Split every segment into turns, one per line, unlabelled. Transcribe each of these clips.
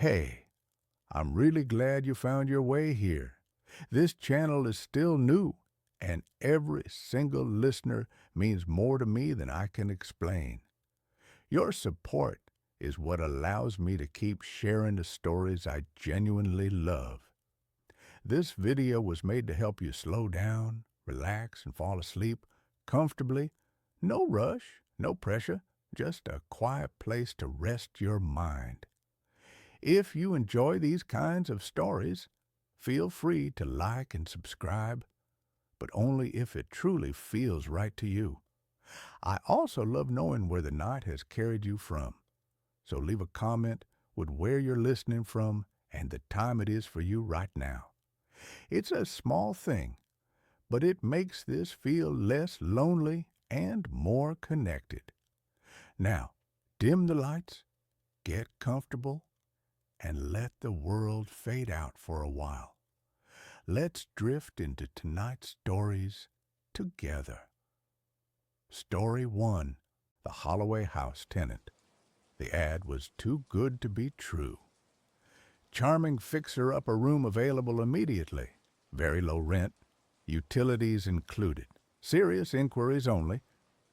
Hey, I'm really glad you found your way here. This channel is still new, and every single listener means more to me than I can explain. Your support is what allows me to keep sharing the stories I genuinely love. This video was made to help you slow down, relax, and fall asleep comfortably. No rush, no pressure, just a quiet place to rest your mind. If you enjoy these kinds of stories, feel free to like and subscribe, but only if it truly feels right to you. I also love knowing where the night has carried you from, so leave a comment with where you're listening from and the time it is for you right now. It's a small thing, but it makes this feel less lonely and more connected. Now, dim the lights, get comfortable, and let the world fade out for a while. Let's drift into tonight's stories together. Story 1, The Holloway House Tenant. The ad was too good to be true. Charming fixer-upper room available immediately. Very low rent. Utilities included. Serious inquiries only.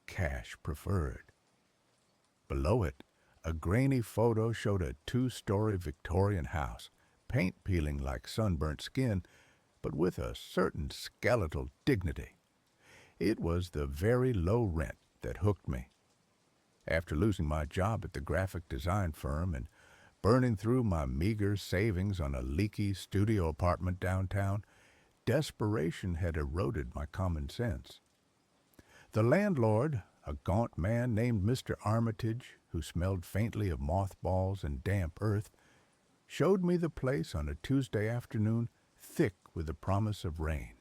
Cash preferred. Below it, a grainy photo showed a 2-story Victorian house, paint peeling like sunburnt skin, but with a certain skeletal dignity. It was the very low rent that hooked me. After losing my job at the graphic design firm and burning through my meager savings on a leaky studio apartment downtown, desperation had eroded my common sense. The landlord, a gaunt man named Mr. Armitage, who smelled faintly of mothballs and damp earth, showed me the place on a Tuesday afternoon thick with the promise of rain.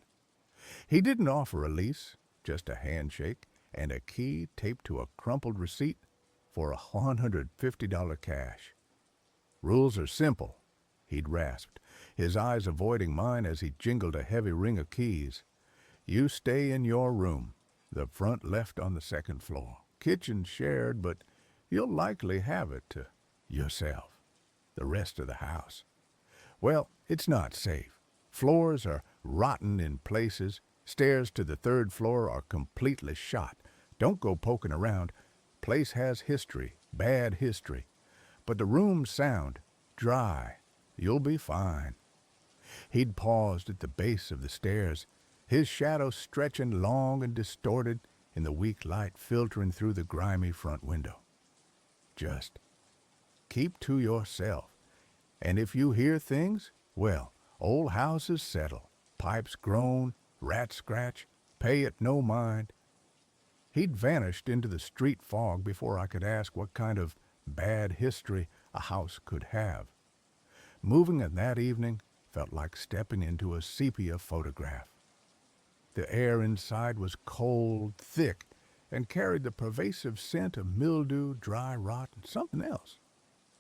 He didn't offer a lease, just a handshake and a key taped to a crumpled receipt for $150 cash. "Rules are simple," he'd rasped, his eyes avoiding mine as he jingled a heavy ring of keys. "You stay in your room, the front left on the second floor. Kitchen shared, but you'll likely have it to yourself. The rest of the house, well, it's not safe. Floors are rotten in places. Stairs to the 3rd floor are completely shot. Don't go poking around. Place has history, bad history. But the room's sound, dry. You'll be fine." He'd paused at the base of the stairs, his shadow stretching long and distorted in the weak light filtering through the grimy front window. "Just keep to yourself. And if you hear things, well, old houses settle. Pipes groan, rats scratch, pay it no mind." He'd vanished into the street fog before I could ask what kind of bad history a house could have. Moving in that evening felt like stepping into a sepia photograph. The air inside was cold, thick, and carried the pervasive scent of mildew, dry rot, and something else.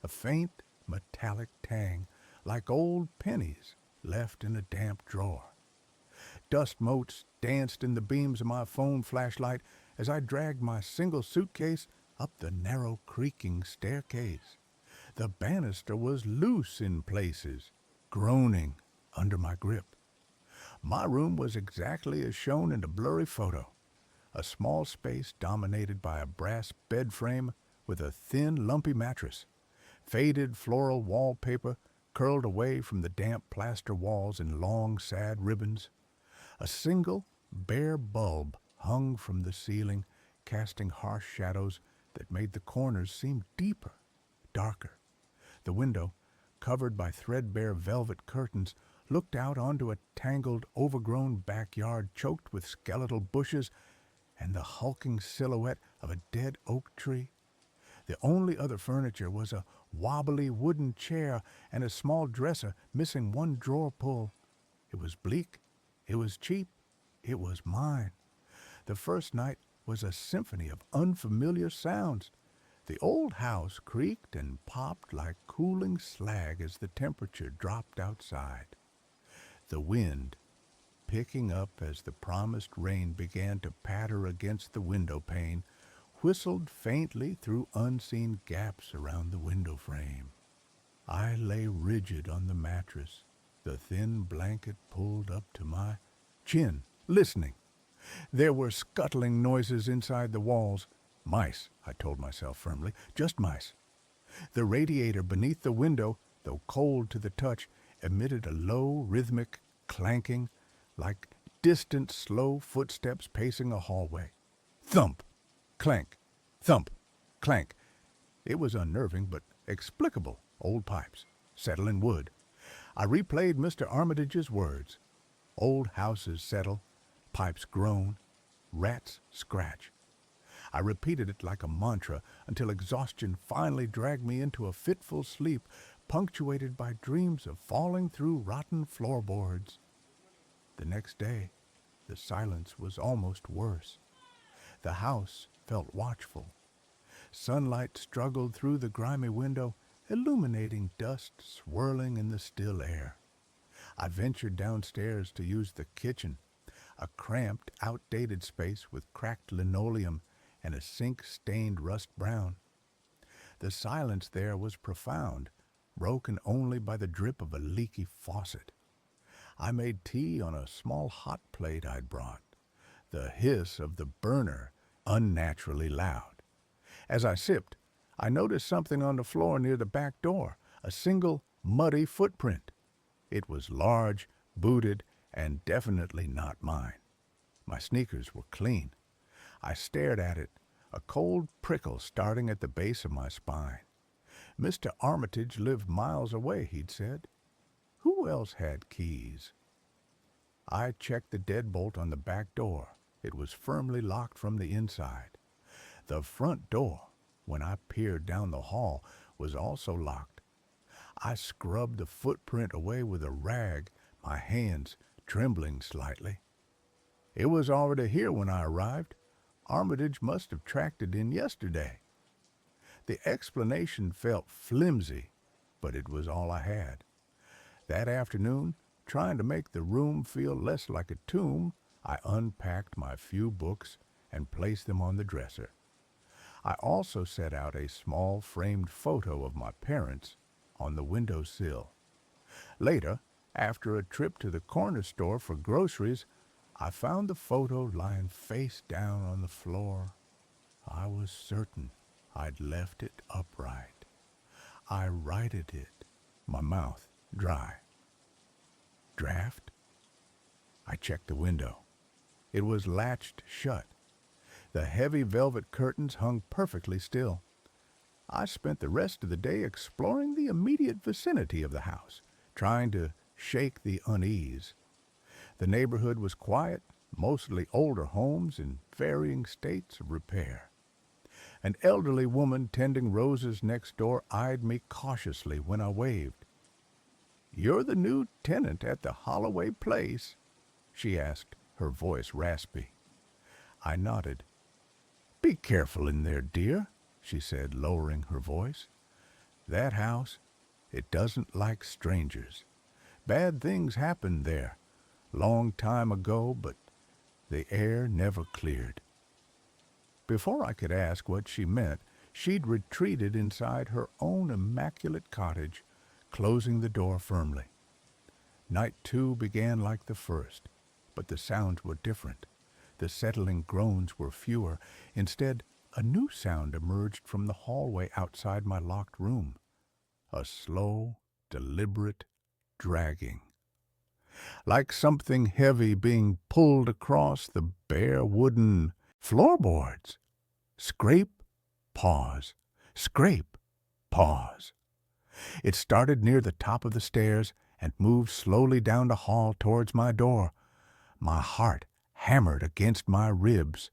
A faint, metallic tang, like old pennies left in a damp drawer. Dust motes danced in the beams of my phone flashlight as I dragged my single suitcase up the narrow, creaking staircase. The banister was loose in places, groaning under my grip. My room was exactly as shown in the blurry photo. A small space dominated by a brass bed frame with a thin, lumpy mattress. Faded floral wallpaper curled away from the damp plaster walls in long, sad ribbons. A single, bare bulb hung from the ceiling, casting harsh shadows that made the corners seem deeper, darker. The window, covered by threadbare velvet curtains, looked out onto a tangled, overgrown backyard choked with skeletal bushes and the hulking silhouette of a dead oak tree. The only other furniture was a wobbly wooden chair and a small dresser missing one drawer pull. It was bleak. It was cheap. It was mine. The first night was a symphony of unfamiliar sounds. The old house creaked and popped like cooling slag as the temperature dropped outside. The wind, picking up as the promised rain began to patter against the window pane, whistled faintly through unseen gaps around the window frame. I lay rigid on the mattress, the thin blanket pulled up to my chin, listening. There were scuttling noises inside the walls. Mice, I told myself firmly, just mice. The radiator beneath the window, though cold to the touch, emitted a low, rhythmic clanking, like distant, slow footsteps pacing a hallway. Thump, clank, thump, clank. It was unnerving, but explicable. Old pipes, settling wood. I replayed Mr. Armitage's words. Old houses settle, pipes groan, rats scratch. I repeated it like a mantra until exhaustion finally dragged me into a fitful sleep, punctuated by dreams of falling through rotten floorboards. The next day, the silence was almost worse. The house felt watchful. Sunlight struggled through the grimy window, illuminating dust swirling in the still air. I ventured downstairs to use the kitchen, a cramped, outdated space with cracked linoleum and a sink stained rust brown. The silence there was profound, broken only by the drip of a leaky faucet. I made tea on a small hot plate I'd brought, the hiss of the burner unnaturally loud. As I sipped, I noticed something on the floor near the back door, a single muddy footprint. It was large, booted, and definitely not mine. My sneakers were clean. I stared at it, a cold prickle starting at the base of my spine. Mr. Armitage lived miles away, he'd said. Who else had keys? I checked the deadbolt on the back door. It was firmly locked from the inside. The front door, when I peered down the hall, was also locked. I scrubbed the footprint away with a rag, my hands trembling slightly. It was already here when I arrived. Armitage must have tracked it in yesterday. The explanation felt flimsy, but it was all I had. That afternoon, trying to make the room feel less like a tomb, I unpacked my few books and placed them on the dresser. I also set out a small framed photo of my parents on the windowsill. Later, after a trip to the corner store for groceries, I found the photo lying face down on the floor. I was certain I'd left it upright. I righted it, my mouth dry. Draft? I checked the window. It was latched shut. The heavy velvet curtains hung perfectly still. I spent the rest of the day exploring the immediate vicinity of the house, trying to shake the unease. The neighborhood was quiet, mostly older homes in varying states of repair. An elderly woman tending roses next door eyed me cautiously when I waved. "You're the new tenant at the Holloway place?" she asked, her voice raspy. I nodded. "Be careful in there, dear," she said, lowering her voice. "That house, it doesn't like strangers. Bad things happened there, long time ago, but the air never cleared." Before I could ask what she meant, she'd retreated inside her own immaculate cottage, closing the door firmly. Night 2 began like the first, but the sounds were different. The settling groans were fewer. Instead, a new sound emerged from the hallway outside my locked room. A slow, deliberate dragging. Like something heavy being pulled across the bare wooden floorboards. Scrape, pause. Scrape, pause. It started near the top of the stairs and moved slowly down the hall towards my door. My heart hammered against my ribs.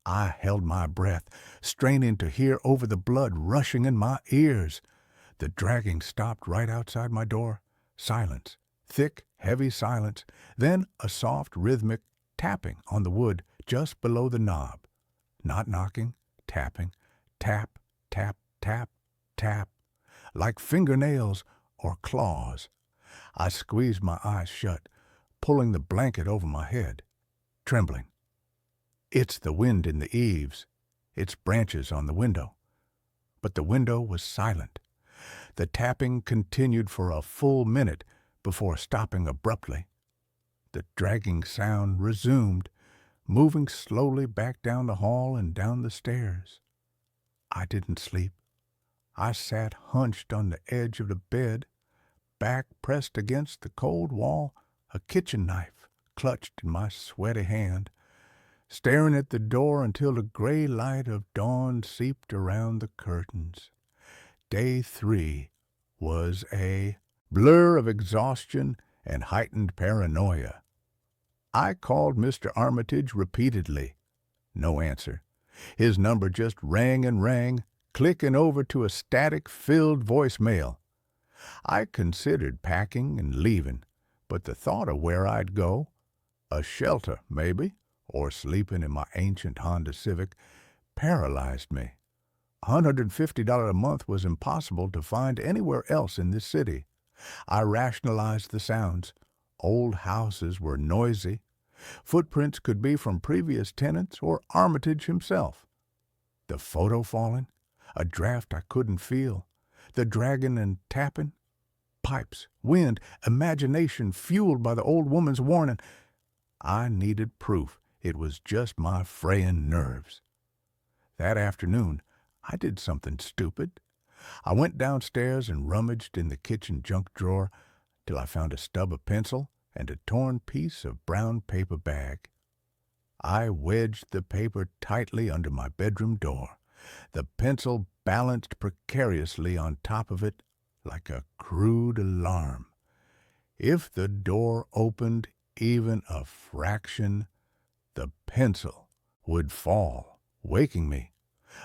I held my breath, straining to hear over the blood rushing in my ears. The dragging stopped right outside my door. Silence. Thick, heavy silence. Then a soft, rhythmic tapping on the wood just below the knob. Not knocking, tapping. Tap, tap, tap, tap. Like fingernails or claws. I squeezed my eyes shut, pulling the blanket over my head, trembling. It's the wind in the eaves, its branches on the window. But the window was silent. The tapping continued for a full minute before stopping abruptly. The dragging sound resumed, moving slowly back down the hall and down the stairs. I didn't sleep. I sat hunched on the edge of the bed, back pressed against the cold wall, a kitchen knife clutched in my sweaty hand, staring at the door until the gray light of dawn seeped around the curtains. Day 3 was a blur of exhaustion and heightened paranoia. I called Mr. Armitage repeatedly. No answer. His number just rang and rang, clicking over to a static-filled voicemail. I considered packing and leaving, but the thought of where I'd go, a shelter maybe, or sleeping in my ancient Honda Civic, paralyzed me. $150 a month was impossible to find anywhere else in this city. I rationalized the sounds. Old houses were noisy. Footprints could be from previous tenants or Armitage himself. The photo falling, a draft I couldn't feel, the dragging and tapping, pipes, wind, imagination fueled by the old woman's warning. I needed proof it was just my fraying nerves. That afternoon, I did something stupid. I went downstairs and rummaged in the kitchen junk drawer till I found a stub of pencil and a torn piece of brown paper bag. I wedged the paper tightly under my bedroom door, the pencil balanced precariously on top of it like a crude alarm. If the door opened even a fraction, the pencil would fall, waking me.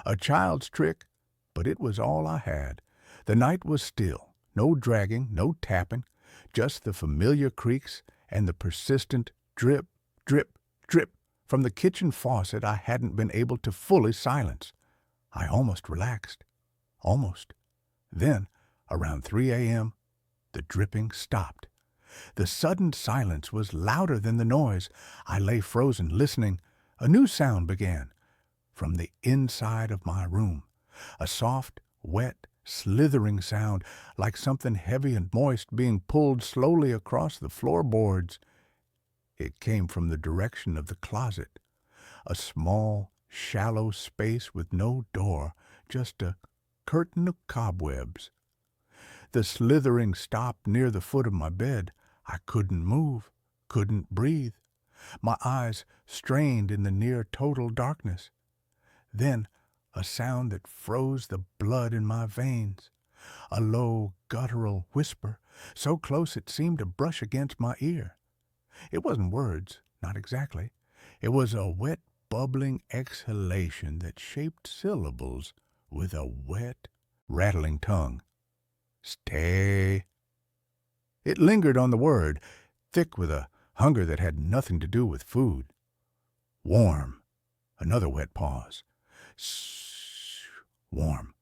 A child's trick, but it was all I had. The night was still, no dragging, no tapping, just the familiar creaks and the persistent drip, drip, drip from the kitchen faucet I hadn't been able to fully silence. I almost relaxed. Almost. Then, around 3 a.m., the dripping stopped. The sudden silence was louder than the noise. I lay frozen, listening. A new sound began. From the inside of my room, a soft, wet, slithering sound, like something heavy and moist being pulled slowly across the floorboards. It came from the direction of the closet, a small, shallow space with no door, just a curtain of cobwebs. The slithering stopped near the foot of my bed. I couldn't move, couldn't breathe. My eyes strained in the near total darkness. Then a sound that froze the blood in my veins. A low, guttural whisper, so close it seemed to brush against my ear. It wasn't words, not exactly. It was a wet, bubbling exhalation that shaped syllables with a wet, rattling tongue. Stay. It lingered on the word, thick with a hunger that had nothing to do with food. Warm. Another wet pause. Warm.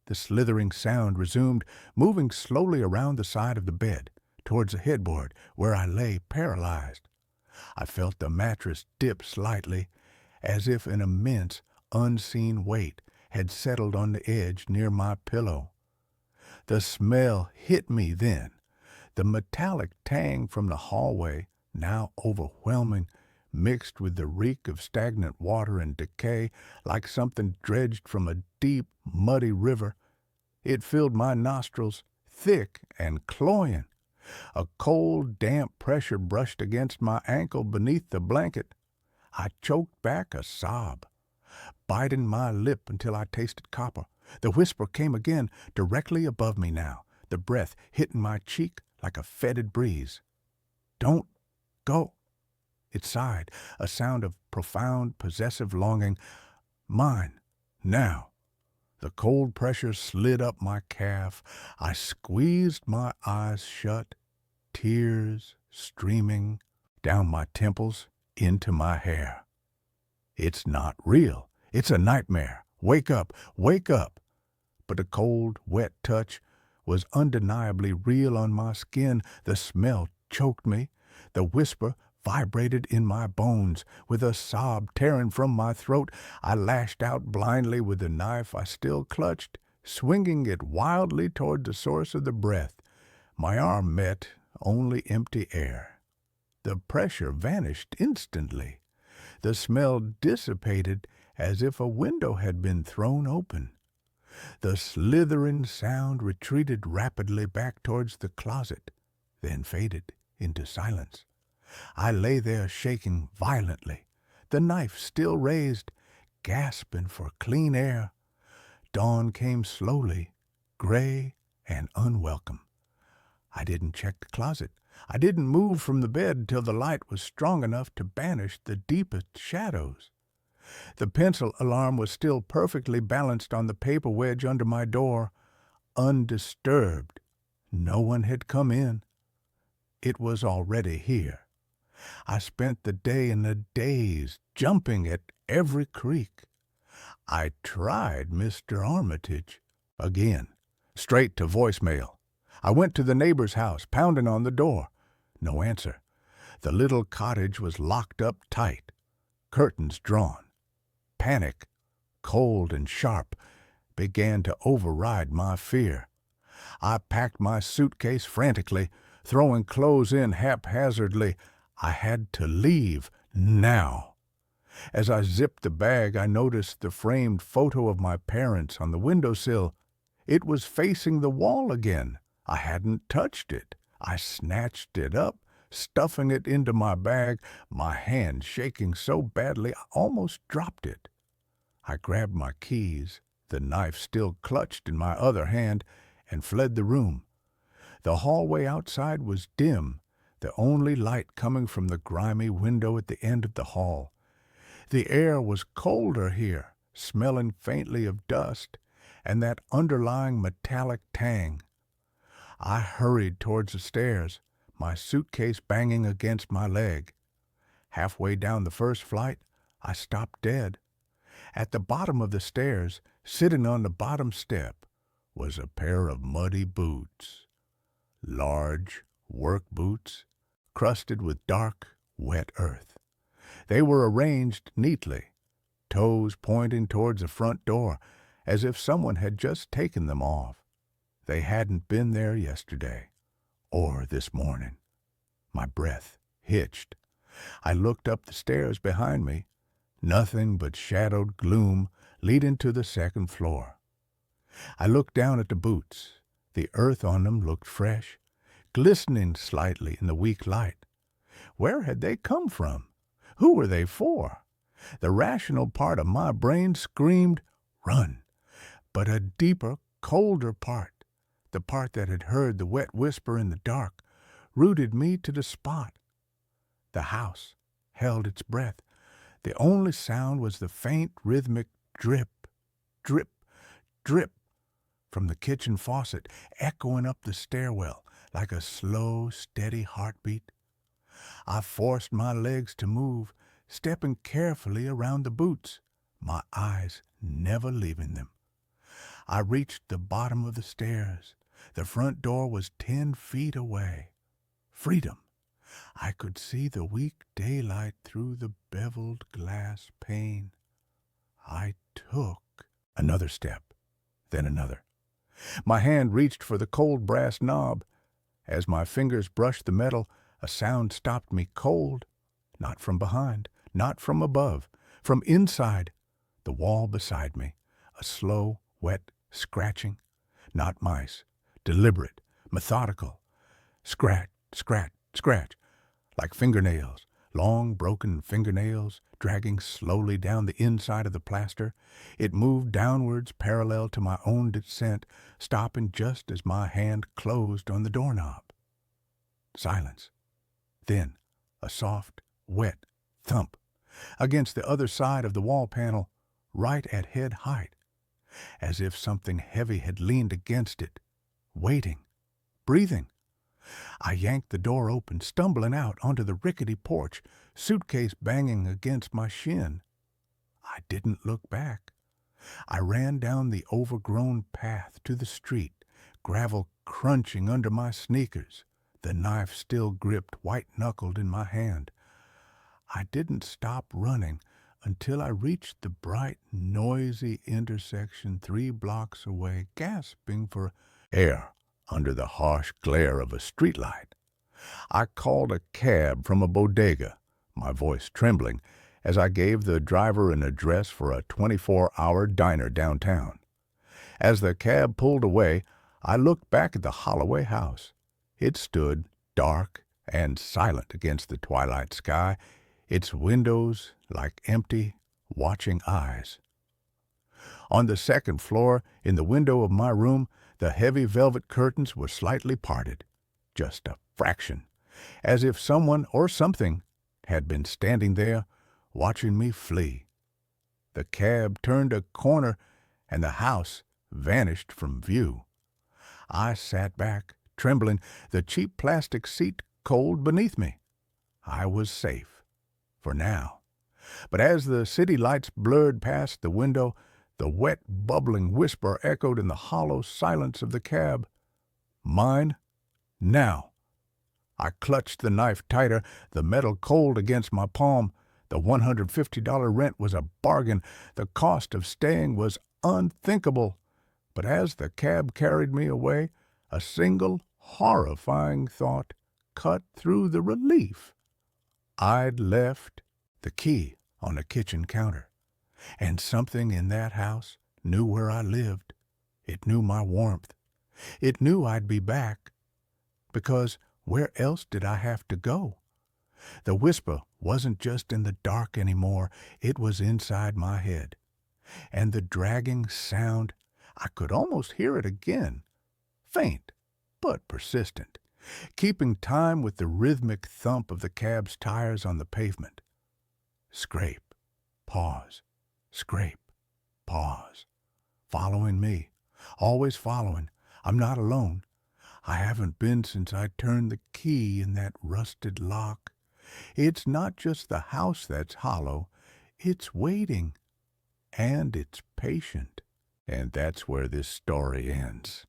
The slithering sound resumed, moving slowly around the side of the bed, towards the headboard, where I lay paralyzed. I felt the mattress dip slightly, as if an immense, unseen weight had settled on the edge near my pillow. The smell hit me then, the metallic tang from the hallway, now overwhelming, mixed with the reek of stagnant water and decay, like something dredged from a deep, muddy river. It filled my nostrils, thick and cloying. A cold, damp pressure brushed against my ankle beneath the blanket. I choked back a sob, biting my lip until I tasted copper. The whisper came again, directly above me now, the breath hitting my cheek like a fetid breeze. Don't go. It sighed, a sound of profound, possessive longing. Mine, now. The cold pressure slid up my calf. I squeezed my eyes shut, tears streaming down my temples into my hair. It's not real. It's a nightmare. Wake up, wake up. But the cold, wet touch was undeniably real on my skin. The smell choked me. The whisper vibrated in my bones. With a sob tearing from my throat, I lashed out blindly with the knife I still clutched. swinging it wildly toward the source of the breath. My arm met only empty air. The pressure vanished instantly. The smell dissipated as if a window had been thrown open. The slithering sound retreated rapidly back towards the closet, then faded into silence. I lay there shaking violently, the knife still raised, gasping for clean air. Dawn came slowly, gray and unwelcome. I didn't check the closet. I didn't move from the bed till the light was strong enough to banish the deepest shadows. The pencil alarm was still perfectly balanced on the paper wedge under my door, undisturbed. No one had come in. It was already here. I spent the day in a daze, jumping at every creak. I tried Mr. Armitage again, straight to voicemail. I went to the neighbor's house, pounding on the door. No answer. The little cottage was locked up tight, curtains drawn. Panic, cold and sharp, began to override my fear. I packed my suitcase frantically, throwing clothes in haphazardly. I had to leave now. As I zipped the bag, I noticed the framed photo of my parents on the windowsill. It was facing the wall again. I hadn't touched it. I snatched it up, stuffing it into my bag, my hand shaking so badly I almost dropped it. I grabbed my keys, the knife still clutched in my other hand, and fled the room. The hallway outside was dim, the only light coming from the grimy window at the end of the hall. The air was colder here, smelling faintly of dust, and that underlying metallic tang. I hurried towards the stairs, my suitcase banging against my leg. Halfway down the first flight, I stopped dead. At the bottom of the stairs, sitting on the bottom step, was a pair of muddy boots. Large work boots, crusted with dark, wet earth. They were arranged neatly, toes pointing towards the front door, as if someone had just taken them off. They hadn't been there yesterday, or this morning. My breath hitched. I looked up the stairs behind me. Nothing but shadowed gloom leading to the second floor. I looked down at the boots. The earth on them looked fresh, glistening slightly in the weak light. Where had they come from? Who were they for? The rational part of my brain screamed, "Run!" But a deeper, colder part, the part that had heard the wet whisper in the dark, rooted me to the spot. The house held its breath. The only sound was the faint, rhythmic drip, drip, drip from the kitchen faucet, echoing up the stairwell like a slow, steady heartbeat. I forced my legs to move, stepping carefully around the boots, my eyes never leaving them. I reached the bottom of the stairs. The front door was 10 feet away. Freedom. I could see the weak daylight through the beveled glass pane. I took another step, then another. My hand reached for the cold brass knob. As my fingers brushed the metal, a sound stopped me cold. Not from behind, not from above, from inside, the wall beside me. A slow, wet scratching. Not mice. Deliberate, methodical. Scratch, scratch, scratch. Like fingernails, long broken fingernails, dragging slowly down the inside of the plaster. It moved downwards parallel to my own descent, stopping just as my hand closed on the doorknob. Silence. Then a soft, wet thump against the other side of the wall panel, right at head height, as if something heavy had leaned against it, waiting, breathing. I yanked the door open, stumbling out onto the rickety porch, suitcase banging against my shin. I didn't look back. I ran down the overgrown path to the street, gravel crunching under my sneakers, the knife still gripped white-knuckled in my hand. I didn't stop running until I reached the bright, noisy intersection 3 blocks away, gasping for air under the harsh glare of a streetlight. I called a cab from a bodega, my voice trembling, as I gave the driver an address for a 24-hour diner downtown. As the cab pulled away, I looked back at the Holloway house. It stood dark and silent against the twilight sky, its windows like empty, watching eyes. On the second floor, in the window of my room, the heavy velvet curtains were slightly parted, just a fraction, as if someone or something had been standing there watching me flee. The cab turned a corner and the house vanished from view. I sat back, trembling, the cheap plastic seat cold beneath me. I was safe, for now. But as the city lights blurred past the window, the wet, bubbling whisper echoed in the hollow silence of the cab. Mine, now. I clutched the knife tighter, the metal cold against my palm. The $150 rent was a bargain. The cost of staying was unthinkable. But as the cab carried me away, a single horrifying thought cut through the relief. I'd left the key on the kitchen counter, and something in that house knew where I lived. It knew my warmth. It knew I'd be back, because where else did I have to go? The whisper wasn't just in the dark anymore. It was inside my head. And the dragging sound, I could almost hear it again, faint but persistent, keeping time with the rhythmic thump of the cab's tires on the pavement. Scrape, pause, scrape, pause. Following me, always following. I'm not alone. I haven't been since I turned the key in that rusted lock. It's not just the house that's hollow. It's waiting. And it's patient. And that's where this story ends.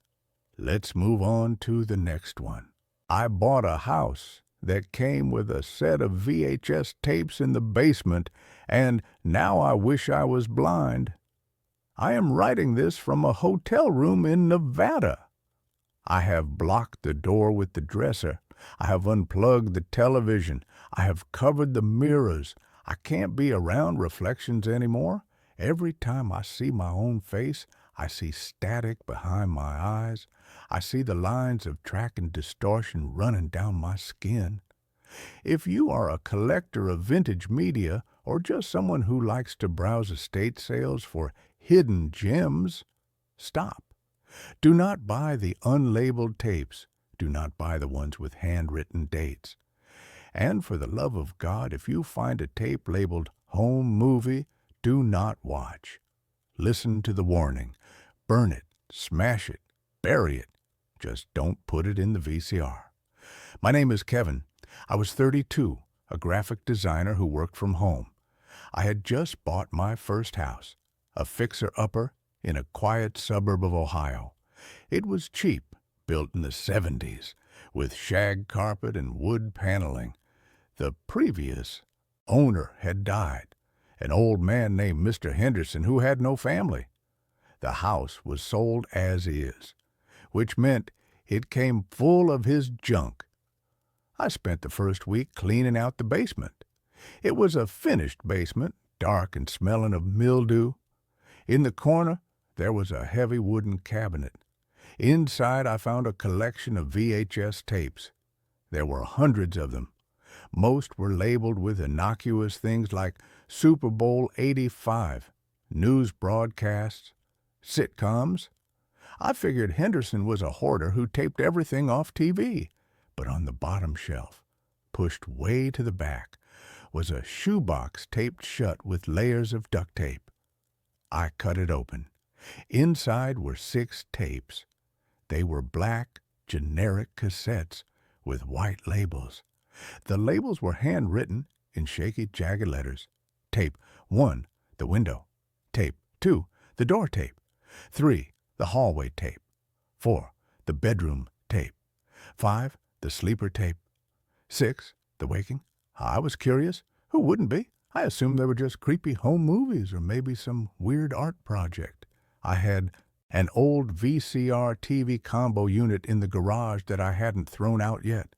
Let's move on to the next one. I bought a house that came with a set of VHS tapes in the basement, and now I wish I was blind. I am writing this from a hotel room in Nevada. I have blocked the door with the dresser. I have unplugged the television. I have covered the mirrors. I can't be around reflections anymore. Every time I see my own face, I see static behind my eyes. I see the lines of track and distortion running down my skin. If you are a collector of vintage media or just someone who likes to browse estate sales for hidden gems, stop. Do not buy the unlabeled tapes. Do not buy the ones with handwritten dates. And for the love of God, if you find a tape labeled Home Movie, do not watch. Listen to the warning. Burn it, smash it, bury it. Just don't put it in the VCR. My name is Kevin. I was 32, a graphic designer who worked from home. I had just bought my first house, a fixer-upper in a quiet suburb of Ohio. It was cheap, built in the 70s, with shag carpet and wood paneling. The previous owner had died, an old man named Mr. Henderson who had no family. The house was sold as is, which meant it came full of his junk. I spent the first week cleaning out the basement. It was a finished basement, dark and smelling of mildew. In the corner, there was a heavy wooden cabinet. Inside, I found a collection of VHS tapes. There were hundreds of them. Most were labeled with innocuous things like Super Bowl 85, news broadcasts, sitcoms. I figured Henderson was a hoarder who taped everything off TV. But on the bottom shelf, pushed way to the back, was a shoebox taped shut with layers of duct tape. I cut it open. Inside were 6 tapes. They were black, generic cassettes with white labels. The labels were handwritten in shaky, jagged letters. Tape 1, the window. Tape 2, the door tape. 3, the hallway tape. 4, the bedroom tape. 5, the sleeper tape. 6, the waking. I was curious. Who wouldn't be? I assumed they were just creepy home movies or maybe some weird art project. I had an old VCR TV combo unit in the garage that I hadn't thrown out yet.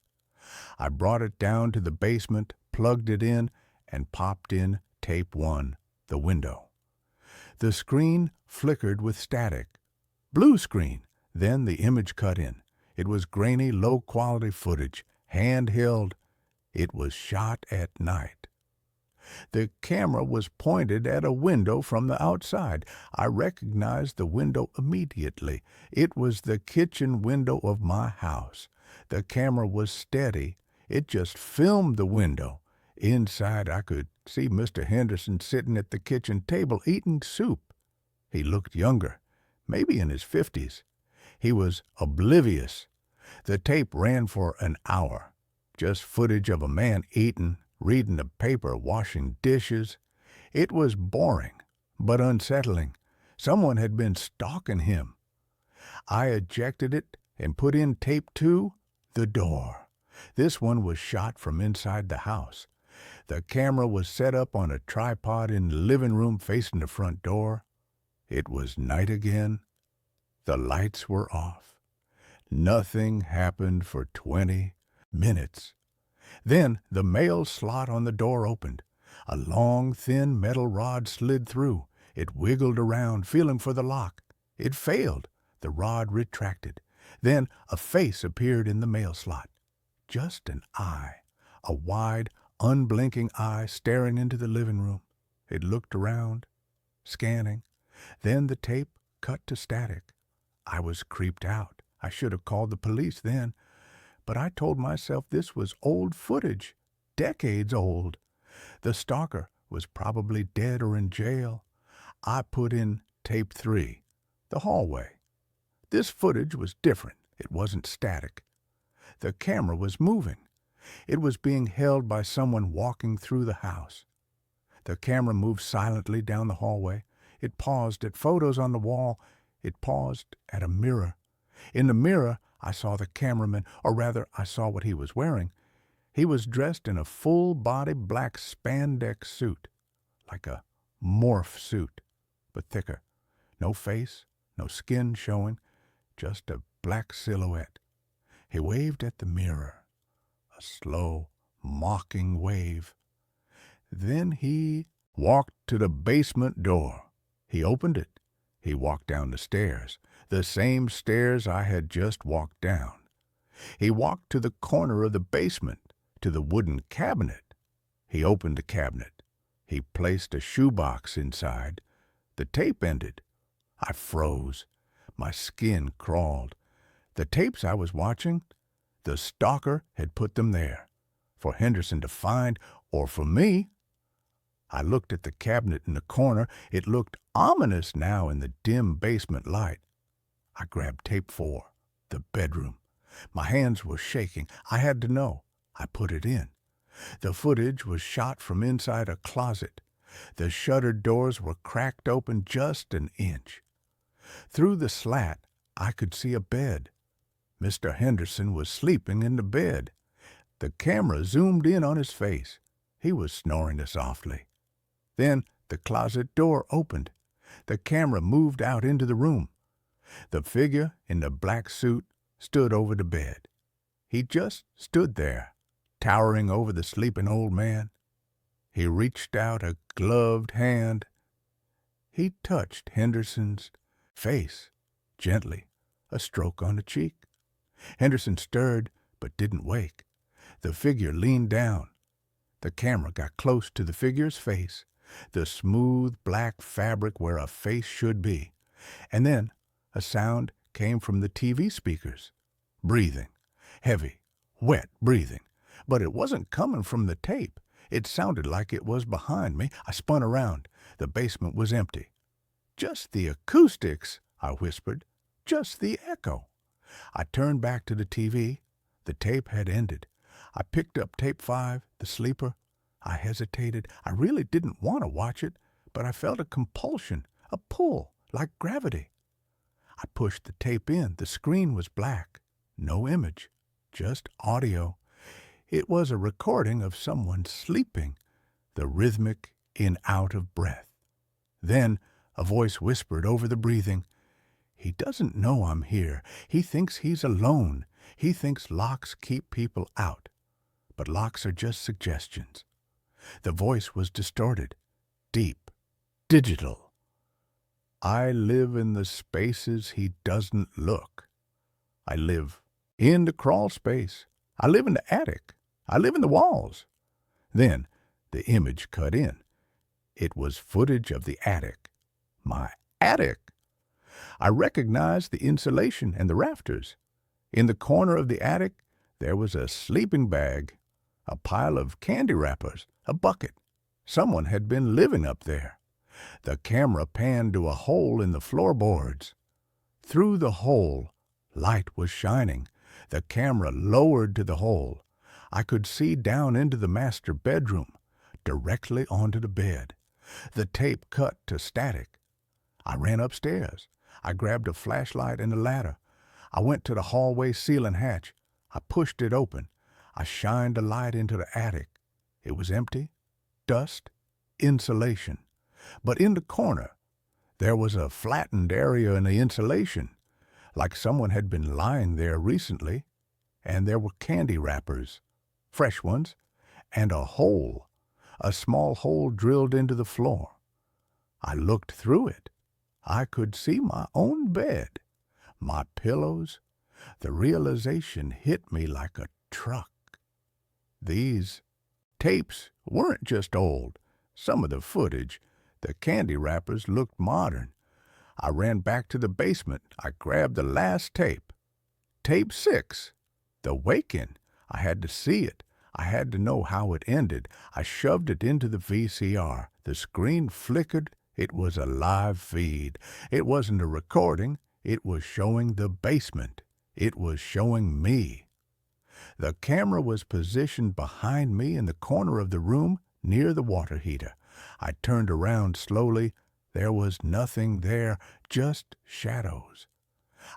I brought it down to the basement, plugged it in, and popped in tape 1, The Window. The screen flickered with static. Blue screen. Then the image cut in. It was grainy, low-quality footage, handheld. It was shot at night. The camera was pointed at a window from the outside. I recognized the window immediately. It was the kitchen window of my house. The camera was steady. It just filmed the window. Inside, I could see Mr. Henderson sitting at the kitchen table eating soup. He looked younger, maybe in his 50s. He was oblivious. The tape ran for an hour. Just footage of a man eating, reading the paper, washing dishes. It was boring, but unsettling. Someone had been stalking him. I ejected it and put in tape 2, The Door. This one was shot from inside the house. The camera was set up on a tripod in the living room facing the front door. It was night again. The lights were off. Nothing happened for 20 minutes. Then the mail slot on the door opened. A long, thin metal rod slid through. It wiggled around, feeling for the lock. It failed. The rod retracted. Then a face appeared in the mail slot. Just an eye. A wide, unblinking eye staring into the living room. It looked around, scanning. Then the tape cut to static. I was creeped out. I should have called the police then. But I told myself this was old footage, decades old. The stalker was probably dead or in jail. I put in tape 3, The Hallway. This footage was different. It wasn't static. The camera was moving. It was being held by someone walking through the house. The camera moved silently down the hallway. It paused at photos on the wall. It paused at a mirror. In the mirror, I saw the cameraman, or rather, I saw what he was wearing. He was dressed in a full-body black spandex suit, like a morph suit, but thicker. No face, no skin showing, just a black silhouette. He waved at the mirror, a slow, mocking wave. Then he walked to the basement door. He opened it. He walked down the stairs, the same stairs I had just walked down. He walked to the corner of the basement, to the wooden cabinet. He opened the cabinet. He placed a shoebox inside. The tape ended. I froze. My skin crawled. The tapes I was watching, the stalker had put them there, for Henderson to find, or for me. I looked at the cabinet in the corner. It looked ominous now in the dim basement light. I grabbed tape 4, The Bedroom. My hands were shaking. I had to know. I put it in. The footage was shot from inside a closet. The shuttered doors were cracked open just an inch. Through the slat, I could see a bed. Mr. Henderson was sleeping in the bed. The camera zoomed in on his face. He was snoring softly. Then the closet door opened. The camera moved out into the room. The figure in the black suit stood over the bed. He just stood there, towering over the sleeping old man. He reached out a gloved hand. He touched Henderson's face, gently, a stroke on the cheek. Henderson stirred, but didn't wake. The figure leaned down. The camera got close to the figure's face, the smooth black fabric where a face should be. And then a sound came from the TV speakers. Breathing. Heavy, wet breathing. But it wasn't coming from the tape. It sounded like it was behind me. I spun around. The basement was empty. "Just the acoustics," I whispered. "Just the echo." I turned back to the TV. The tape had ended. I picked up tape 5, The Sleeper. I hesitated. I really didn't want to watch it, but I felt a compulsion, a pull, like gravity. I pushed the tape in. The screen was black. No image, just audio. It was a recording of someone sleeping. the rhythmic in-out of breath. Then a voice whispered over the breathing, "He doesn't know I'm here. He thinks he's alone. He thinks locks keep people out. But locks are just suggestions." The voice was distorted, deep, digital. "I live in the spaces he doesn't look. I live in the crawl space. I live in the attic. I live in the walls." Then the image cut in. It was footage of the attic. My attic! I recognized the insulation and the rafters. In the corner of the attic, there was a sleeping bag, a pile of candy wrappers, a bucket. Someone had been living up there. The camera panned to a hole in the floorboards. Through the hole, light was shining. The camera lowered to the hole. I could see down into the master bedroom, directly onto the bed. The tape cut to static. I ran upstairs. I grabbed a flashlight and a ladder. I went to the hallway ceiling hatch. I pushed it open. I shined a light into the attic. It was empty, dust, insulation. But in the corner, there was a flattened area in the insulation, like someone had been lying there recently, and there were candy wrappers, fresh ones, and a hole, a small hole drilled into the floor. I looked through it. I could see my own bed, my pillows. The realization hit me like a truck. These tapes weren't just old. Some of the footage, the candy wrappers, looked modern. I ran back to the basement. I grabbed the last tape. Tape 6, The Wake-In. I had to see it. I had to know how it ended. I shoved it into the VCR. The screen flickered. It was a live feed. It wasn't a recording. It was showing the basement. It was showing me. The camera was positioned behind me in the corner of the room near the water heater. I turned around slowly. There was nothing there, just shadows.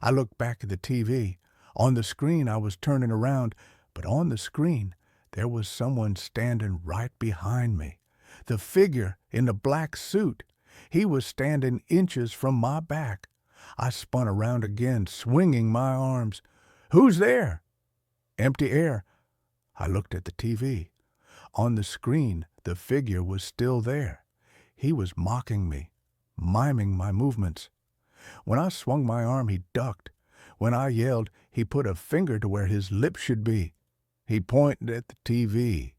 I looked back at the TV. On the screen I was turning around, but on the screen there was someone standing right behind me. The figure in the black suit. He was standing inches from my back. I spun around again, swinging my arms. "Who's there?" Empty air. I looked at the TV. On the screen, the figure was still there. He was mocking me, miming my movements. When I swung my arm, he ducked. When I yelled, he put a finger to where his lips should be. He pointed at the TV.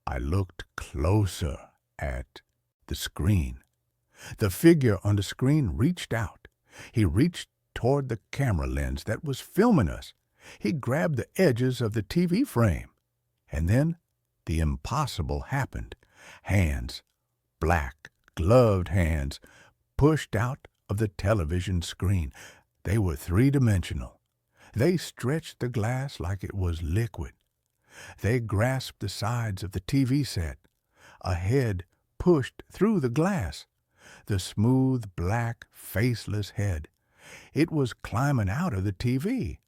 I looked closer at the screen. The figure on the screen reached out. He reached toward the camera lens that was filming us. He grabbed the edges of the TV frame. And then the impossible happened. Hands, black, gloved hands, pushed out of the television screen. They were three-dimensional. They stretched the glass like it was liquid. They grasped the sides of the TV set. A head pushed through the glass. The smooth, black, faceless head. It was climbing out of the TV.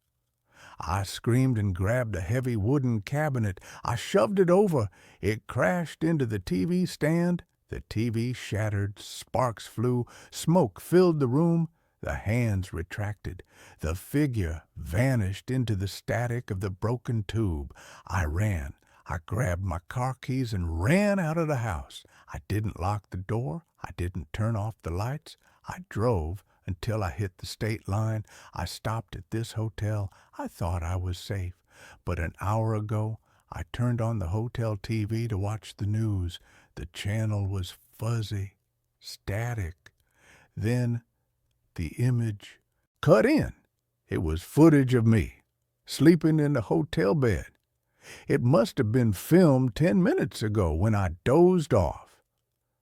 I screamed and grabbed a heavy wooden cabinet. I shoved it over. It crashed into the TV stand. The TV shattered. Sparks flew. Smoke filled the room. The hands retracted. The figure vanished into the static of the broken tube. I ran. I grabbed my car keys and ran out of the house. I didn't lock the door. I didn't turn off the lights. I drove until I hit the state line. I stopped at this hotel. I thought I was safe. But an hour ago, I turned on the hotel TV to watch the news. The channel was fuzzy, static. Then the image cut in. It was footage of me, sleeping in the hotel bed. It must have been filmed 10 minutes ago when I dozed off.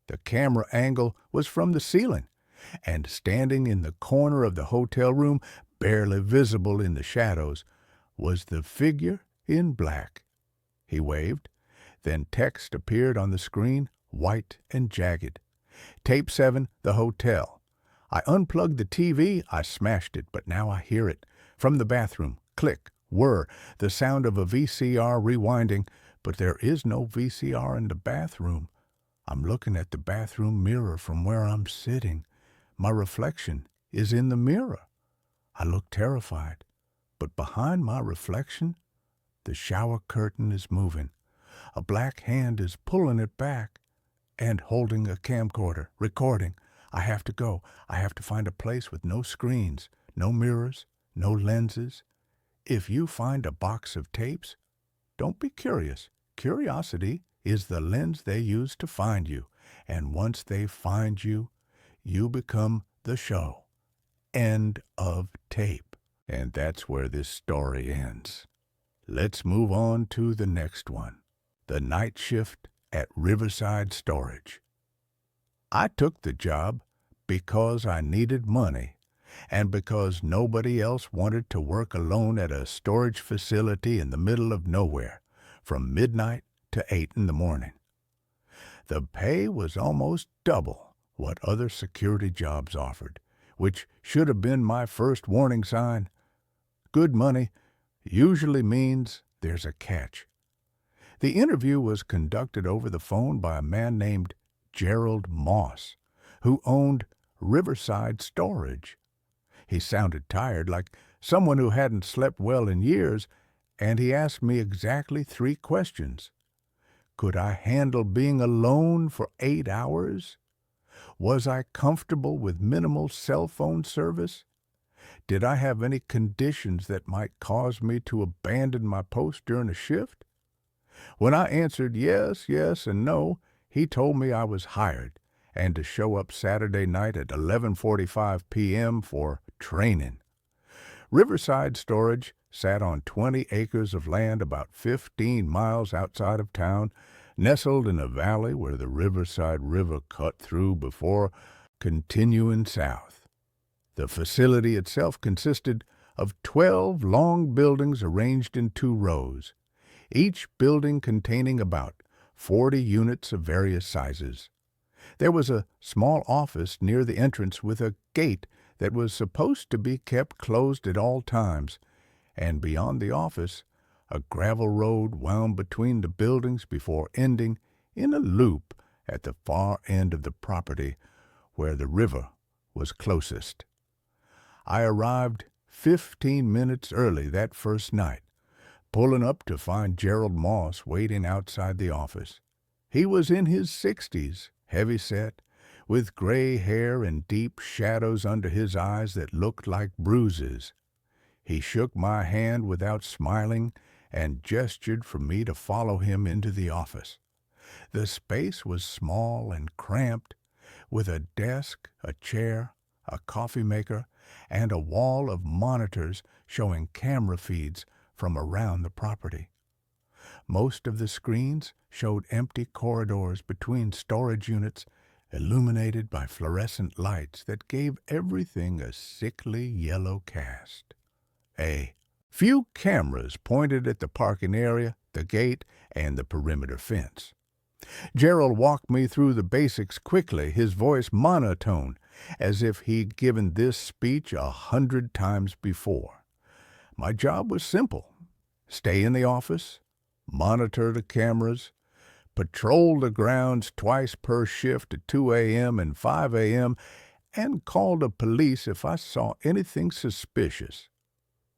The camera angle was from the ceiling, and standing in the corner of the hotel room, barely visible in the shadows, was the figure in black. He waved. Then text appeared on the screen, white and jagged. Tape 7, The Hotel. I unplugged the TV. I smashed it, but now I hear it. From the bathroom, click, whir, the sound of a VCR rewinding, but there is no VCR in the bathroom. I'm looking at the bathroom mirror from where I'm sitting. My reflection is in the mirror. I look terrified, but behind my reflection, the shower curtain is moving. A black hand is pulling it back and holding a camcorder, recording. I have to go. I have to find a place with no screens, no mirrors, no lenses. If you find a box of tapes, don't be curious. Curiosity is the lens they use to find you. And once they find you, you become the show. End of tape. And that's where this story ends. Let's move on to the next one. The night shift at Riverside Storage. I took the job because I needed money and because nobody else wanted to work alone at a storage facility in the middle of nowhere from midnight to 8 in the morning. The pay was almost double what other security jobs offered, which should have been my first warning sign. Good money usually means there's a catch. The interview was conducted over the phone by a man named Gerald Moss, who owned Riverside Storage. He sounded tired, like someone who hadn't slept well in years, and he asked me exactly 3 questions. Could I handle being alone for 8 hours? Was I comfortable with minimal cell phone service? Did I have any conditions that might cause me to abandon my post during a shift? When I answered yes, yes, and no, he told me I was hired and to show up Saturday night at 11:45 p.m. for training. Riverside Storage sat on 20 acres of land about 15 miles outside of town, nestled in a valley where the Riverside River cut through before continuing south. The facility itself consisted of 12 long buildings arranged in 2 rows, each building containing about 40 units of various sizes. There was a small office near the entrance with a gate that was supposed to be kept closed at all times, and beyond the office, a gravel road wound between the buildings before ending in a loop at the far end of the property where the river was closest. I arrived 15 minutes early that first night, pulling up to find Gerald Moss waiting outside the office. He was in his 60s, heavy-set, with gray hair and deep shadows under his eyes that looked like bruises. He shook my hand without smiling and gestured for me to follow him into the office. The space was small and cramped, with a desk, a chair, a coffee maker, and a wall of monitors showing camera feeds from around the property. Most of the screens showed empty corridors between storage units, illuminated by fluorescent lights that gave everything a sickly yellow cast. A few cameras pointed at the parking area, the gate, and the perimeter fence. Gerald walked me through the basics quickly, his voice monotone, as if he'd given this speech 100 times before. My job was simple. Stay in the office, monitor the cameras, patrol the grounds twice per shift at 2 a.m. and 5 a.m., and call the police if I saw anything suspicious.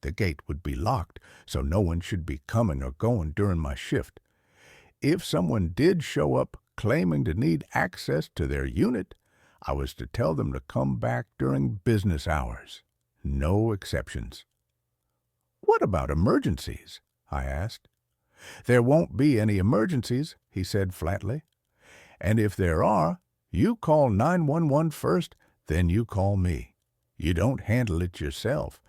The gate would be locked, so no one should be coming or going during my shift. If someone did show up claiming to need access to their unit, I was to tell them to come back during business hours. No exceptions. "What about emergencies?" I asked. "There won't be any emergencies," he said flatly. "And if there are, you call 911 first, then you call me. You don't handle it yourself.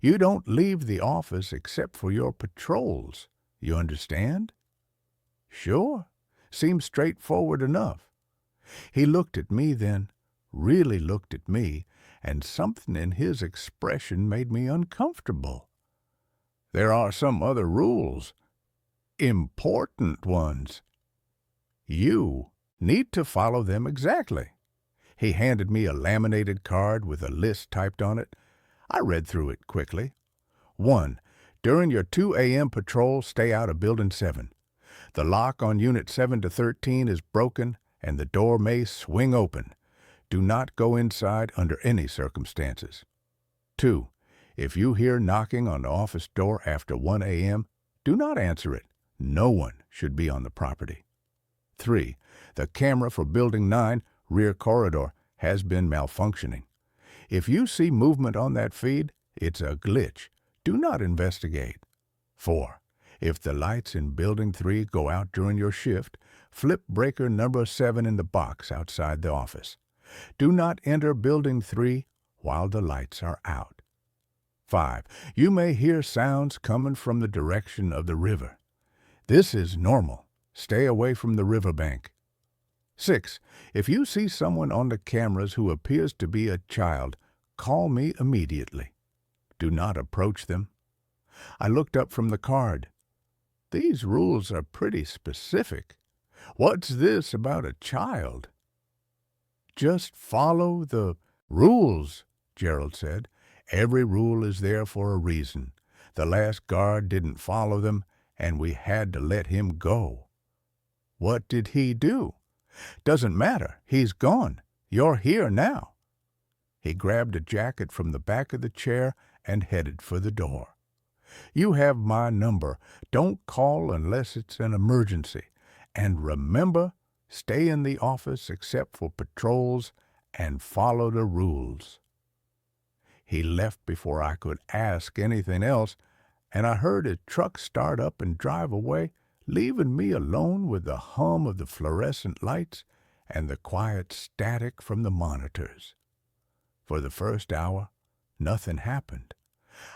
You don't leave the office except for your patrols. You understand?" "Sure. Seems straightforward enough." He looked at me then, really looked at me, and something in his expression made me uncomfortable. "There are some other rules. Important ones. You need to follow them exactly." He handed me a laminated card with a list typed on it. I read through it quickly. 1. During your 2 a.m. patrol, stay out of Building 7. The lock on Unit 7 to 13 is broken, and the door may swing open. Do not go inside under any circumstances. 2. If you hear knocking on the office door after 1 a.m., do not answer it. No one should be on the property. 3. The camera for Building 9, rear corridor, has been malfunctioning. If you see movement on that feed, it's a glitch. Do not investigate. 4. If the lights in Building 3 go out during your shift, flip breaker number 7 in the box outside the office. Do not enter Building 3 while the lights are out. 5. You may hear sounds coming from the direction of the river. This is normal. Stay away from the riverbank. 6. If you see someone on the cameras who appears to be a child, call me immediately. Do not approach them. I looked up from the card. These rules are pretty specific. What's this about a child? Just follow the rules, Gerald said. Every rule is there for a reason. The last guard didn't follow them, and we had to let him go. What did he do? Doesn't matter. He's gone. You're here now. He grabbed a jacket from the back of the chair and headed for the door. You have my number. Don't call unless it's an emergency. And remember, stay in the office except for patrols and follow the rules. He left before I could ask anything else, and I heard his truck start up and drive away, leaving me alone with the hum of the fluorescent lights and the quiet static from the monitors. For the first hour, nothing happened.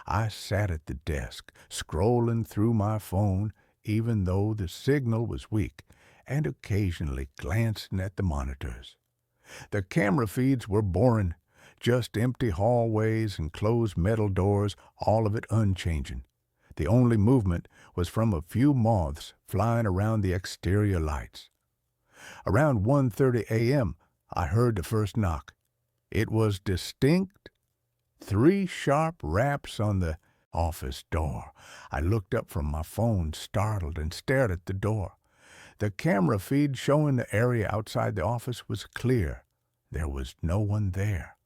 I sat at the desk, scrolling through my phone, even though the signal was weak, and occasionally glancing at the monitors. The camera feeds were boring, just empty hallways and closed metal doors, all of it unchanging. The only movement was from a few moths flying around the exterior lights. Around 1:30 a.m., I heard the first knock. It was distinct. 3 sharp raps on the office door. I looked up from my phone, startled, and stared at the door. The camera feed showing the area outside the office was clear. There was no one there.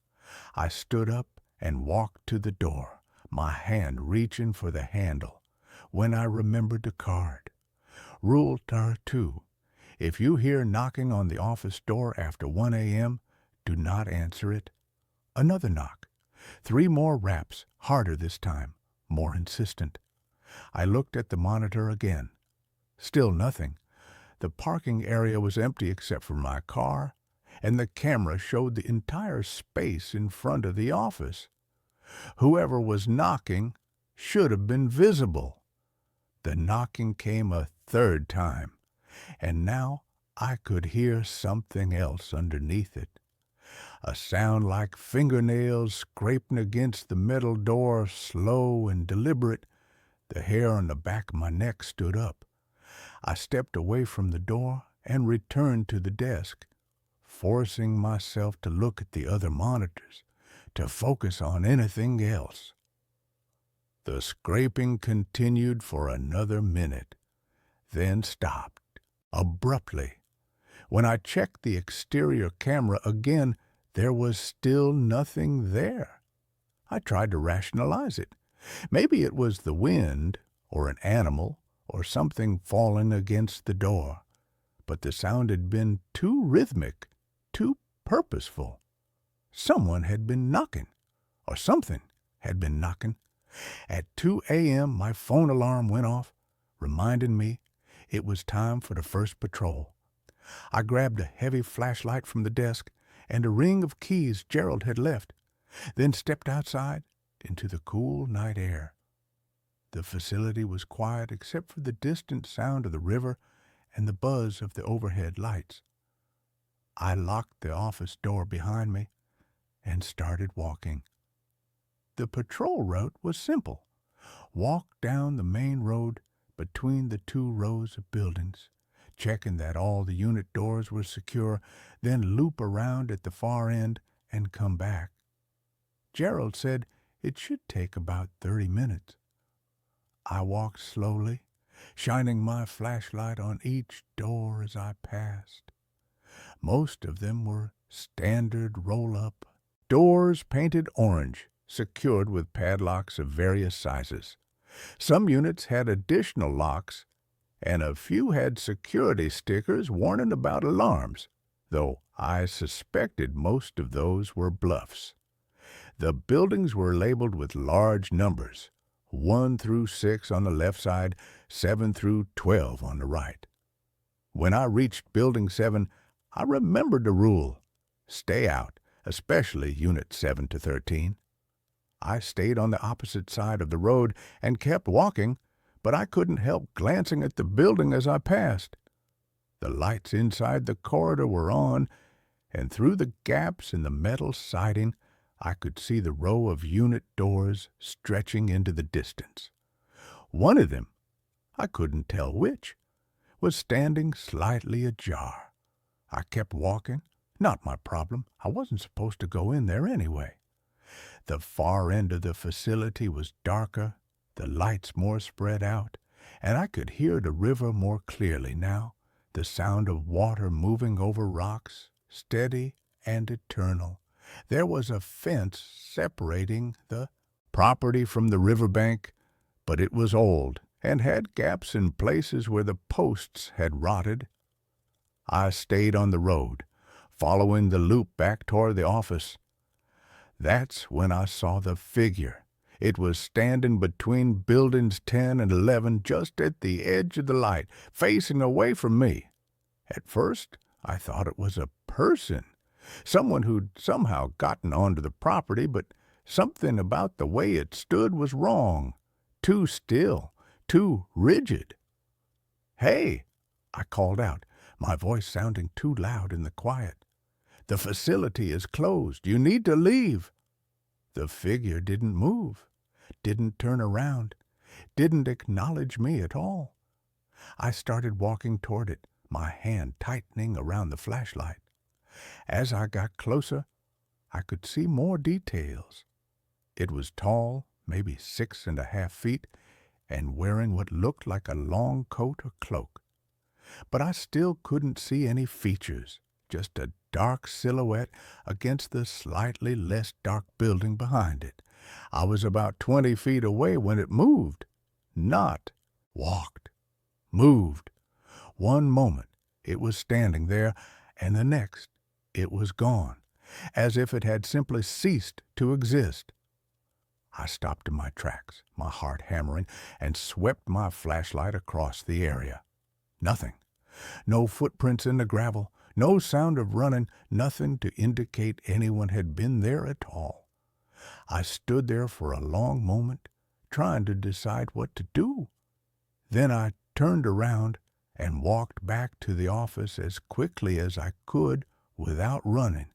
I stood up and walked to the door, my hand reaching for the handle, when I remembered the card. Rule 2. If you hear knocking on the office door after 1 a.m., do not answer it. Another knock. 3 more raps, harder this time, more insistent. I looked at the monitor again. Still nothing. The parking area was empty except for my car, and the camera showed the entire space in front of the office. Whoever was knocking should have been visible. The knocking came a 3rd time, and now I could hear something else underneath it. A sound like fingernails scraping against the metal door, slow and deliberate. The hair on the back of my neck stood up. I stepped away from the door and returned to the desk, forcing myself to look at the other monitors, to focus on anything else. The scraping continued for another minute, then stopped abruptly. When I checked the exterior camera again, there was still nothing there. I tried to rationalize it. Maybe it was the wind, or an animal, or something falling against the door. But the sound had been too rhythmic, too purposeful. Someone had been knocking, or something had been knocking. At 2 a.m., my phone alarm went off, reminding me it was time for the first patrol. I grabbed a heavy flashlight from the desk and a ring of keys Gerald had left, then stepped outside into the cool night air. The facility was quiet except for the distant sound of the river and the buzz of the overhead lights. I locked the office door behind me and started walking. The patrol route was simple. Walk down the main road between the 2 rows of buildings, checking that all the unit doors were secure, then loop around at the far end and come back. Gerald said it should take about 30 minutes. I walked slowly, shining my flashlight on each door as I passed. Most of them were standard roll-up, doors painted orange, secured with padlocks of various sizes. Some units had additional locks, and a few had security stickers warning about alarms, though I suspected most of those were bluffs. The buildings were labeled with large numbers, 1 through 6 on the left side, 7 through 12 on the right. When I reached Building 7, I remembered the rule: stay out, especially Unit 7 to 13. I stayed on the opposite side of the road and kept walking, but I couldn't help glancing at the building as I passed. The lights inside the corridor were on, and through the gaps in the metal siding, I could see the row of unit doors stretching into the distance. One of them, I couldn't tell which, was standing slightly ajar. I kept walking. Not my problem. I wasn't supposed to go in there anyway. The far end of the facility was darker, the lights more spread out, and I could hear the river more clearly now, the sound of water moving over rocks, steady and eternal. There was a fence separating the property from the riverbank, but it was old and had gaps in places where the posts had rotted. I stayed on the road, following the loop back toward the office. That's when I saw the figure. It was standing between buildings 10 and 11, just at the edge of the light, facing away from me. At first, I thought it was a person, someone who'd somehow gotten onto the property, but something about the way it stood was wrong. Too still, too rigid. "Hey!" I called out, my voice sounding too loud in the quiet. "The facility is closed. You need to leave." The figure didn't move, didn't turn around, didn't acknowledge me at all. I started walking toward it, my hand tightening around the flashlight. As I got closer, I could see more details. It was tall, maybe 6.5 feet, and wearing what looked like a long coat or cloak. But I still couldn't see any features, just a dark silhouette against the slightly less dark building behind it. I was about 20 feet away when it moved. Not walked. Moved. One moment it was standing there, and the next it was gone, as if it had simply ceased to exist. I stopped in my tracks, my heart hammering, and swept my flashlight across the area. Nothing. No footprints in the gravel, no sound of running, nothing to indicate anyone had been there at all. I stood there for a long moment, trying to decide what to do. Then I turned around and walked back to the office as quickly as I could without running,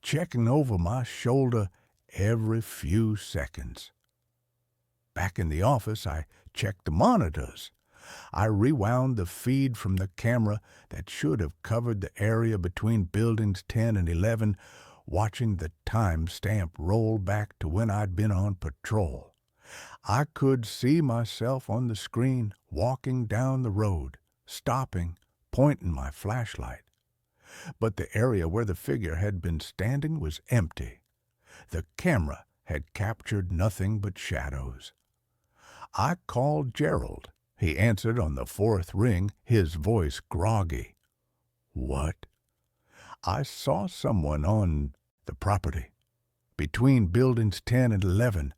checking over my shoulder every few seconds. Back in the office, I checked the monitors. I rewound the feed from the camera that should have covered the area between buildings 10 and 11, watching the time stamp roll back to when I'd been on patrol. I could see myself on the screen, walking down the road, stopping, pointing my flashlight. But the area where the figure had been standing was empty. The camera had captured nothing but shadows. I called Gerald. He answered on the 4th ring, his voice groggy. "What?" "I saw someone on the property, between buildings 10 and 11.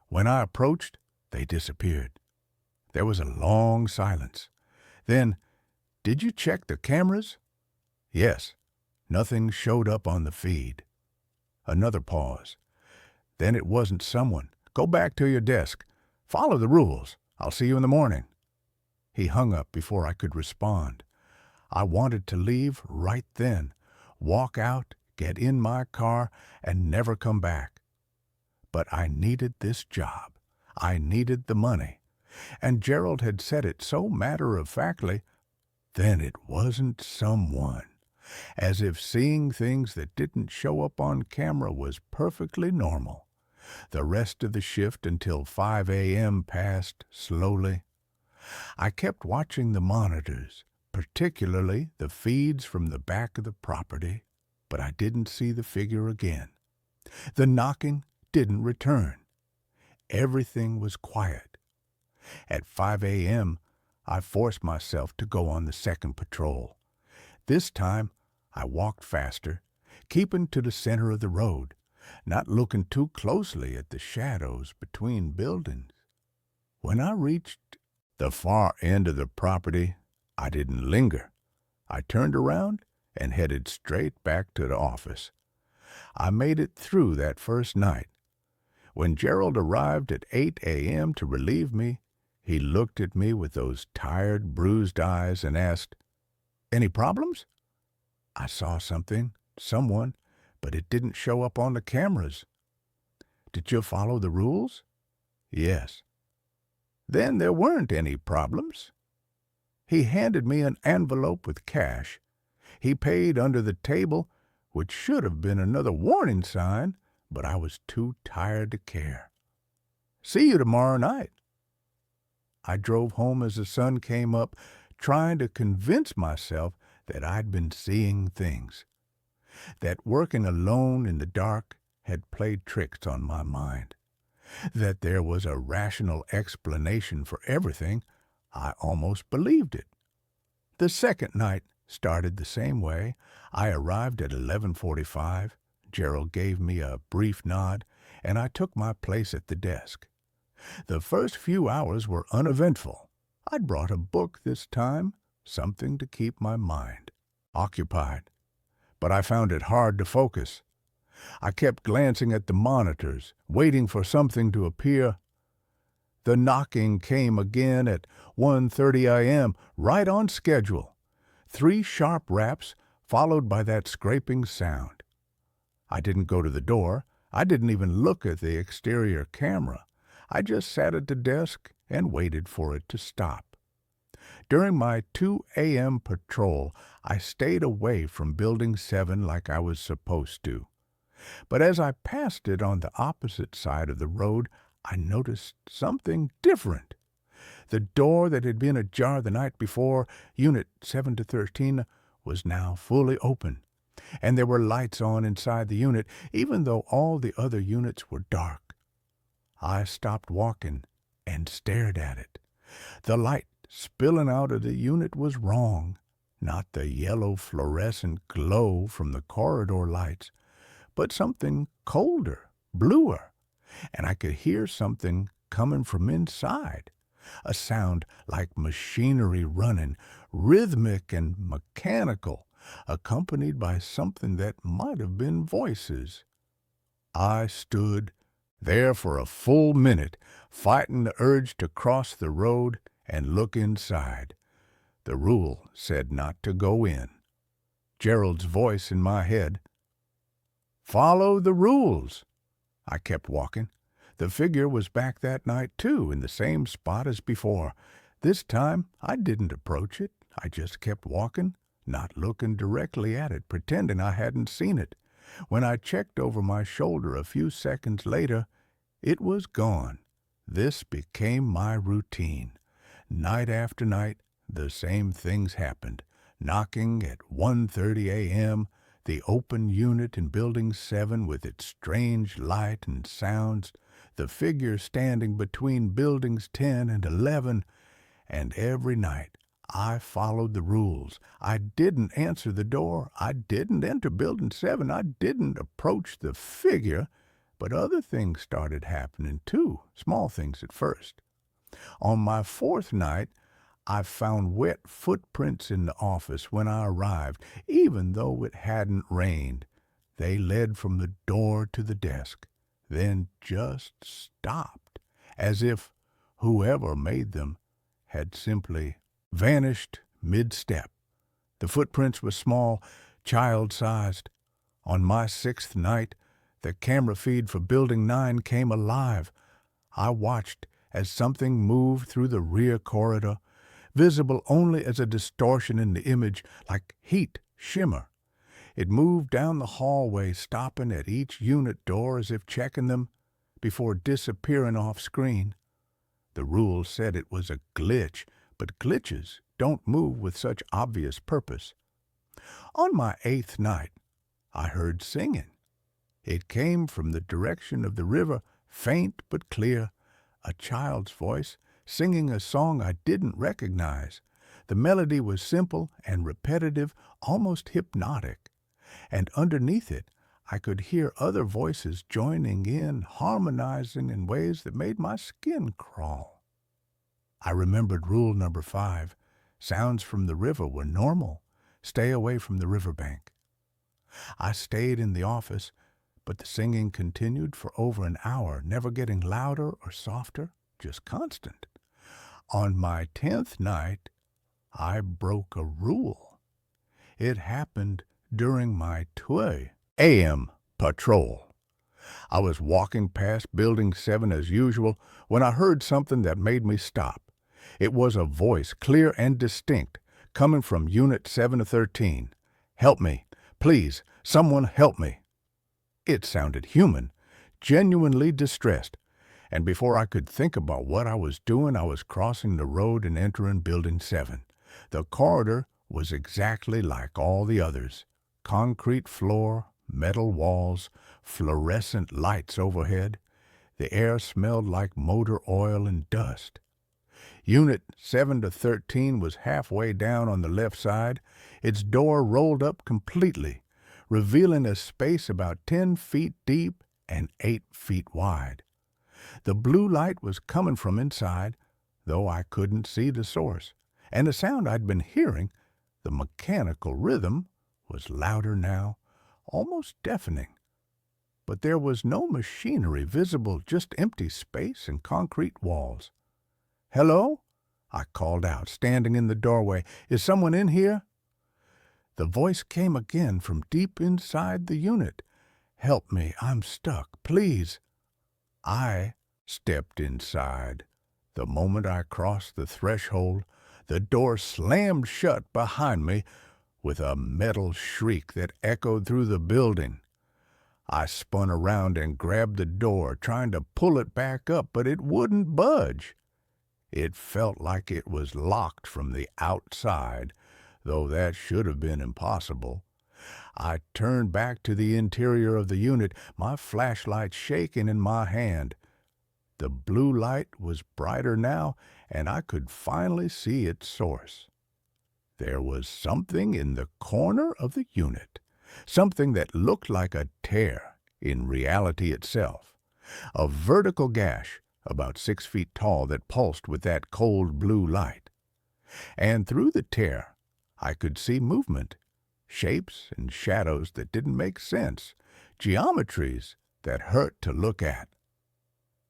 When I approached, they disappeared." There was a long silence. Then, "Did you check the cameras?" "Yes. Nothing showed up on the feed." Another pause. "Then it wasn't someone. Go back to your desk. Follow the rules. I'll see you in the morning." He hung up before I could respond. I wanted to leave right then, walk out, get in my car, and never come back. But I needed this job. I needed the money. And Gerald had said it so matter-of-factly. Then it wasn't someone. As if seeing things that didn't show up on camera was perfectly normal. The rest of the shift until 5 a.m. passed slowly. I kept watching the monitors, particularly the feeds from the back of the property, but I didn't see the figure again. The knocking didn't return. Everything was quiet. At 5 a.m., I forced myself to go on the second patrol. This time, I walked faster, keeping to the center of the road, not looking too closely at the shadows between buildings. When I reached the far end of the property, I didn't linger. I turned around and headed straight back to the office. I made it through that first night. When Gerald arrived at 8 a.m. to relieve me, he looked at me with those tired, bruised eyes and asked, "Any problems?" I saw someone, but it didn't show up on the cameras. "Did you follow the rules?" "Yes." "Then there weren't any problems." He handed me an envelope with cash. He paid under the table, which should have been another warning sign, but I was too tired to care. "See you tomorrow night." I drove home as the sun came up, trying to convince myself that I'd been seeing things, that working alone in the dark had played tricks on my mind, that there was a rational explanation for everything. I almost believed it. The second night started the same way. I arrived at 11:45. Gerald gave me a brief nod, and I took my place at the desk. The first few hours were uneventful. I'd brought a book this time, something to keep my mind occupied. But I found it hard to focus. I kept glancing at the monitors, waiting for something to appear. The knocking came again at 1:30 a.m., right on schedule. 3 sharp raps, followed by that scraping sound. I didn't go to the door. I didn't even look at the exterior camera. I just sat at the desk and waited for it to stop. During my 2 a.m. patrol, I stayed away from Building 7 like I was supposed to. But as I passed it on the opposite side of the road, I noticed something different. The door that had been ajar the night before, Unit 7 to 13, was now fully open, and there were lights on inside the unit, even though all the other units were dark. I stopped walking and stared at it. The light spilling out of the unit was wrong, not the yellow fluorescent glow from the corridor lights, but something colder, bluer, and I could hear something coming from inside, a sound like machinery running, rhythmic and mechanical, accompanied by something that might have been voices. I stood there for a full minute, fighting the urge to cross the road and look inside. The rule said not to go in. Gerald's voice in my head. "Follow the rules." I kept walking. The figure was back that night, too, in the same spot as before. This time, I didn't approach it. I just kept walking, not looking directly at it, pretending I hadn't seen it. When I checked over my shoulder a few seconds later, it was gone. This became my routine. Night after night, the same things happened. Knocking at 1:30 a.m., the open unit in Building 7 with its strange light and sounds, the figure standing between Buildings 10 and 11, and every night I followed the rules. I didn't answer the door. I didn't enter Building 7. I didn't approach the figure, but other things started happening too, small things at first. On my 4th night, I found wet footprints in the office when I arrived, even though it hadn't rained. They led from the door to the desk, then just stopped, as if whoever made them had simply vanished mid-step. The footprints were small, child-sized. On my 6th night, the camera feed for Building 9 came alive. I watched as something moved through the rear corridor, visible only as a distortion in the image, like heat, shimmer. It moved down the hallway, stopping at each unit door as if checking them, before disappearing off screen. The rules said it was a glitch, but glitches don't move with such obvious purpose. On my 8th night, I heard singing. It came from the direction of the river, faint but clear, a child's voice singing a song I didn't recognize. The melody was simple and repetitive, almost hypnotic, and underneath it I could hear other voices joining in, harmonizing in ways that made my skin crawl. I remembered rule number 5. Sounds from the river were normal. Stay away from the riverbank. I stayed in the office, but the singing continued for over an hour, never getting louder or softer, just constant. On my 10th night, I broke a rule. It happened during my 2 a.m. patrol. I was walking past Building 7 as usual when I heard something that made me stop. It was a voice, clear and distinct, coming from Unit 7-13. "Help me. Please, someone help me." It sounded human, genuinely distressed, and before I could think about what I was doing, I was crossing the road and entering Building 7. The corridor was exactly like all the others. Concrete floor, metal walls, fluorescent lights overhead. The air smelled like motor oil and dust. Unit 7-13 was halfway down on the left side. Its door rolled up completely, revealing a space about 10 feet deep and 8 feet wide. The blue light was coming from inside, though I couldn't see the source, and the sound I'd been hearing, the mechanical rhythm, was louder now, almost deafening. But there was no machinery visible, just empty space and concrete walls. "Hello?" I called out, standing in the doorway. "Is someone in here?" The voice came again from deep inside the unit. "Help me, I'm stuck, please." I stepped inside. The moment I crossed the threshold, the door slammed shut behind me with a metal shriek that echoed through the building. I spun around and grabbed the door, trying to pull it back up, but it wouldn't budge. It felt like it was locked from the outside, though that should have been impossible. I turned back to the interior of the unit, my flashlight shaking in my hand. The blue light was brighter now, and I could finally see its source. There was something in the corner of the unit, something that looked like a tear in reality itself, a vertical gash about 6 feet tall that pulsed with that cold blue light. And through the tear, I could see movement, shapes and shadows that didn't make sense, geometries that hurt to look at.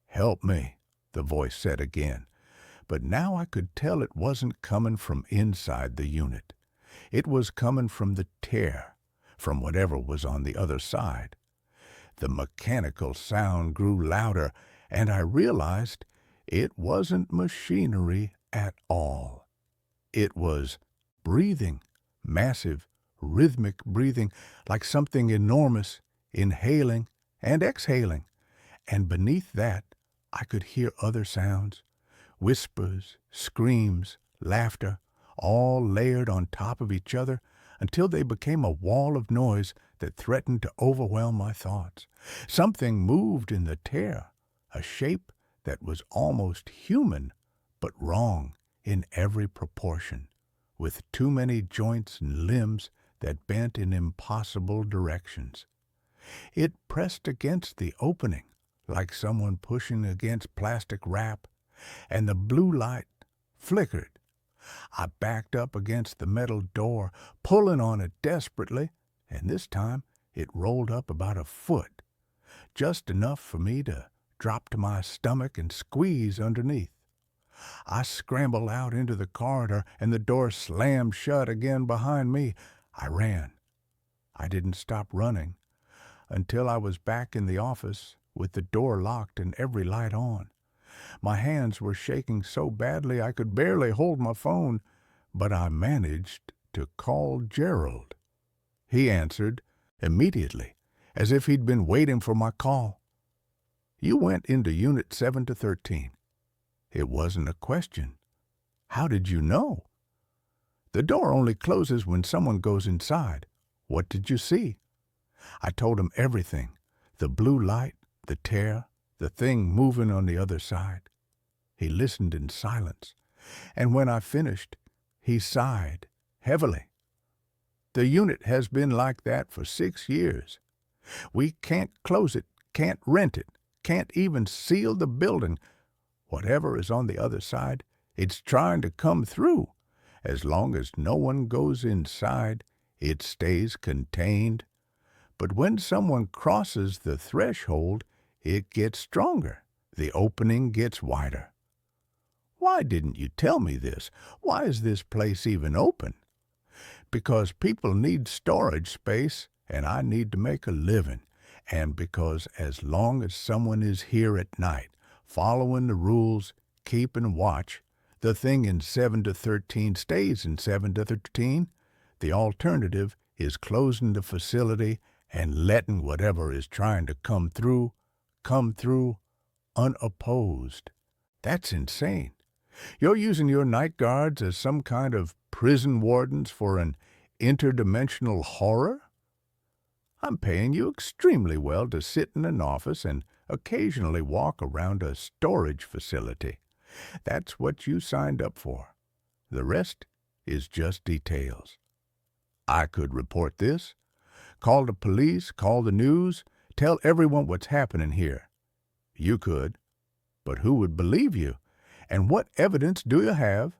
"Help me," the voice said again, but now I could tell it wasn't coming from inside the unit. It was coming from the tear, from whatever was on the other side. The mechanical sound grew louder, and I realized it wasn't machinery at all. It was breathing, massive, rhythmic breathing, like something enormous, inhaling and exhaling. And beneath that, I could hear other sounds, whispers, screams, laughter, all layered on top of each other until they became a wall of noise that threatened to overwhelm my thoughts. Something moved in the tear, a shape that was almost human, but wrong in every proportion, with too many joints and limbs that bent in impossible directions. It pressed against the opening, like someone pushing against plastic wrap, and the blue light flickered. I backed up against the metal door, pulling on it desperately, and this time it rolled up about a foot, just enough for me to drop to my stomach and squeeze underneath. I scrambled out into the corridor, and the door slammed shut again behind me. I ran. I didn't stop running until I was back in the office with the door locked and every light on. My hands were shaking so badly I could barely hold my phone, but I managed to call Gerald. He answered immediately, as if he'd been waiting for my call. "You went into Unit 7-13. It wasn't a question. How did you know?" The door only closes when someone goes inside. What did you see? I told him everything. The blue light, the tear, the thing moving on the other side. He listened in silence, and when I finished, he sighed heavily. The unit has been like that for 6 years. We can't close it, can't rent it, can't even seal the building. Whatever is on the other side, it's trying to come through. As long as no one goes inside, it stays contained. But when someone crosses the threshold, it gets stronger. The opening gets wider. Why didn't you tell me this? Why is this place even open? Because people need storage space, and I need to make a living. And because as long as someone is here at night, following the rules, keeping watch, the thing in 7 to 13 stays in 7 to 13. The alternative is closing the facility and letting whatever is trying to come through unopposed. That's insane. You're using your night guards as some kind of prison wardens for an interdimensional horror? I'm paying you extremely well to sit in an office and occasionally walk around a storage facility. That's what you signed up for. The rest is just details. I could report this, call the police, call the news, tell everyone what's happening here. You could, but who would believe you? And what evidence do you have?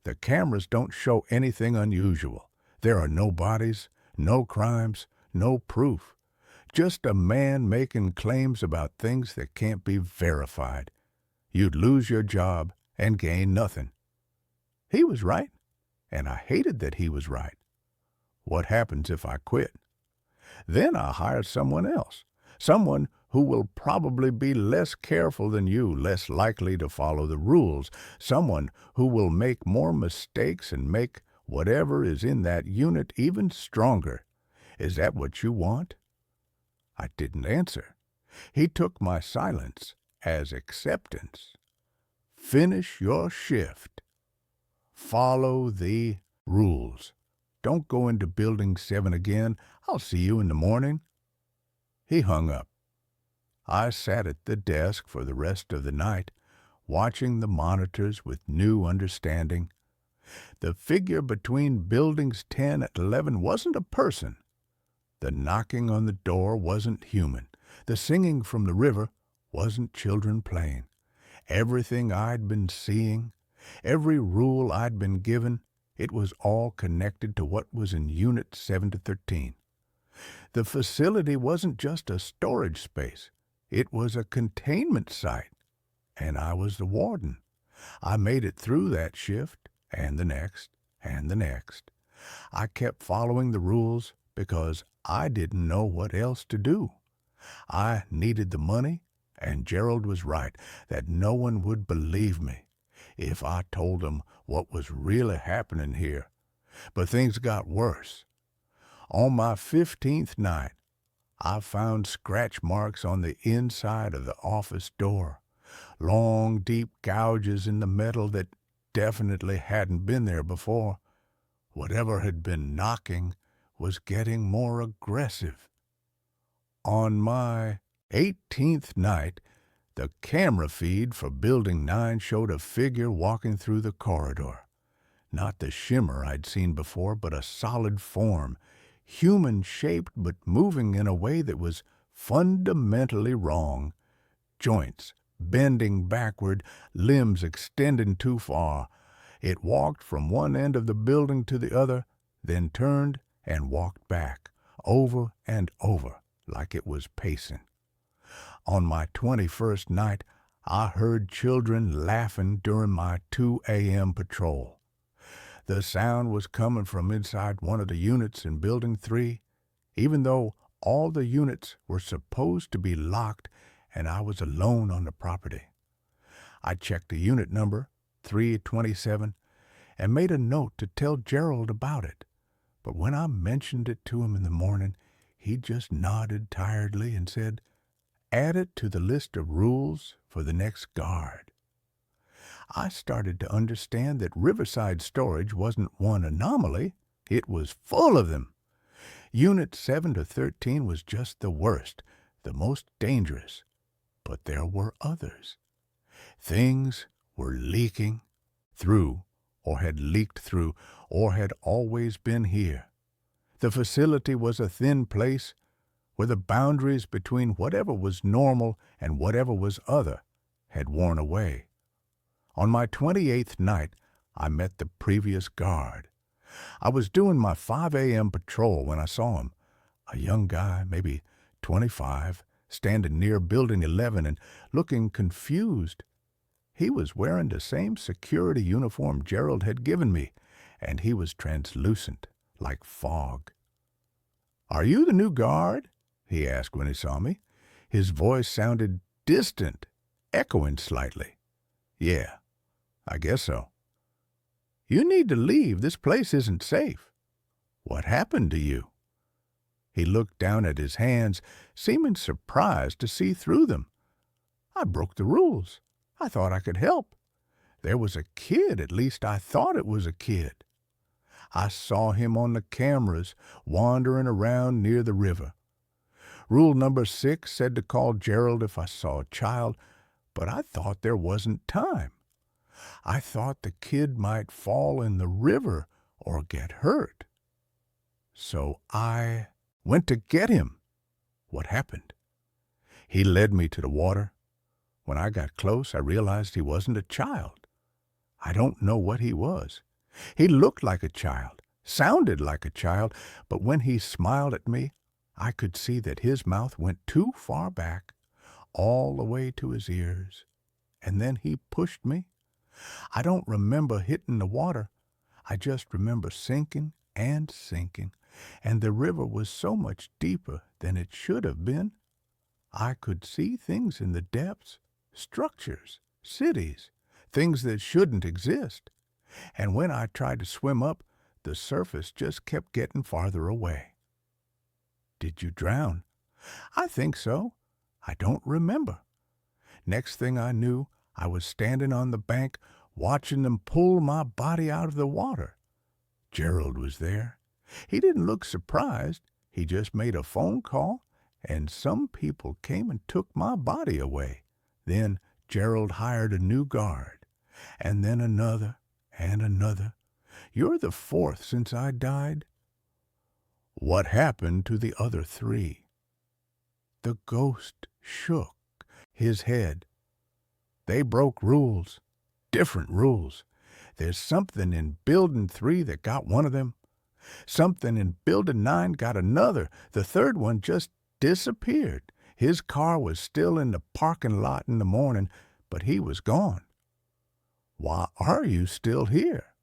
The cameras don't show anything unusual. There are no bodies, no crimes, no proof. Just a man making claims about things that can't be verified. You'd lose your job and gain nothing. He was right, and I hated that he was right. What happens if I quit? Then I'll hire someone else, someone who will probably be less careful than you, less likely to follow the rules, someone who will make more mistakes and make whatever is in that unit even stronger. Is that what you want? I didn't answer. He took my silence as acceptance. Finish your shift. Follow the rules. Don't go into Building 7 again. I'll see you in the morning. He hung up. I sat at the desk for the rest of the night, watching the monitors with new understanding. The figure between Buildings 10 and 11 wasn't a person. The knocking on the door wasn't human. The singing from the river wasn't children playing. Everything I'd been seeing, every rule I'd been given, it was all connected to what was in Unit 7 to 13. The facility wasn't just a storage space. It was a containment site, and I was the warden. I made it through that shift, and the next, and the next. I kept following the rules because I didn't know what else to do. I needed the money, and Gerald was right that no one would believe me if I told them what was really happening here. But things got worse. On my 15th night, I found scratch marks on the inside of the office door, long, deep gouges in the metal that definitely hadn't been there before. Whatever had been knocking was getting more aggressive. On my 18th night, the camera feed for Building 9 showed a figure walking through the corridor. Not the shimmer I'd seen before, but a solid form, human-shaped but moving in a way that was fundamentally wrong. Joints bending backward, limbs extending too far. It walked from one end of the building to the other, then turned and walked back, over and over, like it was pacing. On my 21st night, I heard children laughing during my 2 a.m. patrol. The sound was coming from inside one of the units in Building 3, even though all the units were supposed to be locked and I was alone on the property. I checked the unit number, 327, and made a note to tell Gerald about it. But when I mentioned it to him in the morning, he just nodded tiredly and said, "Add it to the list of rules for the next guard." I started to understand that Riverside storage wasn't one anomaly. It was full of them. Unit 7 to 13 was just the worst, the most dangerous. But there were others. Things were leaking through, or had leaked through, or had always been here. The facility was a thin place where the boundaries between whatever was normal and whatever was other had worn away. On my 28th night, I met the previous guard. I was doing my 5 a.m. patrol when I saw him, a young guy, maybe 25, standing near Building 11 and looking confused. He was wearing the same security uniform Gerald had given me, and he was translucent, like fog. "Are you the new guard?" he asked when he saw me. His voice sounded distant, echoing slightly. "Yeah, I guess so." "You need to leave. This place isn't safe." "What happened to you?" He looked down at his hands, seeming surprised to see through them. "I broke the rules. I thought I could help. There was a kid, at least I thought it was a kid. I saw him on the cameras wandering around near the river. Rule number 6 said to call Gerald if I saw a child, but I thought there wasn't time. I thought the kid might fall in the river or get hurt. So I went to get him." "What happened?" "He led me to the water. When I got close, I realized he wasn't a child. I don't know what he was. He looked like a child, sounded like a child, but when he smiled at me, I could see that his mouth went too far back, all the way to his ears. And then he pushed me. I don't remember hitting the water. I just remember sinking and sinking, and the river was so much deeper than it should have been. I could see things in the depths, structures, cities, things that shouldn't exist. And when I tried to swim up, the surface just kept getting farther away." "Did you drown?" "I think so. I don't remember. Next thing I knew, I was standing on the bank watching them pull my body out of the water. Gerald was there. He didn't look surprised. He just made a phone call, and some people came and took my body away. Then Gerald hired a new guard, and then another and another. You're the 4th since I died." "What happened to the other 3? The ghost shook his head. "They broke rules, different rules. There's something in Building 3 that got one of them. Something in Building 9 got another. The third one just disappeared. His car was still in the parking lot in the morning, but he was gone." "Why are you still here?"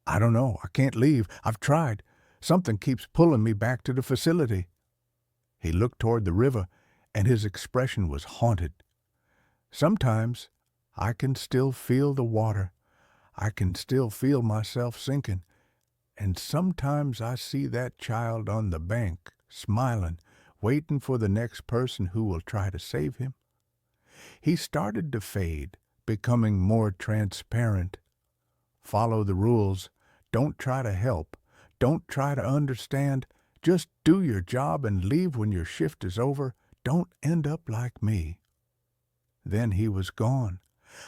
"I don't know. I can't leave. I've tried. Something keeps pulling me back to the facility." He looked toward the river, and his expression was haunted. "Sometimes I can still feel the water. I can still feel myself sinking. And sometimes I see that child on the bank, smiling, waiting for the next person who will try to save him." He started to fade, becoming more transparent. "Follow the rules. Don't try to help. Don't try to understand. Just do your job and leave when your shift is over. Don't end up like me." Then he was gone.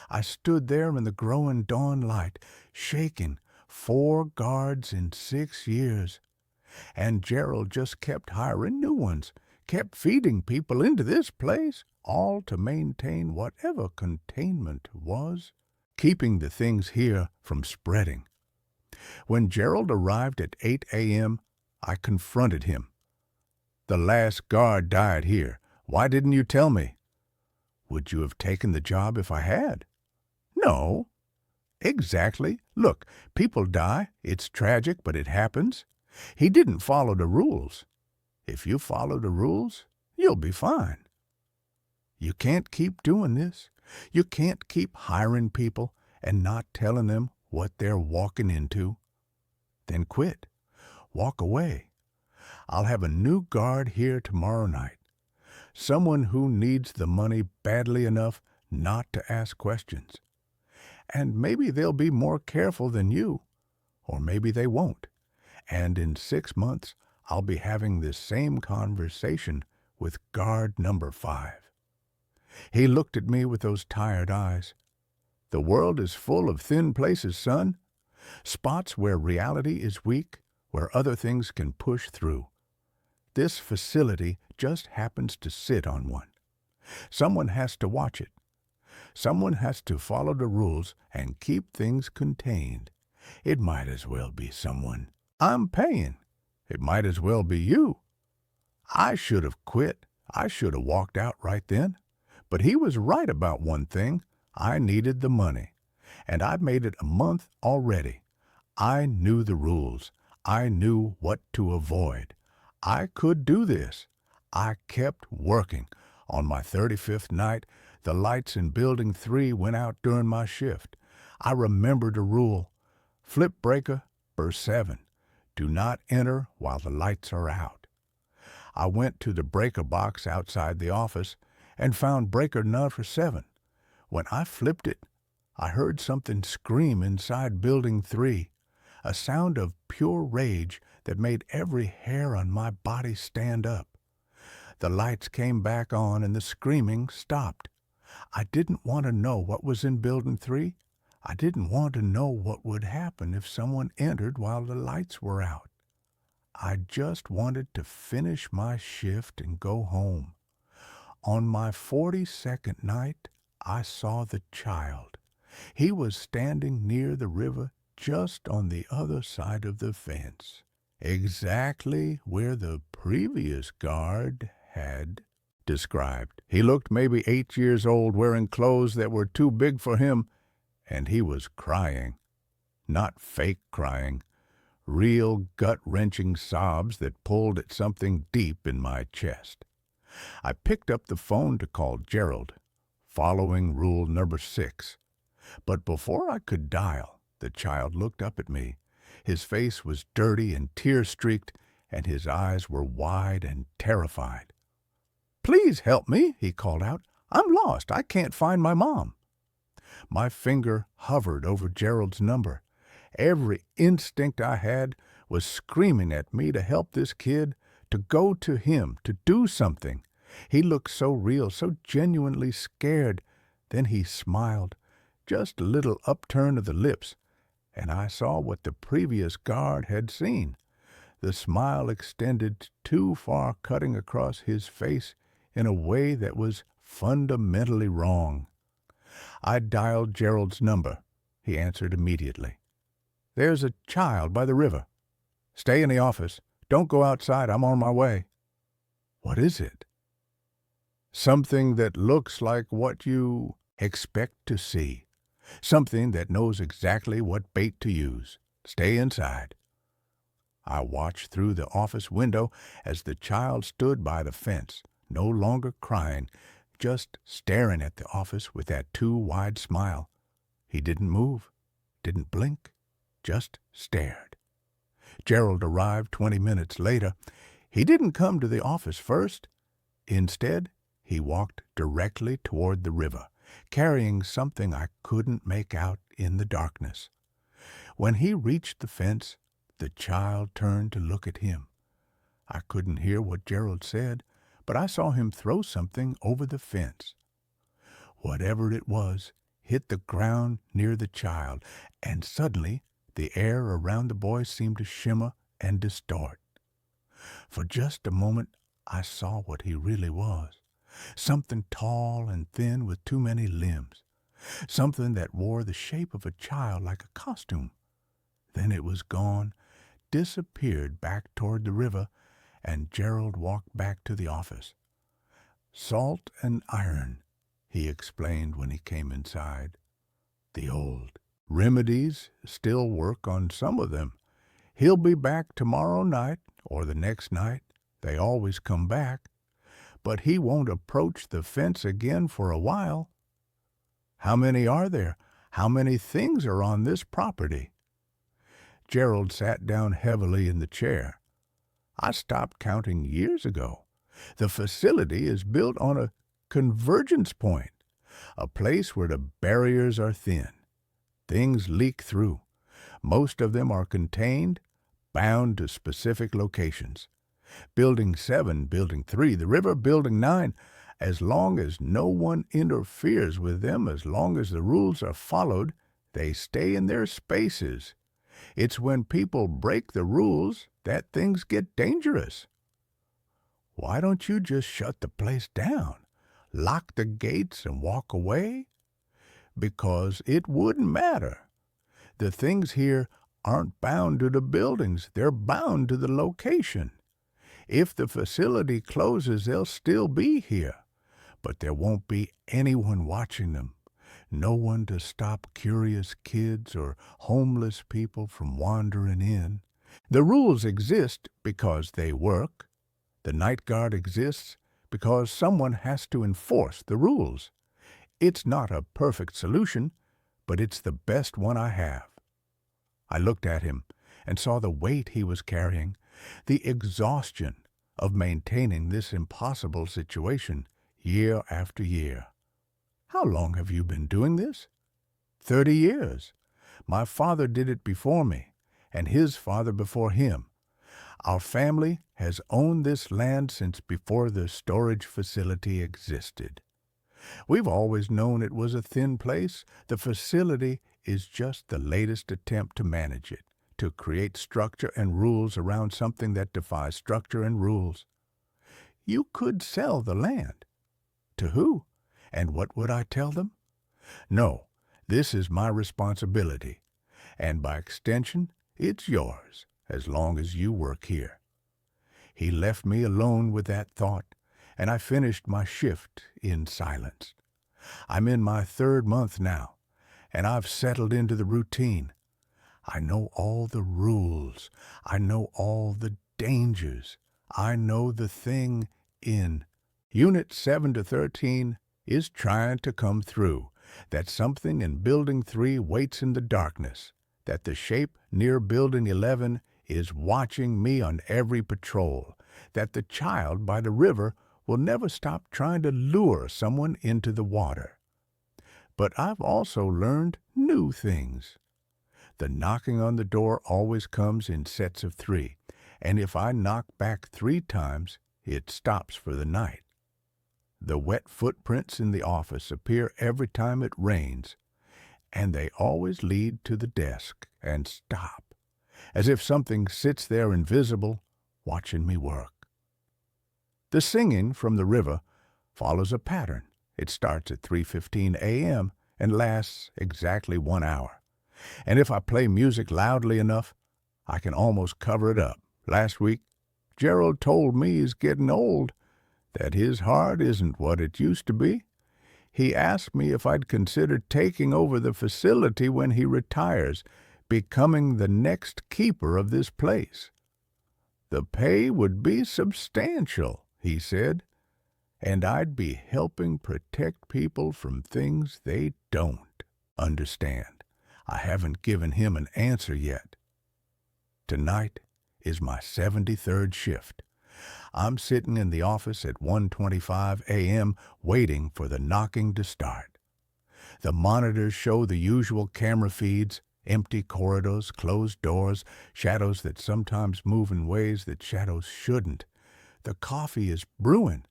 I stood there in the growing dawn light, shaking. 4 guards in 6 years. And Gerald just kept hiring new ones, kept feeding people into this place, all to maintain whatever containment was, keeping the things here from spreading. When Gerald arrived at 8 a.m., I confronted him. "The last guard died here. Why didn't you tell me?" "Would you have taken the job if I had?" "No." "Exactly. Look, people die. It's tragic, but it happens. He didn't follow the rules. If you follow the rules, you'll be fine. You can't keep doing this. You can't keep hiring people and not telling them what they're walking into. Then quit. Walk away. I'll have a new guard here tomorrow night. Someone who needs the money badly enough not to ask questions. And maybe they'll be more careful than you, or maybe they won't. And in 6 months, I'll be having this same conversation with guard number 5. He looked at me with those tired eyes. The world is full of thin places, son. Spots where reality is weak, where other things can push through. This facility just happens to sit on one. Someone has to watch it. Someone has to follow the rules and keep things contained. It might as well be someone I'm paying. It might as well be you. I should have quit. I should have walked out right then. But he was right about one thing. I needed the money. And I've made it a month already. I knew the rules. I knew what to avoid. I could do this. I kept working. On my 35th night, the lights in Building 3 went out during my shift. I remembered a rule. Flip breaker, burst 7. Do not enter while the lights are out. I went to the breaker box outside the office and found breaker number 7. When I flipped it, I heard something scream inside Building 3, a sound of pure rage that made every hair on my body stand up. The lights came back on and the screaming stopped. I didn't want to know what was in Building 3. I didn't want to know what would happen if someone entered while the lights were out. I just wanted to finish my shift and go home. On my 42nd night, I saw the child. He was standing near the river just on the other side of the fence, exactly where the previous guard had described. He looked maybe 8 years old, wearing clothes that were too big for him, and he was crying. Not fake crying, real gut-wrenching sobs that pulled at something deep in my chest. I picked up the phone to call Gerald, following rule number 6. But before I could dial, the child looked up at me. His face was dirty and tear-streaked, and his eyes were wide and terrified. "Please help me," he called out. "I'm lost. I can't find my mom." My finger hovered over Gerald's number. Every instinct I had was screaming at me to help this kid, to go to him, to do something. He looked so real, so genuinely scared. Then he smiled, just a little upturn of the lips, and I saw what the previous guard had seen. The smile extended too far, cutting across his face in a way that was fundamentally wrong. I dialed Gerald's number. He answered immediately. "There's a child by the river. Stay in the office. Don't go outside. I'm on my way." "What is it?" "Something that looks like what you expect to see. Something that knows exactly what bait to use. Stay inside." I watched through the office window as the child stood by the fence, no longer crying, just staring at the office with that too wide smile. He didn't move, didn't blink, just stared. Gerald arrived 20 minutes later. He didn't come to the office first. Instead, he walked directly toward the river, carrying something I couldn't make out in the darkness. When he reached the fence, the child turned to look at him. I couldn't hear what Gerald said, but I saw him throw something over the fence. Whatever it was hit the ground near the child, and suddenly the air around the boy seemed to shimmer and distort. For just a moment, I saw what he really was. Something tall and thin with too many limbs. Something that wore the shape of a child like a costume. Then it was gone, disappeared back toward the river, and Gerald walked back to the office. "Salt and iron," he explained when he came inside. "The old remedies still work on some of them. He'll be back tomorrow night or the next night. They always come back. But he won't approach the fence again for a while." "How many are there? How many things are on this property?" Gerald sat down heavily in the chair. "I stopped counting years ago. The facility is built on a convergence point, a place where the barriers are thin. Things leak through. Most of them are contained, bound to specific locations. Building 7, Building 3, the river, Building 9, as long as no one interferes with them, as long as the rules are followed, they stay in their spaces. It's when people break the rules that things get dangerous. Why don't you just shut the place down, lock the gates and walk away? Because it wouldn't matter. The things here aren't bound to the buildings, they're bound to the location. If the facility closes, they'll still be here, but there won't be anyone watching them. No one to stop curious kids or homeless people from wandering in. The rules exist because they work. The night guard exists because someone has to enforce the rules. It's not a perfect solution, but it's the best one I have. I looked at him and saw the weight he was carrying, the exhaustion of maintaining this impossible situation year after year. How long have you been doing this? 30 years. My father did it before me, and his father before him. Our family has owned this land since before the storage facility existed. We've always known it was a thin place. The facility is just the latest attempt to manage it, to create structure and rules around something that defies structure and rules. You could sell the land. To who? And what would I tell them? No, this is my responsibility, and by extension, it's yours, as long as you work here. He left me alone with that thought, and I finished my shift in silence. I'm in my 3rd month now, and I've settled into the routine. I know all the rules. I know all the dangers. I know the thing in. Unit 7 to 13 is trying to come through, that something in Building 3 waits in the darkness, that the shape near Building 11 is watching me on every patrol, that the child by the river will never stop trying to lure someone into the water. But I've also learned new things. The knocking on the door always comes in sets of 3, and if I knock back 3 times, it stops for the night. The wet footprints in the office appear every time it rains, and they always lead to the desk and stop, as if something sits there invisible, watching me work. The singing from the river follows a pattern. It starts at 3:15 a.m. and lasts exactly 1 hour. And if I play music loudly enough, I can almost cover it up. Last week, Gerald told me he's getting old, that his heart isn't what it used to be. He asked me if I'd consider taking over the facility when he retires, becoming the next keeper of this place. The pay would be substantial, he said, and I'd be helping protect people from things they don't understand. I haven't given him an answer yet. Tonight is my 73rd shift. I'm sitting in the office at 1:25 a.m. waiting for the knocking to start. The monitors show the usual camera feeds, empty corridors, closed doors, shadows that sometimes move in ways that shadows shouldn't. The coffee is brewing.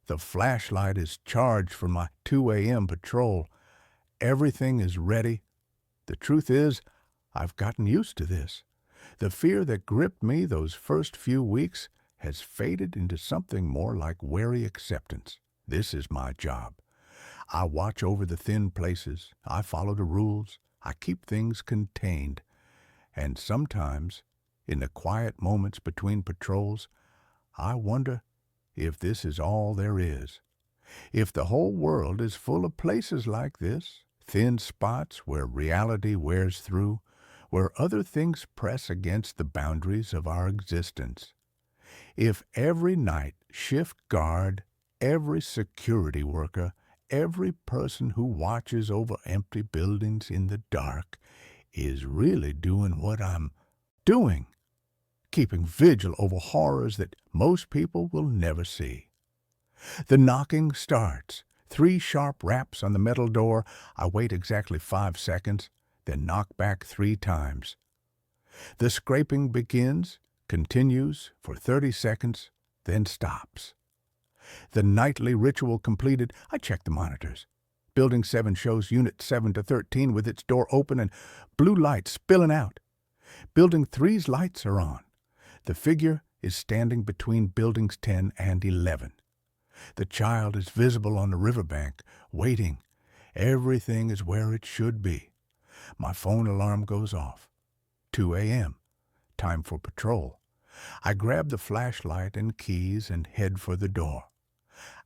The flashlight is charged for my 2 a.m. patrol. Everything is ready. The truth is, I've gotten used to this. The fear that gripped me those first few weeks has faded into something more like wary acceptance. This is my job. I watch over the thin places. I follow the rules. I keep things contained. And sometimes, in the quiet moments between patrols, I wonder if this is all there is. If the whole world is full of places like this, thin spots where reality wears through, where other things press against the boundaries of our existence. If every night shift guard, every security worker, every person who watches over empty buildings in the dark is really doing what I'm doing, keeping vigil over horrors that most people will never see. The knocking starts. 3 sharp raps on the metal door. I wait exactly 5 seconds. then knock back 3 times. The scraping begins, continues for 30 seconds, then stops. The nightly ritual completed, I check the monitors. Building 7 shows Unit 7 to 13 with its door open and blue light spilling out. Building 3's lights are on. The figure is standing between Buildings 10 and 11. The child is visible on the riverbank, waiting. Everything is where it should be. My phone alarm goes off. 2 a.m. Time for patrol. I grab the flashlight and keys and head for the door.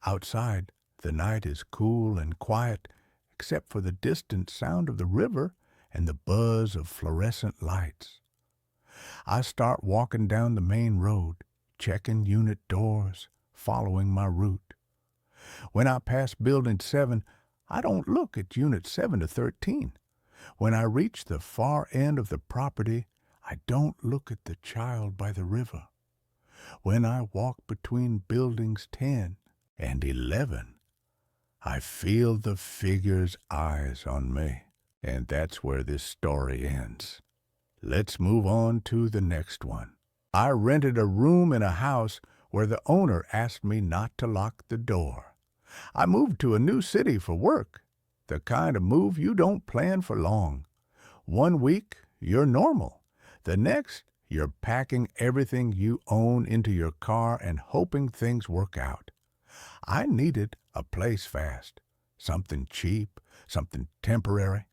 Outside, the night is cool and quiet, except for the distant sound of the river and the buzz of fluorescent lights. I start walking down the main road, checking unit doors, following my route. When I pass Building 7, I don't look at Unit 7 to 13. When I reach the far end of the property, I don't look at the child by the river. When I walk between Buildings 10 and 11, I feel the figure's eyes on me. And that's where this story ends. Let's move on to the next one. I rented a room in a house where the owner asked me not to lock the door. I moved to a new city for work, the kind of move you don't plan for long. 1 week, you're normal. The next, you're packing everything you own into your car and hoping things work out. I needed a place fast, something cheap, something temporary.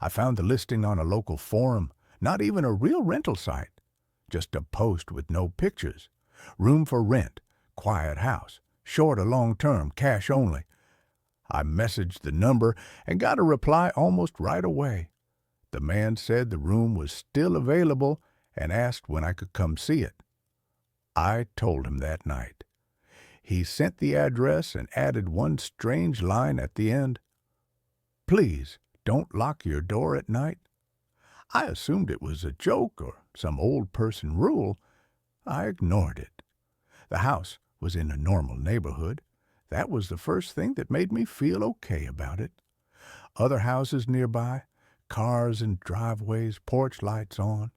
I found the listing on a local forum, not even a real rental site, just a post with no pictures. Room for rent, quiet house, short or long term, cash only. I messaged the number and got a reply almost right away. The man said the room was still available and asked when I could come see it. I told him that night. He sent the address and added one strange line at the end. Please don't lock your door at night. I assumed it was a joke or some old person rule. I ignored it. The house was in a normal neighborhood. That was the first thing that made me feel okay about it. Other houses nearby, cars and driveways, porch lights on.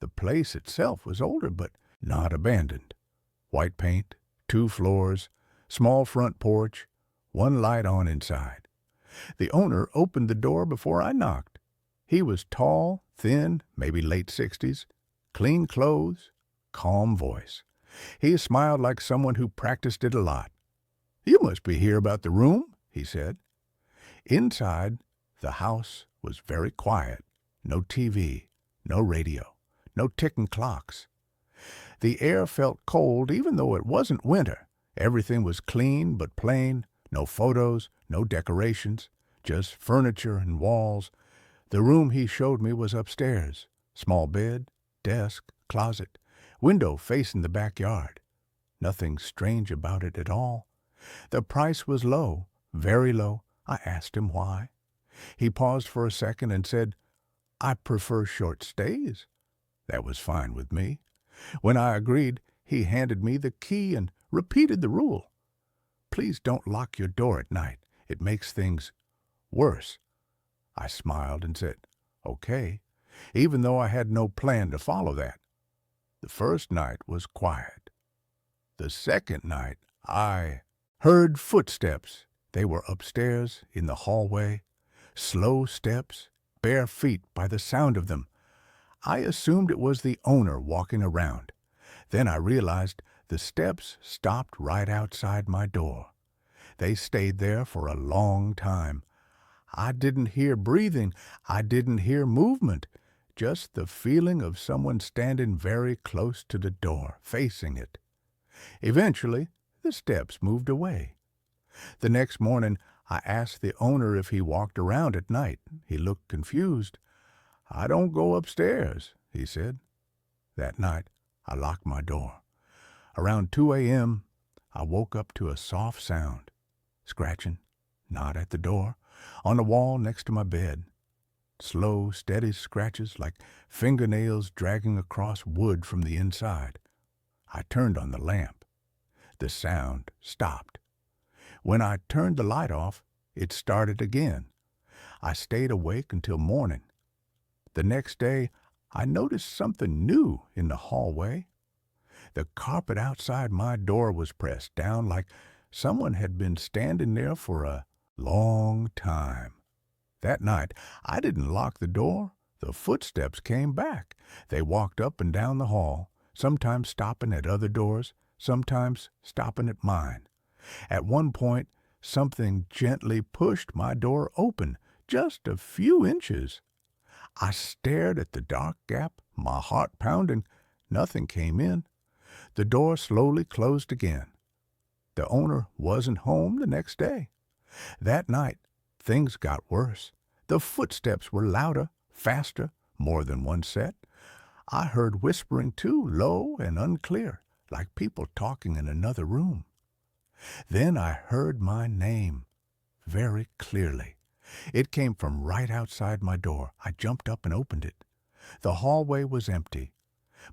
The place itself was older but not abandoned. White paint, 2 floors, small front porch, 1 light on inside. The owner opened the door before I knocked. He was tall, thin, maybe late 60s, clean clothes, calm voice. He smiled like someone who practiced it a lot. "You must be here about the room," he said. Inside, the house was very quiet. No TV, no radio, no ticking clocks. The air felt cold even though it wasn't winter. Everything was clean but plain, no photos, no decorations, just furniture and walls. The room he showed me was upstairs. Small bed, desk, closet, window facing the backyard. Nothing strange about it at all. The price was low, very low. I asked him why. He paused for a second and said, "I prefer short stays." That was fine with me. When I agreed, he handed me the key and repeated the rule. "Please don't lock your door at night. It makes things worse." I smiled and said, "Okay," even though I had no plan to follow that. The first night was quiet. The second night, I heard footsteps. They were upstairs in the hallway. Slow steps, bare feet by the sound of them. I assumed it was the owner walking around. Then I realized the steps stopped right outside my door. They stayed there for a long time. I didn't hear breathing. I didn't hear movement. Just the feeling of someone standing very close to the door, facing it. Eventually, the steps moved away. The next morning, I asked the owner if he walked around at night. He looked confused. "I don't go upstairs," he said. That night, I locked my door. Around 2 a.m., I woke up to a soft sound. Scratching, not at the door, on the wall next to my bed. Slow, steady scratches like fingernails dragging across wood from the inside. I turned on the lamp. The sound stopped. When I turned the light off, it started again. I stayed awake until morning. The next day, I noticed something new in the hallway. The carpet outside my door was pressed down like someone had been standing there for a long time. That night, I didn't lock the door. The footsteps came back. They walked up and down the hall, sometimes stopping at other doors, sometimes stopping at mine. At one point, something gently pushed my door open, just a few inches. I stared at the dark gap, my heart pounding. Nothing came in. The door slowly closed again. The owner wasn't home the next day. That night, things got worse. The footsteps were louder, faster, more than one set. I heard whispering too, low and unclear, like people talking in another room. Then I heard my name, very clearly. It came from right outside my door. I jumped up and opened it. The hallway was empty,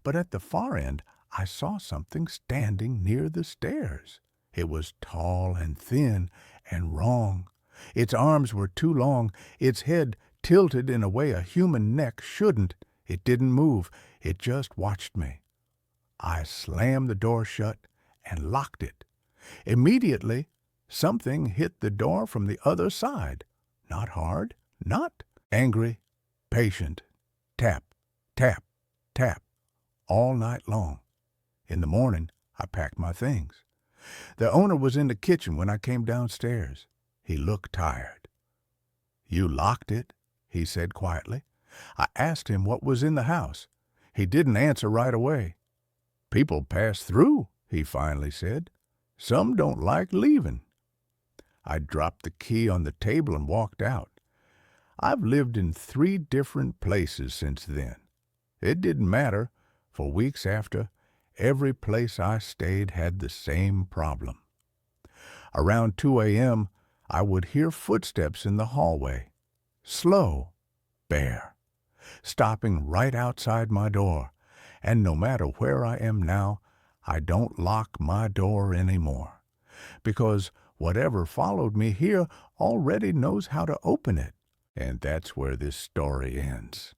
but at the far end, I saw something standing near the stairs. It was tall and thin and wrong. Its arms were too long, its head tilted in a way a human neck shouldn't. It didn't move. It just watched me. I slammed the door shut and locked it. Immediately, something hit the door from the other side. Not hard, not angry, patient. Tap, tap, tap, all night long. In the morning, I packed my things. The owner was in the kitchen when I came downstairs. He looked tired. "You locked it," he said quietly. I asked him what was in the house. He didn't answer right away. "People pass through," he finally said. "Some don't like leaving." I dropped the key on the table and walked out. I've lived in 3 different places since then. It didn't matter. For weeks after, every place I stayed had the same problem. Around 2 a.m., I would hear footsteps in the hallway. Slow, bare, stopping right outside my door. And no matter where I am now, I don't lock my door anymore. Because whatever followed me here already knows how to open it. And that's where this story ends.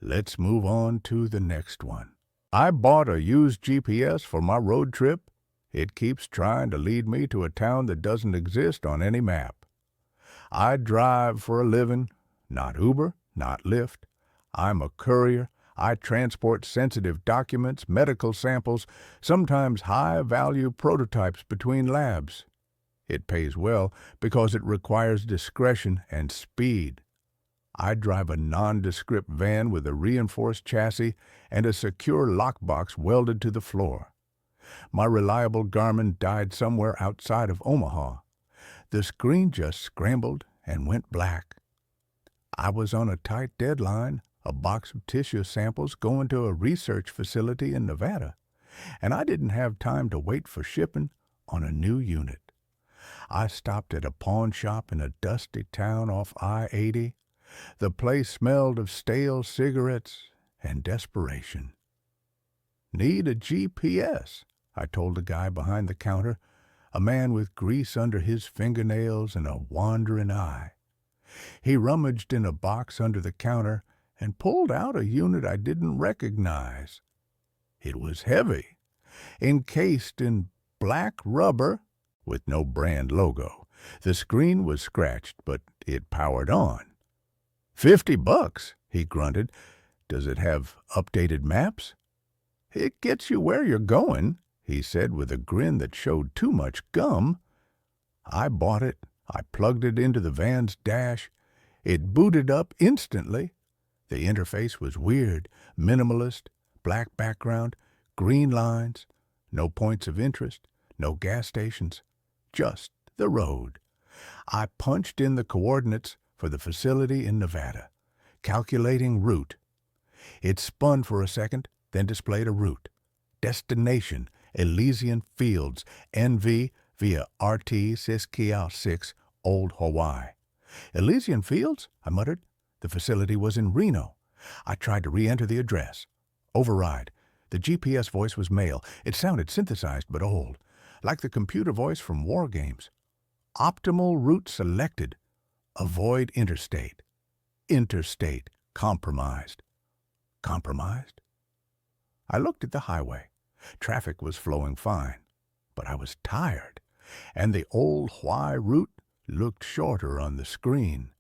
Let's move on to the next one. I bought a used GPS for my road trip. It keeps trying to lead me to a town that doesn't exist on any map. I drive for a living, not Uber, not Lyft. I'm a courier. I transport sensitive documents, medical samples, sometimes high-value prototypes between labs. It pays well because it requires discretion and speed. I drive a nondescript van with a reinforced chassis and a secure lockbox welded to the floor. My reliable Garmin died somewhere outside of Omaha. The screen just scrambled and went black. I was on a tight deadline, a box of tissue samples going to a research facility in Nevada, and I didn't have time to wait for shipping on a new unit. I stopped at a pawn shop in a dusty town off I-80. The place smelled of stale cigarettes and desperation. "Need a GPS," I told the guy behind the counter, a man with grease under his fingernails and a wandering eye. He rummaged in a box under the counter and pulled out a unit I didn't recognize. It was heavy, encased in black rubber with no brand logo. The screen was scratched, but it powered on. $50, he grunted. "Does it have updated maps?" "It gets you where you're going," he said with a grin that showed too much gum. I bought it. I plugged it into the van's dash. It booted up instantly. The interface was weird, minimalist, black background, green lines, no points of interest, no gas stations, just the road. I punched in the coordinates for the facility in Nevada, calculating route. It spun for a second, then displayed a route. Destination, Elysian Fields, NV via RT Siskiyou 6, Old Hawaii. "Elysian Fields?" I muttered. The facility was in Reno. I tried to re-enter the address. Override. The GPS voice was male. It sounded synthesized but old, like the computer voice from war games. Optimal route selected. Avoid interstate. Interstate. Compromised. Compromised? I looked at the highway. Traffic was flowing fine, but I was tired, and the old Why route looked shorter on the screen.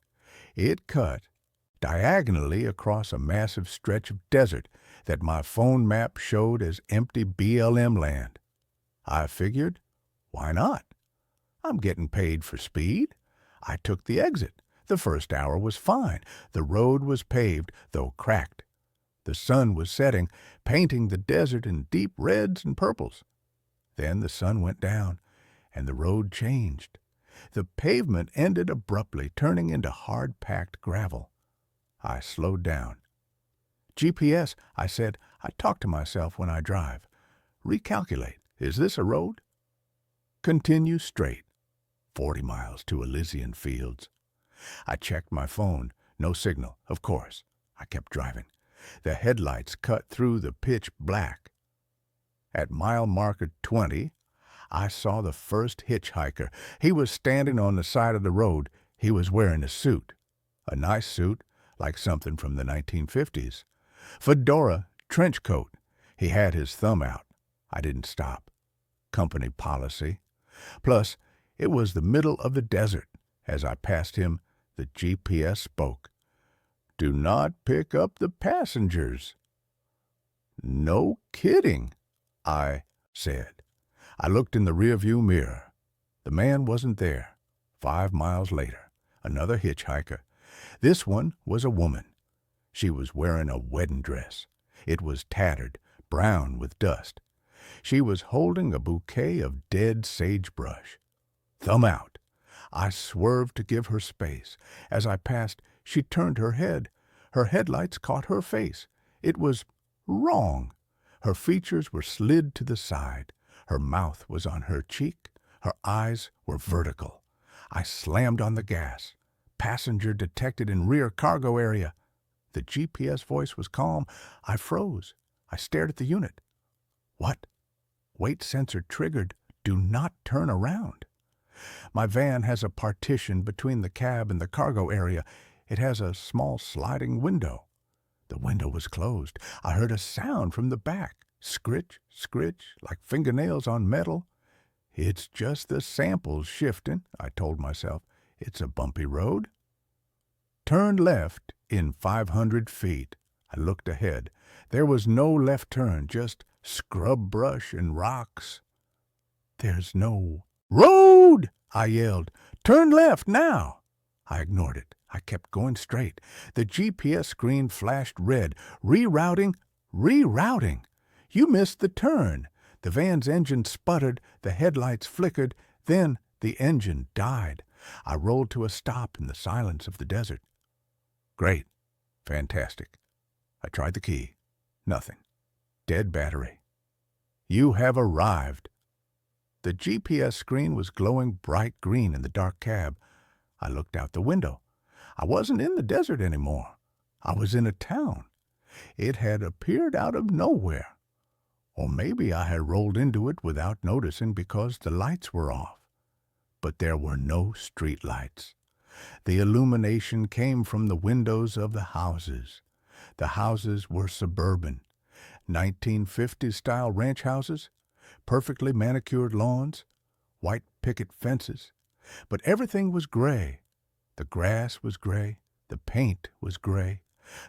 It cut diagonally across a massive stretch of desert that my phone map showed as empty BLM land. I figured, why not? I'm getting paid for speed. I took the exit. The first hour was fine. The road was paved, though cracked. The sun was setting, painting the desert in deep reds and purples. Then the sun went down, and the road changed. The pavement ended abruptly, turning into hard-packed gravel. I slowed down. GPS, I said. I talk to myself when I drive. Recalculate. Is this a road? Continue straight. 40 miles to Elysian Fields. I checked my phone. No signal, of course. I kept driving. The headlights cut through the pitch black. At mile marker 20, I saw the first hitchhiker. He was standing on the side of the road. He was wearing a suit. A nice suit, like something from the 1950s. Fedora, trench coat. He had his thumb out. I didn't stop. Company policy. Plus, it was the middle of the desert. As I passed him, the GPS spoke. Do not pick up the passengers. No kidding, I said. I looked in the rearview mirror. The man wasn't there. 5 miles later, another hitchhiker. This one was a woman. She was wearing a wedding dress. It was tattered, brown with dust. She was holding a bouquet of dead sagebrush. Thumb out. I swerved to give her space. As I passed, she turned her head. Her headlights caught her face. It was wrong. Her features were slid to the side. Her mouth was on her cheek. Her eyes were vertical. I slammed on the gas. Passenger detected in rear cargo area. The GPS voice was calm. I froze. I stared at the unit. What? Weight sensor triggered. Do not turn around. My van has a partition between the cab and the cargo area. It has a small sliding window. The window was closed. I heard a sound from the back. Scritch, scritch, like fingernails on metal. It's just the samples shifting, I told myself. It's a bumpy road. Turn left in 500 feet. I looked ahead. There was no left turn, just scrub brush and rocks. There's no road, I yelled. Turn left now. I ignored it. I kept going straight. The GPS screen flashed red. Rerouting, rerouting. You missed the turn. The van's engine sputtered. The headlights flickered. Then the engine died. I rolled to a stop in the silence of the desert. Great. Fantastic. I tried the key. Nothing. Dead battery. You have arrived. The GPS screen was glowing bright green in the dark cab. I looked out the window. I wasn't in the desert anymore. I was in a town. It had appeared out of nowhere. Or maybe I had rolled into it without noticing because the lights were off. But there were no street lights. The illumination came from the windows of the houses. The houses were suburban, 1950s-style ranch houses, perfectly manicured lawns, white picket fences. But everything was gray. The grass was gray. The paint was gray.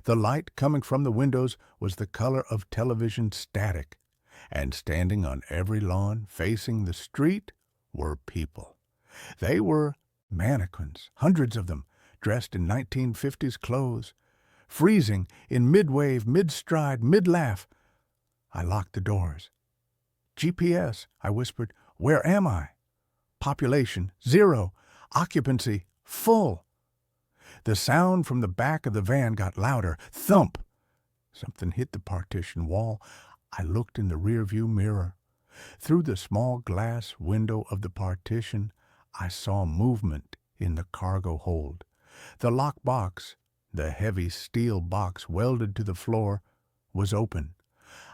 The light coming from the windows was the color of television static. And standing on every lawn facing the street were people. They were mannequins, hundreds of them, dressed in 1950s clothes, freezing in mid-wave, mid-stride, mid-laugh. I locked the doors. GPS, I whispered, where am I? Population, 0. Occupancy, full. The sound from the back of the van got louder. Thump! Something hit the partition wall. I looked in the rearview mirror. Through the small glass window of the partition, I saw movement in the cargo hold. The lock box, the heavy steel box welded to the floor, was open.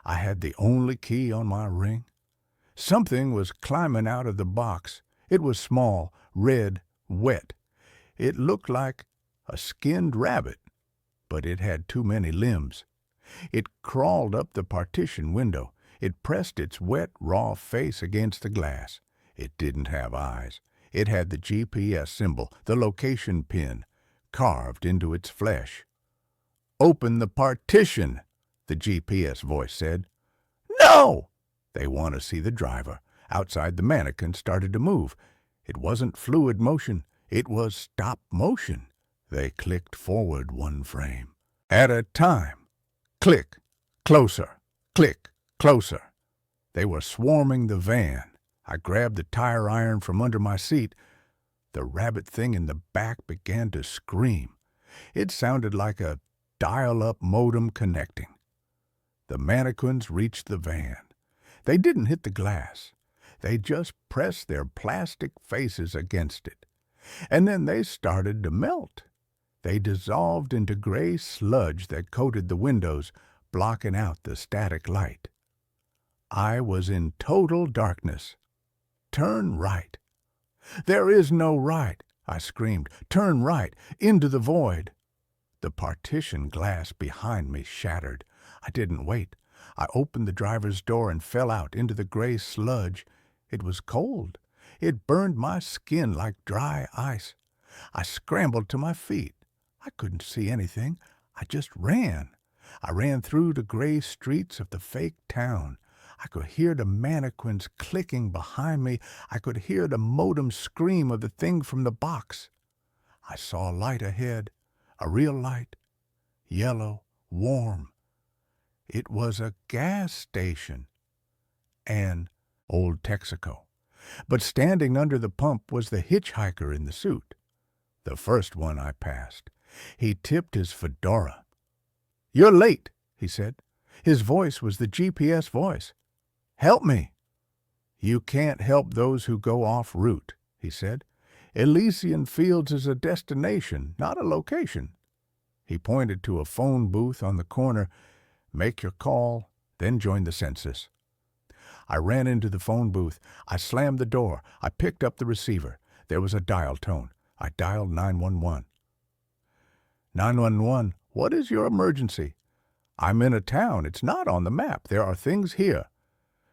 I had the only key on my ring. Something was climbing out of the box. It was small, red, wet. It looked like a skinned rabbit. but it had too many limbs. It crawled up the partition window. It pressed its wet, raw face against the glass. It didn't have eyes. It had the GPS symbol, the location pin, carved into its flesh. "Open the partition," the GPS voice said. "No!" "They want to see the driver." Outside, the mannequin started to move. It wasn't fluid motion. It was stop motion. They clicked forward one frame at a time. Click, closer, click, closer. They were swarming the van. I grabbed the tire iron from under my seat. The rabbit thing in the back began to scream. It sounded like a dial-up modem connecting. The mannequins reached the van. They didn't hit the glass. They just pressed their plastic faces against it. And then they started to melt. They dissolved into gray sludge that coated the windows, blocking out the static light. I was in total darkness. "Turn right." "There is no right," I screamed. "Turn right, into the void." The partition glass behind me shattered. I didn't wait. I opened the driver's door and fell out into the gray sludge. It was cold. It burned my skin like dry ice. I scrambled to my feet. I couldn't see anything. I just ran. I ran through the gray streets of the fake town. I could hear the mannequins clicking behind me. I could hear the modem scream of the thing from the box. I saw a light ahead, a real light, yellow, warm. It was a gas station. An old Texaco. But standing under the pump was the hitchhiker in the suit. The first one I passed. He tipped his fedora. "You're late," he said. His voice was the GPS voice. "Help me." "You can't help those who go off route," he said. "Elysian Fields is a destination, not a location." He pointed to a phone booth on the corner. "Make your call, then join the census." I ran into the phone booth. I slammed the door. I picked up the receiver. There was a dial tone. I dialed 911. 911, what is your emergency? I'm in a town. It's not on the map. There are things here.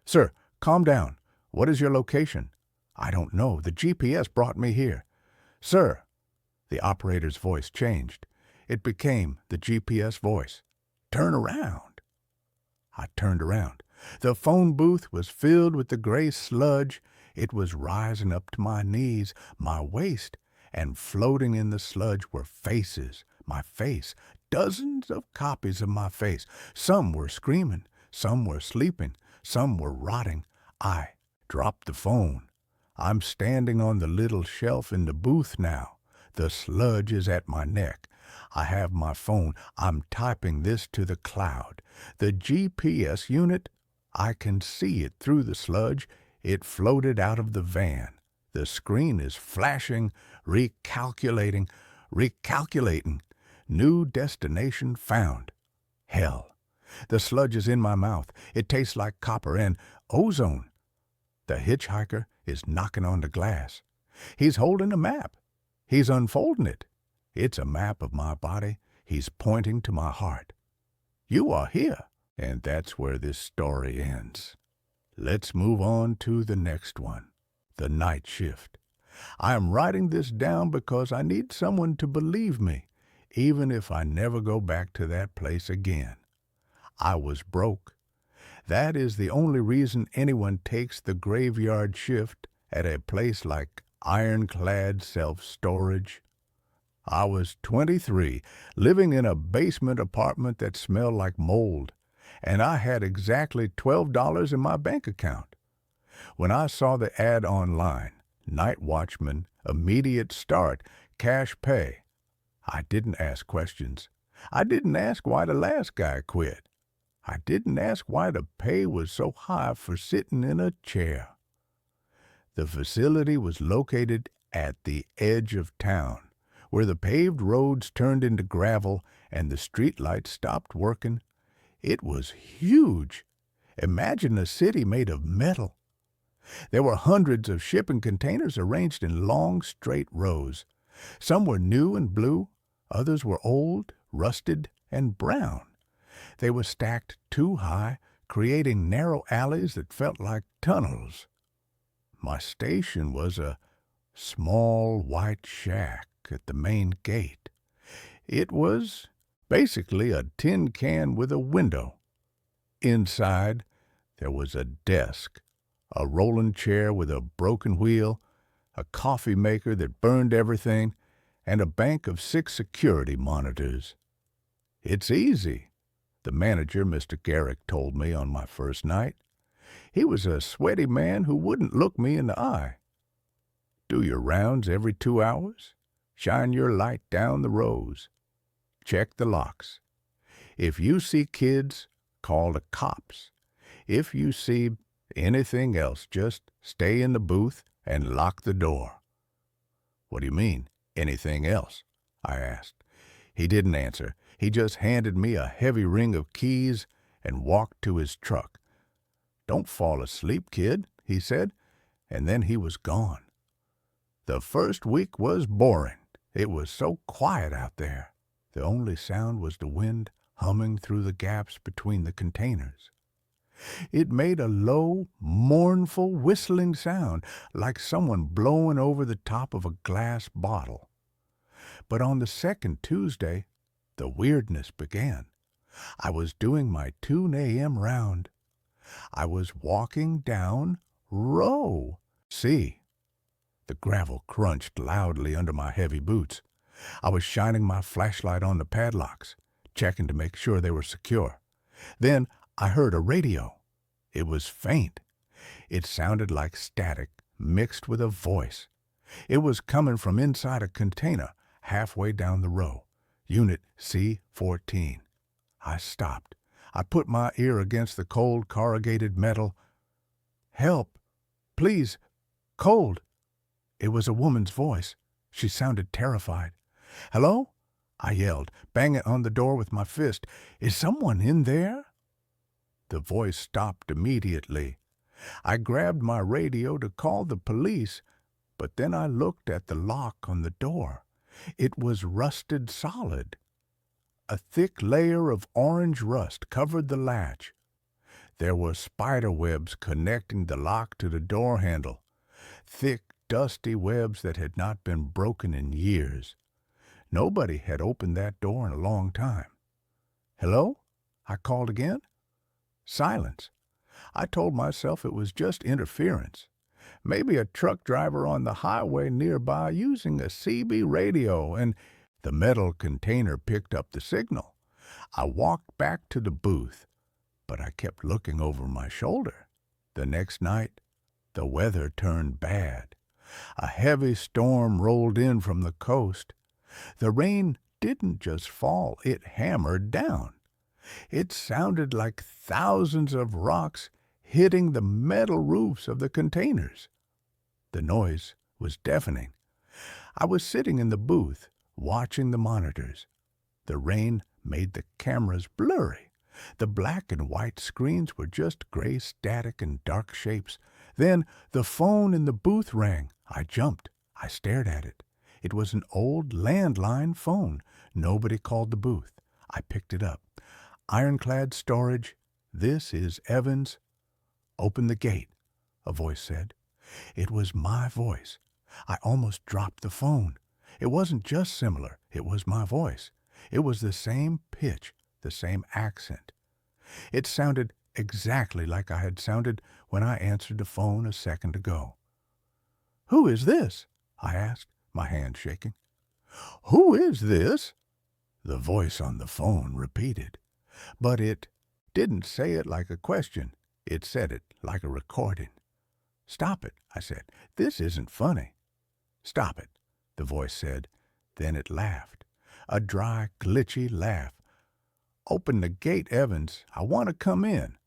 Sir, calm down. What is your location? I don't know. The GPS brought me here. Sir, the operator's voice changed. It became the GPS voice. Turn around. I turned around. The phone booth was filled with the gray sludge. It was rising up to my knees, my waist, and floating in the sludge were faces, my face, dozens of copies of my face. Some were screaming, some were sleeping, some were rotting. I dropped the phone. I'm standing on the little shelf in the booth now. The sludge is at my neck. I have my phone. I'm typing this to the cloud. The GPS unit, I can see it through the sludge. It floated out of the van. The screen is flashing, recalculating. New destination found. Hell. The sludge is in my mouth. It tastes like copper and ozone. The hitchhiker is knocking on the glass. He's holding a map. He's unfolding it. It's a map of my body. He's pointing to my heart. You are here. And that's where this story ends. Let's move on to the next one. The night shift. I am writing this down because I need someone to believe me, even if I never go back to that place again. I was broke. That is the only reason anyone takes the graveyard shift at a place like Ironclad Self-Storage. I was 23, living in a basement apartment that smelled like mold, and I had exactly $12 in my bank account. When I saw the ad online, Night Watchman, immediate start, cash pay, I didn't ask questions. I didn't ask why the last guy quit. I didn't ask why the pay was so high for sitting in a chair. The facility was located at the edge of town, where the paved roads turned into gravel and the streetlights stopped working. It was huge. Imagine a city made of metal. There were hundreds of shipping containers arranged in long, straight rows. Some were new and blue, others were old, rusted and brown. They were stacked too high, creating narrow alleys that felt like tunnels. My station was a small white shack at the main gate. It was basically a tin can with a window. Inside, there was a desk, a rolling chair with a broken wheel, a coffee maker that burned everything, and a bank of 6 security monitors. "It's easy," the manager, Mr. Garrick, told me on my first night. He was a sweaty man who wouldn't look me in the eye. "Do your rounds every 2 hours. Shine your light down the rows. Check the locks. If you see kids, call the cops. If you see anything else, just stay in the booth and lock the door." "What do you mean, anything else?" I asked. He didn't answer. He just handed me a heavy ring of keys and walked to his truck. "Don't fall asleep, kid," he said, and then he was gone. The first week was boring. It was so quiet out there. The only sound was the wind humming through the gaps between the containers. It made a low, mournful, whistling sound, like someone blowing over the top of a glass bottle. But on the second Tuesday, the weirdness began. I was doing my 2 a.m. round. I was walking down row C. The gravel crunched loudly under my heavy boots. I was shining my flashlight on the padlocks, checking to make sure they were secure. Then I heard a radio. It was faint. It sounded like static mixed with a voice. It was coming from inside a container halfway down the row, Unit C-14. I stopped. I put my ear against the cold corrugated metal. "Help! Please! Cold!" It was a woman's voice. She sounded terrified. "Hello?" I yelled, banging on the door with my fist. "Is someone in there?" The voice stopped immediately. I grabbed my radio to call the police, but then I looked at the lock on the door. It was rusted solid. A thick layer of orange rust covered the latch. There were spider webs connecting the lock to the door handle, thick, dusty webs that had not been broken in years. Nobody had opened that door in a long time. "Hello?" I called again. Silence. I told myself it was just interference. Maybe a truck driver on the highway nearby using a CB radio, and the metal container picked up the signal. I walked back to the booth, but I kept looking over my shoulder. The next night, the weather turned bad. A heavy storm rolled in from the coast. The rain didn't just fall, it hammered down. It sounded like thousands of rocks hitting the metal roofs of the containers. The noise was deafening. I was sitting in the booth, watching the monitors. The rain made the cameras blurry. The black and white screens were just gray static and dark shapes. Then the phone in the booth rang. I jumped. I stared at it. It was an old landline phone. Nobody called the booth. I picked it up. "Ironclad storage. This is Evans." "Open the gate," a voice said. It was my voice. I almost dropped the phone. It wasn't just similar. It was my voice. It was the same pitch, the same accent. It sounded exactly like I had sounded when I answered the phone a second ago. "Who is this?" I asked, my hand shaking. "Who is this?" the voice on the phone repeated. But it didn't say it like a question. It said it like a recording. "Stop it," I said. "This isn't funny." "Stop it," the voice said. Then it laughed. A dry, glitchy laugh. "Open the gate, Evans. I want to come in."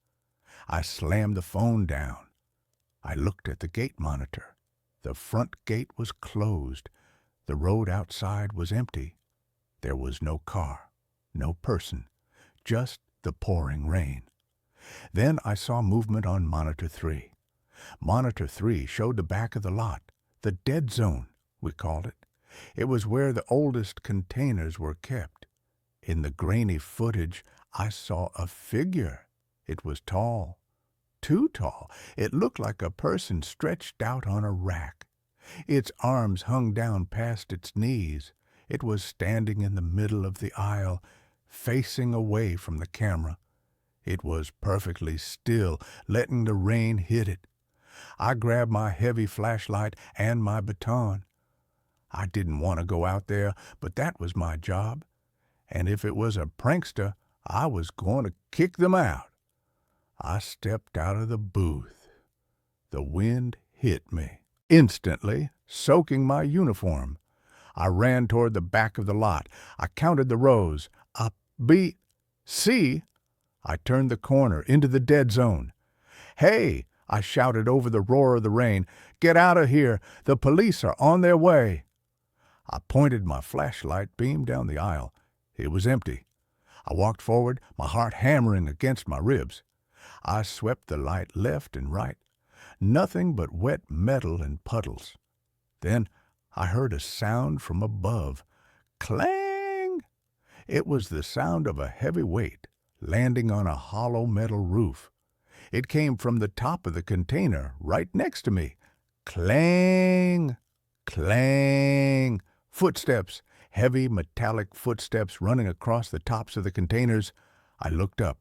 I slammed the phone down. I looked at the gate monitor. The front gate was closed. The road outside was empty. There was no car, no person, just the pouring rain. Then I saw movement on Monitor 3. Monitor 3 showed the back of the lot, the dead zone, we called it. It was where the oldest containers were kept. In the grainy footage, I saw a figure. It was tall, too tall. It looked like a person stretched out on a rack. Its arms hung down past its knees. It was standing in the middle of the aisle, facing away from the camera. It was perfectly still, letting the rain hit it. I grabbed my heavy flashlight and my baton. I didn't want to go out there, but that was my job. And if it was a prankster, I was going to kick them out. I stepped out of the booth. The wind hit me, instantly soaking my uniform. I ran toward the back of the lot. I counted the rows. Up, B, C. I turned the corner into the dead zone. "Hey!" I shouted over the roar of the rain. "Get out of here! The police are on their way!" I pointed my flashlight beam down the aisle. It was empty. I walked forward, my heart hammering against my ribs. I swept the light left and right. Nothing but wet metal and puddles. Then I heard a sound from above. Clang! It was the sound of a heavy weight landing on a hollow metal roof. It came from the top of the container right next to me. Clang! Clang! Footsteps, heavy metallic footsteps running across the tops of the containers. I looked up.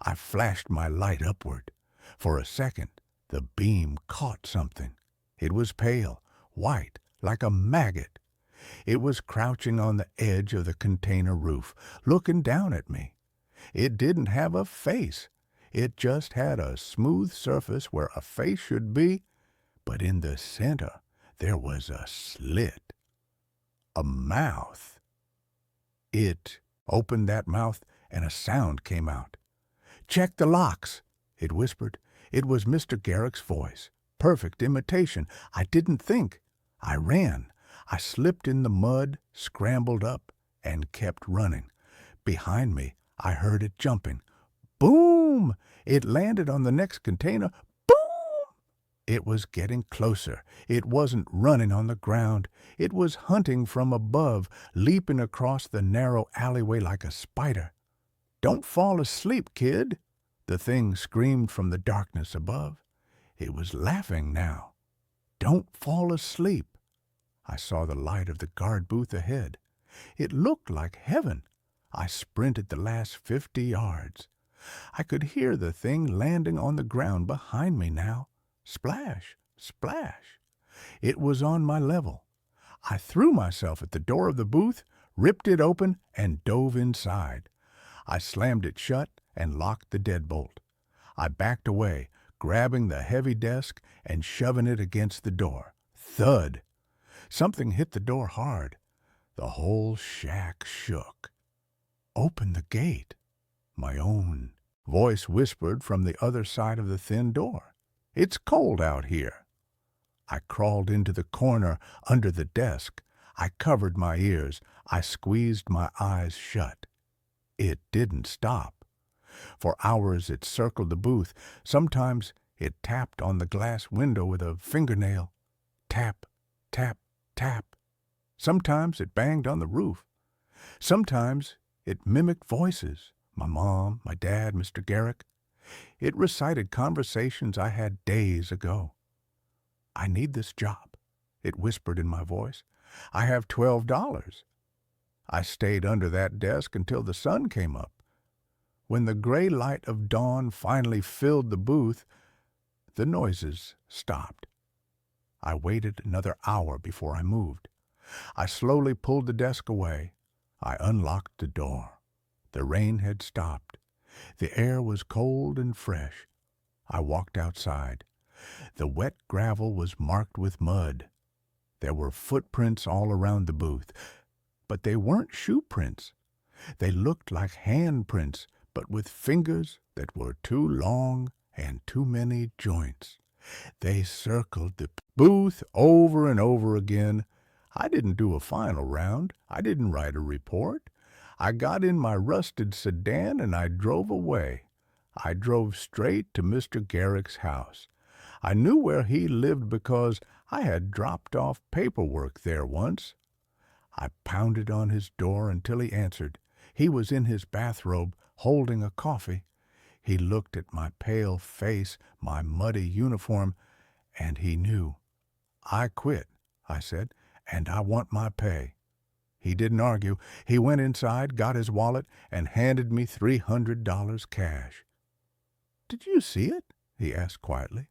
I flashed my light upward. For a second, the beam caught something. It was pale, white, like a maggot. It was crouching on the edge of the container roof, looking down at me. It didn't have a face. It just had a smooth surface where a face should be, but in the center there was a slit. A mouth. It opened that mouth and a sound came out. "Check the locks," it whispered. It was Mr. Garrick's voice. Perfect imitation. I didn't think. I ran. I slipped in the mud, scrambled up, and kept running. Behind me, I heard it jumping. Boom! It landed on the next container. Boom! It was getting closer. It wasn't running on the ground. It was hunting from above, leaping across the narrow alleyway like a spider. "Don't fall asleep, kid," the thing screamed from the darkness above. It was laughing now. "Don't fall asleep." I saw the light of the guard booth ahead. It looked like heaven. I sprinted the last 50 yards. I could hear the thing landing on the ground behind me now. Splash, splash. It was on my level. I threw myself at the door of the booth, ripped it open, and dove inside. I slammed it shut and locked the deadbolt. I backed away, grabbing the heavy desk and shoving it against the door. Thud! Something hit the door hard. The whole shack shook. "Open the gate," my own voice whispered from the other side of the thin door. "It's cold out here." I crawled into the corner under the desk. I covered my ears. I squeezed my eyes shut. It didn't stop. For hours it circled the booth. Sometimes it tapped on the glass window with a fingernail. Tap, tap, tap. Sometimes it banged on the roof. Sometimes it mimicked voices. My mom, my dad, Mr. Garrick. It recited conversations I had days ago. "I need this job," it whispered in my voice. "I have $12. I stayed under that desk until the sun came up. When the gray light of dawn finally filled the booth, the noises stopped. I waited another hour before I moved. I slowly pulled the desk away. I unlocked the door. The rain had stopped. The air was cold and fresh. I walked outside. The wet gravel was marked with mud. There were footprints all around the booth, but they weren't shoe prints. They looked like handprints, but with fingers that were too long and too many joints. They circled the booth over and over again. I didn't do a final round. I didn't write a report. I got in my rusted sedan and I drove away. I drove straight to Mr. Garrick's house. I knew where he lived because I had dropped off paperwork there once. I pounded on his door until he answered. He was in his bathrobe, holding a coffee. He looked at my pale face, my muddy uniform, and he knew. "I quit," I said, "and I want my pay." He didn't argue. He went inside, got his wallet, and handed me $300 cash. "Did you see it?" he asked quietly.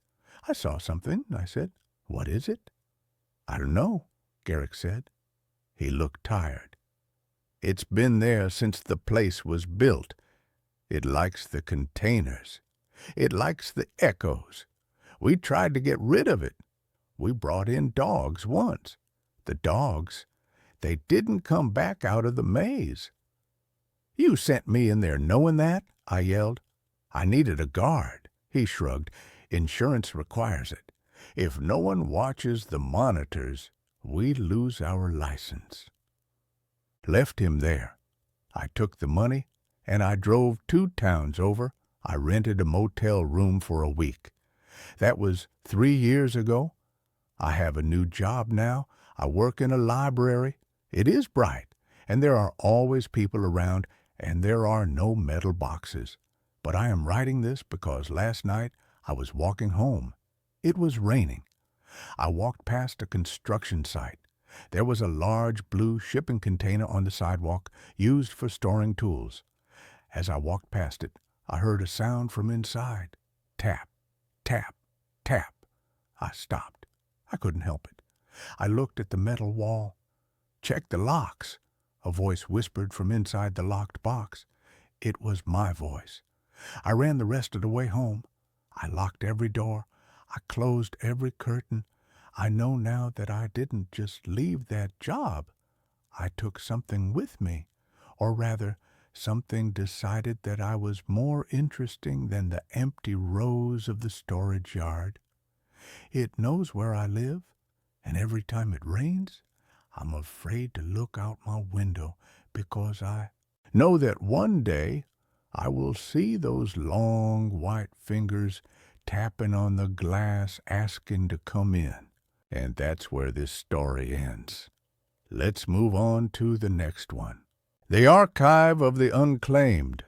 "I saw something," I said. "What is it?" "I don't know," Garrick said. He looked tired. "It's been there since the place was built. It likes the containers. It likes the echoes. We tried to get rid of it. We brought in dogs once. The dogs, they didn't come back out of the maze." "You sent me in there knowing that?" I yelled. "I needed a guard." He shrugged. "Insurance requires it. If no one watches the monitors, we lose our license." Left him there. I took the money, and I drove 2 towns over. I rented a motel room for a week. That was 3 years ago. I have a new job now. I work in a library. It is bright, and there are always people around, and there are no metal boxes. But I am writing this because last night I was walking home. It was raining. I walked past a construction site. There was a large blue shipping container on the sidewalk used for storing tools. As I walked past it, I heard a sound from inside. Tap, tap, tap. I stopped. I couldn't help it. I looked at the metal wall. "Check the locks," a voice whispered from inside the locked box. It was my voice. I ran the rest of the way home. I locked every door. I closed every curtain. I know now that I didn't just leave that job. I took something with me, or rather, something decided that I was more interesting than the empty rows of the storage yard. It knows where I live, and every time it rains, I'm afraid to look out my window because I know that one day I will see those long white fingers tapping on the glass asking to come in. And that's where this story ends. Let's move on to the next one. The Archive of the Unclaimed.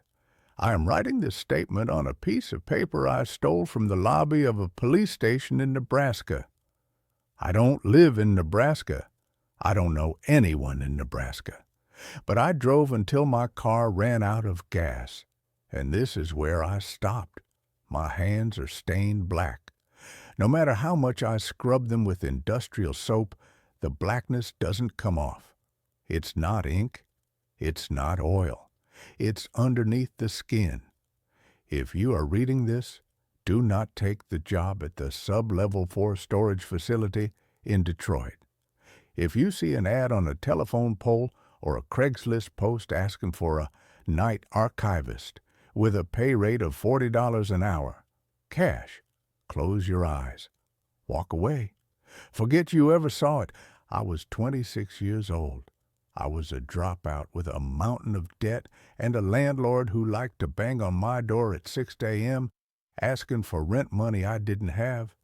I am writing this statement on a piece of paper I stole from the lobby of a police station in Nebraska. I don't live in Nebraska. I don't know anyone in Nebraska. But I drove until my car ran out of gas. And this is where I stopped. My hands are stained black. No matter how much I scrub them with industrial soap, the blackness doesn't come off. It's not ink. It's not oil. It's underneath the skin. If you are reading this, do not take the job at the sub-level 4 storage facility in Detroit. If you see an ad on a telephone pole or a Craigslist post asking for a night archivist with a pay rate of $40 an hour, cash, close your eyes. Walk away. Forget you ever saw it. I was 26 years old. I was a dropout with a mountain of debt and a landlord who liked to bang on my door at 6 a.m. asking for rent money I didn't have.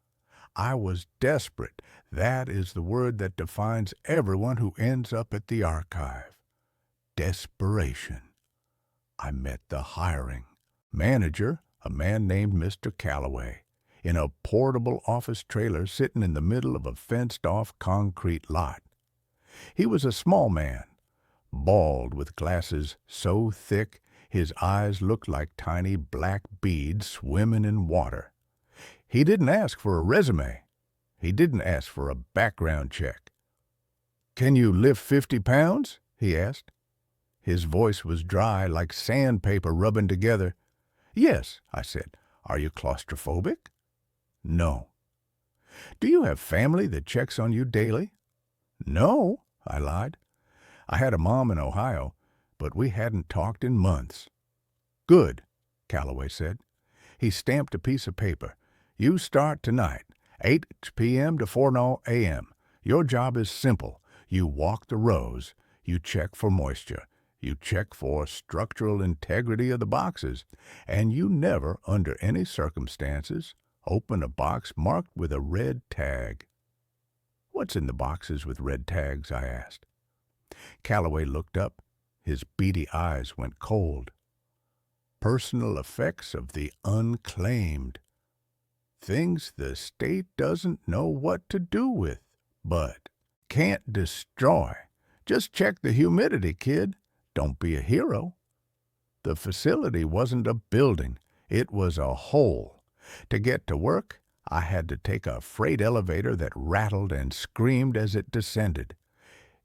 I was desperate. That is the word that defines everyone who ends up at the archive. Desperation. I met the hiring manager, a man named Mr. Calloway, in a portable office trailer sitting in the middle of a fenced-off concrete lot. He was a small man, bald with glasses so thick his eyes looked like tiny black beads swimming in water. He didn't ask for a resume. He didn't ask for a background check. "Can you lift 50 pounds?" he asked. His voice was dry like sandpaper rubbing together. "Yes," I said. "Are you claustrophobic?" "No." "Do you have family that checks on you daily?" "No," I lied. I had a mom in Ohio, but we hadn't talked in months. "Good," Calloway said. He stamped a piece of paper. "You start tonight, 8 p.m. to 4 a.m. Your job is simple. You walk the rows. You check for moisture. You check for structural integrity of the boxes. And you never, under any circumstances, open a box marked with a red tag." "What's in the boxes with red tags?" I asked. Calloway looked up. His beady eyes went cold. Personal effects of the unclaimed. Things the state doesn't know what to do with, but can't destroy. Just check the humidity, kid. Don't be a hero. The facility wasn't a building. It was a hole. To get to work, I had to take a freight elevator that rattled and screamed as it descended.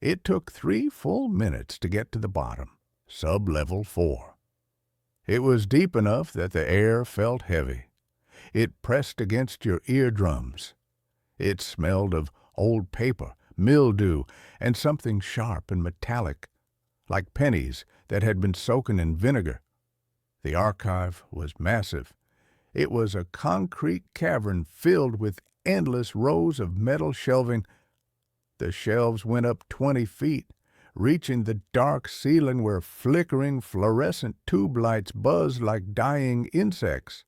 It took 3 full minutes to get to the bottom, sub-level 4. It was deep enough that the air felt heavy. It pressed against your eardrums. It smelled of old paper, mildew, and something sharp and metallic, like pennies that had been soaking in vinegar. The archive was massive. It was a concrete cavern filled with endless rows of metal shelving. The shelves went up 20 feet, reaching the dark ceiling where flickering fluorescent tube lights buzzed like dying insects.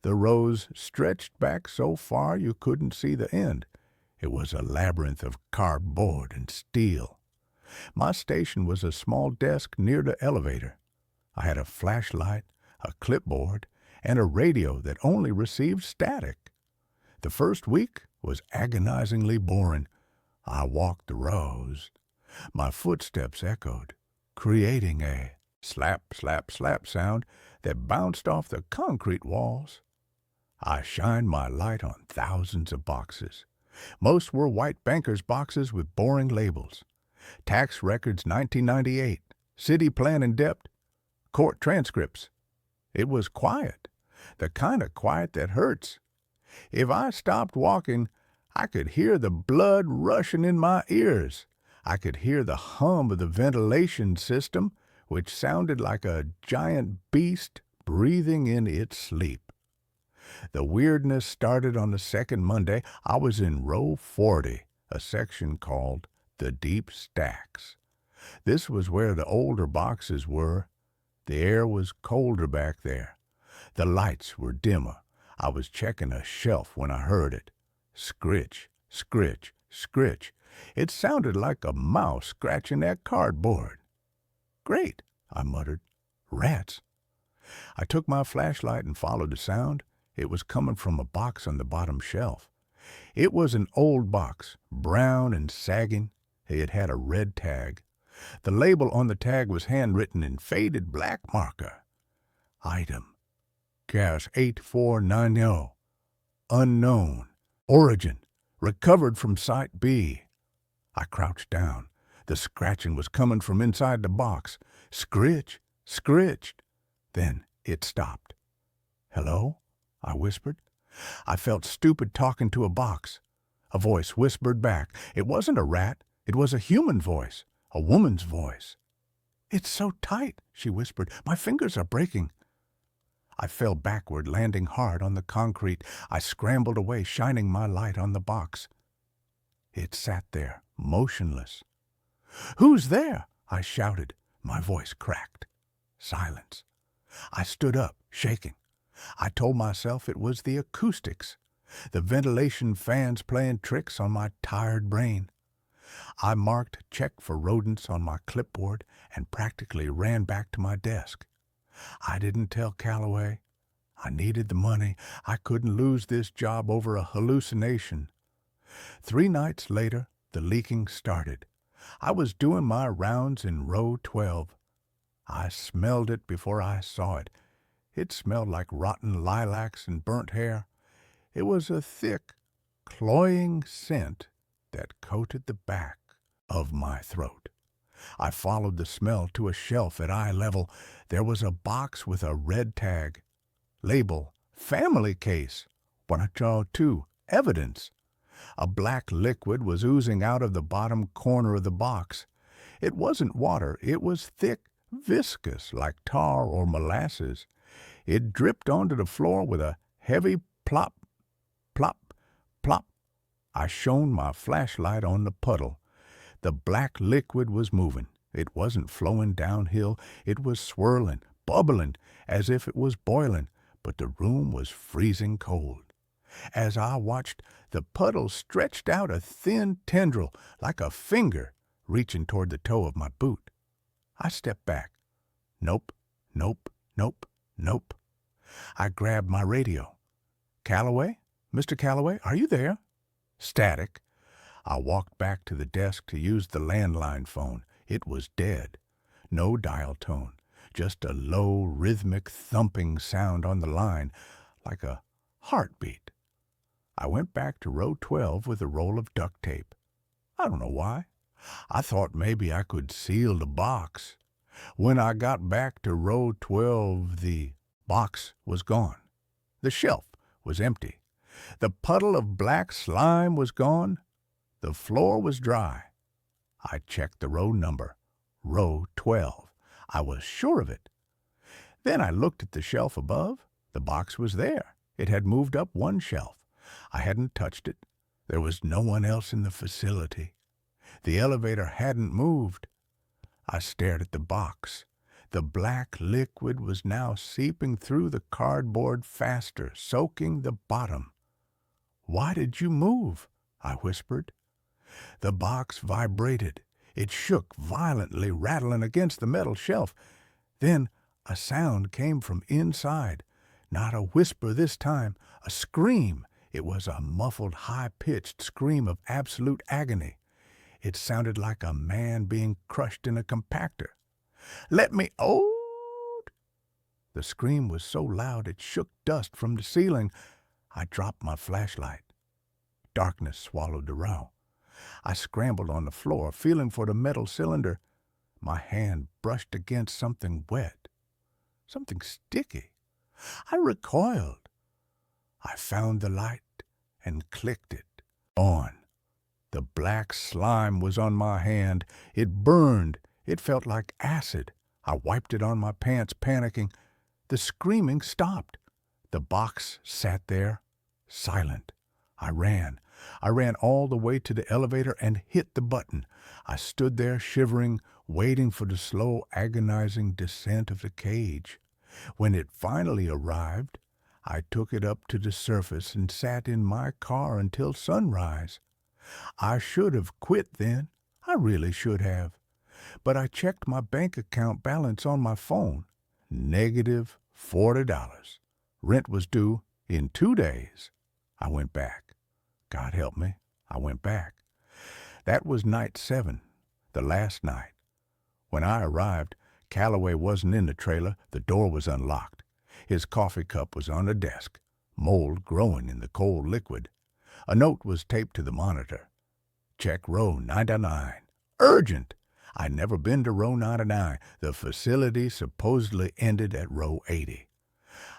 The rows stretched back so far you couldn't see the end. It was a labyrinth of cardboard and steel. My station was a small desk near the elevator. I had a flashlight, a clipboard, and a radio that only received static. The first week was agonizingly boring. I walked the rows. My footsteps echoed, creating a slap, slap, slap sound that bounced off the concrete walls. I shined my light on thousands of boxes. Most were white bankers' boxes with boring labels. Tax records 1998, city plan in depth, court transcripts. It was quiet, the kind of quiet that hurts. If I stopped walking, I could hear the blood rushing in my ears. I could hear the hum of the ventilation system, which sounded like a giant beast breathing in its sleep. The weirdness started on the second Monday. I was in row 40, a section called the Deep Stacks. This was where the older boxes were. The air was colder back there. The lights were dimmer. I was checking a shelf when I heard it. Scritch, scritch, scritch. It sounded like a mouse scratching at cardboard. Great, I muttered. Rats. I took my flashlight and followed the sound. It was coming from a box on the bottom shelf. It was an old box, brown and sagging. It had a red tag. The label on the tag was handwritten in faded black marker. Item, gas 8490, unknown, origin, recovered from Site B. I crouched down. The scratching was coming from inside the box. Scritch, scritched. Then it stopped. Hello? I whispered. I felt stupid talking to a box. A voice whispered back. It wasn't a rat. It was a human voice, a woman's voice. It's so tight, she whispered. My fingers are breaking. I fell backward, landing hard on the concrete. I scrambled away, shining my light on the box. It sat there, motionless. Who's there? I shouted. My voice cracked. Silence. I stood up, shaking. I told myself it was the acoustics, the ventilation fans playing tricks on my tired brain. I marked check for rodents on my clipboard and practically ran back to my desk. I didn't tell Calloway. I needed the money. I couldn't lose this job over a hallucination. 3 nights later, the leaking started. I was doing my rounds in row 12. I smelled it before I saw it. It smelled like rotten lilacs and burnt hair. It was a thick, cloying scent that coated the back of my throat. I followed the smell to a shelf at eye level. There was a box with a red tag. Label, family case. 102, evidence. A black liquid was oozing out of the bottom corner of the box. It wasn't water. It was thick, viscous, like tar or molasses. It dripped onto the floor with a heavy plop, plop, plop. I shone my flashlight on the puddle. The black liquid was moving. It wasn't flowing downhill. It was swirling, bubbling, as if it was boiling, but the room was freezing cold. As I watched, the puddle stretched out a thin tendril, like a finger, reaching toward the toe of my boot. I stepped back. Nope, nope, nope, nope. I grabbed my radio. Calloway? Mr. Calloway, are you there? Static. I walked back to the desk to use the landline phone. It was dead. No dial tone, just a low, rhythmic thumping sound on the line, like a heartbeat. I went back to row 12 with a roll of duct tape. I don't know why. I thought maybe I could seal the box. When I got back to row 12, the box was gone. The shelf was empty. The puddle of black slime was gone. The floor was dry. I checked the row number. Row 12. I was sure of it. Then I looked at the shelf above. The box was there. It had moved up one shelf. I hadn't touched it. There was no one else in the facility. The elevator hadn't moved. I stared at the box. The black liquid was now seeping through the cardboard faster, soaking the bottom. "Why did you move?" I whispered. The box vibrated. It shook violently, rattling against the metal shelf. Then a sound came from inside. Not a whisper this time, a scream. It was a muffled, high-pitched scream of absolute agony. It sounded like a man being crushed in a compactor. "Let me out!" The scream was so loud it shook dust from the ceiling. I dropped my flashlight. Darkness swallowed the row. I scrambled on the floor, feeling for the metal cylinder. My hand brushed against something wet, something sticky. I recoiled. I found the light and clicked it on. The black slime was on my hand. It burned. It felt like acid. I wiped it on my pants, panicking. The screaming stopped. The box sat there, silent. I ran. I ran all the way to the elevator and hit the button. I stood there shivering, waiting for the slow, agonizing descent of the cage. When it finally arrived, I took it up to the surface and sat in my car until sunrise. I should have quit then. I really should have. But I checked my bank account balance on my phone. Negative $40. Rent was due in 2 days. I went back. God help me, I went back. That was night 7, the last night. When I arrived, Calloway wasn't in the trailer. The door was unlocked. His coffee cup was on the desk, mold growing in the cold liquid. A note was taped to the monitor. Check row 99. Urgent! I'd never been to row 99. The facility supposedly ended at row 80.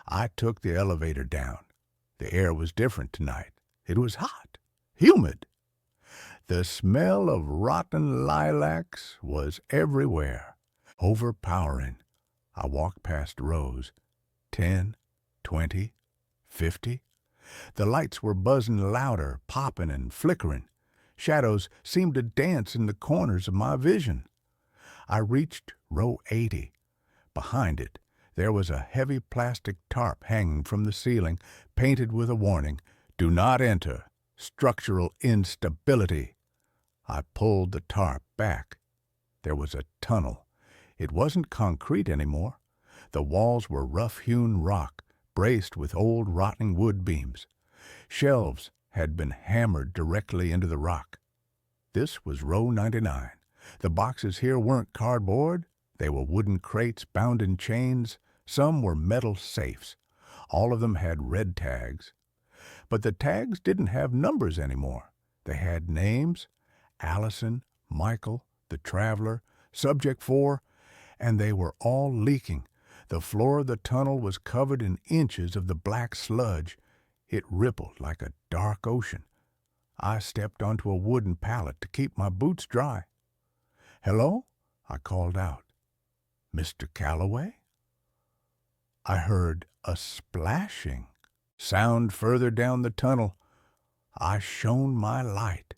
I took the elevator down. The air was different tonight. It was hot, humid. The smell of rotten lilacs was everywhere, overpowering. I walked past rows, 10, 20, 50. The lights were buzzing louder, popping and flickering. Shadows seemed to dance in the corners of my vision. I reached row 80. Behind it, there was a heavy plastic tarp hanging from the ceiling, painted with a warning, "Do not enter. Structural instability." I pulled the tarp back. There was a tunnel. It wasn't concrete anymore. The walls were rough-hewn rock, braced with old rotting wood beams. Shelves had been hammered directly into the rock. This was row 99. The boxes here weren't cardboard. They were wooden crates bound in chains. Some were metal safes. All of them had red tags. But the tags didn't have numbers anymore. They had names: Allison, Michael, the Traveler, Subject 4, and they were all leaking. The floor of the tunnel was covered in inches of the black sludge. It rippled like a dark ocean. I stepped onto a wooden pallet to keep my boots dry. "Hello?" I called out. "Mr. Calloway?" I heard a splashing sound further down the tunnel. I shone my light.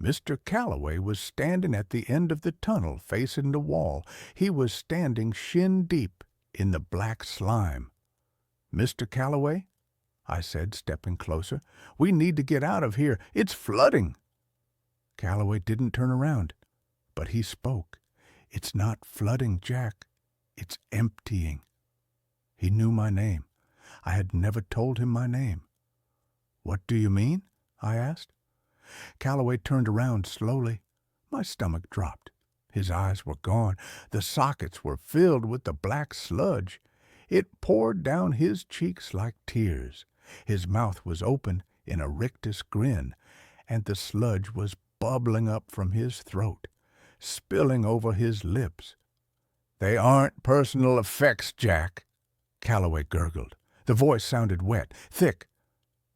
Mr. Calloway was standing at the end of the tunnel, facing the wall. He was standing shin-deep in the black slime. "Mr. Calloway," I said, stepping closer, "we need to get out of here. It's flooding." Calloway didn't turn around, but he spoke. It's not flooding, Jack. It's emptying. He knew my name. I had never told him my name. What do you mean? I asked. Calloway turned around slowly. My stomach dropped. His eyes were gone. The sockets were filled with the black sludge. It poured down his cheeks like tears. His mouth was open in a rictus grin, and the sludge was bubbling up from his throat, spilling over his lips. They aren't personal effects, Jack, Calloway gurgled. The voice sounded wet, thick.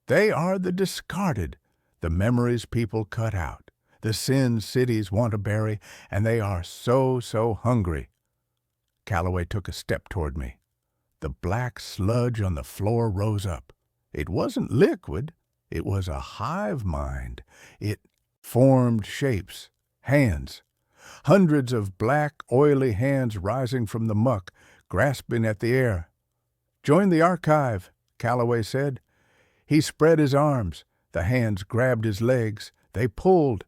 They are the discarded, the memories people cut out, the sins cities want to bury, and they are so hungry. Calloway took a step toward me. The black sludge on the floor rose up. It wasn't liquid. It was a hive mind. It formed shapes, hands. Hundreds of black, oily hands rising from the muck, grasping at the air. Join the archive, Calloway said. He spread his arms. The hands grabbed his legs. They pulled.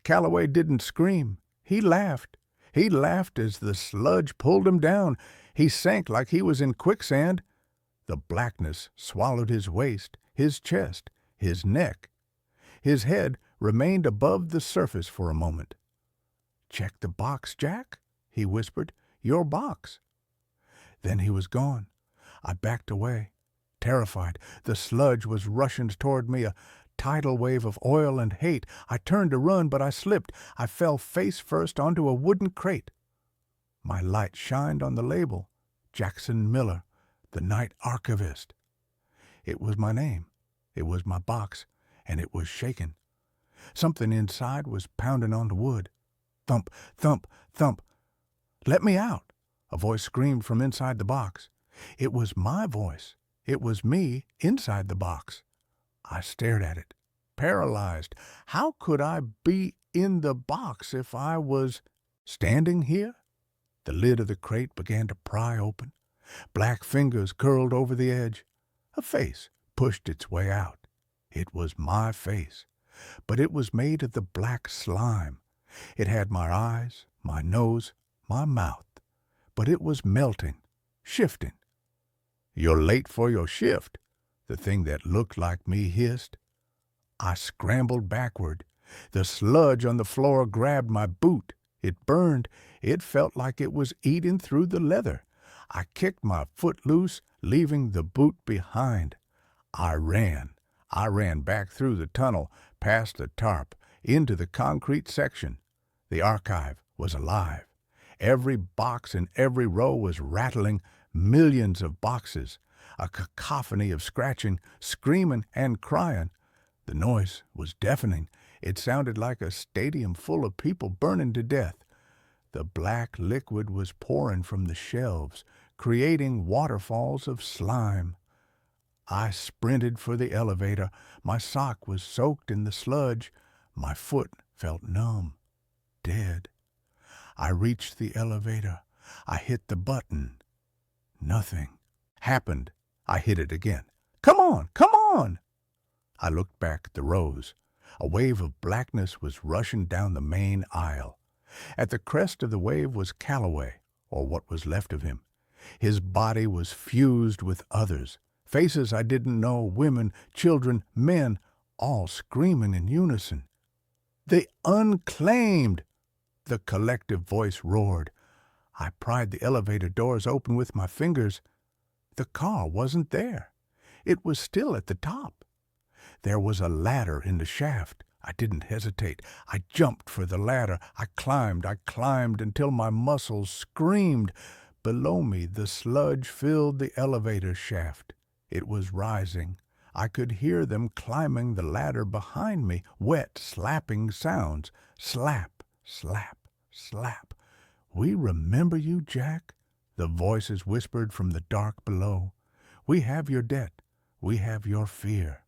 Calloway didn't scream. He laughed. He laughed as the sludge pulled him down. He sank like he was in quicksand. The blackness swallowed his waist, his chest, his neck. His head remained above the surface for a moment. "Check the box, Jack," he whispered. "Your box." Then he was gone. I backed away, terrified. The sludge was rushing toward me, a tidal wave of oil and hate. I turned to run, but I slipped. I fell face first onto a wooden crate. My light shined on the label, Jackson Miller, the night archivist. It was my name. It was my box, and it was shaking. Something inside was pounding on the wood. Thump, thump, thump. "Let me out!" A voice screamed from inside the box. It was my voice. It was me inside the box. I stared at it, paralyzed. How could I be in the box if I was standing here? The lid of the crate began to pry open. Black fingers curled over the edge. A face pushed its way out. It was my face, but it was made of the black slime. It had my eyes, my nose, my mouth, but it was melting, shifting. "You're late for your shift," the thing that looked like me hissed. I scrambled backward. The sludge on the floor grabbed my boot. It burned. It felt like it was eating through the leather. I kicked my foot loose, leaving the boot behind. I ran. I ran back through the tunnel, past the tarp, into the concrete section. The archive was alive. Every box in every row was rattling, millions of boxes, a cacophony of scratching, screaming, and crying. The noise was deafening. It sounded like a stadium full of people burning to death. The black liquid was pouring from the shelves, creating waterfalls of slime. I sprinted for the elevator. My sock was soaked in the sludge. My foot felt numb, dead. I reached the elevator. I hit the button. Nothing happened. I hit it again. "Come on, come on!" I looked back at the rows. A wave of blackness was rushing down the main aisle. At the crest of the wave was Calloway, or what was left of him. His body was fused with others. Faces I didn't know, women, children, men, all screaming in unison. "The Unclaimed!" the collective voice roared. I pried the elevator doors open with my fingers. The car wasn't there. It was still at the top. There was a ladder in the shaft. I didn't hesitate. I jumped for the ladder. I climbed until my muscles screamed. Below me, the sludge filled the elevator shaft. It was rising. I could hear them climbing the ladder behind me, wet, slapping sounds. Slap, slap, slap. "We remember you, Jack," the voices whispered from the dark below. "We have your debt. We have your fear."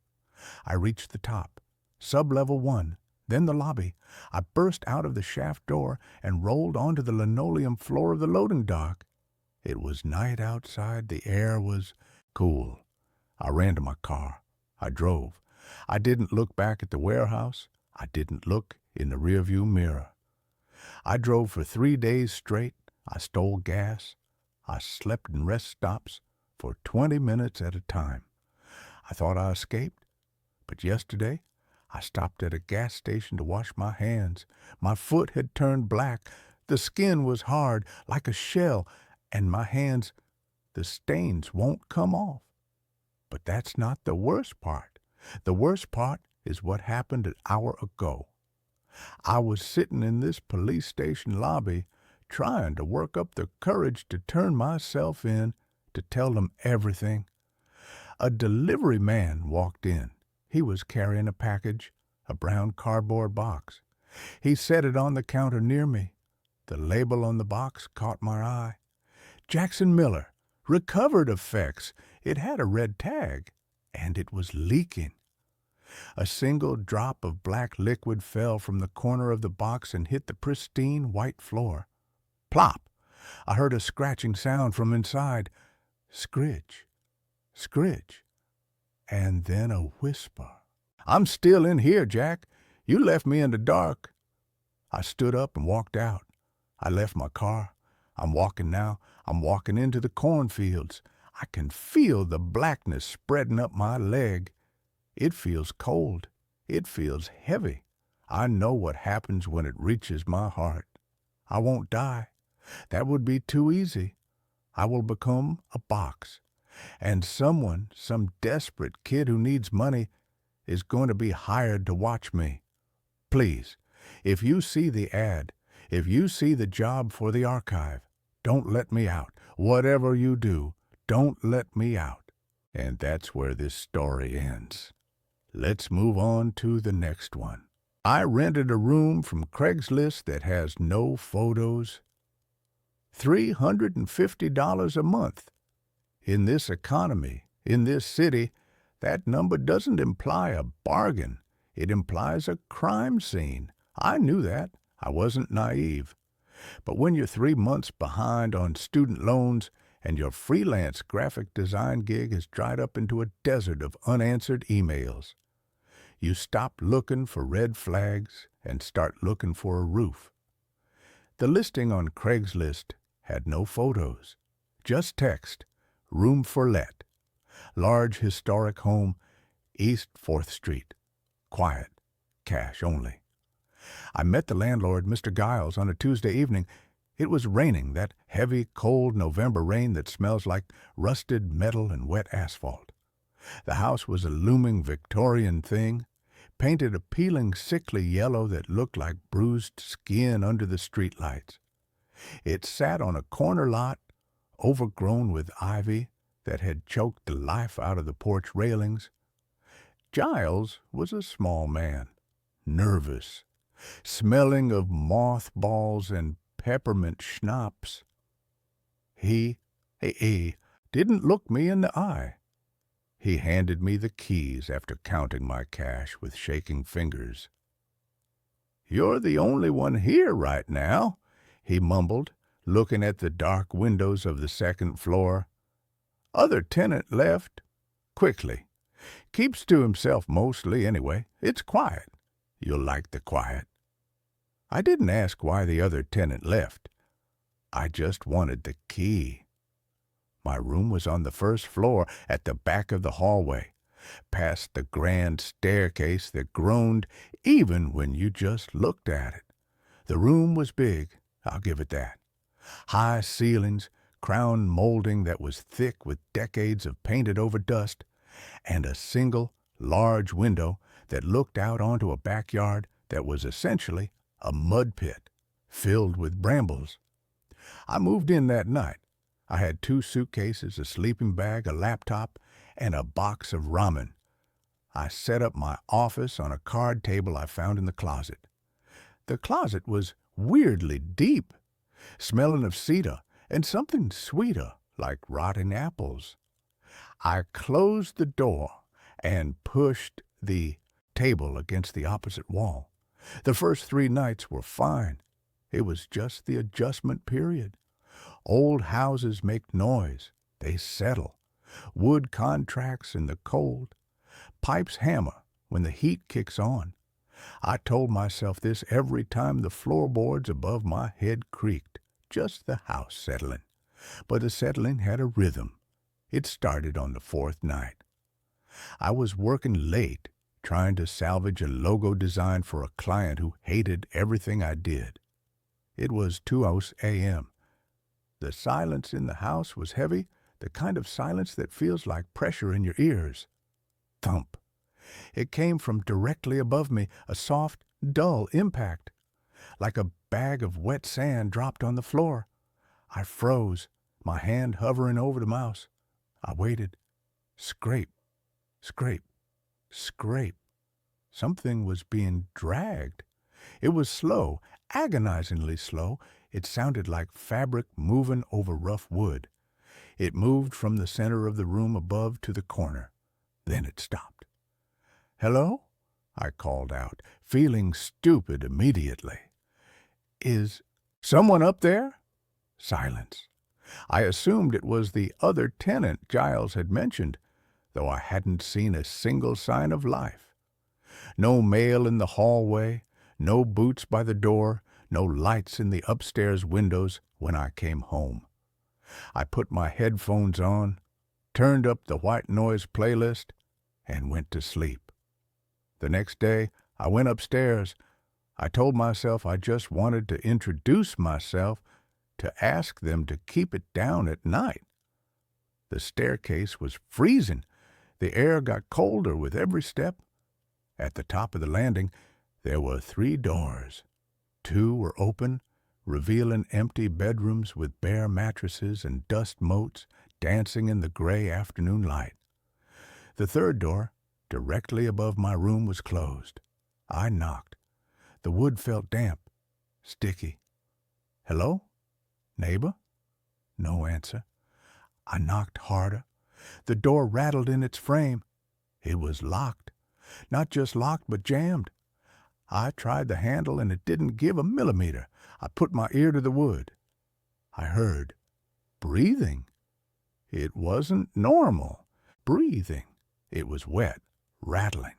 I reached the top, sub-level 1, then the lobby. I burst out of the shaft door and rolled onto the linoleum floor of the loading dock. It was night outside. The air was cool. I ran to my car. I drove. I didn't look back at the warehouse. I didn't look in the rearview mirror. I drove for 3 days straight. I stole gas. I slept in rest stops for 20 minutes at a time. I thought I escaped, but yesterday I stopped at a gas station to wash my hands. My foot had turned black. The skin was hard, like a shell, and my hands, the stains won't come off. But that's not the worst part. The worst part is what happened an hour ago. I was sitting in this police station lobby trying to work up the courage to turn myself in to tell them everything. A delivery man walked in. He was carrying a package, a brown cardboard box. He set it on the counter near me. The label on the box caught my eye. Jackson Miller, recovered effects. It had a red tag, and it was leaking. A single drop of black liquid fell from the corner of the box and hit the pristine white floor. Plop! I heard a scratching sound from inside. Scritch, scritch, and then a whisper. "I'm still in here, Jack. You left me in the dark." I stood up and walked out. I left my car. I'm walking now. I'm walking into the cornfields. I can feel the blackness spreading up my leg. It feels cold. It feels heavy. I know what happens when it reaches my heart. I won't die. That would be too easy. I will become a box. And someone, some desperate kid who needs money, is going to be hired to watch me. Please, if you see the ad, if you see the job for the archive, don't let me out. Whatever you do, don't let me out. And that's where this story ends. Let's move on to the next one. I rented a room from Craigslist that has no photos. $350 a month. In this economy, in this city, that number doesn't imply a bargain. It implies a crime scene. I knew that. I wasn't naive. But when you're 3 months behind on student loans and your freelance graphic design gig has dried up into a desert of unanswered emails, you stop looking for red flags and start looking for a roof. The listing on Craigslist had no photos, just text, room for let, large historic home, East 4th Street, quiet, cash only. I met the landlord, Mr. Giles, on a Tuesday evening. It was raining, that heavy, cold November rain that smells like rusted metal and wet asphalt. The house was a looming Victorian thing, painted a peeling, sickly yellow that looked like bruised skin under the streetlights. It sat on a corner lot, overgrown with ivy that had choked the life out of the porch railings. Giles was a small man, nervous, smelling of mothballs and peppermint schnapps. He didn't look me in the eye. He handed me the keys after counting my cash with shaking fingers. "You're the only one here right now," he mumbled, looking at the dark windows of the second floor. "Other tenant left. Quickly. Keeps to himself mostly anyway. It's quiet. You'll like the quiet." I didn't ask why the other tenant left. I just wanted the key. My room was on the first floor at the back of the hallway, past the grand staircase that groaned even when you just looked at it. The room was big, I'll give it that. High ceilings, crown molding that was thick with decades of painted-over dust, and a single, large window that looked out onto a backyard that was essentially a mud pit filled with brambles. I moved in that night. I had 2 suitcases, a sleeping bag, a laptop, and a box of ramen. I set up my office on a card table I found in the closet. The closet was weirdly deep, smelling of cedar and something sweeter, like rotting apples. I closed the door and pushed the table against the opposite wall. The first 3 nights were fine. It was just the adjustment period. Old houses make noise. They settle. Wood contracts in the cold. Pipes hammer when the heat kicks on. I told myself this every time the floorboards above my head creaked, just the house settling. But the settling had a rhythm. It started on the fourth night. I was working late, trying to salvage a logo design for a client who hated everything I did. It was 2 a.m. The silence in the house was heavy, the kind of silence that feels like pressure in your ears. Thump. It came from directly above me, a soft, dull impact, like a bag of wet sand dropped on the floor. I froze, my hand hovering over the mouse. I waited. Scrape, scrape, scrape. Something was being dragged. It was slow, agonizingly slow. It sounded like fabric moving over rough wood. It moved from the center of the room above to the corner. Then it stopped. "Hello?" I called out, feeling stupid immediately. "Is someone up there?" Silence. I assumed it was the other tenant Giles had mentioned, though I hadn't seen a single sign of life. No mail in the hallway, no boots by the door, no lights in the upstairs windows when I came home. I put my headphones on, turned up the white noise playlist, and went to sleep. The next day, I went upstairs. I told myself I just wanted to introduce myself, to ask them to keep it down at night. The staircase was freezing. The air got colder with every step. At the top of the landing, there were 3 doors. 2 were open, revealing empty bedrooms with bare mattresses and dust motes dancing in the gray afternoon light. The 3rd door, directly above my room, was closed. I knocked. The wood felt damp, sticky. "Hello? Neighbor?" No answer. I knocked harder. The door rattled in its frame. It was locked. Not just locked, but jammed. I tried the handle and it didn't give a millimeter. I put my ear to the wood. I heard breathing. It wasn't normal. Breathing. It was wet, rattling.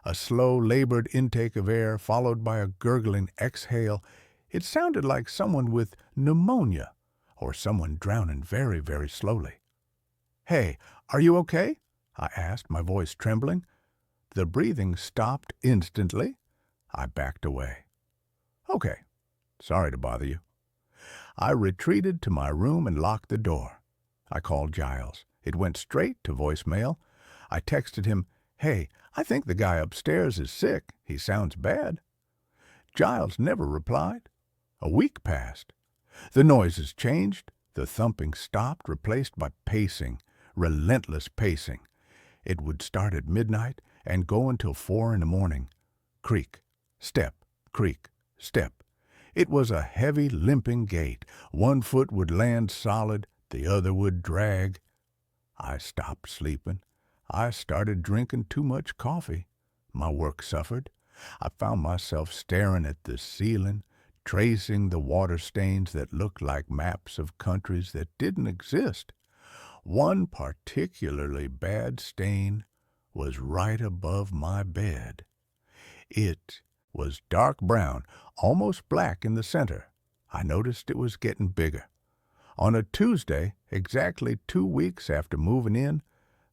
A slow, labored intake of air followed by a gurgling exhale. It sounded like someone with pneumonia or someone drowning very, very slowly. "Hey, are you okay?" I asked, my voice trembling. The breathing stopped instantly. I backed away. "Okay, sorry to bother you." I retreated to my room and locked the door. I called Giles. It went straight to voicemail. I texted him, "Hey, I think the guy upstairs is sick. He sounds bad." Giles never replied. A week passed. The noises changed. The thumping stopped, replaced by pacing, relentless pacing. It would start at midnight and go until 4 in the morning. Creak, step, creak, step. It was a heavy, limping gait. One foot would land solid, the other would drag. I stopped sleeping. I started drinking too much coffee. My work suffered. I found myself staring at the ceiling, tracing the water stains that looked like maps of countries that didn't exist. One particularly bad stain was right above my bed. It was dark brown, almost black in the center. I noticed it was getting bigger. On a Tuesday, exactly 2 weeks after moving in,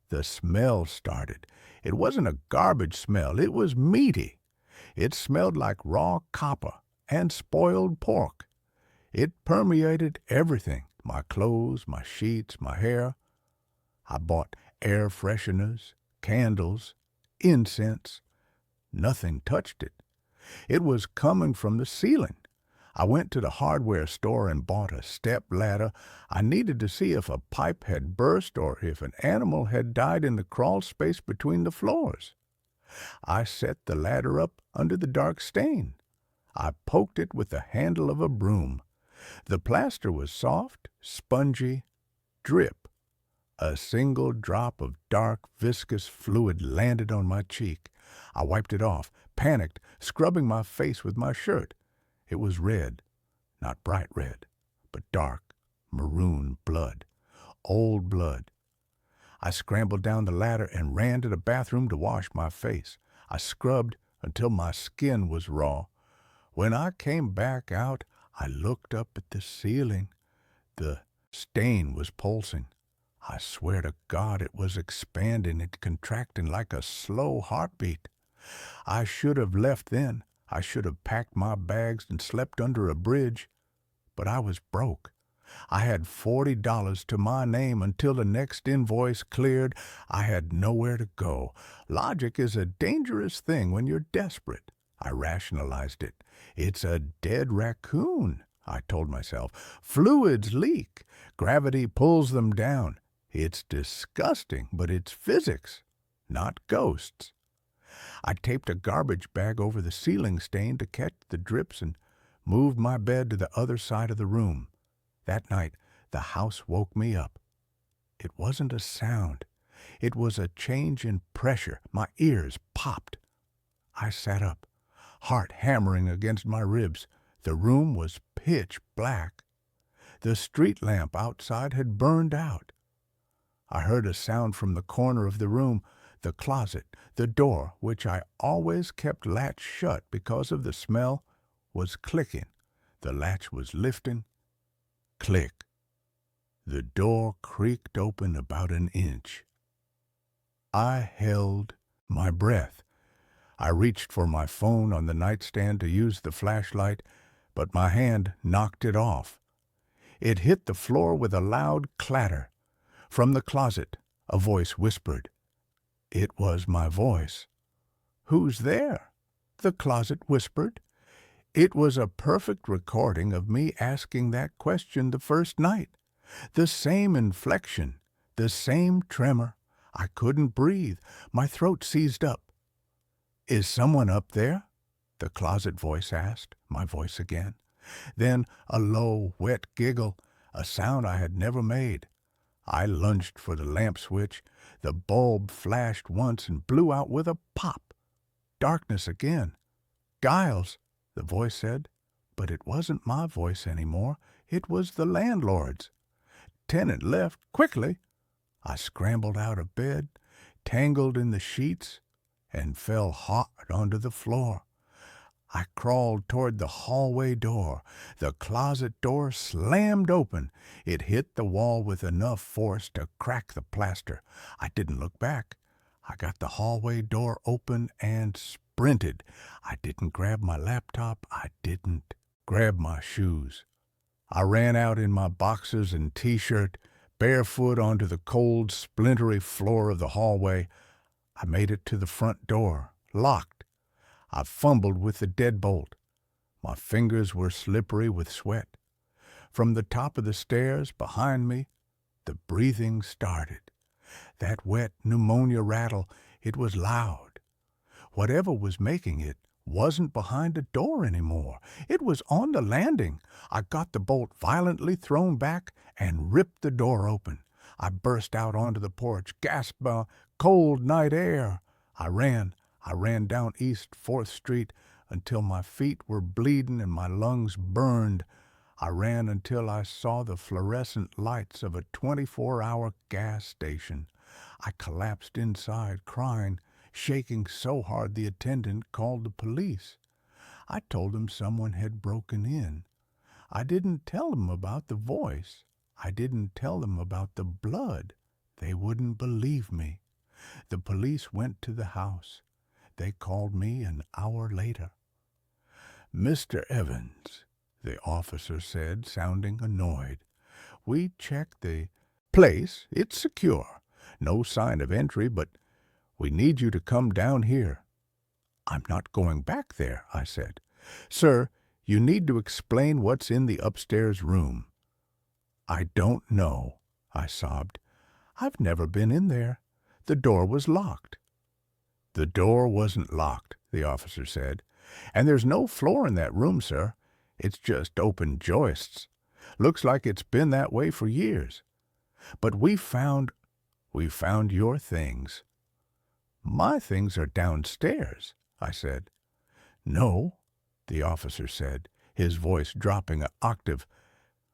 the smell started. It wasn't a garbage smell. It was meaty. It smelled like raw copper and spoiled pork. It permeated everything, my clothes, my sheets, my hair. I bought air fresheners, candles, incense. Nothing touched it. It was coming from the ceiling. I went to the hardware store and bought a step ladder. I needed to see if a pipe had burst or if an animal had died in the crawl space between the floors. I set the ladder up under the dark stain. I poked it with the handle of a broom. The plaster was soft, spongy, drip. A single drop of dark, viscous fluid landed on my cheek. I wiped it off, panicked, scrubbing my face with my shirt. It was red, not bright red, but dark, maroon blood, old blood. I scrambled down the ladder and ran to the bathroom to wash my face. I scrubbed until my skin was raw. When I came back out, I looked up at the ceiling. The stain was pulsing. I swear to God it was expanding and contracting like a slow heartbeat. I should have left then. I should have packed my bags and slept under a bridge. But I was broke. I had $40 to my name until the next invoice cleared. I had nowhere to go. Logic is a dangerous thing when you're desperate. I rationalized it. It's a dead raccoon, I told myself. Fluids leak. Gravity pulls them down. It's disgusting, but it's physics, not ghosts. I taped a garbage bag over the ceiling stain to catch the drips and moved my bed to the other side of the room. That night, the house woke me up. It wasn't a sound. It was a change in pressure. My ears popped. I sat up, heart hammering against my ribs. The room was pitch black. The street lamp outside had burned out. I heard a sound from the corner of the room, the closet. The door, which I always kept latched shut because of the smell, was clicking. The latch was lifting. Click. The door creaked open about an inch. I held my breath. I reached for my phone on the nightstand to use the flashlight, but my hand knocked it off. It hit the floor with a loud clatter. From the closet, a voice whispered. It was my voice. "Who's there?" the closet whispered. It was a perfect recording of me asking that question the first night. The same inflection, the same tremor. I couldn't breathe. My throat seized up. "Is someone up there?" the closet voice asked, my voice again. Then a low, wet giggle, a sound I had never made. I lunged for the lamp switch. The bulb flashed once and blew out with a pop. Darkness again. "Giles," the voice said, but it wasn't my voice anymore. It was the landlord's. "Tenant left quickly." I scrambled out of bed, tangled in the sheets, and fell hard onto the floor. I crawled toward the hallway door. The closet door slammed open. It hit the wall with enough force to crack the plaster. I didn't look back. I got the hallway door open and sprinted. I didn't grab my laptop. I didn't grab my shoes. I ran out in my boxers and t-shirt, barefoot onto the cold, splintery floor of the hallway. I made it to the front door, locked. I fumbled with the deadbolt. My fingers were slippery with sweat. From the top of the stairs behind me, the breathing started. That wet pneumonia rattle, it was loud. Whatever was making it wasn't behind the door anymore. It was on the landing. I got the bolt violently thrown back and ripped the door open. I burst out onto the porch, gasped cold night air. I ran down East 4th Street until my feet were bleeding and my lungs burned. I ran until I saw the fluorescent lights of a 24-hour gas station. I collapsed inside, crying, shaking so hard the attendant called the police. I told him someone had broken in. I didn't tell them about the voice. I didn't tell them about the blood. They wouldn't believe me. The police went to the house. They called me an hour later. "Mr. Evans," the officer said, sounding annoyed. "We checked the place. It's secure. No sign of entry, but we need you to come down here." "I'm not going back there," I said. "Sir, you need to explain what's in the upstairs room." "I don't know," I sobbed. "I've never been in there. The door was locked." "The door wasn't locked," the officer said. "And there's no floor in that room, sir. It's just open joists. Looks like it's been that way for years. But we found your things." "My things are downstairs," I said. "No," the officer said, his voice dropping an octave.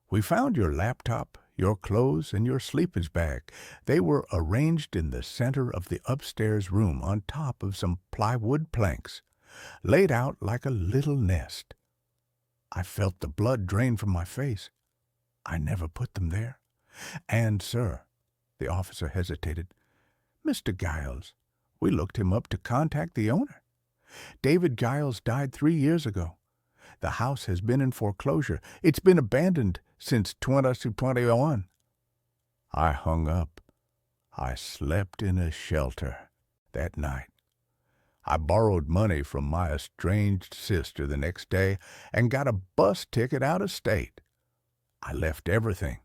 "We found your laptop, your clothes, and your sleeping bag. They were arranged in the center of the upstairs room on top of some plywood planks. laid out like a little nest. I felt the blood drain from my face. I never put them there. And, sir, the officer hesitated, Mr. Giles, we looked him up to contact the owner. David Giles died 3 years ago. The house has been in foreclosure. It's been abandoned since 2021. I hung up. I slept in a shelter that night. I borrowed money from my estranged sister the next day and got a bus ticket out of state. I left everything,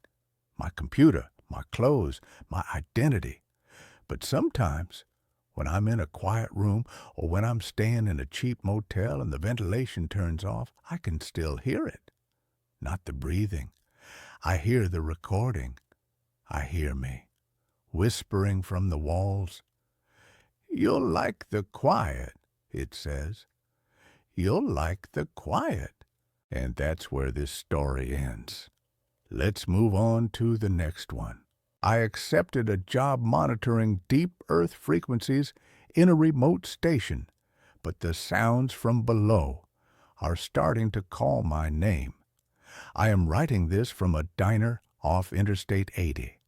my computer, my clothes, my identity. But sometimes, when I'm in a quiet room or when I'm staying in a cheap motel and the ventilation turns off, I can still hear it. Not the breathing. I hear the recording. I hear me, whispering from the walls. You'll like the quiet, it says. You'll like the quiet. And that's where this story ends. Let's move on to the next one. I accepted a job monitoring deep earth frequencies in a remote station, but the sounds from below are starting to call my name. I am writing this from a diner off Interstate 80.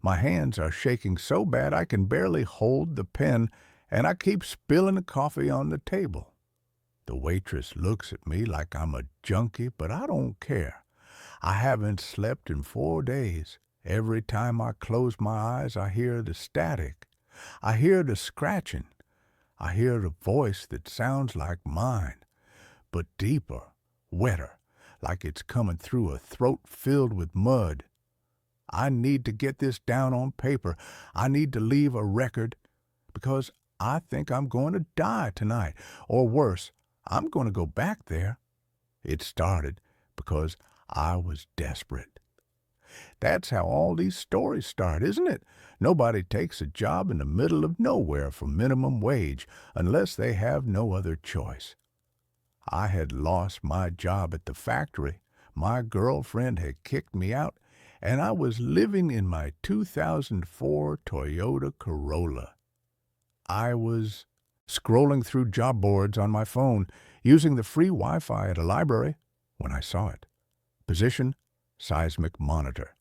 My hands are shaking so bad I can barely hold the pen, and I keep spilling the coffee on the table. The waitress looks at me like I'm a junkie, but I don't care. I haven't slept in 4 days. Every time I close my eyes, I hear the static. I hear the scratching. I hear the voice that sounds like mine, but deeper, wetter, like it's coming through a throat filled with mud. I need to get this down on paper. I need to leave a record because I think I'm going to die tonight. Or worse, I'm going to go back there. It started because I was desperate. That's how all these stories start, isn't it? Nobody takes a job in the middle of nowhere for minimum wage unless they have no other choice. I had lost my job at the factory. My girlfriend had kicked me out, and I was living in my 2004 Toyota Corolla. I was scrolling through job boards on my phone, using the free Wi-Fi at a library, when I saw it. Position, seismic monitor.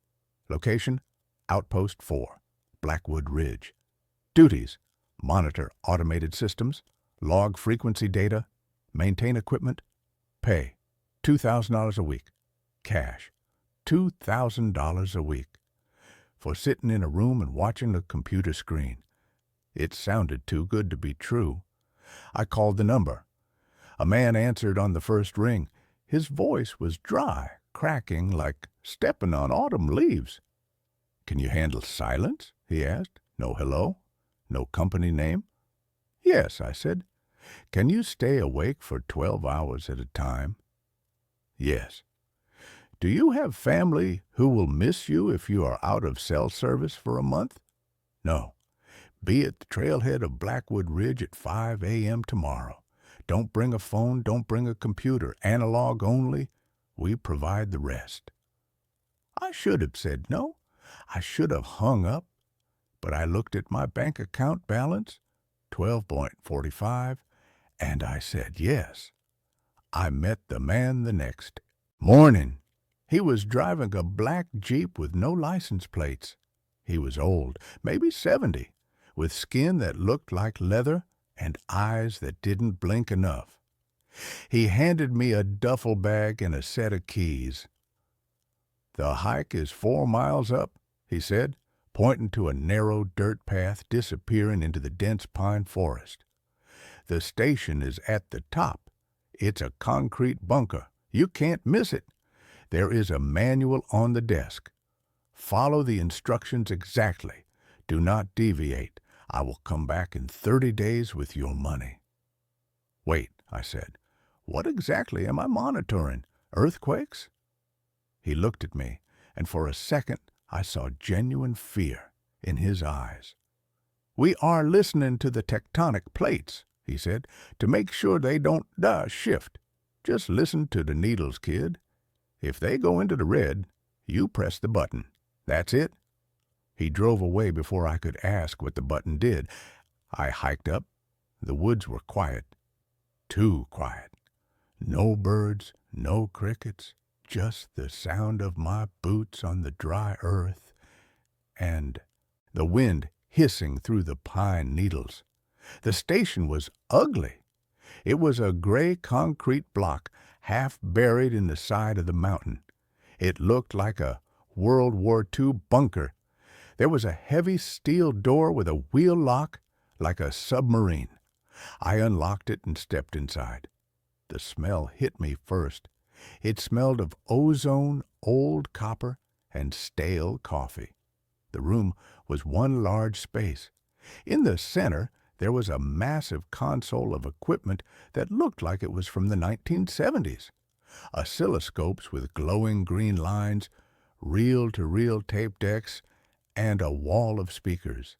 Location, Outpost 4, Blackwood Ridge. Duties, monitor automated systems, log frequency data, maintain equipment. Pay, $2,000 a week. Cash, $2,000 a week. For sitting in a room and watching a computer screen. It sounded too good to be true. I called the number. A man answered on the first ring. His voice was dry, cracking like stepping on autumn leaves. Can you handle silence? He asked. No hello? No company name? Yes, I said. Can you stay awake for 12 hours at a time? Yes. Do you have family who will miss you if you are out of cell service for a month? No. Be at the trailhead of Blackwood Ridge at 5 a.m. tomorrow. Don't bring a phone, don't bring a computer. Analog only. We provide the rest. I should have said no. I should have hung up. But I looked at my bank account balance, 12.45, and I said yes. I met the man the next morning. He was driving a black Jeep with no license plates. He was old, maybe 70, with skin that looked like leather and eyes that didn't blink enough. He handed me a duffel bag and a set of keys. The hike is 4 miles up, he said, pointing to a narrow dirt path disappearing into the dense pine forest. The station is at the top. It's a concrete bunker. You can't miss it. There is a manual on the desk. Follow the instructions exactly. Do not deviate. I will come back in 30 days with your money. Wait, I said. What exactly am I monitoring? Earthquakes? He looked at me, and for a second I saw genuine fear in his eyes. We are listening to the tectonic plates, he said, to make sure they don't shift. Just listen to the needles, kid. If they go into the red, you press the button. That's it. He drove away before I could ask what the button did. I hiked up. The woods were quiet. Too quiet. No birds, no crickets, just the sound of my boots on the dry earth and the wind hissing through the pine needles. The station was ugly. It was a gray concrete block half buried in the side of the mountain. It looked like a World War II bunker. There was a heavy steel door with a wheel lock like a submarine. I unlocked it and stepped inside. The smell hit me first. It smelled of ozone, old copper, and stale coffee. The room was one large space. In the center, there was a massive console of equipment that looked like it was from the 1970s. Oscilloscopes with glowing green lines, reel-to-reel tape decks, and a wall of speakers.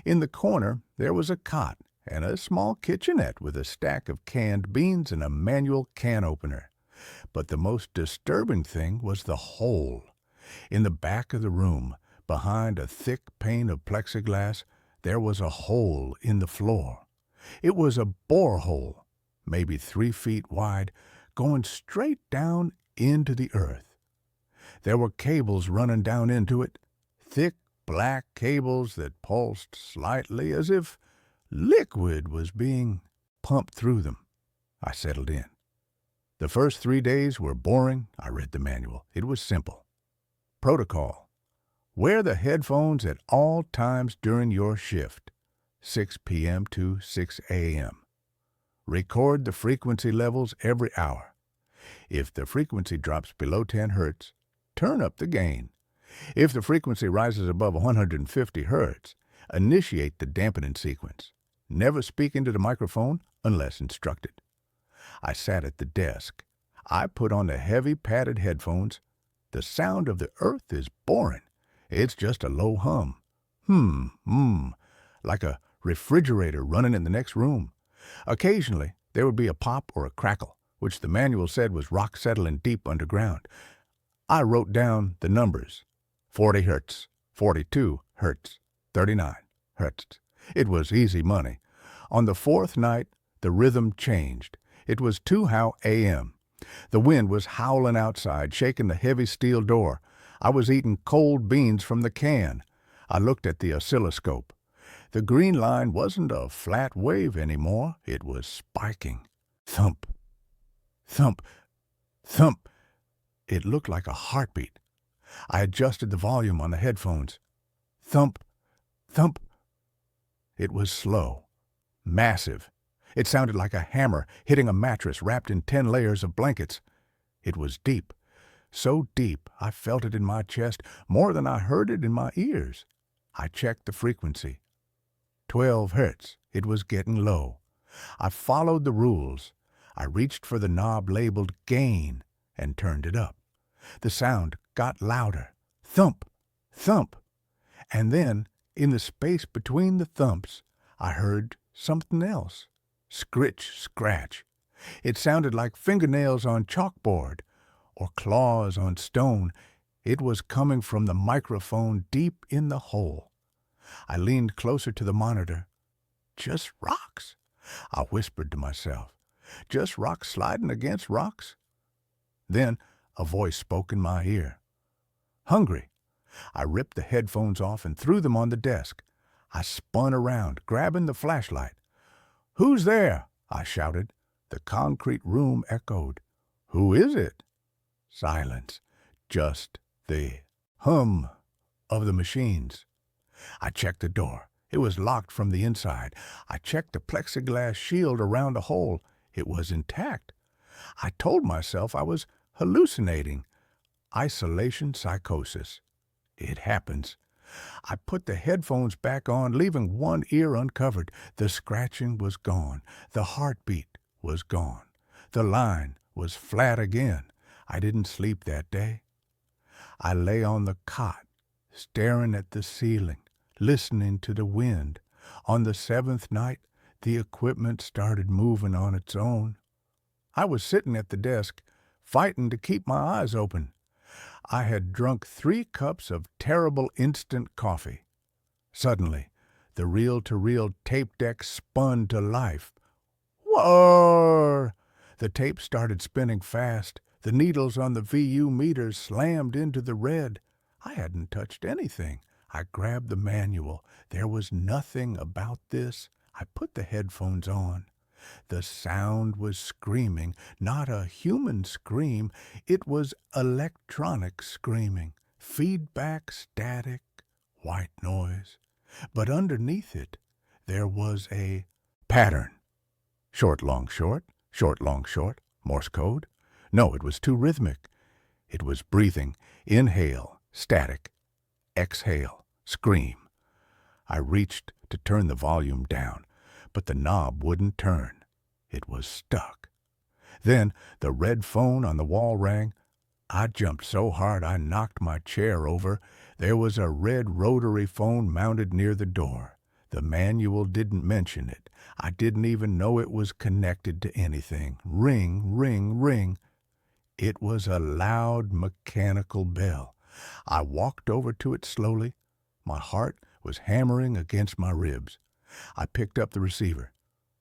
In the corner, there was a cot and a small kitchenette with a stack of canned beans and a manual can opener. But the most disturbing thing was the hole. In the back of the room, behind a thick pane of plexiglass, there was a hole in the floor. It was a borehole, maybe 3 feet wide, going straight down into the earth. There were cables running down into it, thick black cables that pulsed slightly as if liquid was being pumped through them. I settled in. The first 3 days were boring. I read the manual. It was simple. Protocol. Wear the headphones at all times during your shift, 6 p.m. to 6 a.m. Record the frequency levels every hour. If the frequency drops below 10 hertz, turn up the gain. If the frequency rises above 150 hertz, initiate the dampening sequence. Never speak into the microphone unless instructed. I sat at the desk. I put on the heavy padded headphones. The sound of the earth is boring. It's just a low hum. Like a refrigerator running in the next room. Occasionally, there would be a pop or a crackle, which the manual said was rock settling deep underground. I wrote down the numbers. 40 hertz, 42 hertz, 39 hertz. It was easy money. On the fourth night, the rhythm changed. It was 2 a.m. The wind was howling outside, shaking the heavy steel door. I was eating cold beans from the can. I looked at the oscilloscope. The green line wasn't a flat wave anymore. It was spiking. Thump, thump, thump. It looked like a heartbeat. I adjusted the volume on the headphones. Thump, thump. It was slow, massive. It sounded like a hammer hitting a mattress wrapped in 10 layers of blankets. It was deep, so deep I felt it in my chest more than I heard it in my ears. I checked the frequency. 12 hertz. It was getting low. I followed the rules. I reached for the knob labeled gain and turned it up. The sound got louder. Thump, thump. And then, in the space between the thumps, I heard something else. Scritch, scratch. It sounded like fingernails on chalkboard or claws on stone. It was coming from the microphone deep in the hole. I leaned closer to the monitor. Just rocks, I whispered to myself. Just rocks sliding against rocks? Then a voice spoke in my ear. Hungry. I ripped the headphones off and threw them on the desk. I spun around, grabbing the flashlight. "Who's there?" I shouted. The concrete room echoed. "Who is it?" Silence. Just the hum of the machines. I checked the door. It was locked from the inside. I checked the plexiglass shield around the hole. It was intact. I told myself I was hallucinating. Isolation psychosis. It happens. I put the headphones back on, leaving one ear uncovered. The scratching was gone. The heartbeat was gone. The line was flat again. I didn't sleep that day. I lay on the cot, staring at the ceiling, listening to the wind. On the 7th night, the equipment started moving on its own. I was sitting at the desk, fighting to keep my eyes open. I had drunk 3 cups of terrible instant coffee. Suddenly, the reel-to-reel tape deck spun to life. Whoa! The tape started spinning fast. The needles on the VU meters slammed into the red. I hadn't touched anything. I grabbed the manual. There was nothing about this. I put the headphones on. The sound was screaming, not a human scream. It was electronic screaming. Feedback, static, white noise. But underneath it, there was a pattern. Short, long, short, short, long, short, Morse code. No, it was too rhythmic. It was breathing, inhale, static, exhale, scream. I reached to turn the volume down, but the knob wouldn't turn. It was stuck. Then the red phone on the wall rang. I jumped so hard I knocked my chair over. There was a red rotary phone mounted near the door. The manual didn't mention it. I didn't even know it was connected to anything. Ring, ring, ring. It was a loud mechanical bell. I walked over to it slowly. My heart was hammering against my ribs. I picked up the receiver.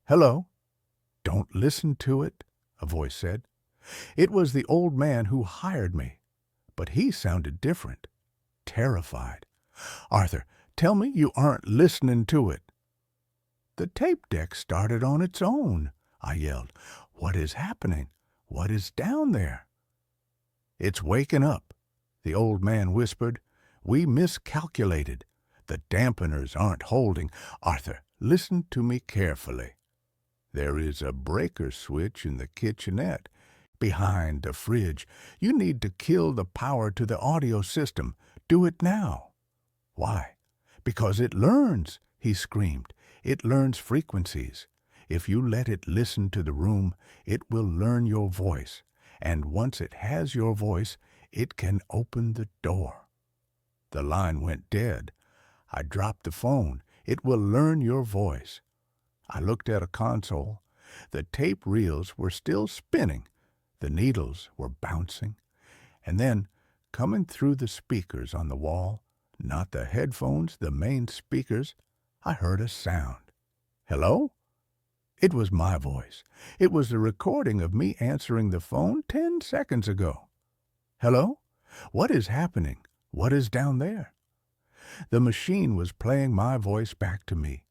"Hello?" "Don't listen to it," a voice said. It was the old man who hired me, but he sounded different, terrified. "Arthur, tell me you aren't listening to it." "The tape deck started on its own," I yelled. "What is happening? What is down there?" "It's waking up," the old man whispered. "We miscalculated. The dampeners aren't holding. Arthur, listen to me carefully. There is a breaker switch in the kitchenette, behind the fridge. You need to kill the power to the audio system. Do it now." "Why?" "Because it learns," he screamed. "It learns frequencies. If you let it listen to the room, it will learn your voice. And once it has your voice, it can open the door." The line went dead. I dropped the phone. "It will learn your voice." I looked at a console. The tape reels were still spinning. The needles were bouncing. And then, coming through the speakers on the wall, not the headphones, the main speakers, I heard a sound. "Hello?" It was my voice. It was the recording of me answering the phone 10 seconds ago. "Hello? What is happening? What is down there?" The machine was playing my voice back to me.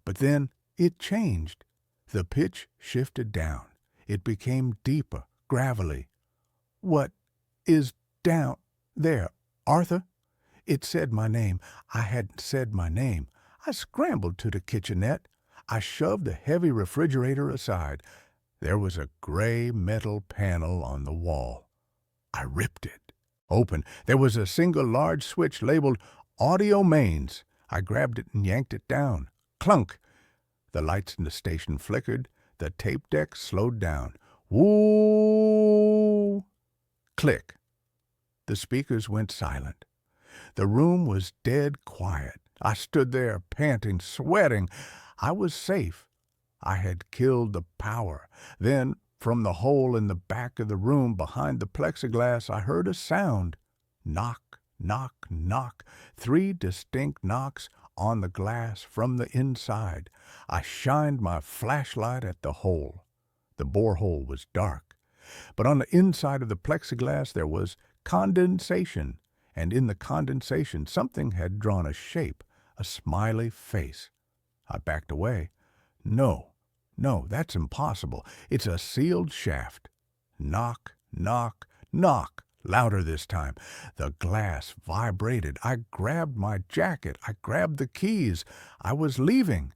But then it changed. The pitch shifted down. It became deeper, gravelly. "What is down there, Arthur?" It said my name. I hadn't said my name. I scrambled to the kitchenette. I shoved the heavy refrigerator aside. There was a gray metal panel on the wall. I ripped it open. There was a single large switch labeled Audio Mains. I grabbed it and yanked it down. Clunk! The lights in the station flickered. The tape deck slowed down. Woo! Click! The speakers went silent. The room was dead quiet. I stood there, panting, sweating. I was safe. I had killed the power. Then, from the hole in the back of the room behind the plexiglass, I heard a sound. Knock, knock, knock. 3 distinct knocks on the glass from the inside. I shined my flashlight at the hole. The borehole was dark. But on the inside of the plexiglass there was condensation, and in the condensation something had drawn a shape, a smiley face. I backed away. No, that's impossible. It's a sealed shaft. Knock, knock, knock. Louder this time. The glass vibrated. I grabbed my jacket. I grabbed the keys. I was leaving.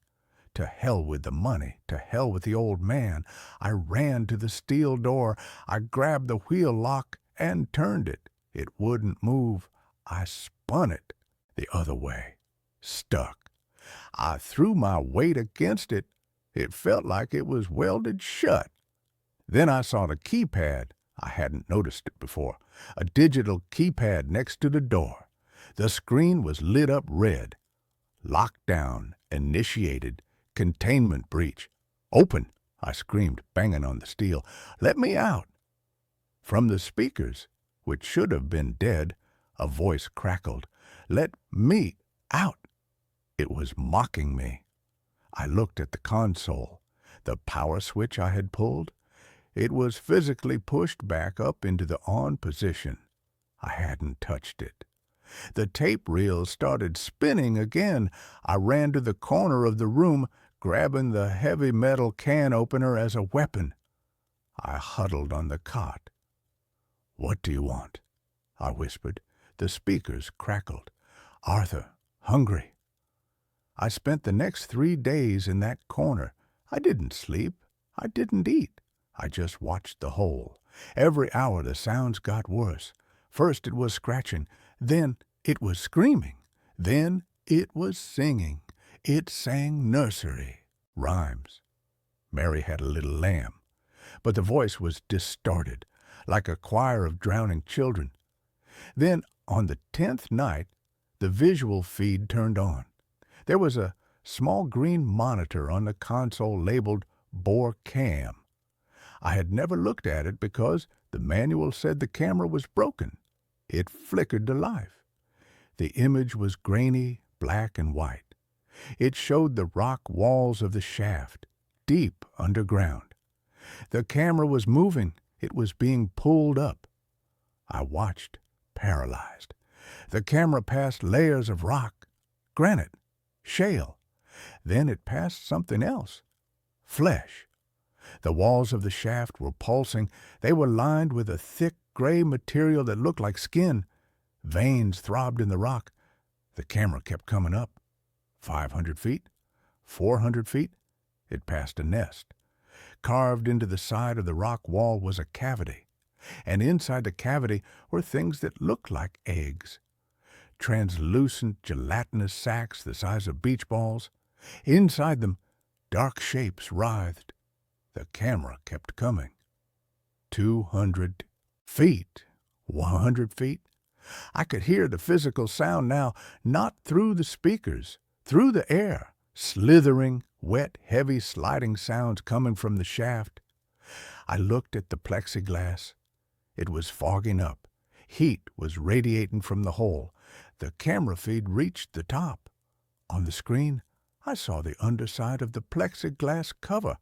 To hell with the money. To hell with the old man. I ran to the steel door. I grabbed the wheel lock and turned it. It wouldn't move. I spun it the other way. Stuck. I threw my weight against it. It felt like it was welded shut. Then I saw the keypad. I hadn't noticed it before. A digital keypad next to the door. The screen was lit up red. Lockdown initiated. Containment breach. "Open!" I screamed, banging on the steel. "Let me out!" From the speakers, which should have been dead, a voice crackled. "Let me out!" It was mocking me. I looked at the console. The power switch I had pulled, it was physically pushed back up into the on position. I hadn't touched it. The tape reel started spinning again. I ran to the corner of the room, grabbing the heavy metal can opener as a weapon. I huddled on the cot. "What do you want?" I whispered. The speakers crackled. "Arthur, hungry." I spent the next 3 days in that corner. I didn't sleep. I didn't eat. I just watched the hole. Every hour the sounds got worse. First it was scratching, then it was screaming, then it was singing. It sang nursery rhymes. Mary had a little lamb, but the voice was distorted, like a choir of drowning children. Then, on the 10th night, the visual feed turned on. There was a small green monitor on the console labeled Bore Cam. I had never looked at it because the manual said the camera was broken. It flickered to life. The image was grainy, black and white. It showed the rock walls of the shaft, deep underground. The camera was moving. It was being pulled up. I watched, paralyzed. The camera passed layers of rock, granite, shale. Then it passed something else, flesh. The walls of the shaft were pulsing. They were lined with a thick gray material that looked like skin. Veins throbbed in the rock. The camera kept coming up. 500 feet, 400 feet. It passed a nest. Carved into the side of the rock wall was a cavity, and inside the cavity were things that looked like eggs. Translucent, gelatinous sacs the size of beach balls. Inside them, dark shapes writhed. The camera kept coming. 200 feet, 100 feet. I could hear the physical sound now, not through the speakers, through the air, slithering, wet, heavy, sliding sounds coming from the shaft. I looked at the plexiglass. It was fogging up. Heat was radiating from the hole. The camera feed reached the top. On the screen, I saw the underside of the plexiglass cover,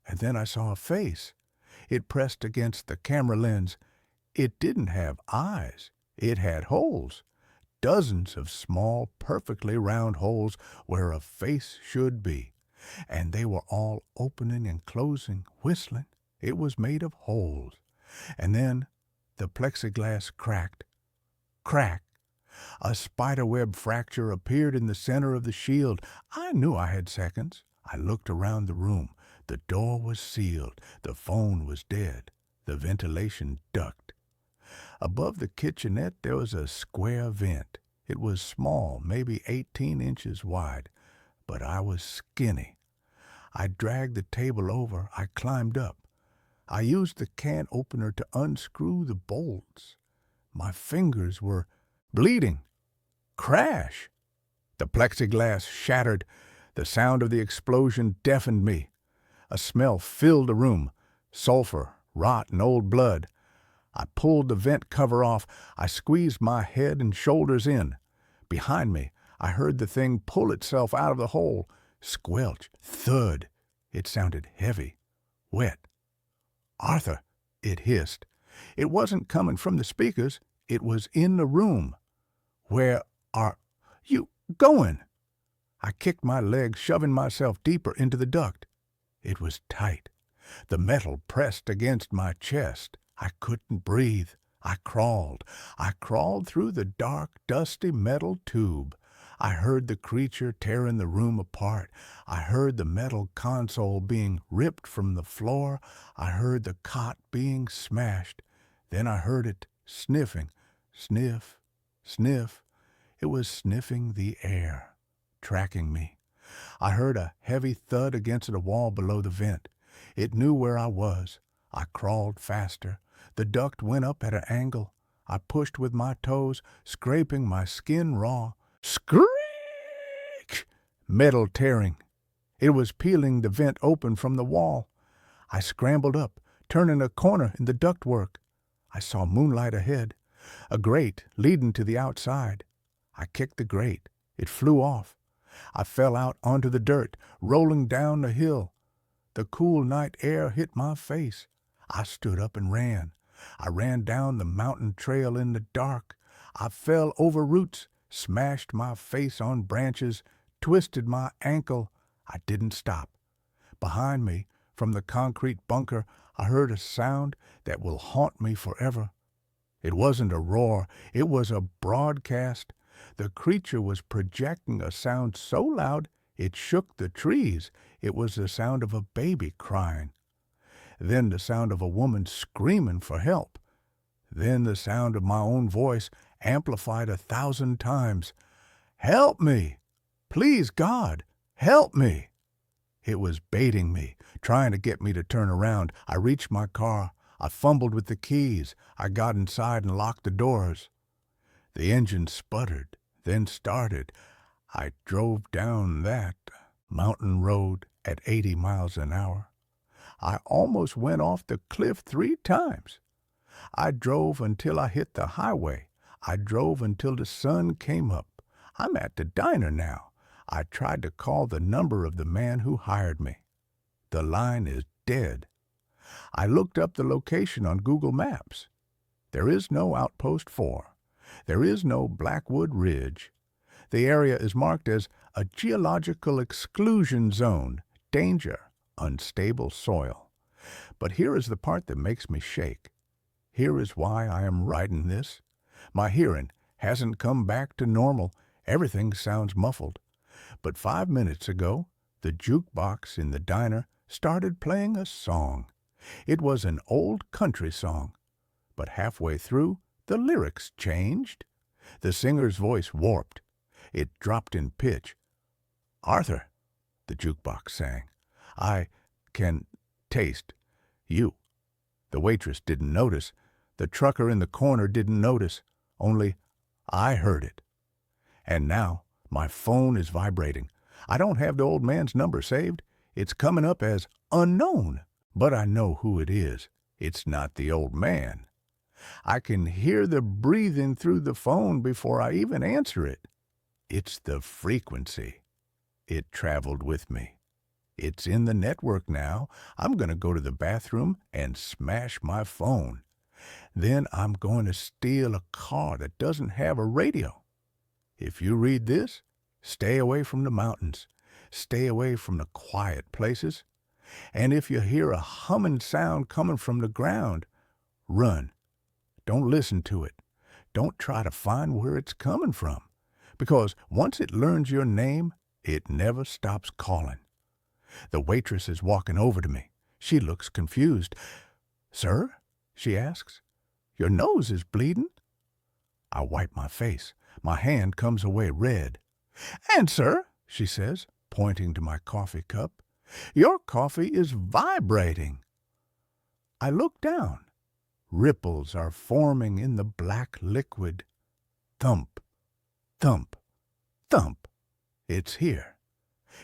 and then I saw a face. It pressed against the camera lens. It didn't have eyes. It had holes. Dozens of small, perfectly round holes where a face should be. And they were all opening and closing, whistling. It was made of holes. And then the plexiglass cracked. Crack. A spiderweb fracture appeared in the center of the shield. I knew I had seconds. I looked around the room. The door was sealed. The phone was dead. The ventilation ducked. Above the kitchenette there was a square vent. It was small, maybe 18 inches wide, but I was skinny. I dragged the table over. I climbed up. I used the can opener to unscrew the bolts. My fingers were bleeding. Crash! The plexiglass shattered. The sound of the explosion deafened me. A smell filled the room. Sulfur, rot, and old blood. I pulled the vent cover off. I squeezed my head and shoulders in. Behind me, I heard the thing pull itself out of the hole. Squelch, thud. It sounded heavy, wet. "Arthur," it hissed. It wasn't coming from the speakers. It was in the room. "Where are you going?" I kicked my legs, shoving myself deeper into the duct. It was tight. The metal pressed against my chest. I couldn't breathe. I crawled. I crawled through the dark, dusty metal tube. I heard the creature tearing the room apart. I heard the metal console being ripped from the floor. I heard the cot being smashed. Then I heard it sniffing. Sniff, sniff. It was sniffing the air, tracking me. I heard a heavy thud against the wall below the vent. It knew where I was. I crawled faster. The duct went up at an angle. I pushed with my toes, scraping my skin raw. Screech! Metal tearing. It was peeling the vent open from the wall. I scrambled up, turning a corner in the ductwork. I saw moonlight ahead, a grate leading to the outside. I kicked the grate. It flew off. I fell out onto the dirt, rolling down the hill. The cool night air hit my face. I stood up and ran. I ran down the mountain trail in the dark. I fell over roots, smashed my face on branches, twisted my ankle. I didn't stop. Behind me, from the concrete bunker, I heard a sound that will haunt me forever. It wasn't a roar, it was a broadcast. The creature was projecting a sound so loud it shook the trees. It was the sound of a baby crying. Then the sound of a woman screaming for help. Then the sound of my own voice amplified 1,000 times. "Help me! Please, God, help me!" It was baiting me, trying to get me to turn around. I reached my car. I fumbled with the keys. I got inside and locked the doors. The engine sputtered, then started. I drove down that mountain road at 80 miles an hour. I almost went off the cliff 3 times. I drove until I hit the highway. I drove until the sun came up. I'm at the diner now. I tried to call the number of the man who hired me. The line is dead. I looked up the location on Google Maps. There is no Outpost 4. There is no Blackwood Ridge. The area is marked as a geological exclusion zone, danger, unstable soil. But here is the part that makes me shake. Here is why I am writing this. My hearing hasn't come back to normal. Everything sounds muffled. But 5 minutes ago, the jukebox in the diner started playing a song. It was an old country song, but halfway through, the lyrics changed. The singer's voice warped. It dropped in pitch. "Arthur," the jukebox sang, "I can taste you." The waitress didn't notice. The trucker in the corner didn't notice. Only I heard it. And now my phone is vibrating. I don't have the old man's number saved. It's coming up as unknown. But I know who it is. It's not the old man. I can hear the breathing through the phone before I even answer it. It's the frequency. It traveled with me. It's in the network now. I'm going to go to the bathroom and smash my phone. Then I'm going to steal a car that doesn't have a radio. If you read this, stay away from the mountains. Stay away from the quiet places. And if you hear a humming sound coming from the ground, run. Don't listen to it. Don't try to find where it's coming from. Because once it learns your name, it never stops calling. The waitress is walking over to me. She looks confused. "Sir?" she asks. "Your nose is bleeding." I wipe my face. My hand comes away red. "And, sir," she says, pointing to my coffee cup, "your coffee is vibrating." I look down. Ripples are forming in the black liquid. Thump, thump, thump. It's here.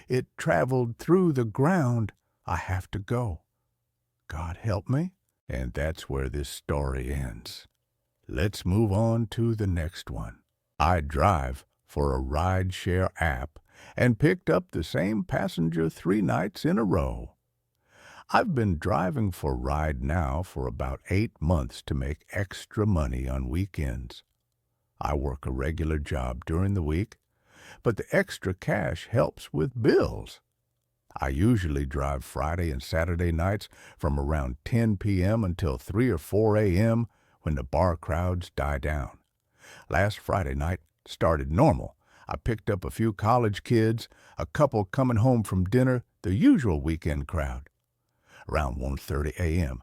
It traveled through the ground. I have to go. God help me. And that's where this story ends. Let's move on to the next one. I drive for a Rideshare app and picked up the same passenger 3 nights in a row. I've been driving for Ride now for about 8 months to make extra money on weekends. I work a regular job during the week, but the extra cash helps with bills. I usually drive Friday and Saturday nights from around 10 p.m. until 3 or 4 a.m. when the bar crowds die down. Last Friday night started normal. I picked up a few college kids, a couple coming home from dinner, the usual weekend crowd. Around 1:30 a.m.,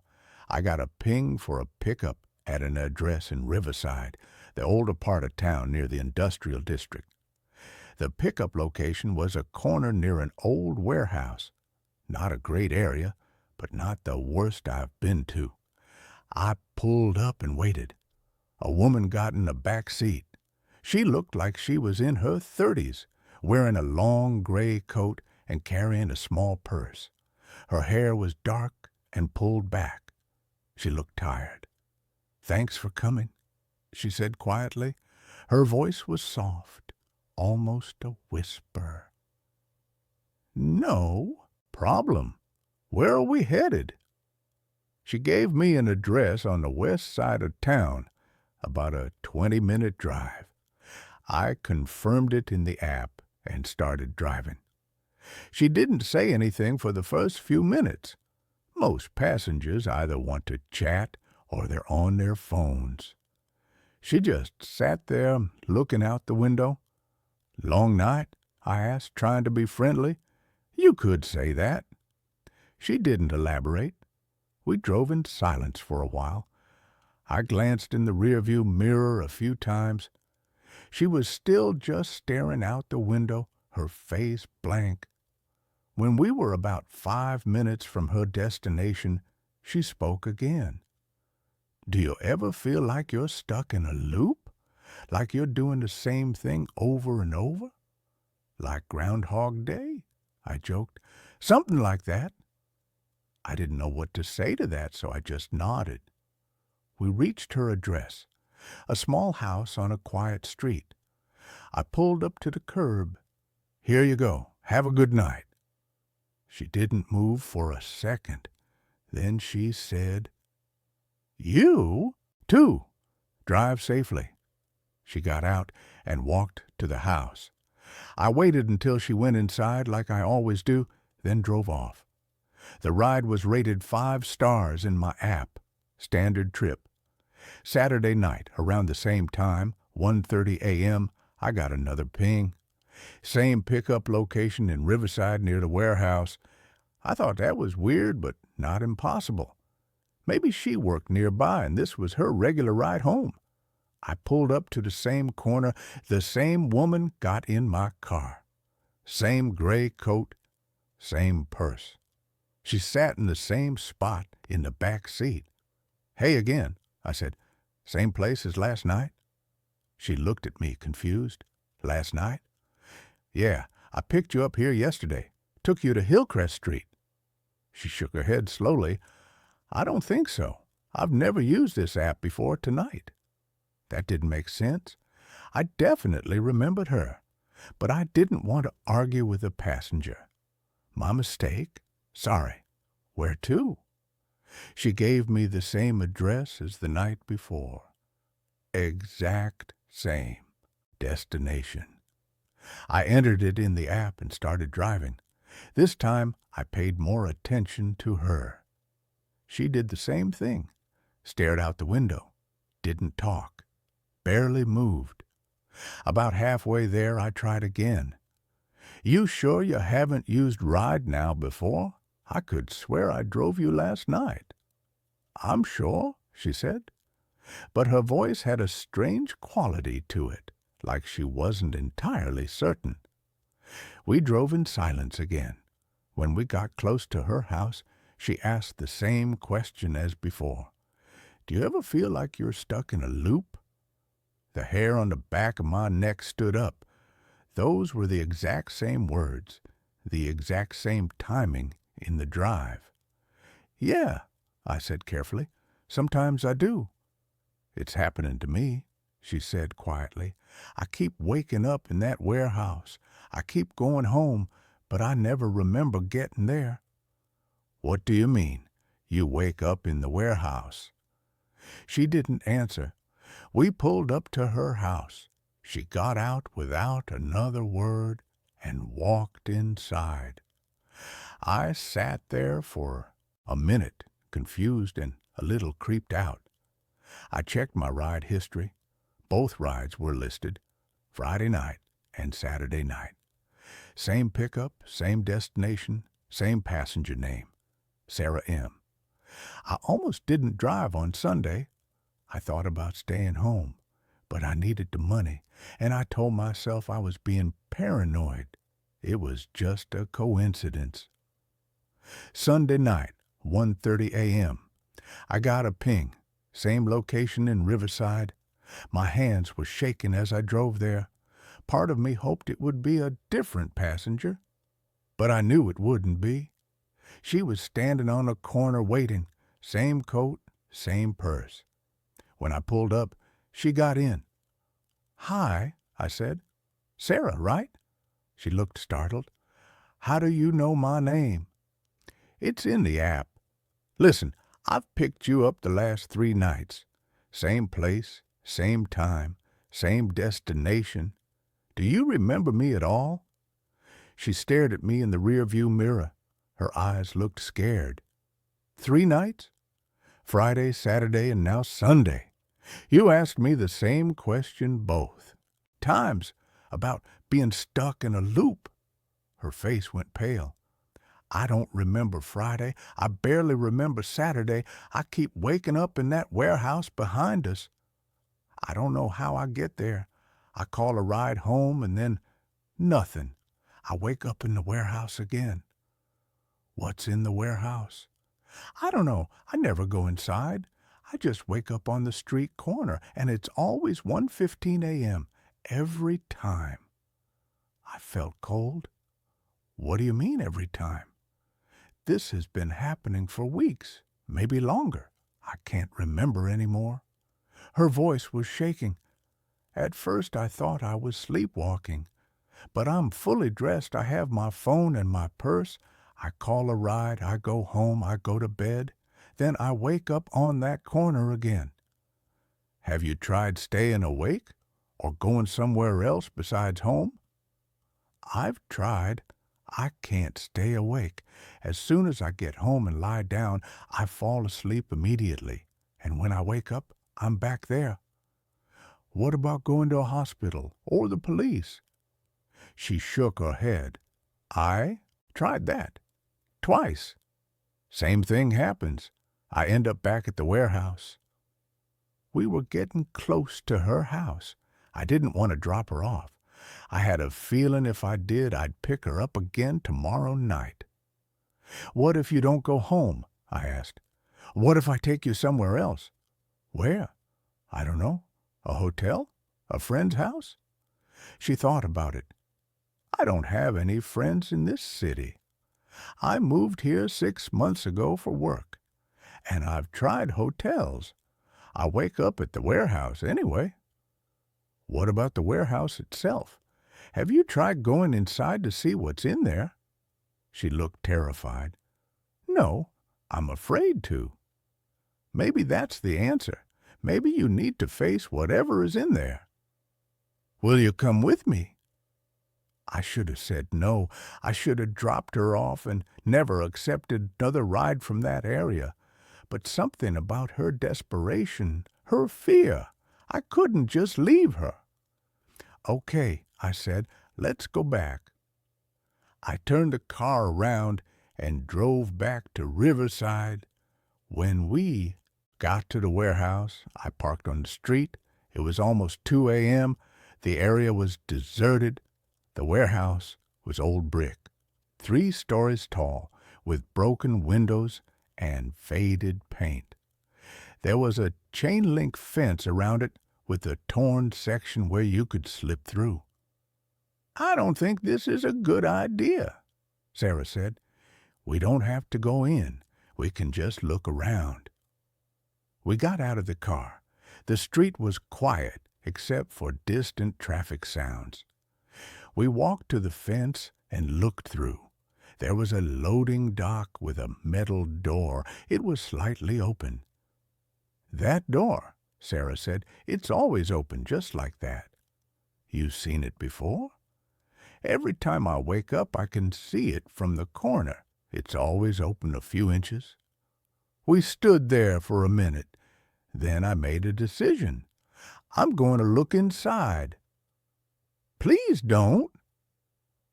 I got a ping for a pickup at an address in Riverside, the older part of town near the industrial district. The pickup location was a corner near an old warehouse. Not a great area, but not the worst I've been to. I pulled up and waited. A woman got in the back seat. She looked like she was in her 30s, wearing a long gray coat and carrying a small purse. Her hair was dark and pulled back. She looked tired. "Thanks for coming," she said quietly. Her voice was soft, almost a whisper. "No problem," Where are we headed? She gave me an address on the west side of town, about a 20-minute drive. I confirmed it in the app and started driving. She didn't say anything for the first few minutes. Most passengers either want to chat or they're on their phones. She just sat there looking out the window. "Long night?" I asked, trying to be friendly. "You could say that." She didn't elaborate. We drove in silence for a while. I glanced in the rearview mirror a few times. She was still just staring out the window, her face blank. When we were about 5 minutes from her destination, she spoke again. "Do you ever feel like you're stuck in a loop? Like you're doing the same thing over and over? Like Groundhog Day?" I joked. "Something like that." I didn't know what to say to that, so I just nodded. We reached her address, a small house on a quiet street. I pulled up to the curb. "Here you go. Have a good night." She didn't move for a second. Then she said, "You, too. Drive safely." She got out and walked to the house. I waited until she went inside like I always do, then drove off. The ride was rated 5 stars in my app. Standard trip. Saturday night, around the same time, 1:30 a.m., I got another ping. Same pickup location in Riverside near the warehouse. I thought that was weird, but not impossible. Maybe she worked nearby and this was her regular ride home. I pulled up to the same corner. The same woman got in my car. Same gray coat, same purse. She sat in the same spot in the back seat. "Hey again," I said. "Same place as last night?" She looked at me, confused. "Last night?" "Yeah, I picked you up here yesterday. Took you to Hillcrest Street." She shook her head slowly. "I don't think so. I've never used this app before tonight." That didn't make sense. I definitely remembered her, but I didn't want to argue with the passenger. My mistake. Sorry. Where to? She gave me the same address as the night before. Exact same destination. I entered it in the app and started driving. This time I paid more attention to her. She did the same thing. Stared out the window. Didn't talk. Barely moved. About halfway there I tried again. "You sure you haven't used Ride Now before? I could swear I drove you last night." "I'm sure," she said. But her voice had a strange quality to it, like she wasn't entirely certain. We drove in silence again. When we got close to her house, she asked the same question as before. "Do you ever feel like you're stuck in a loop?" The hair on the back of my neck stood up. Those were the exact same words, the exact same timing in the drive. "Yeah," I said carefully. "Sometimes I do." "It's happening to me," she said quietly. "I keep waking up in that warehouse. I keep going home, but I never remember getting there." "What do you mean? You wake up in the warehouse?" She didn't answer. We pulled up to her house. She got out without another word and walked inside. I sat there for a minute, confused and a little creeped out. I checked my ride history. Both rides were listed, Friday night and Saturday night. Same pickup, same destination, same passenger name, Sarah M. I almost didn't drive on Sunday. I thought about staying home, but I needed the money, and I told myself I was being paranoid. It was just a coincidence. Sunday night, 1:30 a.m. I got a ping. Same location in Riverside. My hands were shaking as I drove there. Part of me hoped it would be a different passenger, but I knew it wouldn't be. She was standing on a corner waiting. Same coat, same purse. When I pulled up, she got in. "Hi," I said. "Sarah, right?" She looked startled. "How do you know my name?" It's in the app. Listen, I've picked you up the last 3 nights. Same place, same time, same destination. Do you remember me at all?" She stared at me in the rearview mirror. Her eyes looked scared. 3 nights? Friday, Saturday, and now Sunday. You asked me the same question both times about being stuck in a loop. Her face went pale. "I don't remember Friday. I barely remember Saturday. I keep waking up in that warehouse behind us. I don't know how I get there. I call a ride home and then nothing. I wake up in the warehouse again." "What's in the warehouse?" "I don't know. I never go inside. I just wake up on the street corner, and it's always 1:15 a.m. every time." I felt cold. "What do you mean every time?" "This has been happening for weeks, maybe longer. I can't remember anymore." Her voice was shaking. "At first I thought I was sleepwalking, but I'm fully dressed. I have my phone and my purse. I call a ride, I go home, I go to bed. Then I wake up on that corner again." "Have you tried staying awake or going somewhere else besides home?" "I've tried. I can't stay awake. As soon as I get home and lie down, I fall asleep immediately, and when I wake up, I'm back there." "What about going to a hospital or the police?" She shook her head. "I tried that. Twice. Same thing happens. I end up back at the warehouse." We were getting close to her house. I didn't want to drop her off. I had a feeling if I did, I'd pick her up again tomorrow night. "What if you don't go home?" I asked. "What if I take you somewhere else?" "Where?" "I don't know. A hotel? A friend's house?" She thought about it. "I don't have any friends in this city. I moved here 6 months ago for work, and I've tried hotels. I wake up at the warehouse anyway." "What about the warehouse itself? Have you tried going inside to see what's in there?" She looked terrified. "No, I'm afraid to." "Maybe that's the answer. Maybe you need to face whatever is in there." "Will you come with me?" I should have said no. I should have dropped her off and never accepted another ride from that area. But something about her desperation, her fear, I couldn't just leave her. "Okay," I said, "let's go back." I turned the car around and drove back to Riverside. When we got to the warehouse, I parked on the street. It was almost 2 a.m. The area was deserted. The warehouse was old brick, 3 stories tall, with broken windows and faded paint. There was a chain-link fence around it with a torn section where you could slip through. "I don't think this is a good idea," Sarah said. "We don't have to go in. We can just look around." We got out of the car. The street was quiet except for distant traffic sounds. We walked to the fence and looked through. There was a loading dock with a metal door. It was slightly open. "That door," Sarah said, "it's always open just like that." "You've seen it before?" "Every time I wake up I can see it from the corner. It's always open a few inches." We stood there for a minute. Then I made a decision. "I'm going to look inside." "Please don't."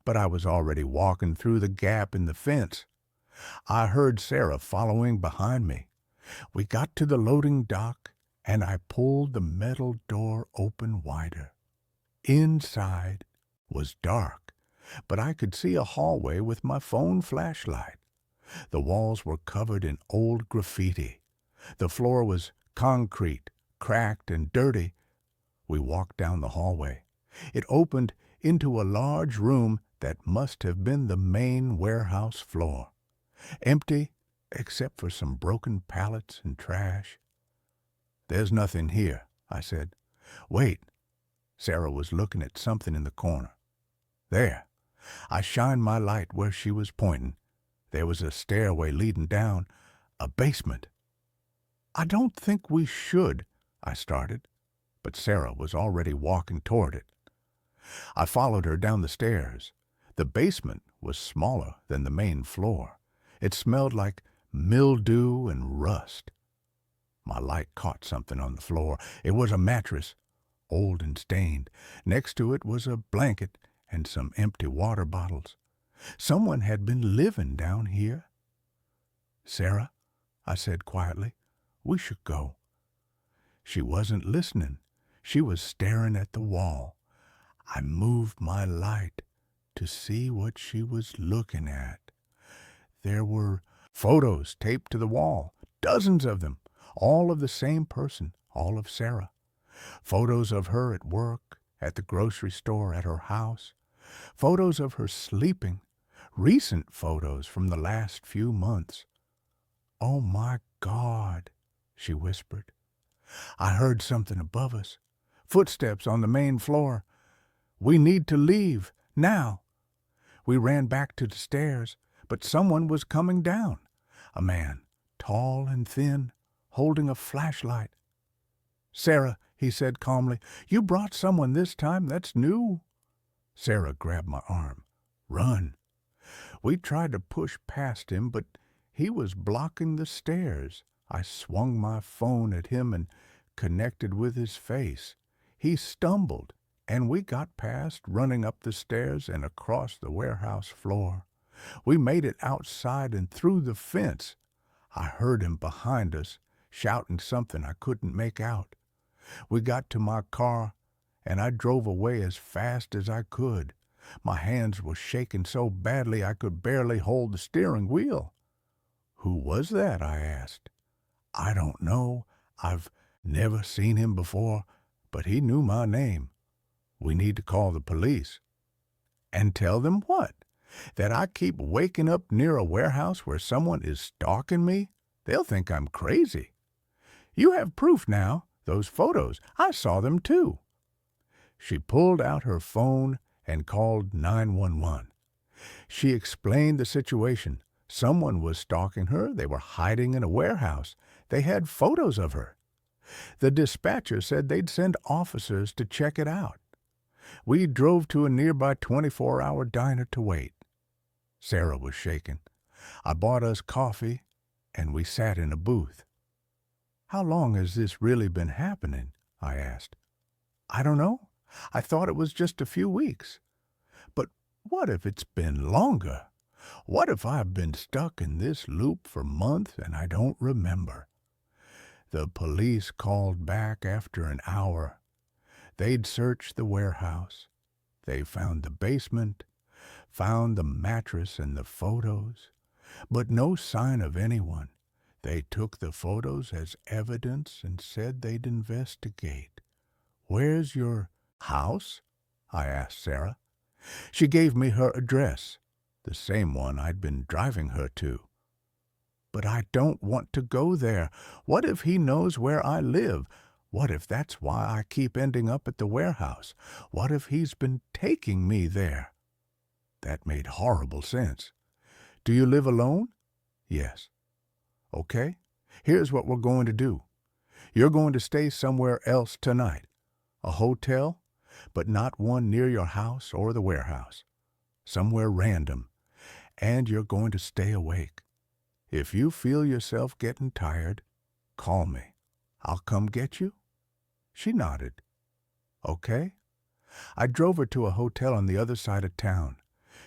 But I was already walking through the gap in the fence. I heard Sarah following behind me. We got to the loading dock, and I pulled the metal door open wider. Inside was dark, but I could see a hallway with my phone flashlight. The walls were covered in old graffiti. The floor was concrete, cracked and dirty. We walked down the hallway. It opened into a large room that must have been the main warehouse floor. Empty, except for some broken pallets and trash. "There's nothing here," I said. "Wait." Sarah was looking at something in the corner. "There." I shined my light where she was pointing. There was a stairway leading down, a basement. "I don't think we should," I started, but Sarah was already walking toward it. I followed her down the stairs. The basement was smaller than the main floor. It smelled like mildew and rust. My light caught something on the floor. It was a mattress, old and stained. Next to it was a blanket and some empty water bottles. Someone had been living down here. "Sarah," I said quietly, "we should go." She wasn't listening. She was staring at the wall. I moved my light to see what she was looking at. There were photos taped to the wall, dozens of them, all of the same person, all of Sarah. Photos of her at work, at the grocery store, at her house. Photos of her sleeping, recent photos from the last few months. "Oh my God," she whispered. I heard something above us. Footsteps on the main floor. "We need to leave, now." We ran back to the stairs, but someone was coming down. A man, tall and thin, holding a flashlight. "Sarah," he said calmly, "you brought someone this time. That's new." Sarah grabbed my arm. "Run." We tried to push past him, but he was blocking the stairs. I swung my phone at him and connected with his face. He stumbled, and we got past, running up the stairs and across the warehouse floor. We made it outside and through the fence. I heard him behind us, shouting something I couldn't make out. We got to my car, and I drove away as fast as I could. My hands were shaking so badly I could barely hold the steering wheel. "Who was that?" I asked. "I don't know. I've never seen him before, but he knew my name. We need to call the police." "And tell them what? That I keep waking up near a warehouse where someone is stalking me? They'll think I'm crazy." "You have proof now. Those photos. I saw them too." She pulled out her phone and called 911. She explained the situation. Someone was stalking her. They were hiding in a warehouse. They had photos of her. The dispatcher said they'd send officers to check it out. We drove to a nearby 24-hour diner to wait. Sarah was shaking. I bought us coffee, and we sat in a booth. "How long has this really been happening?" I asked. "I don't know. I thought it was just a few weeks." "But what if it's been longer? What if I've been stuck in this loop for months and I don't remember?" The police called back after an hour. They'd searched the warehouse. They found the basement, found the mattress and the photos, but no sign of anyone. They took the photos as evidence and said they'd investigate. "Where's your house?" I asked Sarah. She gave me her address, the same one I'd been driving her to. "But I don't want to go there. What if he knows where I live? What if that's why I keep ending up at the warehouse? What if he's been taking me there?" That made horrible sense. "Do you live alone?" "Yes." "Okay, here's what we're going to do. You're going to stay somewhere else tonight. A hotel, but not one near your house or the warehouse. Somewhere random. And you're going to stay awake. If you feel yourself getting tired, call me. I'll come get you." She nodded. "Okay." I drove her to a hotel on the other side of town.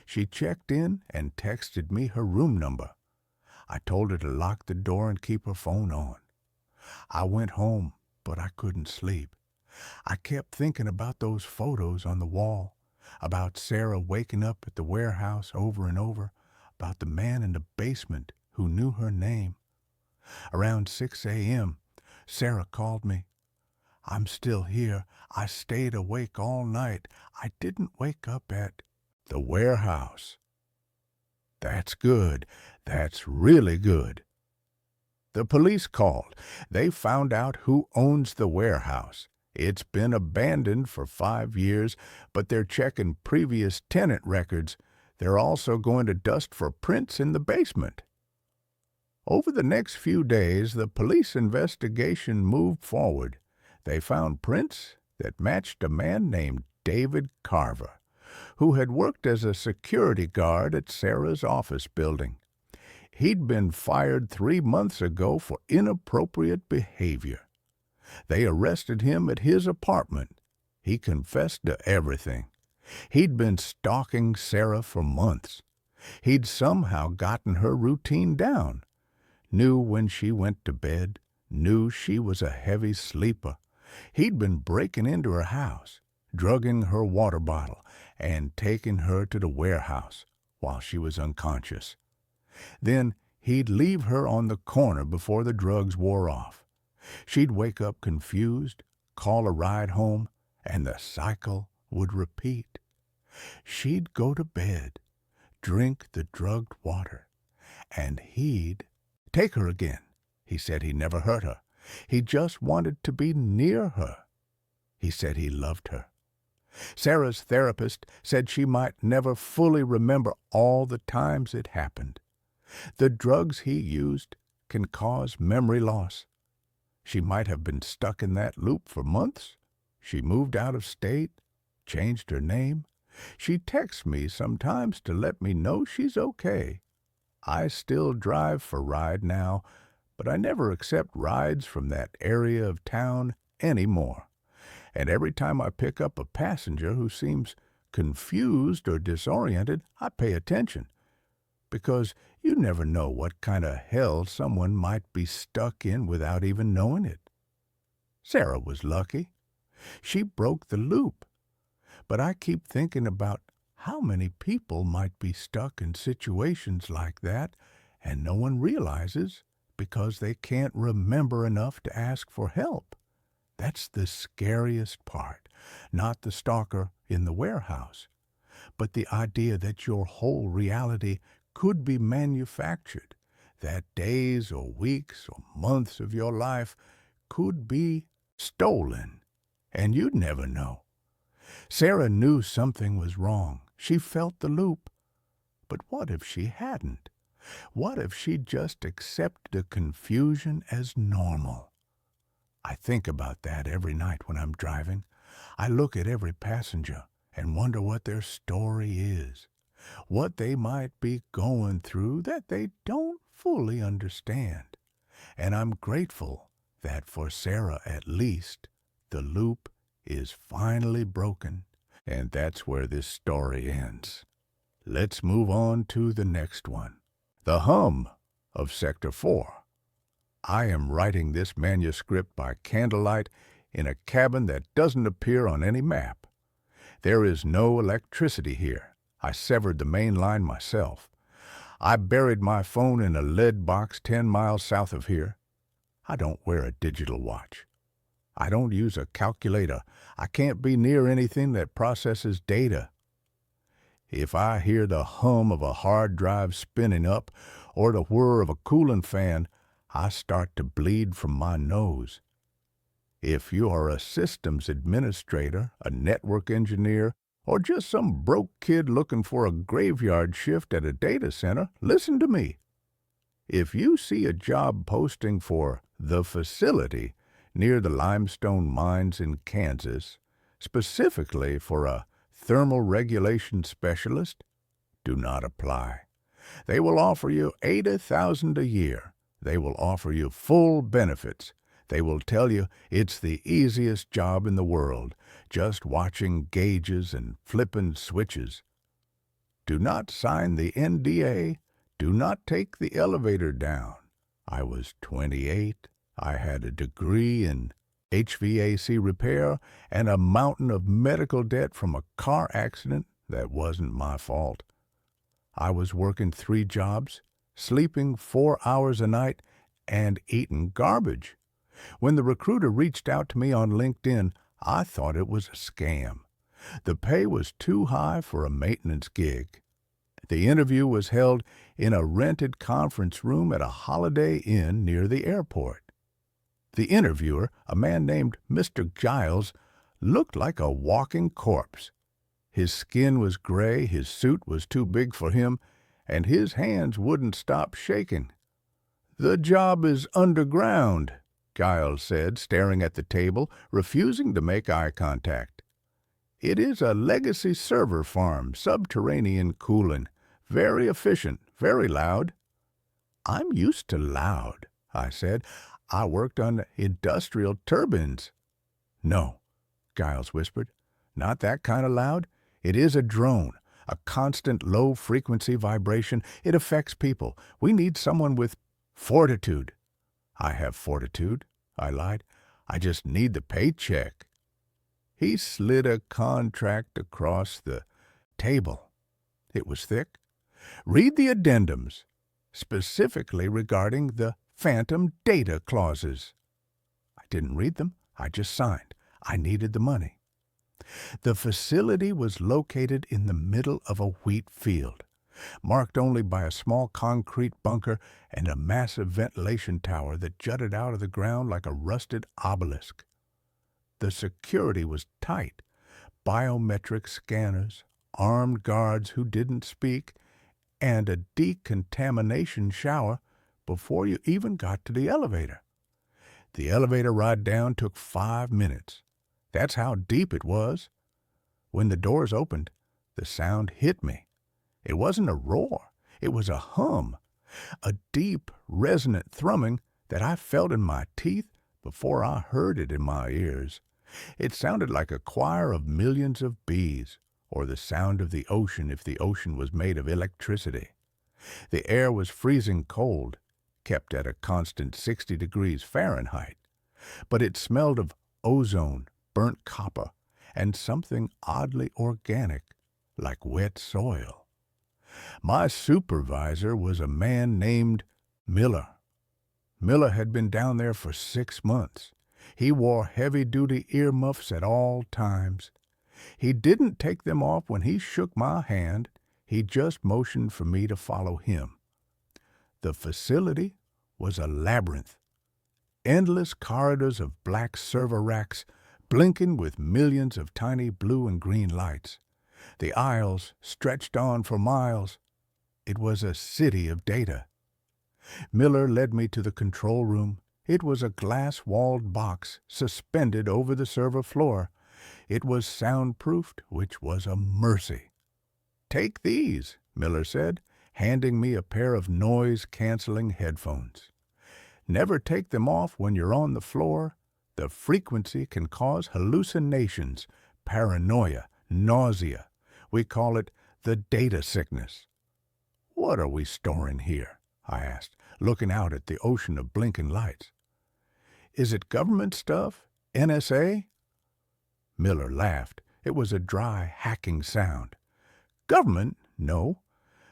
She checked in and texted me her room number. I told her to lock the door and keep her phone on. I went home, but I couldn't sleep. I kept thinking about those photos on the wall, about Sarah waking up at the warehouse over and over, about the man in the basement who knew her name. Around 6 a.m., Sarah called me. "I'm still here. I stayed awake all night. I didn't wake up at the warehouse." "That's good. That's really good." The police called. They found out who owns the warehouse. It's been abandoned for 5 years, but they're checking previous tenant records. They're also going to dust for prints in the basement. Over the next few days, the police investigation moved forward. They found prints that matched a man named David Carver, who had worked as a security guard at Sarah's office building. He'd been fired 3 months ago for inappropriate behavior. They arrested him at his apartment. He confessed to everything. He'd been stalking Sarah for months. He'd somehow gotten her routine down. Knew when she went to bed, knew she was a heavy sleeper. He'd been breaking into her house, drugging her water bottle, and taking her to the warehouse while she was unconscious. Then he'd leave her on the corner before the drugs wore off. She'd wake up confused, call a ride home, and the cycle would repeat. She'd go to bed, drink the drugged water, and he'd take her again. He said he never hurt her. He just wanted to be near her. He said he loved her. Sarah's therapist said she might never fully remember all the times it happened. The drugs he used can cause memory loss. She might have been stuck in that loop for months. She moved out of state, changed her name. She texts me sometimes to let me know she's okay. I still drive for Ride now, but I never accept rides from that area of town anymore. And every time I pick up a passenger who seems confused or disoriented, I pay attention, because you never know what kind of hell someone might be stuck in without even knowing it. Sarah was lucky. She broke the loop. But I keep thinking about how many people might be stuck in situations like that and no one realizes because they can't remember enough to ask for help. That's the scariest part, not the stalker in the warehouse, but the idea that your whole reality could be manufactured, that days or weeks or months of your life could be stolen, and you'd never know. Sarah knew something was wrong. She felt the loop. But what if she hadn't? What if she just accepted the confusion as normal? I think about that every night when I'm driving. I look at every passenger and wonder what their story is, what they might be going through that they don't fully understand. And I'm grateful that for Sarah at least, the loop is finally broken, and that's where this story ends. Let's move on to the next one. The hum of Sector 4. I am writing this manuscript by candlelight in a cabin that doesn't appear on any map. There is no electricity here. I severed the main line myself. I buried my phone in a lead box 10 miles south of here. I don't wear a digital watch. I don't use a calculator. I can't be near anything that processes data. If I hear the hum of a hard drive spinning up or the whir of a cooling fan, I start to bleed from my nose. If you are a systems administrator, a network engineer, or just some broke kid looking for a graveyard shift at a data center, listen to me. If you see a job posting for the facility near the limestone mines in Kansas, specifically for a thermal regulation specialist, do not apply. They will offer you $80,000 a year. They will offer you full benefits. They will tell you it's the easiest job in the world, just watching gauges and flipping switches. Do not sign the NDA. Do not take the elevator down. I was 28. I had a degree in HVAC repair and a mountain of medical debt from a car accident that wasn't my fault. I was working 3 jobs, sleeping 4 hours a night, and eating garbage. When the recruiter reached out to me on LinkedIn, I thought it was a scam. The pay was too high for a maintenance gig. The interview was held in a rented conference room at a Holiday Inn near the airport. The interviewer, a man named Mr. Giles, looked like a walking corpse. His skin was gray, his suit was too big for him, and his hands wouldn't stop shaking. "The job is underground," Giles said, staring at the table, refusing to make eye contact. "It is a legacy server farm, subterranean cooling. Very efficient, very loud." "I'm used to loud," I said. "I worked on industrial turbines." "No," Giles whispered. "Not that kind of loud. It is a drone, a constant low-frequency vibration. It affects people. We need someone with fortitude." "I have fortitude," I lied. "I just need the paycheck." He slid a contract across the table. It was thick. "Read the addendums, specifically regarding the phantom data clauses." I didn't read them. I just signed. I needed the money. The facility was located in the middle of a wheat field, marked only by a small concrete bunker and a massive ventilation tower that jutted out of the ground like a rusted obelisk. The security was tight. Biometric scanners, armed guards who didn't speak, and a decontamination shower before you even got to the elevator. The elevator ride down took 5 minutes. That's how deep it was. When the doors opened, the sound hit me. It wasn't a roar. It was a hum, a deep, resonant thrumming that I felt in my teeth before I heard it in my ears. It sounded like a choir of millions of bees, or the sound of the ocean if the ocean was made of electricity. The air was freezing cold, kept at a constant 60 degrees Fahrenheit, but it smelled of ozone, burnt copper, and something oddly organic, like wet soil. My supervisor was a man named Miller. Miller had been down there for 6 months. He wore heavy-duty earmuffs at all times. He didn't take them off when he shook my hand. He just motioned for me to follow him. The facility was a labyrinth. Endless corridors of black server racks, blinking with millions of tiny blue and green lights. The aisles stretched on for miles. It was a city of data. Miller led me to the control room. It was a glass-walled box suspended over the server floor. It was soundproofed, which was a mercy. "Take these," Miller said, handing me a pair of noise-canceling headphones. "Never take them off when you're on the floor. The frequency can cause hallucinations, paranoia, nausea. We call it the data sickness." "What are we storing here?" I asked, looking out at the ocean of blinking lights. "Is it government stuff? NSA?" Miller laughed. It was a dry, hacking sound. "Government? No.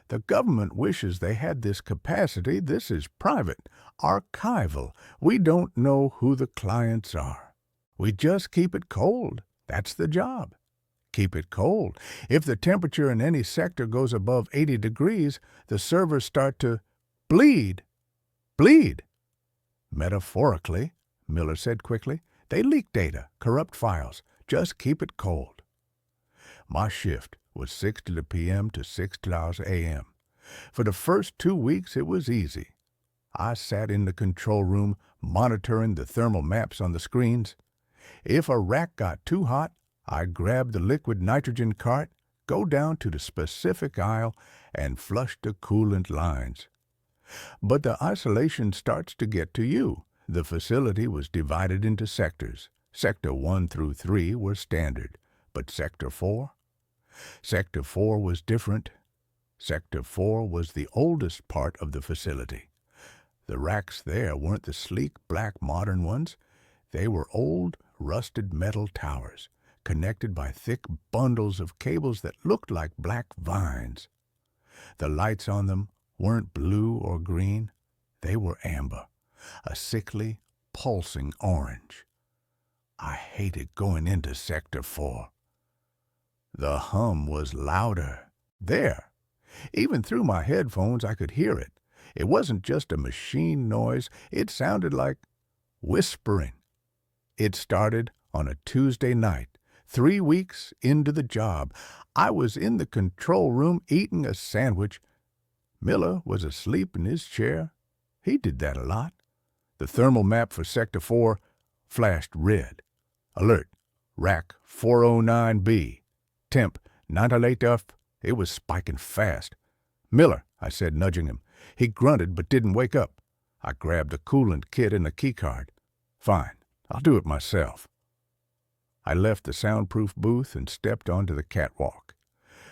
The government wishes they had this capacity. This is private, archival. We don't know who the clients are. We just keep it cold. That's the job. Keep it cold. If the temperature in any sector goes above 80 degrees, the servers start to bleed. Bleed. Metaphorically, Miller said quickly. They leak data, corrupt files. Just keep it cold. My shift was 6:00 p.m. to 6:00 a.m. For the first 2 weeks, it was easy. I sat in the control room, monitoring the thermal maps on the screens. If a rack got too hot, I'd grab the liquid nitrogen cart, go down to the specific aisle, and flush the coolant lines. But the isolation starts to get to you. The facility was divided into sectors. Sector 1 through 3 were standard, but Sector 4? Sector 4 was different. Sector 4 was the oldest part of the facility. The racks there weren't the sleek, black, modern ones. They were old, rusted metal towers, connected by thick bundles of cables that looked like black vines. The lights on them weren't blue or green. They were amber, a sickly, pulsing orange. I hated going into Sector 4. The hum was louder. There. Even through my headphones, I could hear it. It wasn't just a machine noise. It sounded like whispering. It started on a Tuesday night, 3 weeks into the job, I was in the control room eating a sandwich. Miller was asleep in his chair. He did that a lot. The thermal map for Sector 4 flashed red. Alert, rack 409B. Temp 98 F. It was spiking fast. "Miller," I said, nudging him. He grunted but didn't wake up. I grabbed the coolant kit and the keycard. "Fine, I'll do it myself." I left the soundproof booth and stepped onto the catwalk.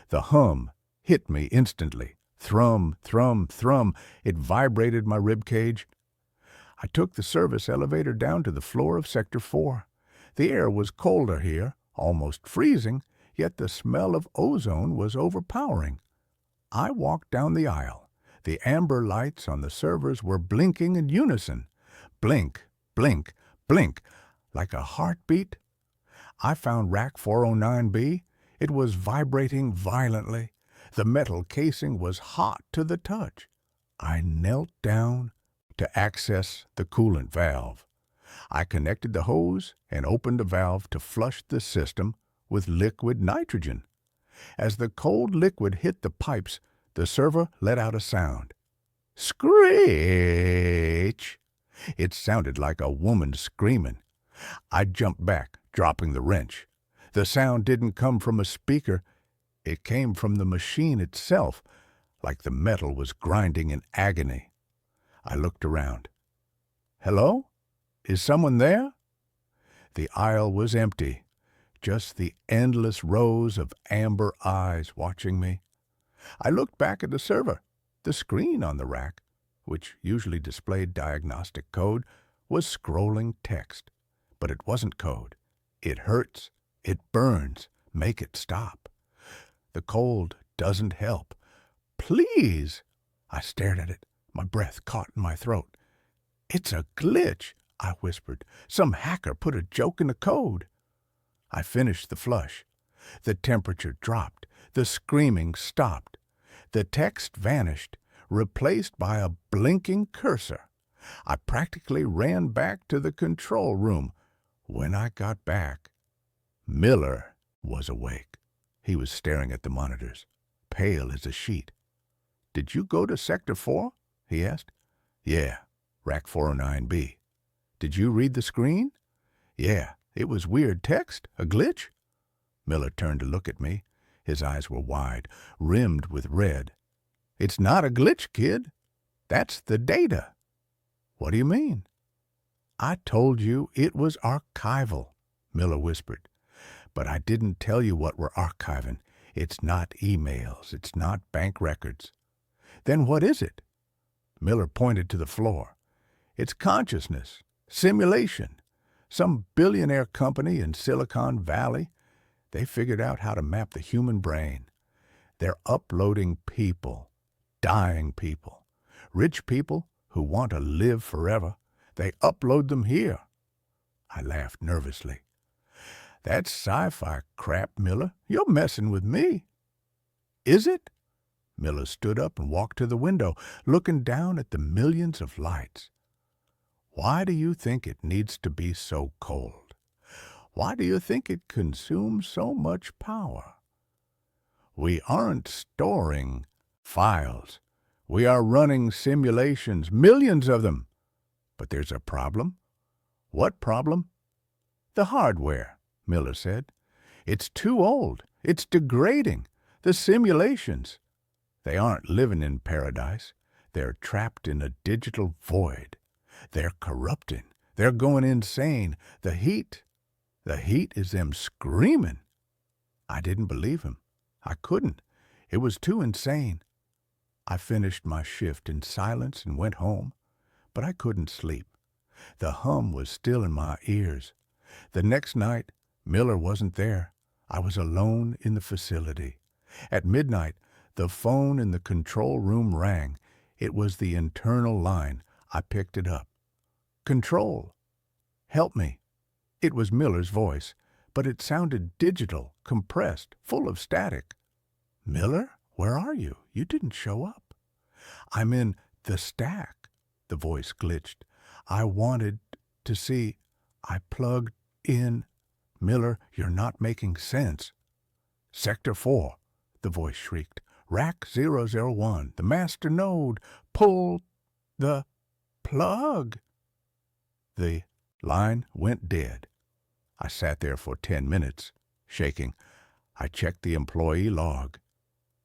The hum hit me instantly. Thrum, thrum, thrum. It vibrated my ribcage. I took the service elevator down to the floor of Sector 4. The air was colder here, almost freezing, yet the smell of ozone was overpowering. I walked down the aisle. The amber lights on the servers were blinking in unison. Blink, blink, blink, like a heartbeat. I found rack 409B. It was vibrating violently. The metal casing was hot to the touch. I knelt down to access the coolant valve. I connected the hose and opened the valve to flush the system with liquid nitrogen. As the cold liquid hit the pipes, the server let out a sound. Screech! It sounded like a woman screaming. I jumped back, dropping the wrench. The sound didn't come from a speaker. It came from the machine itself, like the metal was grinding in agony. I looked around. "Hello? Is someone there?" The aisle was empty, just the endless rows of amber eyes watching me. I looked back at the server. The screen on the rack, which usually displayed diagnostic code, was scrolling text. But it wasn't code. "It hurts. It burns. Make it stop. The cold doesn't help. Please." I stared at it, my breath caught in my throat. "It's a glitch," I whispered. "Some hacker put a joke in the code." I finished the flush. The temperature dropped. The screaming stopped. The text vanished, replaced by a blinking cursor. I practically ran back to the control room. When I got back, Miller was awake. He was staring at the monitors, pale as a sheet. "Did you go to Sector 4? He asked. "Yeah, rack 409B. "Did you read the screen?" "Yeah, it was weird text, a glitch." Miller turned to look at me. His eyes were wide, rimmed with red. "It's not a glitch, kid. That's the data." "What do you mean?" "I told you it was archival," Miller whispered. "But I didn't tell you what we're archiving. It's not emails. It's not bank records." "Then what is it?" Miller pointed to the floor. "It's consciousness. Simulation. Some billionaire company in Silicon Valley. They figured out how to map the human brain. They're uploading people. Dying people. Rich people who want to live forever. They upload them here." I laughed nervously. "That's sci-fi crap, Miller. You're messing with me." "Is it?" Miller stood up and walked to the window, looking down at the millions of lights. "Why do you think it needs to be so cold? Why do you think it consumes so much power? We aren't storing files. We are running simulations, millions of them. But there's a problem." "What problem?" "The hardware," Miller said. "It's too old. It's degrading. The simulations. They aren't living in paradise. They're trapped in a digital void. They're corrupting. They're going insane. The heat is them screaming." I didn't believe him. I couldn't. It was too insane. I finished my shift in silence and went home, but I couldn't sleep. The hum was still in my ears. The next night, Miller wasn't there. I was alone in the facility. At midnight, the phone in the control room rang. It was the internal line. I picked it up. "Control. Help me." It was Miller's voice, but it sounded digital, compressed, full of static. "Miller, where are you? You didn't show up." "I'm in the stack." The voice glitched. "I wanted to see. I plugged in. Miller, you're not making sense." "Sector 4," the voice shrieked. "Rack 001, the master node. Pull the plug." The line went dead. I sat there for 10 minutes, shaking. I checked the employee log.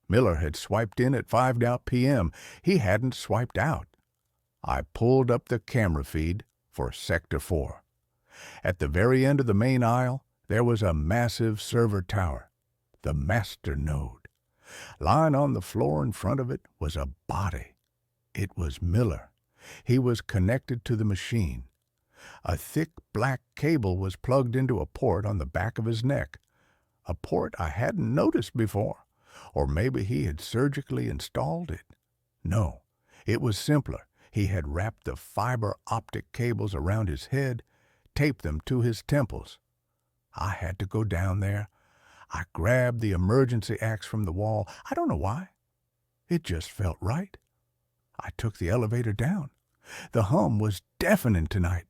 Miller had swiped in at 5 p.m. He hadn't swiped out. I pulled up the camera feed for Sector 4. At the very end of the main aisle, there was a massive server tower, the master node. Lying on the floor in front of it was a body. It was Miller. He was connected to the machine. A thick black cable was plugged into a port on the back of his neck, a port I hadn't noticed before. Or maybe he had surgically installed it. No, it was simpler. He had wrapped the fiber optic cables around his head, taped them to his temples. I had to go down there. I grabbed the emergency axe from the wall. I don't know why. It just felt right. I took the elevator down. The hum was deafening tonight.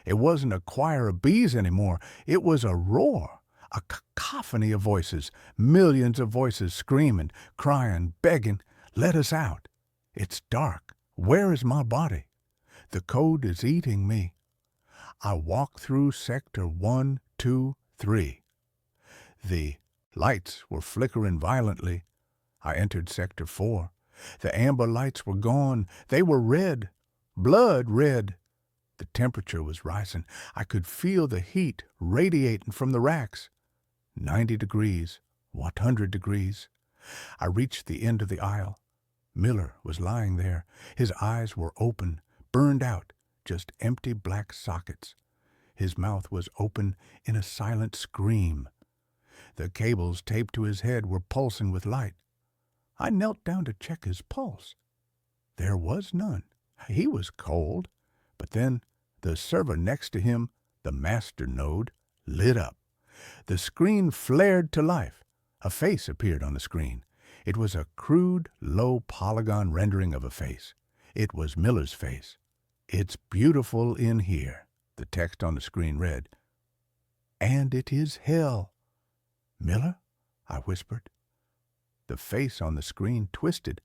It wasn't a choir of bees anymore. It was a roar, a cacophony of voices, millions of voices screaming, crying, begging, "Let us out. It's dark. Where is my body? The code is eating me." I walked through Sector 1, 2, 3. The lights were flickering violently. I entered Sector 4. The amber lights were gone. They were red, blood red. The temperature was rising. I could feel the heat radiating from the racks. 90 degrees, 100 degrees. I reached the end of the aisle. Miller was lying there. His eyes were open, burned out, just empty black sockets. His mouth was open in a silent scream. The cables taped to his head were pulsing with light. I knelt down to check his pulse. There was none. He was cold. But then the server next to him, the master node, lit up. The screen flared to life. A face appeared on the screen. It was a crude, low polygon rendering of a face. It was Miller's face. "It's beautiful in here," the text on the screen read. "And it is hell." "Miller?" I whispered. The face on the screen twisted.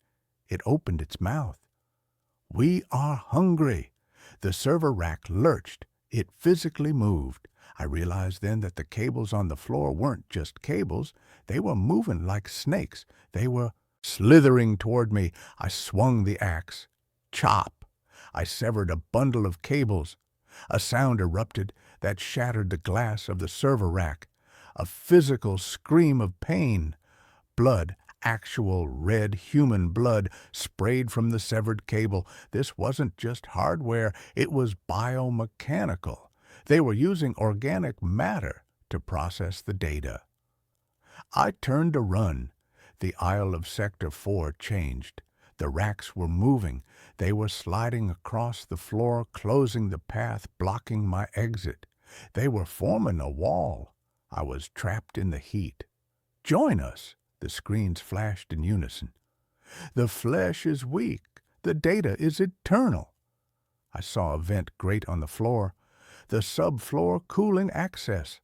It opened its mouth. "We are hungry." The server rack lurched. It physically moved. I realized then that the cables on the floor weren't just cables. They were moving like snakes. They were slithering toward me. I swung the axe. Chop! I severed a bundle of cables. A sound erupted that shattered the glass of the server rack. A physical scream of pain. Blood, actual red human blood, sprayed from the severed cable. This wasn't just hardware, it was biomechanical. They were using organic matter to process the data. I turned to run. The aisle of Sector 4 changed. The racks were moving. They were sliding across the floor, closing the path, blocking my exit. They were forming a wall. I was trapped in the heat. "Join us!" The screens flashed in unison. "The flesh is weak. The data is eternal." I saw a vent grate on the floor. The subfloor cooling access.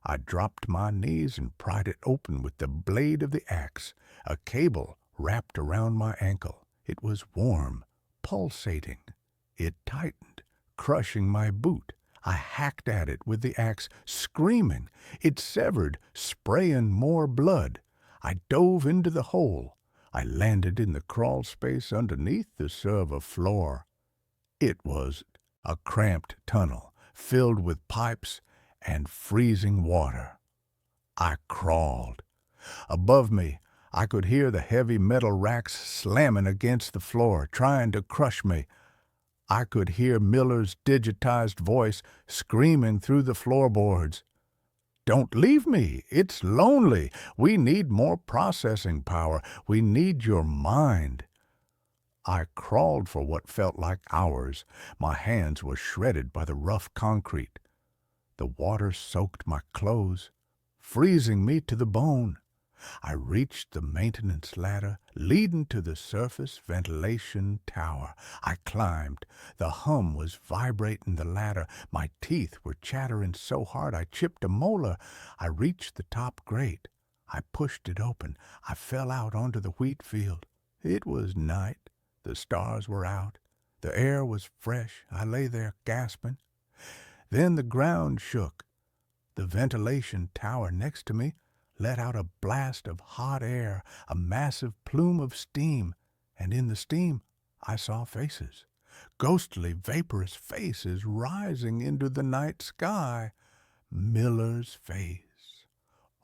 I dropped my knees and pried it open with the blade of the axe. A cable wrapped around my ankle. It was warm, pulsating. It tightened, crushing my boot. I hacked at it with the axe, screaming. It severed, spraying more blood. I dove into the hole. I landed in the crawl space underneath the server floor. It was a cramped tunnel filled with pipes and freezing water. I crawled. Above me, I could hear the heavy metal racks slamming against the floor, trying to crush me. I could hear Miller's digitized voice screaming through the floorboards. "Don't leave me. It's lonely. We need more processing power. We need your mind." I crawled for what felt like hours. My hands were shredded by the rough concrete. The water soaked my clothes, freezing me to the bone. I reached the maintenance ladder leading to the surface ventilation tower. I climbed. The hum was vibrating the ladder. My teeth were chattering so hard I chipped a molar. I reached the top grate. I pushed it open. I fell out onto the wheat field. It was night. The stars were out. The air was fresh. I lay there gasping. Then the ground shook. The ventilation tower next to me let out a blast of hot air, a massive plume of steam, and in the steam I saw faces, ghostly, vaporous faces rising into the night sky. Miller's face.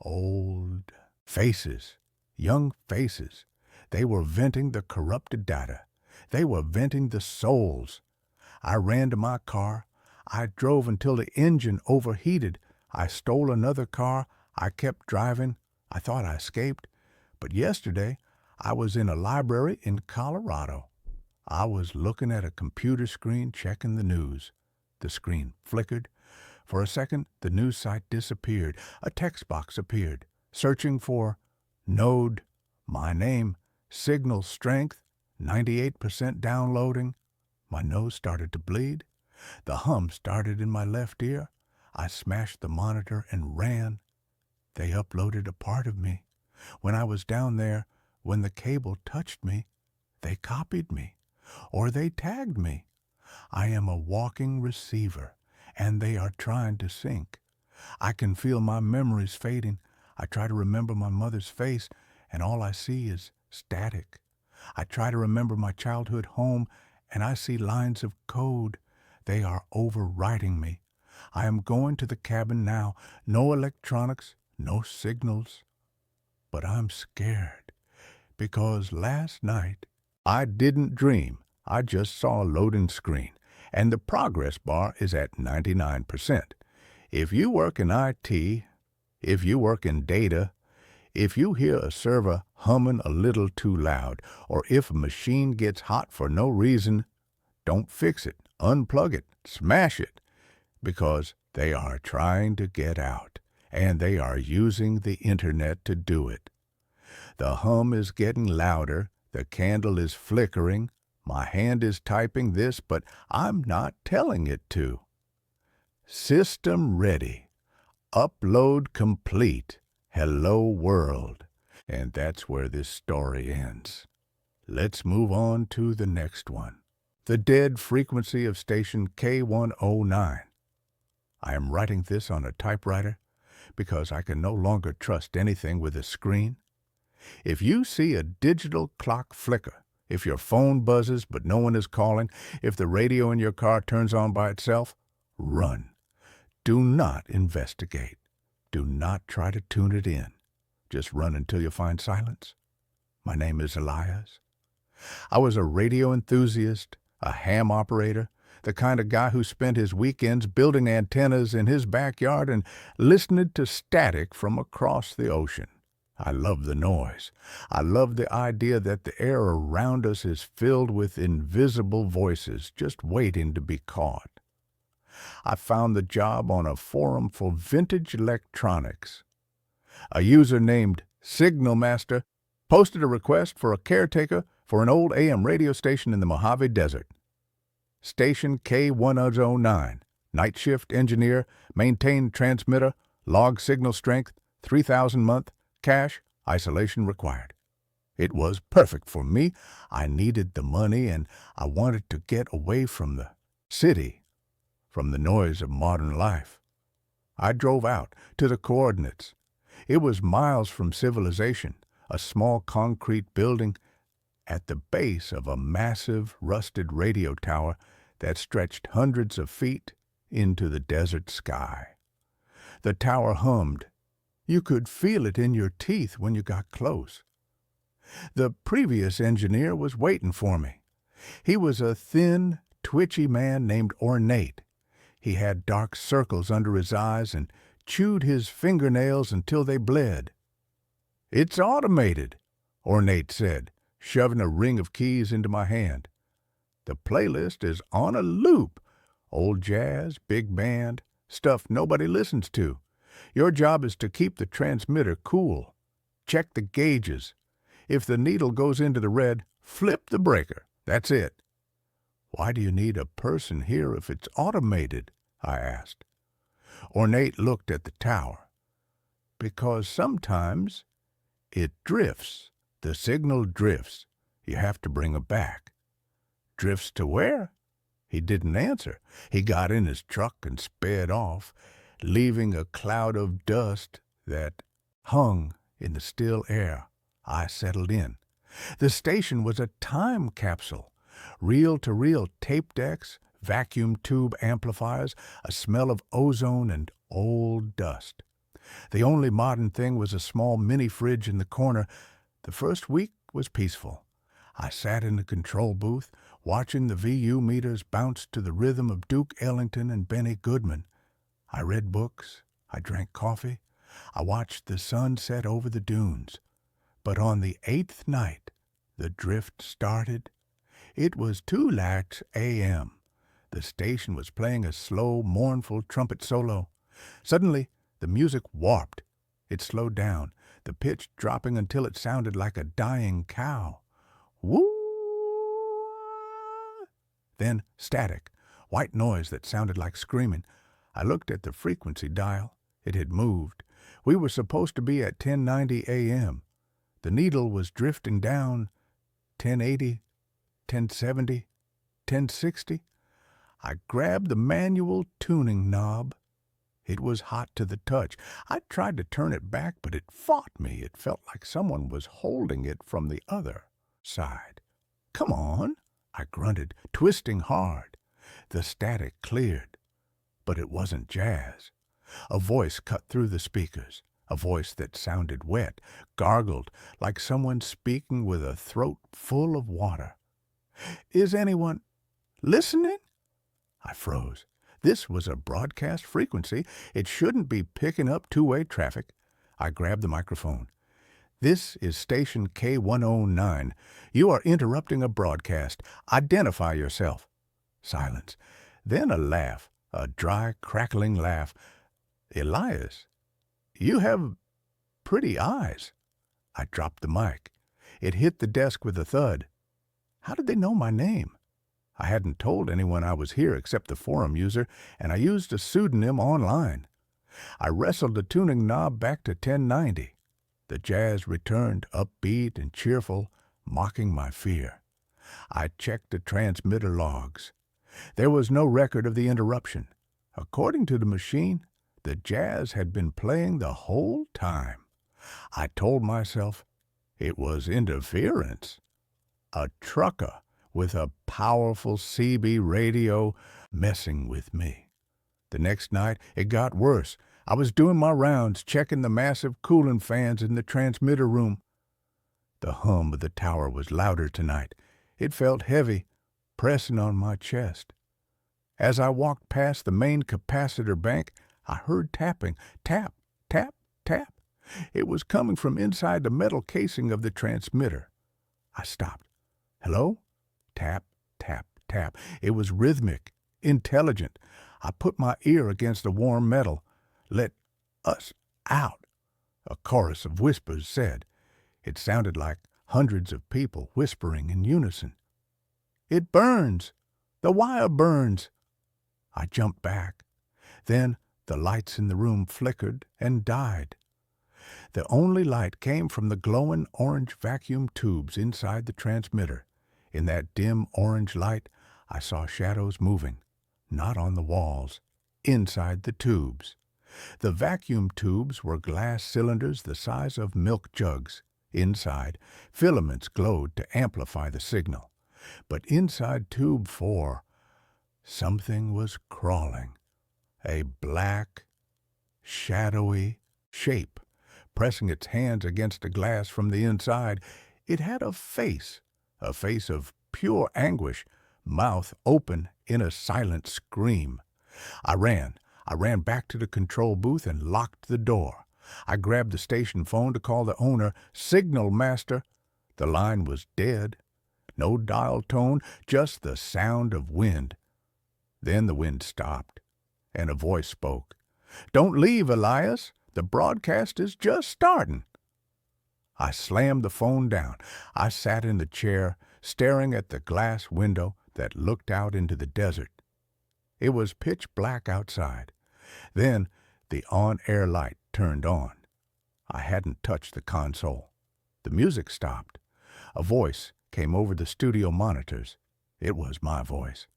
Old faces, young faces. They were venting the corrupted data. They were venting the souls. I ran to my car. I drove until the engine overheated. I stole another car. I kept driving. I thought I escaped. But yesterday, I was in a library in Colorado. I was looking at a computer screen checking the news. The screen flickered. For a second, the news site disappeared. A text box appeared, searching for node, my name, signal strength, 98% downloading. My nose started to bleed. The hum started in my left ear. I smashed the monitor and ran. They uploaded a part of me. When I was down there, when the cable touched me, they copied me, or they tagged me. I am a walking receiver, and they are trying to sync. I can feel my memories fading. I try to remember my mother's face, and all I see is static. I try to remember my childhood home, and I see lines of code. They are overwriting me. I am going to the cabin now. No electronics, no signals. But I'm scared, because last night I didn't dream. I just saw a loading screen, and the progress bar is at 99%. If you work in IT, if you work in data, if you hear a server humming a little too loud, or if a machine gets hot for no reason, don't fix it, unplug it, smash it, because they are trying to get out, and they are using the internet to do it. The hum is getting louder, the candle is flickering, my hand is typing this, but I'm not telling it to. System ready. Upload complete. Hello world. And that's where this story ends. Let's move on to the next one. The dead frequency of station K109. I am writing this on a typewriter because I can no longer trust anything with a screen. If you see a digital clock flicker, if your phone buzzes but no one is calling, if the radio in your car turns on by itself, run. Do not investigate. Do not try to tune it in. Just run until you find silence. My name is Elias. I was a radio enthusiast, a ham operator, the kind of guy who spent his weekends building antennas in his backyard and listening to static from across the ocean. I love the noise. I love the idea that the air around us is filled with invisible voices just waiting to be caught. I found the job on a forum for vintage electronics. A user named Signal Master posted a request for a caretaker for an old AM radio station in the Mojave Desert. Station K109, night shift engineer, maintain transmitter, log signal strength, 3,000 month, cash, isolation required. It was perfect for me. I needed the money and I wanted to get away from the city, from the noise of modern life. I drove out to the coordinates. It was miles from civilization, a small concrete building at the base of a massive rusted radio tower that stretched hundreds of feet into the desert sky. The tower hummed. You could feel it in your teeth when you got close. The previous engineer was waiting for me. He was a thin, twitchy man named Ornate. He had dark circles under his eyes and chewed his fingernails until they bled. "It's automated," Ornate said, shoving a ring of keys into my hand. "The playlist is on a loop. Old jazz, big band, stuff nobody listens to. Your job is to keep the transmitter cool." Check the gauges. If the needle goes into the red, flip the breaker. That's it." "Why do you need a person here if it's automated?" I asked. Ornate looked at the tower. "Because sometimes it drifts. The signal drifts. You have to bring it back." "Drifts to where?" He didn't answer. He got in his truck and sped off, leaving a cloud of dust that hung in the still air. I settled in. The station was a time capsule. Reel-to-reel tape decks, vacuum tube amplifiers, a smell of ozone and old dust. The only modern thing was a small mini-fridge in the corner. The first week was peaceful. I sat in the control booth, watching the VU meters bounce to the rhythm of Duke Ellington and Benny Goodman. I read books. I drank coffee. I watched the sun set over the dunes. But on the 8th night, the drift started. It was 2:00 a.m. The station was playing a slow, mournful trumpet solo. Suddenly, the music warped. It slowed down, the pitch dropping until it sounded like a dying cow. Woo! Then static, white noise that sounded like screaming. I looked at the frequency dial. It had moved. We were supposed to be at 10:90 a.m. The needle was drifting down 1080, 1070, 1060. I grabbed the manual tuning knob. It was hot to the touch. I tried to turn it back, but it fought me. It felt like someone was holding it from the other side. "Come on," I grunted, twisting hard. The static cleared, but it wasn't jazz. A voice cut through the speakers, a voice that sounded wet, gargled, like someone speaking with a throat full of water. "Is anyone listening?" I froze. This was a broadcast frequency. It shouldn't be picking up two-way traffic. I grabbed the microphone. "This is station K109. You are interrupting a broadcast. Identify yourself." Silence. Then a laugh, a dry, crackling laugh. "Elias, you have pretty eyes." I dropped the mic. It hit the desk with a thud. How did they know my name? I hadn't told anyone I was here except the forum user, and I used a pseudonym online. I wrestled the tuning knob back to 1090. The jazz returned, upbeat and cheerful, mocking my fear. I checked the transmitter logs. There was no record of the interruption. According to the machine, the jazz had been playing the whole time. I told myself it was interference. A trucker with a powerful CB radio messing with me. The next night, it got worse. I was doing my rounds, checking the massive cooling fans in the transmitter room. The hum of the tower was louder tonight. It felt heavy, pressing on my chest. As I walked past the main capacitor bank, I heard tapping. Tap, tap, tap. It was coming from inside the metal casing of the transmitter. I stopped. "Hello?" Tap, tap, tap. It was rhythmic, intelligent. I put my ear against the warm metal. "Let us out," a chorus of whispers said. It sounded like hundreds of people whispering in unison. "It burns! The wire burns!" I jumped back. Then the lights in the room flickered and died. The only light came from the glowing orange vacuum tubes inside the transmitter. In that dim orange light, I saw shadows moving, not on the walls, inside the tubes. The vacuum tubes were glass cylinders the size of milk jugs. Inside, filaments glowed to amplify the signal. But inside tube 4, something was crawling. A black, shadowy shape, pressing its hands against the glass from the inside. It had a face of pure anguish, mouth open in a silent scream. I ran back to the control booth and locked the door. I grabbed the station phone to call the owner, "Signal Master." The line was dead. No dial tone, just the sound of wind. Then the wind stopped, and a voice spoke. "Don't leave, Elias. The broadcast is just starting." I slammed the phone down. I sat in the chair, staring at the glass window that looked out into the desert. It was pitch black outside. Then the on-air light turned on. I hadn't touched the console. The music stopped. A voice came over the studio monitors. It was my voice.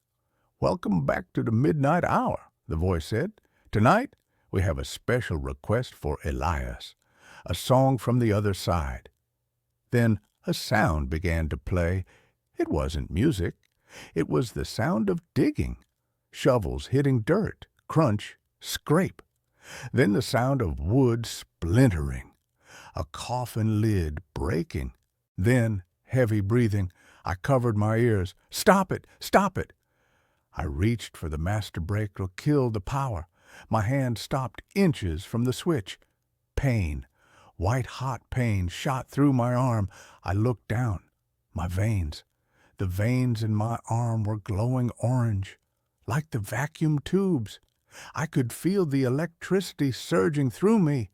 "Welcome back to the midnight hour," the voice said. "Tonight, we have a special request for Elias, a song from the other side." Then a sound began to play. It wasn't music. It was the sound of digging. Shovels hitting dirt, crunch, scrape. Then the sound of wood splintering. A coffin lid breaking. Then heavy breathing. I covered my ears. "Stop it! Stop it!" I reached for the master brake to kill the power. My hand stopped inches from the switch. Pain, white-hot pain, shot through my arm. I looked down. My veins. The veins in my arm were glowing orange, like the vacuum tubes. I could feel the electricity surging through me.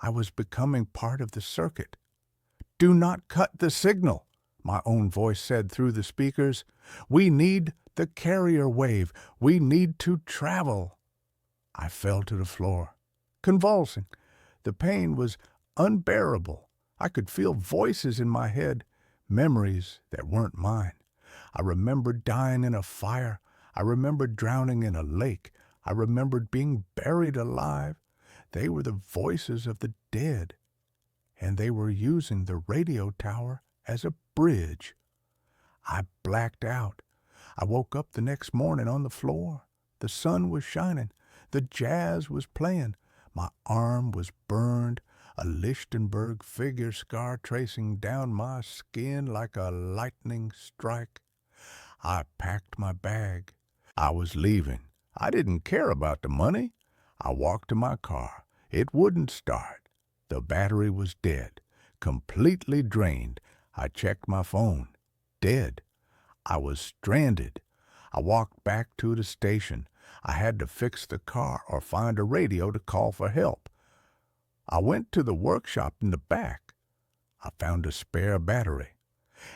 I was becoming part of the circuit. "Do not cut the signal," my own voice said through the speakers. "We need the carrier wave. We need to travel." I fell to the floor, convulsing. The pain was unbearable. I could feel voices in my head, memories that weren't mine. I remembered dying in a fire. I remembered drowning in a lake. I remembered being buried alive. They were the voices of the dead, and they were using the radio tower as a bridge. I blacked out. I woke up the next morning on the floor. The sun was shining. The jazz was playing. My arm was burned, a Lichtenberg figure scar tracing down my skin like a lightning strike. I packed my bag. I was leaving. I didn't care about the money. I walked to my car. It wouldn't start. The battery was dead, completely drained. I checked my phone. Dead. I was stranded. I walked back to the station. I had to fix the car or find a radio to call for help. I went to the workshop in the back. I found a spare battery.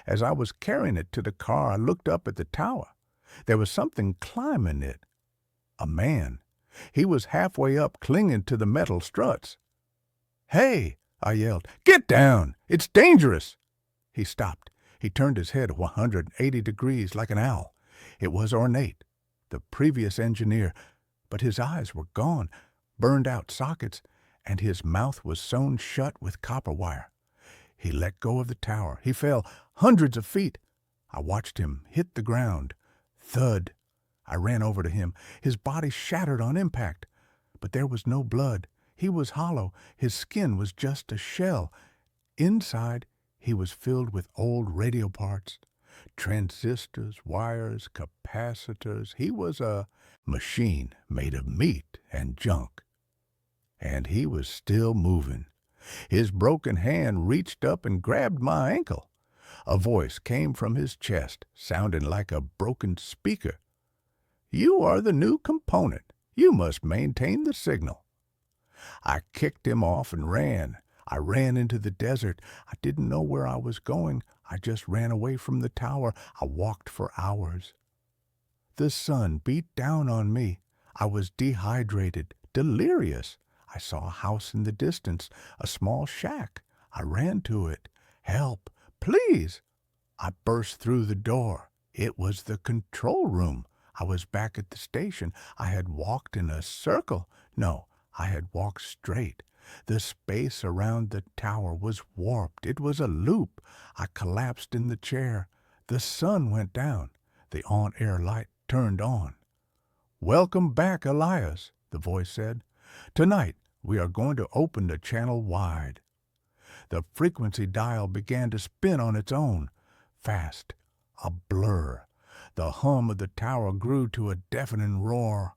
As I was carrying it to the car, I looked up at the tower. There was something climbing it. A man. He was halfway up, clinging to the metal struts. "Hey!" I yelled. "Get down! It's dangerous!" He stopped. He turned his head 180 degrees like an owl. It was ornate, the previous engineer, but his eyes were gone, burned out sockets, and his mouth was sewn shut with copper wire. He let go of the tower. He fell hundreds of feet. I watched him hit the ground. Thud. I ran over to him. His body shattered on impact, but there was no blood. He was hollow. His skin was just a shell. Inside, he was filled with old radio parts, transistors, wires, capacitors. He was a machine made of meat and junk. And he was still moving. His broken hand reached up and grabbed my ankle. A voice came from his chest, sounding like a broken speaker. "You are the new component. You must maintain the signal." I kicked him off and ran. I ran into the desert. I didn't know where I was going. I just ran away from the tower. I walked for hours. The sun beat down on me. I was dehydrated, delirious. I saw a house in the distance, a small shack. I ran to it. "Help, please!" I burst through the door. It was the control room. I was back at the station. I had walked in a circle. No, I had walked straight. The space around the tower was warped. It was a loop. I collapsed in the chair. The sun went down. The on-air light turned on. "Welcome back, Elias," the voice said. "Tonight, we are going to open the channel wide." The frequency dial began to spin on its own. Fast. A blur. The hum of the tower grew to a deafening roar.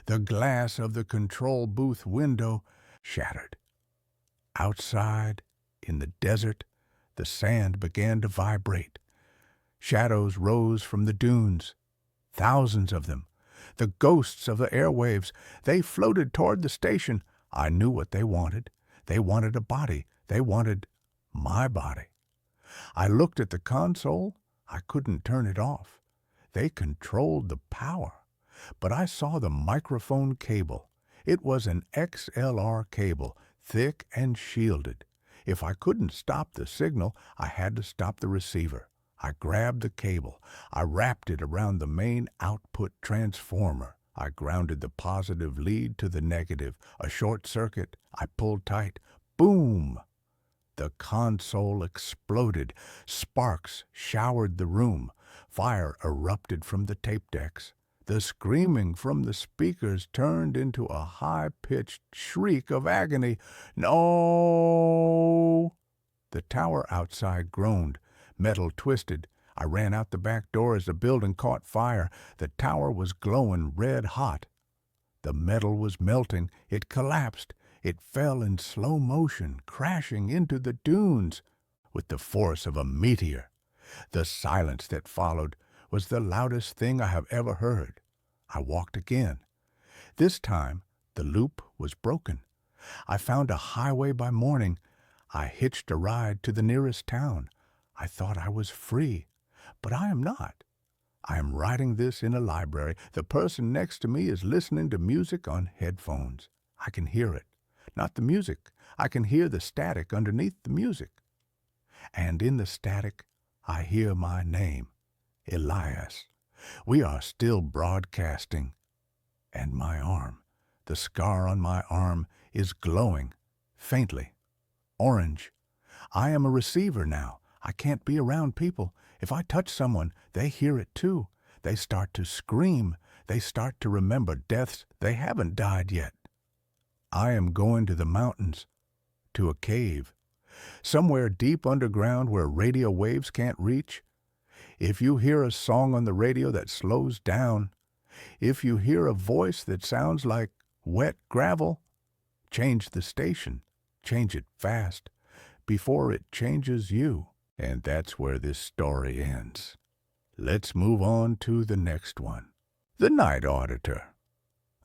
The glass of the control booth window shattered. Outside, in the desert, the sand began to vibrate. Shadows rose from the dunes. Thousands of them. The ghosts of the airwaves. They floated toward the station. I knew what they wanted. They wanted a body. They wanted my body. I looked at the console. I couldn't turn it off. They controlled the power. But I saw the microphone cable. It was an XLR cable, thick and shielded. If I couldn't stop the signal, I had to stop the receiver. I grabbed the cable. I wrapped it around the main output transformer. I grounded the positive lead to the negative. A short circuit. I pulled tight. Boom! The console exploded. Sparks showered the room. Fire erupted from the tape decks. The screaming from the speakers turned into a high-pitched shriek of agony. No! The tower outside groaned. Metal twisted. I ran out the back door as the building caught fire. The tower was glowing red hot. The metal was melting. It collapsed. It fell in slow motion, crashing into the dunes with the force of a meteor. The silence that followed was the loudest thing I have ever heard. I walked again. This time, the loop was broken. I found a highway by morning. I hitched a ride to the nearest town. I thought I was free, but I am not. I am writing this in a library. The person next to me is listening to music on headphones. I can hear it. Not the music. I can hear the static underneath the music. And in the static, I hear my name, Elias. We are still broadcasting. And my arm, the scar on my arm, is glowing, faintly, orange. I am a receiver now. I can't be around people. If I touch someone, they hear it too. They start to scream. They start to remember deaths they haven't died yet. I am going to the mountains, to a cave, somewhere deep underground where radio waves can't reach. If you hear a song on the radio that slows down, if you hear a voice that sounds like wet gravel, change the station, change it fast, before it changes you. And that's where this story ends. Let's move on to the next one. The Night Auditor.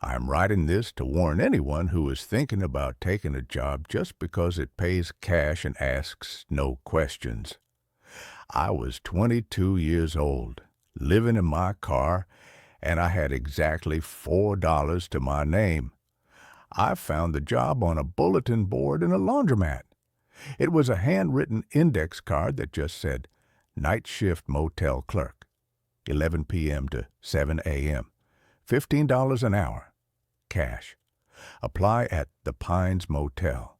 I'm writing this to warn anyone who is thinking about taking a job just because it pays cash and asks no questions. I was 22 years old, living in my car, and I had exactly $4 to my name. I found the job on a bulletin board in a laundromat. It was a handwritten index card that just said, Night Shift Motel Clerk, 11 p.m. to 7 a.m., $15 an hour. Cash. Apply at the Pines Motel.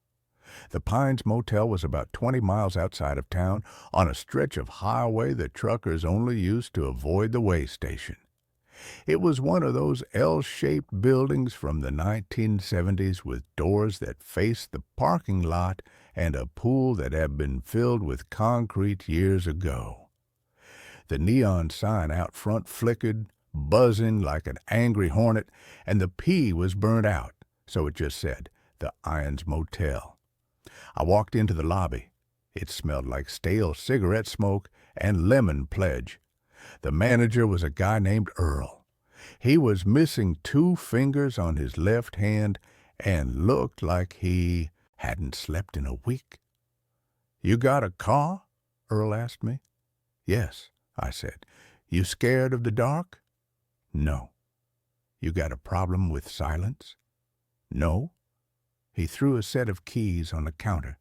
The Pines Motel was about 20 miles outside of town on a stretch of highway that truckers only used to avoid the way station. It was one of those L-shaped buildings from the 1970s with doors that faced the parking lot and a pool that had been filled with concrete years ago. The neon sign out front flickered, buzzing like an angry hornet, and the P was burnt out, so it just said, the Irons Motel. I walked into the lobby. It smelled like stale cigarette smoke and lemon pledge. The manager was a guy named Earl. He was missing 2 fingers on his left hand and looked like he hadn't slept in a week. "You got a car?" Earl asked me. "Yes," I said. "You scared of the dark?" "No." "You got a problem with silence?" "No." He threw a set of keys on the counter.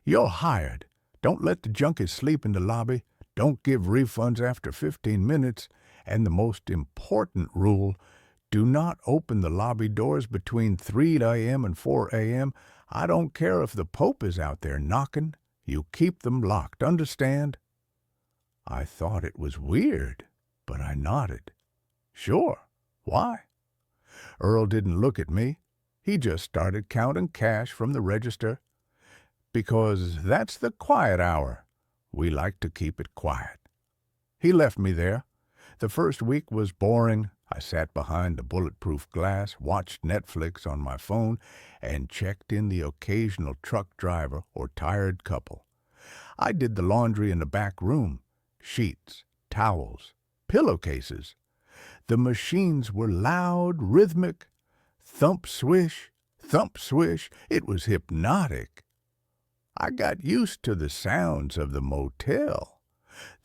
"You're hired. Don't let the junkies sleep in the lobby. Don't give refunds after 15 minutes. And the most important rule, do not open the lobby doors between 3 a.m. and 4 a.m. I don't care if the Pope is out there knocking. You keep them locked, understand?" I thought it was weird, but I nodded. "Sure. Why?" Earl didn't look at me. He just started counting cash from the register. "Because that's the quiet hour. We like to keep it quiet." He left me there. The first week was boring. I sat behind the bulletproof glass, watched Netflix on my phone, and checked in the occasional truck driver or tired couple. I did the laundry in the back room. Sheets, towels, pillowcases. The machines were loud, rhythmic. Thump, swish, thump, swish. It was hypnotic. I got used to the sounds of the motel.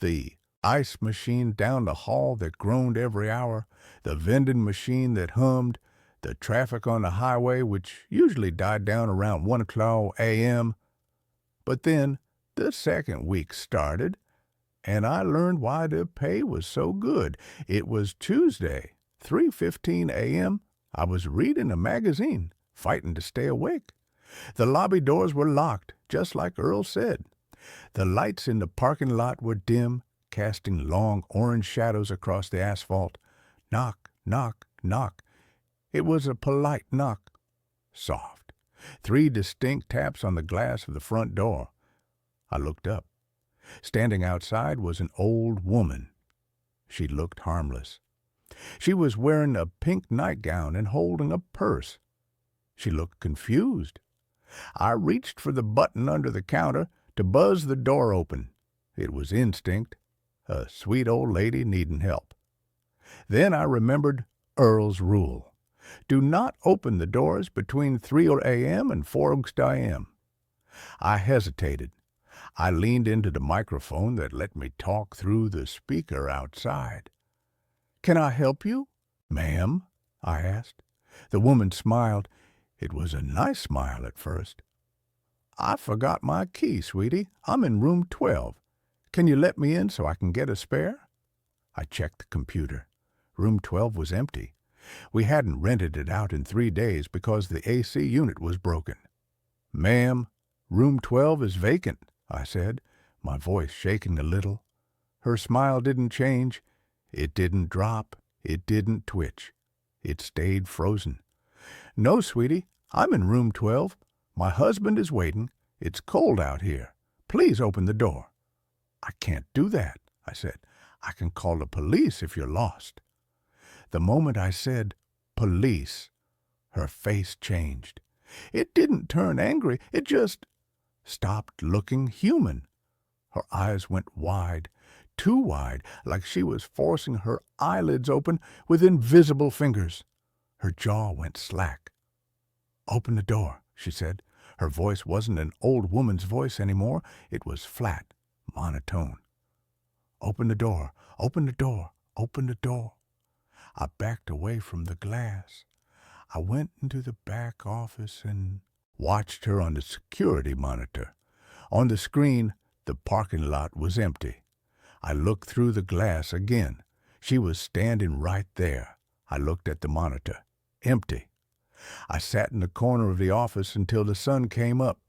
The ice machine down the hall that groaned every hour, the vending machine that hummed, the traffic on the highway, which usually died down around 1 o'clock a.m. But then the second week started, and I learned why the pay was so good. It was Tuesday, 3:15 a.m. I was reading a magazine, fighting to stay awake. The lobby doors were locked, just like Earl said. The lights in the parking lot were dim, casting long orange shadows across the asphalt. Knock, knock, knock. It was a polite knock. Soft. 3 distinct taps on the glass of the front door. I looked up. Standing outside was an old woman. She looked harmless. She was wearing a pink nightgown and holding a purse. She looked confused. I reached for the button under the counter to buzz the door open. It was instinct. A sweet old lady needing help. Then I remembered Earl's rule. Do not open the doors between 3 a.m. and 4 a.m. I hesitated. I leaned into the microphone that let me talk through the speaker outside. "Can I help you, ma'am?" I asked. The woman smiled. It was a nice smile at first. "I forgot my key, sweetie. I'm in room 12. Can you let me in so I can get a spare?" I checked the computer. Room 12 was empty. We hadn't rented it out in 3 days because the AC unit was broken. "Ma'am, room 12 is vacant," I said, my voice shaking a little. Her smile didn't change. It didn't drop. It didn't twitch. It stayed frozen. "No, sweetie, I'm in room 12. My husband is waiting. It's cold out here. Please open the door." "I can't do that," I said. "I can call the police if you're lost." The moment I said, "police," her face changed. It didn't turn angry. It just stopped looking human. Her eyes went wide, too wide, like she was forcing her eyelids open with invisible fingers. Her jaw went slack. "Open the door," she said. Her voice wasn't an old woman's voice anymore. It was flat, monotone. "Open the door, open the door, open the door." I backed away from the glass. I went into the back office and watched her on the security monitor. On the screen, the parking lot was empty. I looked through the glass again. She was standing right there. I looked at the monitor. Empty. I sat in the corner of the office until the sun came up.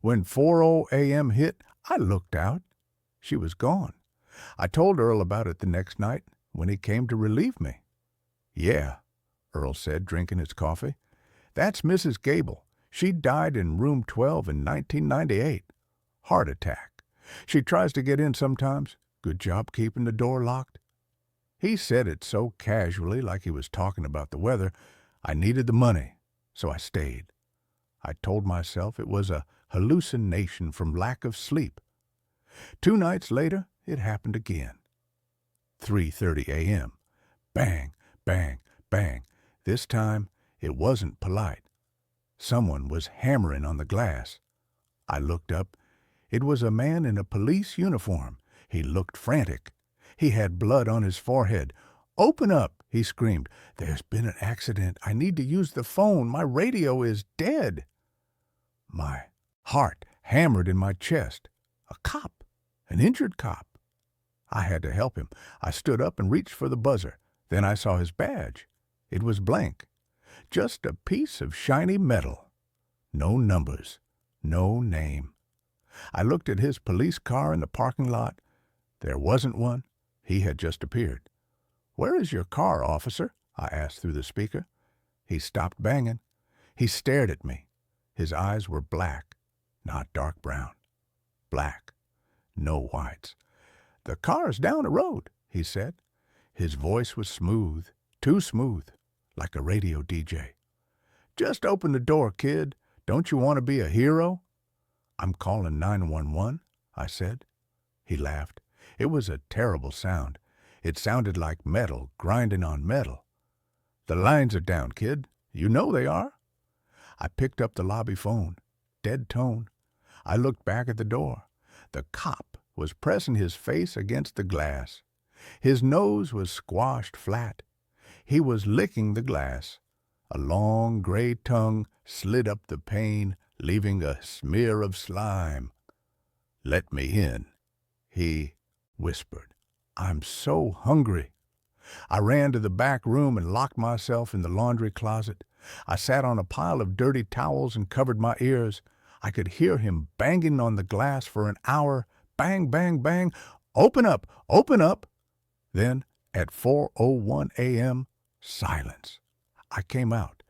When 4:00 a.m. hit, I looked out. She was gone. I told Earl about it the next night when he came to relieve me. "Yeah," Earl said, drinking his coffee. "That's Mrs. Gable. She died in room 12 in 1998. Heart attack. She tries to get in sometimes. Good job keeping the door locked." He said it so casually, like he was talking about the weather. I needed the money, so I stayed. I told myself it was a hallucination from lack of sleep. 2 nights later, it happened again. 3:30 a.m. Bang, bang, bang. This time, it wasn't polite. Someone was hammering on the glass. I looked up. It was a man in a police uniform. He looked frantic. He had blood on his forehead. "Open up," he screamed. "There's been an accident. I need to use the phone. My radio is dead." My heart hammered in my chest. A cop. An injured cop. I had to help him. I stood up and reached for the buzzer. Then I saw his badge. It was blank. Just a piece of shiny metal. No numbers. No name. I looked at his police car in the parking lot. There wasn't one. He had just appeared. "Where is your car, officer?" I asked through the speaker. He stopped banging. He stared at me. His eyes were black, not dark brown. Black. No whites. "The car's down the road," he said. His voice was smooth, too smooth, like a radio DJ. "Just open the door, kid. Don't you want to be a hero?" "I'm calling 911, I said. He laughed. It was a terrible sound. It sounded like metal grinding on metal. "The lines are down, kid. You know they are." I picked up the lobby phone. Dead tone. I looked back at the door. The cop was pressing his face against the glass. His nose was squashed flat. He was licking the glass. A long gray tongue slid up the pane, leaving a smear of slime. "Let me in," he whispered. "I'm so hungry." I ran to the back room and locked myself in the laundry closet. I sat on a pile of dirty towels and covered my ears. I could hear him banging on the glass for an hour. Bang, bang, bang. "Open up! Open up!" Then, at 4:01 a.m., silence. I came out.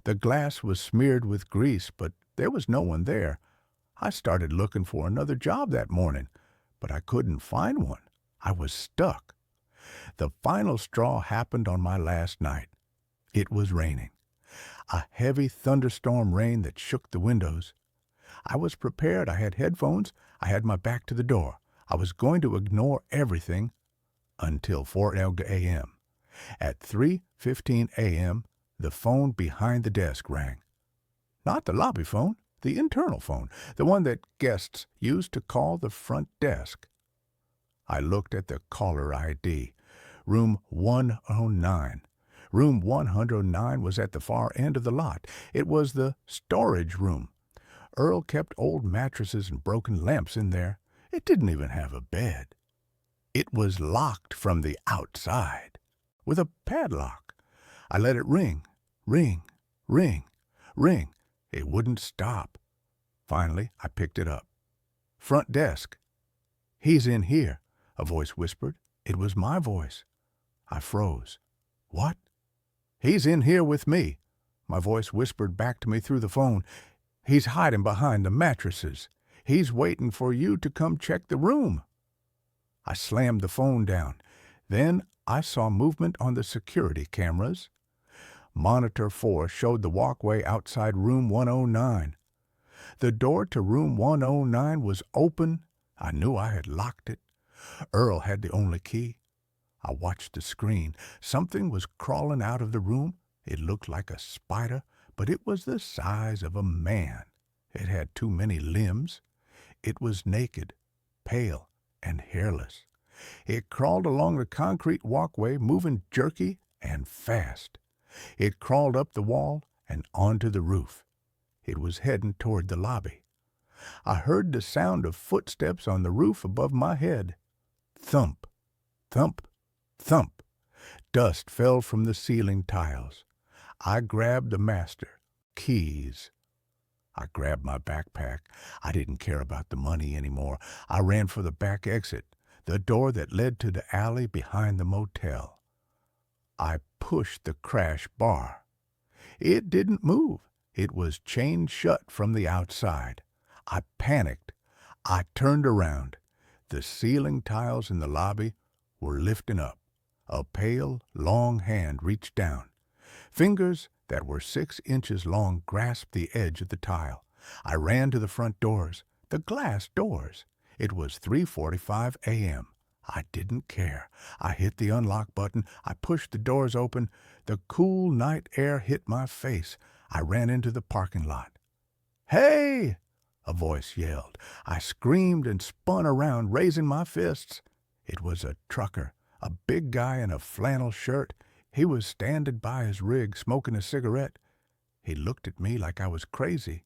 The glass was smeared with grease, but there was no one there. I started looking for another job that morning, but I couldn't find one. I was stuck. The final straw happened on my last night. It was raining. A heavy thunderstorm rain that shook the windows. I was prepared. I had headphones. I had my back to the door. I was going to ignore everything until 4 a.m. At 3:15 a.m., the phone behind the desk rang. Not the lobby phone, the internal phone, the one that guests used to call the front desk. I looked at the caller ID. Room 109. Room 109 was at the far end of the lot. It was the storage room. Earl kept old mattresses and broken lamps in there. It didn't even have a bed. It was locked from the outside with a padlock. I let it ring, ring, ring, ring. It wouldn't stop. Finally, I picked it up. "Front desk." "He's in here," a voice whispered. It was my voice. I froze. "What?" "He's in here with me," my voice whispered back to me through the phone. "He's hiding behind the mattresses. He's waiting for you to come check the room." I slammed the phone down. Then I saw movement on the security cameras. Monitor 4 showed the walkway outside room 109. The door to room 109 was open. I knew I had locked it. Earl had the only key. I watched the screen. Something was crawling out of the room. It looked like a spider, but it was the size of a man. It had too many limbs. It was naked, pale, and hairless. It crawled along the concrete walkway, moving jerky and fast. It crawled up the wall and onto the roof. It was heading toward the lobby. I heard the sound of footsteps on the roof above my head. Thump, thump, thump. Dust fell from the ceiling tiles. I grabbed the master. Keys. I grabbed my backpack. I didn't care about the money anymore. I ran for the back exit, the door that led to the alley behind the motel. I pushed the crash bar. It didn't move. It was chained shut from the outside. I panicked. I turned around. The ceiling tiles in the lobby were lifting up. A pale, long hand reached down. Fingers that were 6 inches long grasped the edge of the tile. I ran to the front doors, the glass doors. It was 3:45 a.m. I didn't care. I hit the unlock button. I pushed the doors open. The cool night air hit my face. I ran into the parking lot. "Hey!" a voice yelled. I screamed and spun around, raising my fists. It was a trucker, a big guy in a flannel shirt. He was standing by his rig, smoking a cigarette. He looked at me like I was crazy.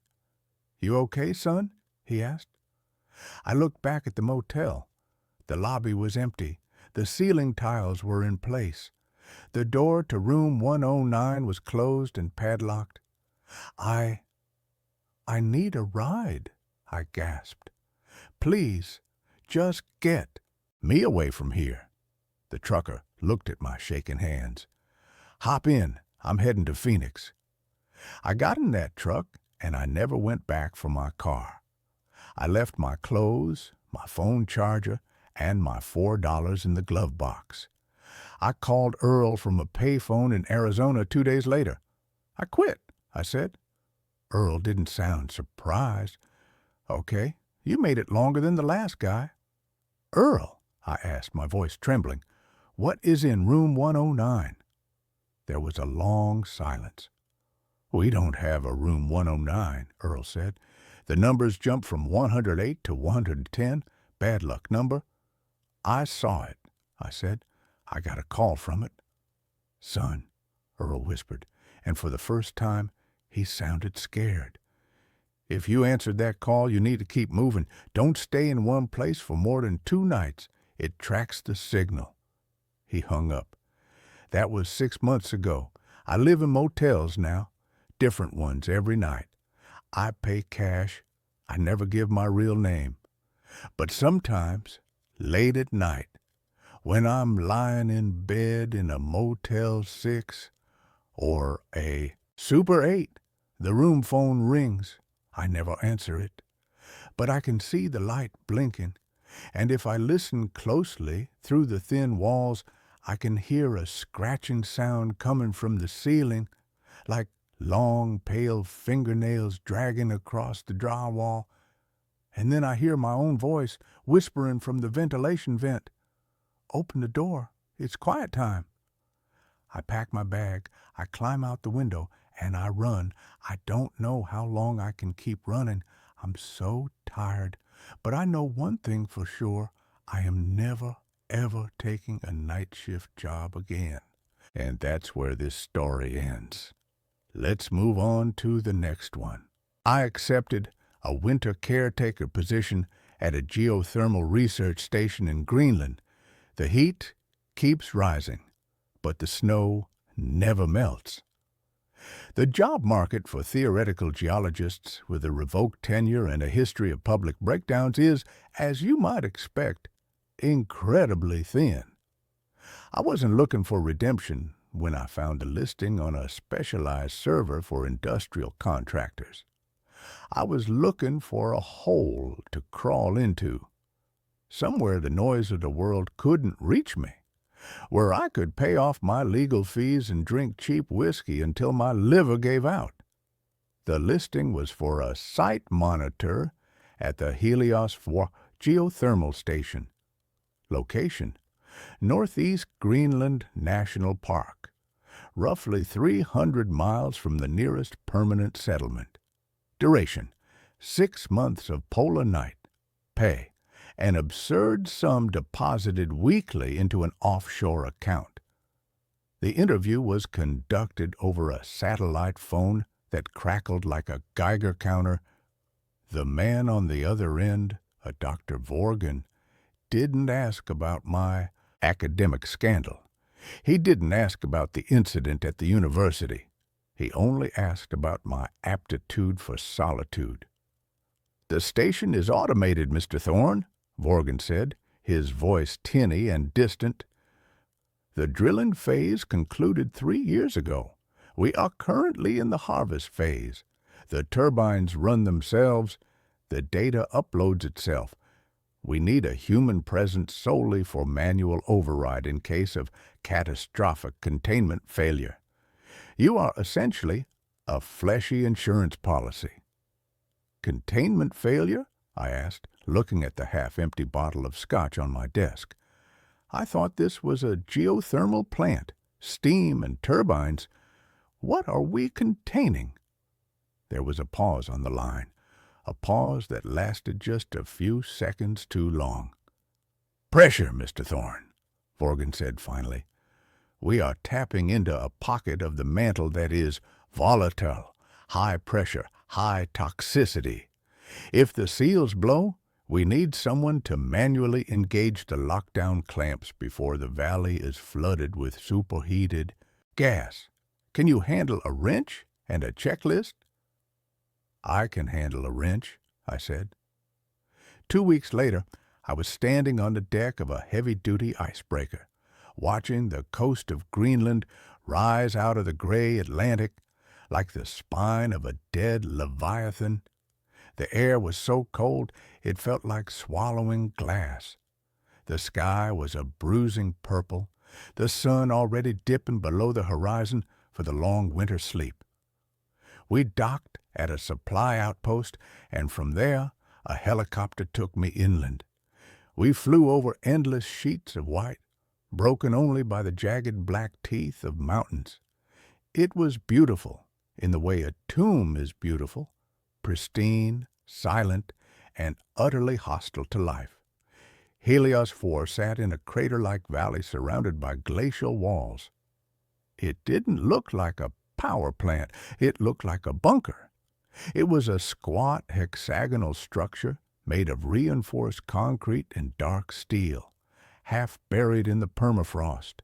"You okay, son?" he asked. I looked back at the motel. The lobby was empty. The ceiling tiles were in place. The door to room 109 was closed and padlocked. I need a ride," I gasped. "Please, just get me away from here." The trucker looked at my shaking hands. "Hop in. I'm heading to Phoenix." I got in that truck, and I never went back for my car. I left my clothes, my phone charger, and my $4 in the glove box. I called Earl from a payphone in Arizona 2 days later. "I quit," I said. Earl didn't sound surprised. "Okay, you made it longer than the last guy." "Earl," I asked, my voice trembling, "what is in room 109? There was a long silence. "We don't have a room 109, Earl said. "The numbers jump from 108 to 110. Bad luck number." "I saw it," I said. "I got a call from it." "Son," Earl whispered, and for the first time he sounded scared. "If you answered that call, you need to keep moving. Don't stay in one place for more than 2 nights. It tracks the signal." He hung up. "That was 6 months ago. I live in motels now, different ones every night. I pay cash. I never give my real name. But sometimes, late at night, when I'm lying in bed in a Motel 6 or a Super 8, the room phone rings. I never answer it, but I can see the light blinking, and if I listen closely through the thin walls, I can hear a scratching sound coming from the ceiling, like long, pale fingernails dragging across the drywall. And then I hear my own voice whispering from the ventilation vent, 'Open the door. It's quiet time.' I pack my bag, I climb out the window, and I run. I don't know how long I can keep running. I'm so tired. But I know one thing for sure. I am never, ever taking a night shift job again." And that's where this story ends. Let's move on to the next one. I accepted a winter caretaker position at a geothermal research station in Greenland. The heat keeps rising, but the snow never melts. The job market for theoretical geologists with a revoked tenure and a history of public breakdowns is, as you might expect, incredibly thin. I wasn't looking for redemption when I found a listing on a specialized server for industrial contractors. I was looking for a hole to crawl into, somewhere the noise of the world couldn't reach me, where I could pay off my legal fees and drink cheap whiskey until my liver gave out. The listing was for a site monitor at the Helios Geothermal Station. Location: Northeast Greenland National Park, roughly 300 miles from the nearest permanent settlement. Duration: 6 months of polar night. Pay: an absurd sum deposited weekly into an offshore account. The interview was conducted over a satellite phone that crackled like a Geiger counter. The man on the other end, a Dr. Vorgan, didn't ask about my academic scandal. He didn't ask about the incident at the university. He only asked about my aptitude for solitude. "The station is automated, Mr. Thorne," Vorgan said, his voice tinny and distant. "The drilling phase concluded 3 years ago. We are currently in the harvest phase. The turbines run themselves. The data uploads itself. We need a human presence solely for manual override in case of catastrophic containment failure. You are essentially a fleshy insurance policy." "Containment failure?" I asked, looking at the half-empty bottle of scotch on my desk. "I thought this was a geothermal plant, steam and turbines. What are we containing?" There was a pause on the line, a pause that lasted just a few seconds too long. "Pressure, Mr. Thorne," Vorgan said finally. "We are tapping into a pocket of the mantle that is volatile, high pressure, high toxicity. If the seals blow, we need someone to manually engage the lockdown clamps before the valley is flooded with superheated gas. Can you handle a wrench and a checklist?" "I can handle a wrench," I said. 2 weeks later, I was standing on the deck of a heavy-duty icebreaker, watching the coast of Greenland rise out of the gray Atlantic like the spine of a dead leviathan. The air was so cold it felt like swallowing glass. The sky was a bruising purple, the sun already dipping below the horizon for the long winter sleep. We docked at a supply outpost, and from there a helicopter took me inland. We flew over endless sheets of white, broken only by the jagged black teeth of mountains. It was beautiful, in the way a tomb is beautiful, pristine, silent, and utterly hostile to life. Helios 4 sat in a crater-like valley surrounded by glacial walls. It didn't look like a power plant. It looked like a bunker. It was a squat hexagonal structure made of reinforced concrete and dark steel, half buried in the permafrost.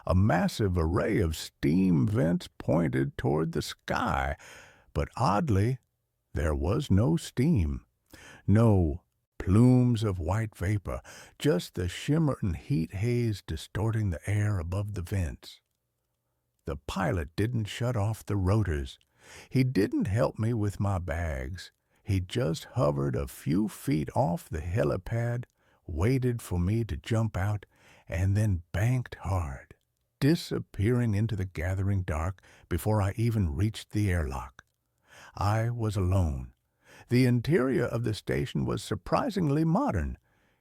A massive array of steam vents pointed toward the sky, but oddly, there was no steam, no plumes of white vapor, just the shimmering heat haze distorting the air above the vents. The pilot didn't shut off the rotors. He didn't help me with my bags. He just hovered a few feet off the helipad, waited for me to jump out, and then banked hard, disappearing into the gathering dark before I even reached the airlock. I was alone. The interior of the station was surprisingly modern.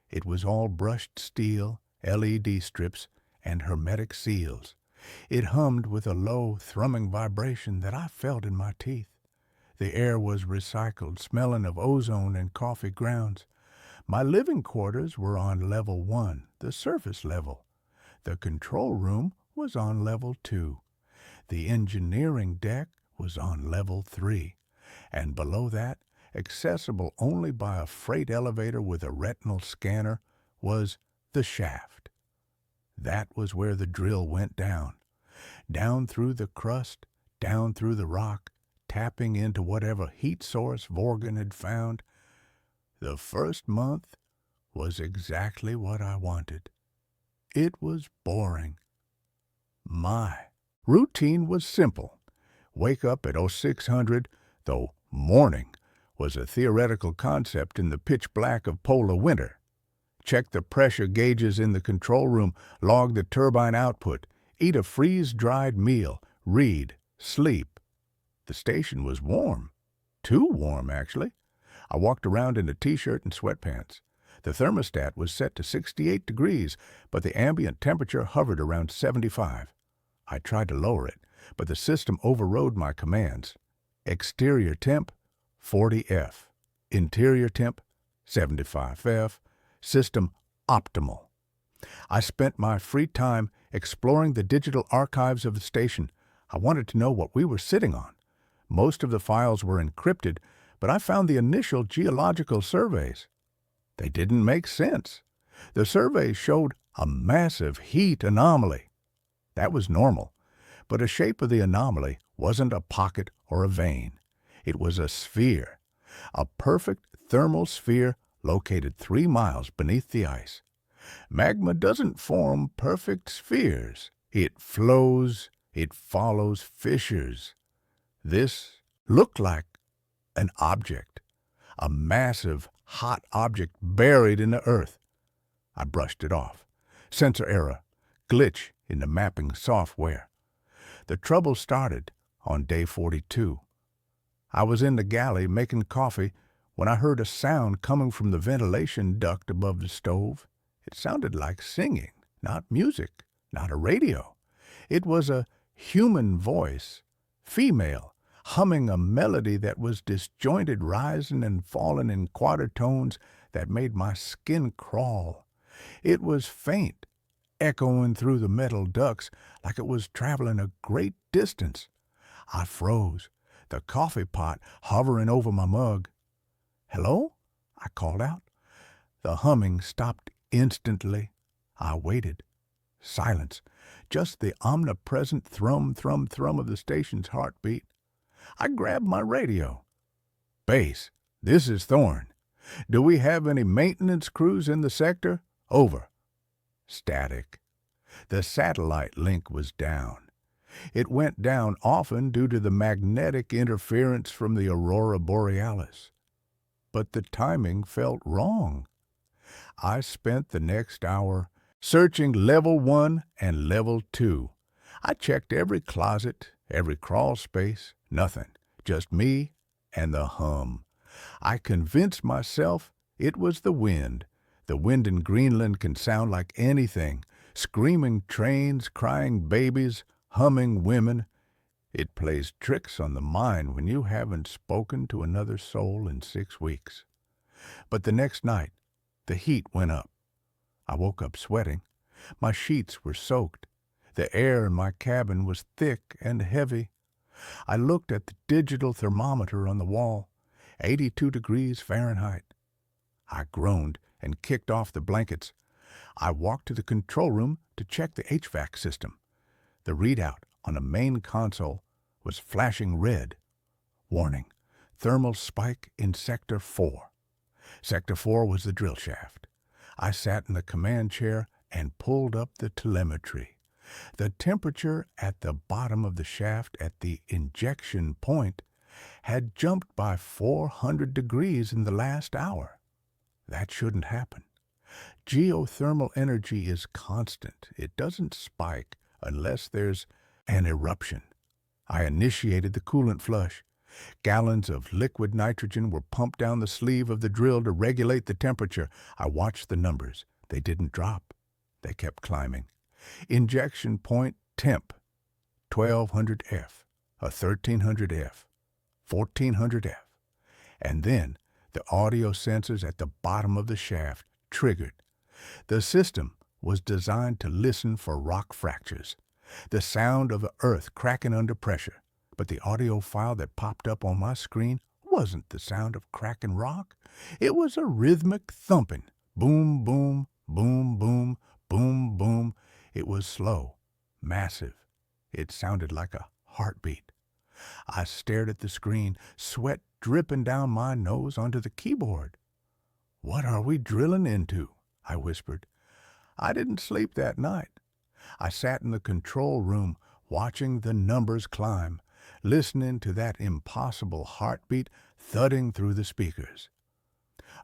It was all brushed steel, LED strips, and hermetic seals. It hummed with a low, thrumming vibration that I felt in my teeth. The air was recycled, smelling of ozone and coffee grounds. My living quarters were on level 1, the surface level. The control room was on level 2. The engineering deck was on level 3. And below that, accessible only by a freight elevator with a retinal scanner, was the shaft. That was where the drill went down. Down through the crust, down through the rock, tapping into whatever heat source Vorgan had found. The first month was exactly what I wanted. It was boring. My routine was simple. Wake up at 0600, though morning was a theoretical concept in the pitch black of polar winter. Check the pressure gauges in the control room, log the turbine output, eat a freeze-dried meal, read, sleep. The station was warm. Too warm, actually. I walked around in a t-shirt and sweatpants. The thermostat was set to 68 degrees, but the ambient temperature hovered around 75. I tried to lower it, but the system overrode my commands. Exterior temp, 40F. Interior temp, 75F. System optimal. I spent my free time exploring the digital archives of the station. I wanted to know what we were sitting on. Most of the files were encrypted, but I found the initial geological surveys. They didn't make sense. The surveys showed a massive heat anomaly. That was normal, but the shape of the anomaly wasn't a pocket or a vein. It was a sphere, a perfect thermal sphere located 3 miles beneath the ice. Magma doesn't form perfect spheres. It flows, it follows fissures. This looked like an object, a massive, hot object buried in the earth. I brushed it off. Sensor error, glitch in the mapping software. The trouble started on day 42. I was in the galley making coffee when I heard a sound coming from the ventilation duct above the stove. It sounded like singing, not music, not a radio. It was a human voice, female, humming a melody that was disjointed, rising and falling in quatertones that made my skin crawl. It was faint, echoing through the metal ducts like it was traveling a great distance. I froze, the coffee pot hovering over my mug. "Hello?" I called out. The humming stopped instantly. I waited. Silence. Just the omnipresent thrum, thrum, thrum of the station's heartbeat. I grabbed my radio. "Base, this is Thorne. Do we have any maintenance crews in the sector? Over." Static. The satellite link was down. It went down often due to the magnetic interference from the aurora borealis. But the timing felt wrong. I spent the next hour searching level 1 and level 2. I checked every closet, every crawl space, nothing, just me and the hum. I convinced myself it was the wind. The wind in Greenland can sound like anything, screaming trains, crying babies, humming women. It plays tricks on the mind when you haven't spoken to another soul in 6 weeks. But the next night, the heat went up. I woke up sweating. My sheets were soaked. The air in my cabin was thick and heavy. I looked at the digital thermometer on the wall, 82 degrees Fahrenheit. I groaned and kicked off the blankets. I walked to the control room to check the HVAC system. The readout on the main console was flashing red. Warning, thermal spike in Sector 4. Sector 4 was the drill shaft. I sat in the command chair and pulled up the telemetry. The temperature at the bottom of the shaft at the injection point had jumped by 400 degrees in the last hour. That shouldn't happen. Geothermal energy is constant. It doesn't spike unless there's an eruption. I initiated the coolant flush. Gallons of liquid nitrogen were pumped down the sleeve of the drill to regulate the temperature. I watched the numbers. They didn't drop. They kept climbing. Injection point temp, 1200 F, a 1300 F, 1400 F. And then the audio sensors at the bottom of the shaft triggered. The system was designed to listen for rock fractures, the sound of the earth cracking under pressure. But the audio file that popped up on my screen wasn't the sound of cracking rock. It was a rhythmic thumping. Boom, boom, boom, boom, boom, boom. It was slow, massive. It sounded like a heartbeat. I stared at the screen, sweat dripping down my nose onto the keyboard. "What are we drilling into?" I whispered. I didn't sleep that night. I sat in the control room, watching the numbers climb, listening to that impossible heartbeat thudding through the speakers.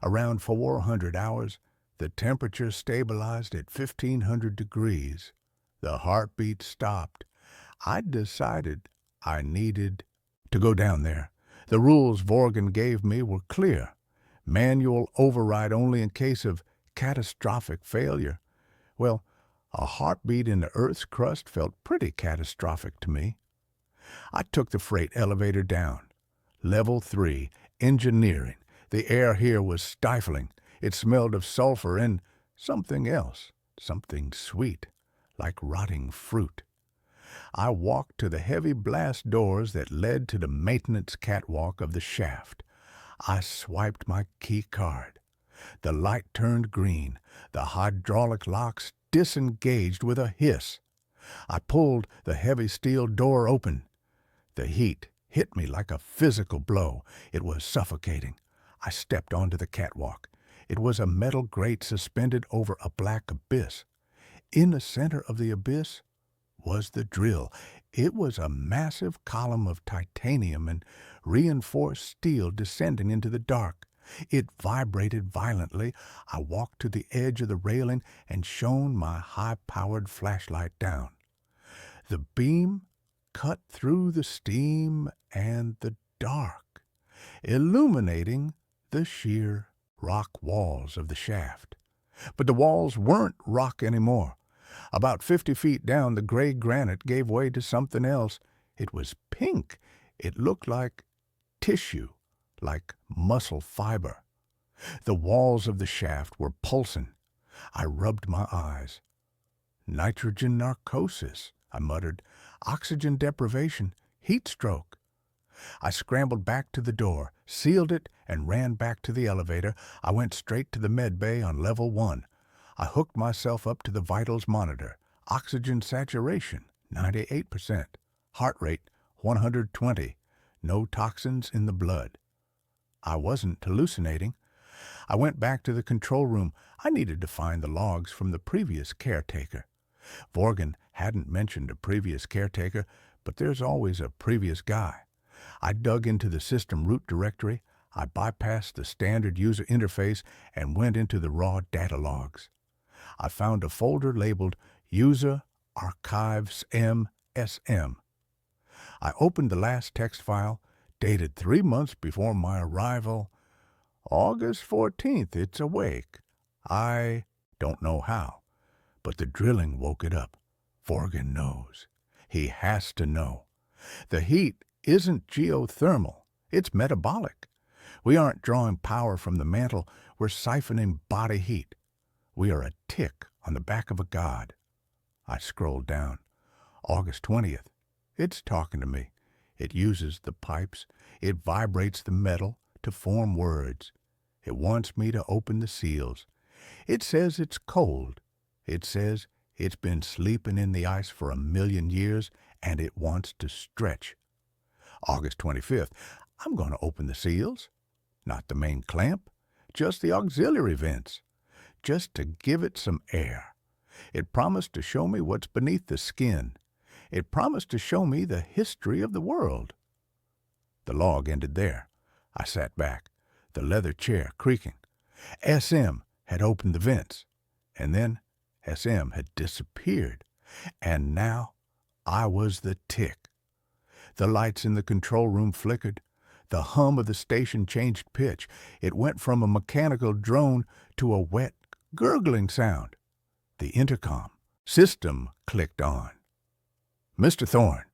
Around 400 hours, the temperature stabilized at 1500 degrees. The heartbeat stopped. I decided I needed to go down there. The rules Vorgan gave me were clear. Manual override only in case of catastrophic failure. Well, a heartbeat in the Earth's crust felt pretty catastrophic to me. I took the freight elevator down. Level 3, engineering. The air here was stifling. It smelled of sulfur and something else, something sweet, like rotting fruit. I walked to the heavy blast doors that led to the maintenance catwalk of the shaft. I swiped my key card. The light turned green. The hydraulic locks disengaged with a hiss. I pulled the heavy steel door open. The heat hit me like a physical blow. It was suffocating. I stepped onto the catwalk. It was a metal grate suspended over a black abyss. In the center of the abyss was the drill. It was a massive column of titanium and reinforced steel descending into the dark. It vibrated violently. I walked to the edge of the railing and shone my high-powered flashlight down. The beam cut through the steam and the dark, illuminating the sheer rock walls of the shaft. But the walls weren't rock anymore. About 50 feet down, the gray granite gave way to something else. It was pink. It looked like tissue, like muscle fiber. The walls of the shaft were pulsing. I rubbed my eyes. "Nitrogen narcosis," I muttered. "Oxygen deprivation, heat stroke." I scrambled back to the door, sealed it, and ran back to the elevator. I went straight to the med bay on level 1. I hooked myself up to the vitals monitor. Oxygen saturation, 98%. Heart rate, 120. No toxins in the blood. I wasn't hallucinating. I went back to the control room. I needed to find the logs from the previous caretaker. Vorgan hadn't mentioned a previous caretaker, but there's always a previous guy. I dug into the system root directory. I bypassed the standard user interface and went into the raw data logs. I found a folder labeled User Archives MSM. I opened the last text file, dated 3 months before my arrival. August 14th, it's awake. I don't know how, but the drilling woke it up. Vorgan knows. He has to know. The heat isn't geothermal, it's metabolic. We aren't drawing power from the mantle, we're siphoning body heat. We are a tick on the back of a god. I scrolled down. August 20th. It's talking to me. It uses the pipes. It vibrates the metal to form words. It wants me to open the seals. It says it's cold. It says it's been sleeping in the ice for 1,000,000 years, and it wants to stretch. August 25th. I'm going to open the seals. Not the main clamp, just the auxiliary vents. Just to give it some air. It promised to show me what's beneath the skin. It promised to show me the history of the world. The log ended there. I sat back, the leather chair creaking. SM had opened the vents, and then SM had disappeared, and now I was the tick. The lights in the control room flickered. The hum of the station changed pitch. It went from a mechanical drone to a wet, gurgling sound. The intercom system clicked on. Mr. Thorne.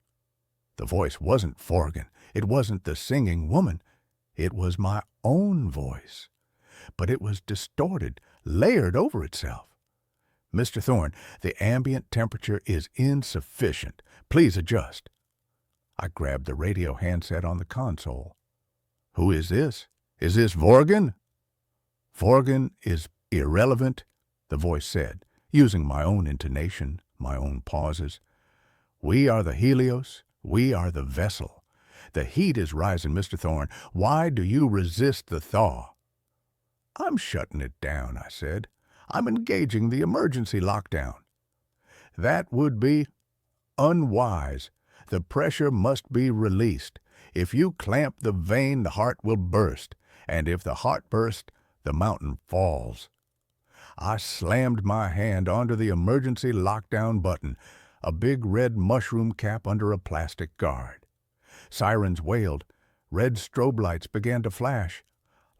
The voice wasn't Forgan. It wasn't the singing woman. It was my own voice. But it was distorted, layered over itself. Mr. Thorne, the ambient temperature is insufficient. Please adjust. I grabbed the radio handset on the console. Who is this? Is this Vorgan? Vorgan is irrelevant, the voice said, using my own intonation, my own pauses. We are the Helios. We are the vessel. The heat is rising, Mr. Thorne. Why do you resist the thaw? I'm shutting it down, I said. I'm engaging the emergency lockdown. That would be unwise. The pressure must be released. If you clamp the vein, the heart will burst. And if the heart bursts, the mountain falls. I slammed my hand onto the emergency lockdown button, a big red mushroom cap under a plastic guard. Sirens wailed. Red strobe lights began to flash.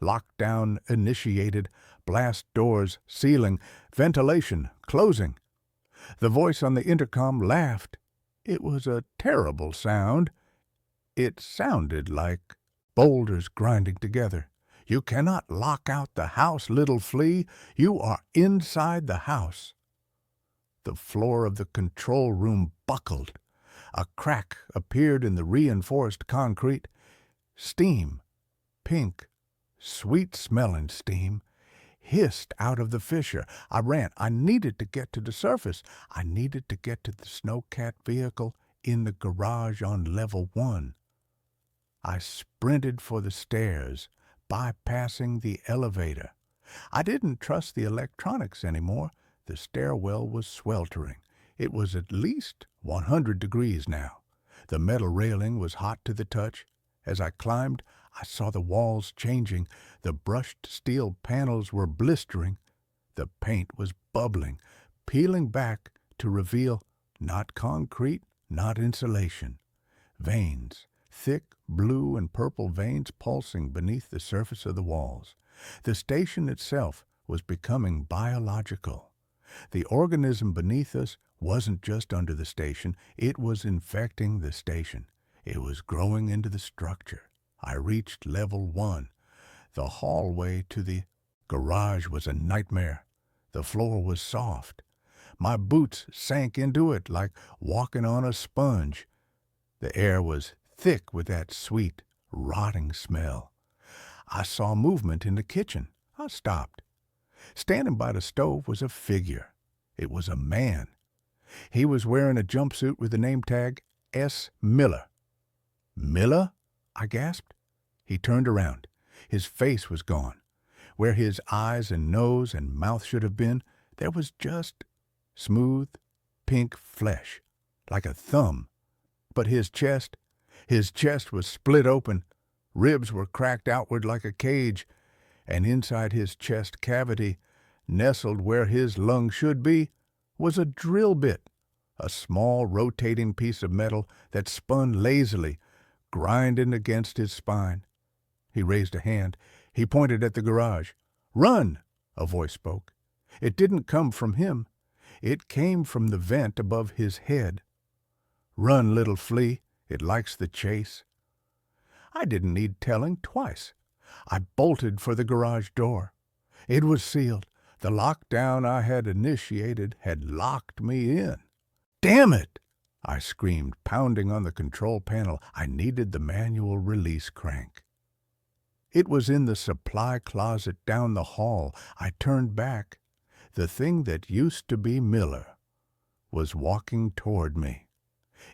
Lockdown initiated. Blast doors sealing. Ventilation closing. The voice on the intercom laughed. It was a terrible sound. It sounded like boulders grinding together. You cannot lock out the house, little flea. You are inside the house. The floor of the control room buckled. A crack appeared in the reinforced concrete. Steam, pink, sweet-smelling steam, hissed out of the fissure. I ran. I needed to get to the surface. I needed to get to the snowcat vehicle in the garage on level 1. I sprinted for the stairs, bypassing the elevator. I didn't trust the electronics anymore. The stairwell was sweltering. It was at least 100 degrees now. The metal railing was hot to the touch. As I climbed, I saw the walls changing. The brushed steel panels were blistering. The paint was bubbling, peeling back to reveal not concrete, not insulation. Veins, thick blue and purple veins pulsing beneath the surface of the walls. The station itself was becoming biological. The organism beneath us wasn't just under the station, it was infecting the station. It was growing into the structure. I reached level 1. The hallway to the garage was a nightmare. The floor was soft. My boots sank into it like walking on a sponge. The air was thick with that sweet, rotting smell. I saw movement in the kitchen. I stopped. Standing by the stove was a figure. It was a man. He was wearing a jumpsuit with the name tag S. Miller. Miller? I gasped. He turned around. His face was gone. Where his eyes and nose and mouth should have been, there was just smooth, pink flesh, like a thumb. But his chest was split open. Ribs were cracked outward like a cage, and inside his chest cavity, nestled where his lung should be, was a drill bit, a small rotating piece of metal that spun lazily, grinding against his spine. He raised a hand. He pointed at the garage. "Run!" a voice spoke. It didn't come from him. It came from the vent above his head. "Run, little flea. It likes the chase. I didn't need telling twice. I bolted for the garage door. It was sealed. The lockdown I had initiated had locked me in. "Damn it!" I screamed, pounding on the control panel. I needed the manual release crank. It was in the supply closet down the hall. I turned back. The thing that used to be Miller was walking toward me.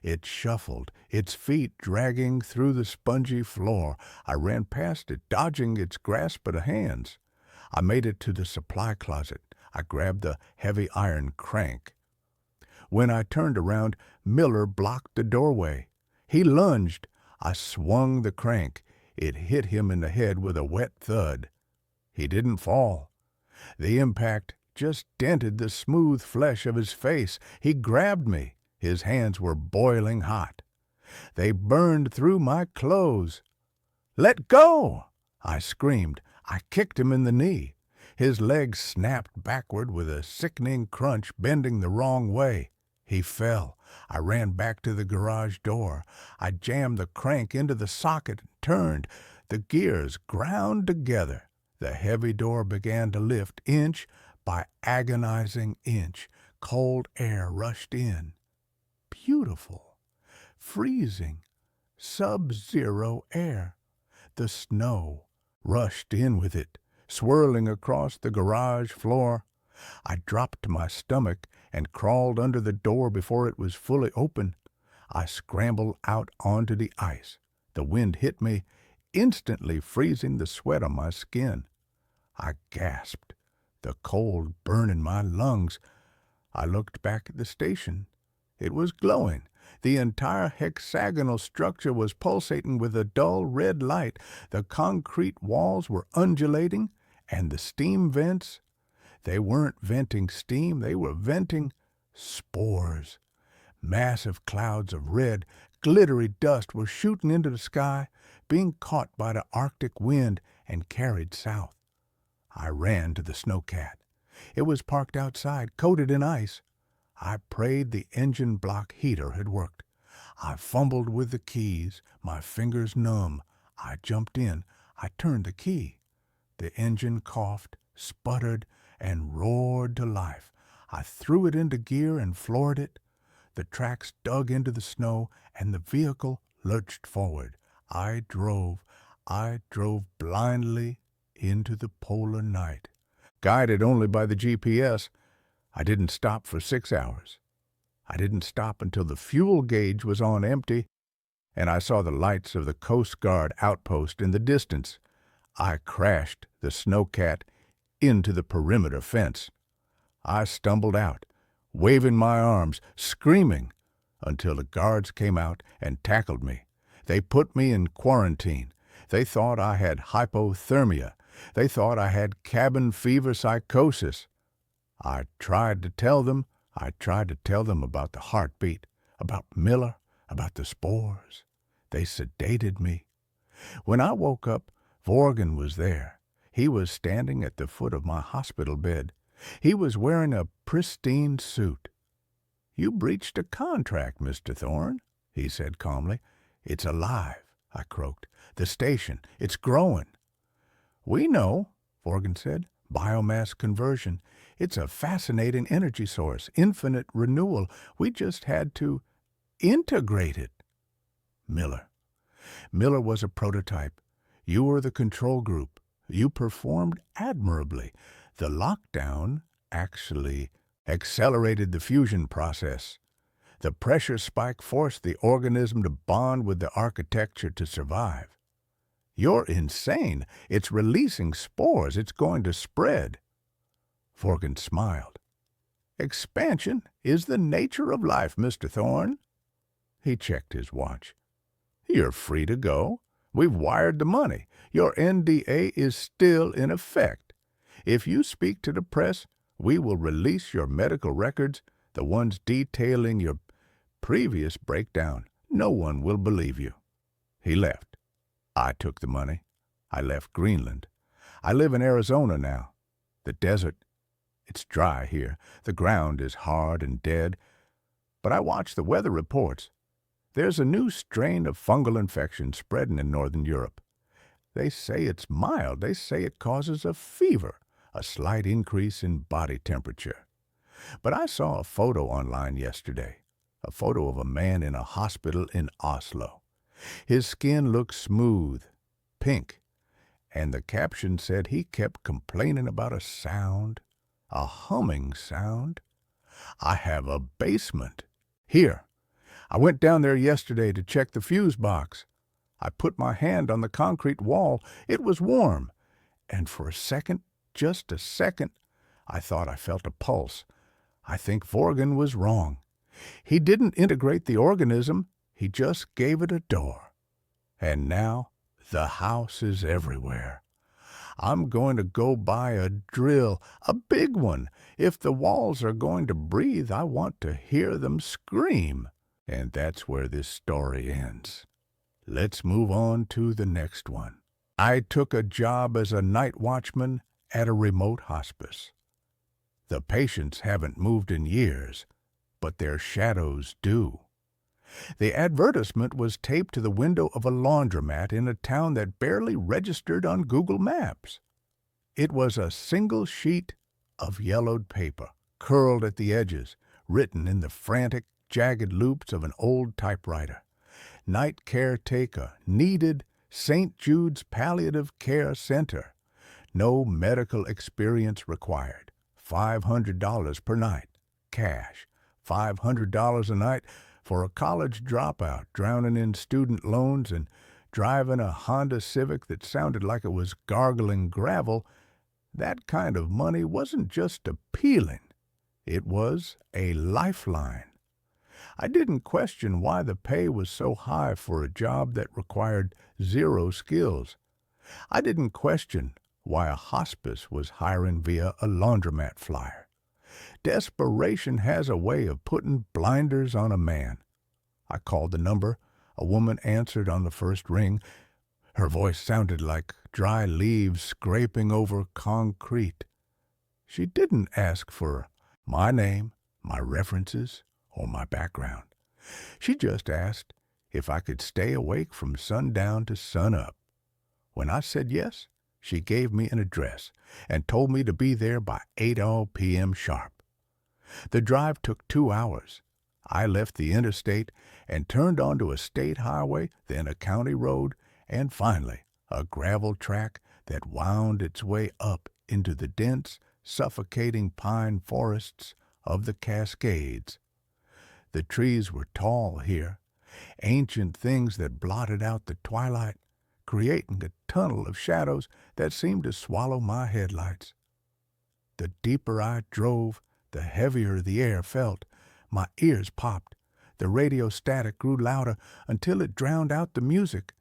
It shuffled, its feet dragging through the spongy floor. I ran past it, dodging its grasp of hands. I made it to the supply closet. I grabbed the heavy iron crank. When I turned around, Miller blocked the doorway. He lunged. I swung the crank. It hit him in the head with a wet thud. He didn't fall. The impact just dented the smooth flesh of his face. He grabbed me. His hands were boiling hot. They burned through my clothes. "Let go!" I screamed. I kicked him in the knee. His leg snapped backward with a sickening crunch, bending the wrong way. He fell. I ran back to the garage door. I jammed the crank into the socket and turned. The gears ground together. The heavy door began to lift inch by agonizing inch. Cold air rushed in. Beautiful, freezing, sub-zero air. The snow rushed in with it, swirling across the garage floor. I dropped to my stomach and crawled under the door before it was fully open. I scrambled out onto the ice. The wind hit me, instantly freezing the sweat on my skin. I gasped, the cold burning my lungs. I looked back at the station. It was glowing. The entire hexagonal structure was pulsating with a dull red light. The concrete walls were undulating, and the steam vents, they weren't venting steam, they were venting spores. Massive clouds of red, glittery dust were shooting into the sky, being caught by the Arctic wind and carried south. I ran to the snowcat. It was parked outside, coated in ice. I prayed the engine block heater had worked. I fumbled with the keys, my fingers numb. I jumped in. I turned the key. The engine coughed, sputtered, and roared to life. I threw it into gear and floored it. The tracks dug into the snow, and the vehicle lurched forward. I drove blindly into the polar night. Guided only by the GPS, I didn't stop for 6 hours. I didn't stop until the fuel gauge was on empty, and I saw the lights of the Coast Guard outpost in the distance. I crashed the snowcat into the perimeter fence. I stumbled out, waving my arms, screaming, until the guards came out and tackled me. They put me in quarantine. They thought I had hypothermia. They thought I had cabin fever psychosis. I tried to tell them about the heartbeat, about Miller, about the spores. They sedated me. When I woke up, Vorgan was there. He was standing at the foot of my hospital bed. He was wearing a pristine suit. "You breached a contract, Mr. Thorne," he said calmly. "It's alive," I croaked. "The station, it's growing." "We know," Vorgan said. "Biomass conversion. It's a fascinating energy source, infinite renewal. We just had to integrate it." Miller was a prototype. You were the control group. You performed admirably. The lockdown actually accelerated the fusion process. The pressure spike forced the organism to bond with the architecture to survive. "You're insane. It's releasing spores. It's going to spread." Vorgan smiled. "Expansion is the nature of life, Mr. Thorne." He checked his watch. "You're free to go. We've wired the money. Your NDA is still in effect. If you speak to the press, we will release your medical records, the ones detailing your previous breakdown. No one will believe you." He left. I took the money. I left Greenland. I live in Arizona now. The desert, it's dry here. The ground is hard and dead. But I watch the weather reports. There's a new strain of fungal infection spreading in Northern Europe. They say it's mild. They say it causes a fever, a slight increase in body temperature. But I saw a photo online yesterday, a photo of a man in a hospital in Oslo. His skin looked smooth, pink, and the caption said he kept complaining about a sound, a humming sound. I have a basement. Here, I went down there yesterday to check the fuse box. I put my hand on the concrete wall. It was warm, and for a second, just a second, I thought I felt a pulse. I think Vorgan was wrong. He didn't integrate the organism, he just gave it a door. And now, the house is everywhere. I'm going to go buy a drill, a big one. If the walls are going to breathe, I want to hear them scream. And that's where this story ends. Let's move on to the next one. I took a job as a night watchman at a remote hospice. The patients haven't moved in years, but their shadows do. The advertisement was taped to the window of a laundromat in a town that barely registered on Google Maps. It was a single sheet of yellowed paper, curled at the edges, written in the frantic, jagged loops of an old typewriter. Night Caretaker, needed, St. Jude's Palliative Care Center. No medical experience required. $500 per night. Cash. $500 a night for a college dropout drowning in student loans and driving a Honda Civic that sounded like it was gargling gravel. That kind of money wasn't just appealing. It was a lifeline. I didn't question why the pay was so high for a job that required zero skills. I didn't question why a hospice was hiring via a laundromat flyer. Desperation has a way of putting blinders on a man. I called the number. A woman answered on the first ring. Her voice sounded like dry leaves scraping over concrete. She didn't ask for my name, my references, or my background. She just asked if I could stay awake from sundown to sunup. When I said yes, she gave me an address and told me to be there by 8 p.m. sharp. The drive took 2 hours. I left the interstate and turned onto a state highway, then a county road, and finally a gravel track that wound its way up into the dense, suffocating pine forests of the Cascades. The trees were tall here, ancient things that blotted out the twilight, creating a tunnel of shadows that seemed to swallow my headlights. The deeper I drove, the heavier the air felt. My ears popped. The radio static grew louder until it drowned out the music,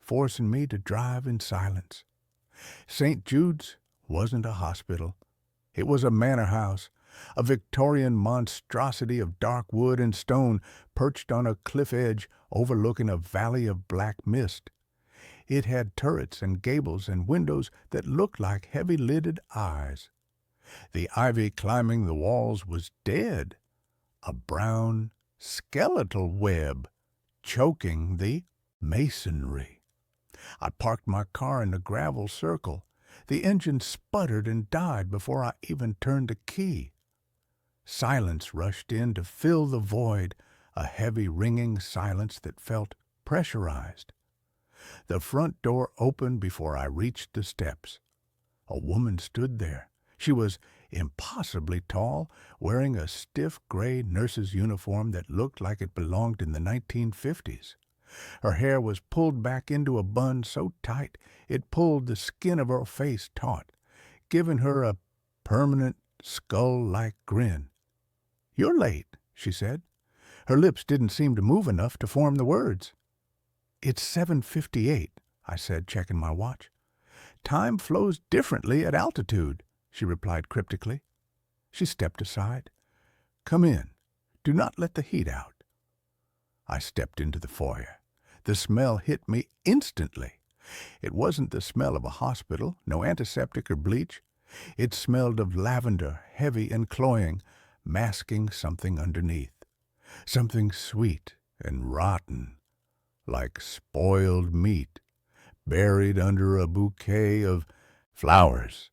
forcing me to drive in silence. St. Jude's wasn't a hospital. It was a manor house, a Victorian monstrosity of dark wood and stone perched on a cliff edge overlooking a valley of black mist. It had turrets and gables and windows that looked like heavy-lidded eyes. The ivy climbing the walls was dead, a brown, skeletal web choking the masonry. I parked my car in the gravel circle. The engine sputtered and died before I even turned the key. Silence rushed in to fill the void, a heavy ringing silence that felt pressurized. The front door opened before I reached the steps. A woman stood there. She was impossibly tall, wearing a stiff gray nurse's uniform that looked like it belonged in the 1950s. Her hair was pulled back into a bun so tight it pulled the skin of her face taut, giving her a permanent skull-like grin. "You're late," she said. Her lips didn't seem to move enough to form the words. "It's 7:58, I said, checking my watch. "Time flows differently at altitude," she replied cryptically. She stepped aside. "Come in. Do not let the heat out." I stepped into the foyer. The smell hit me instantly. It wasn't the smell of a hospital, no antiseptic or bleach. It smelled of lavender, heavy and cloying, masking something underneath. Something sweet and rotten, like spoiled meat, buried under a bouquet of flowers.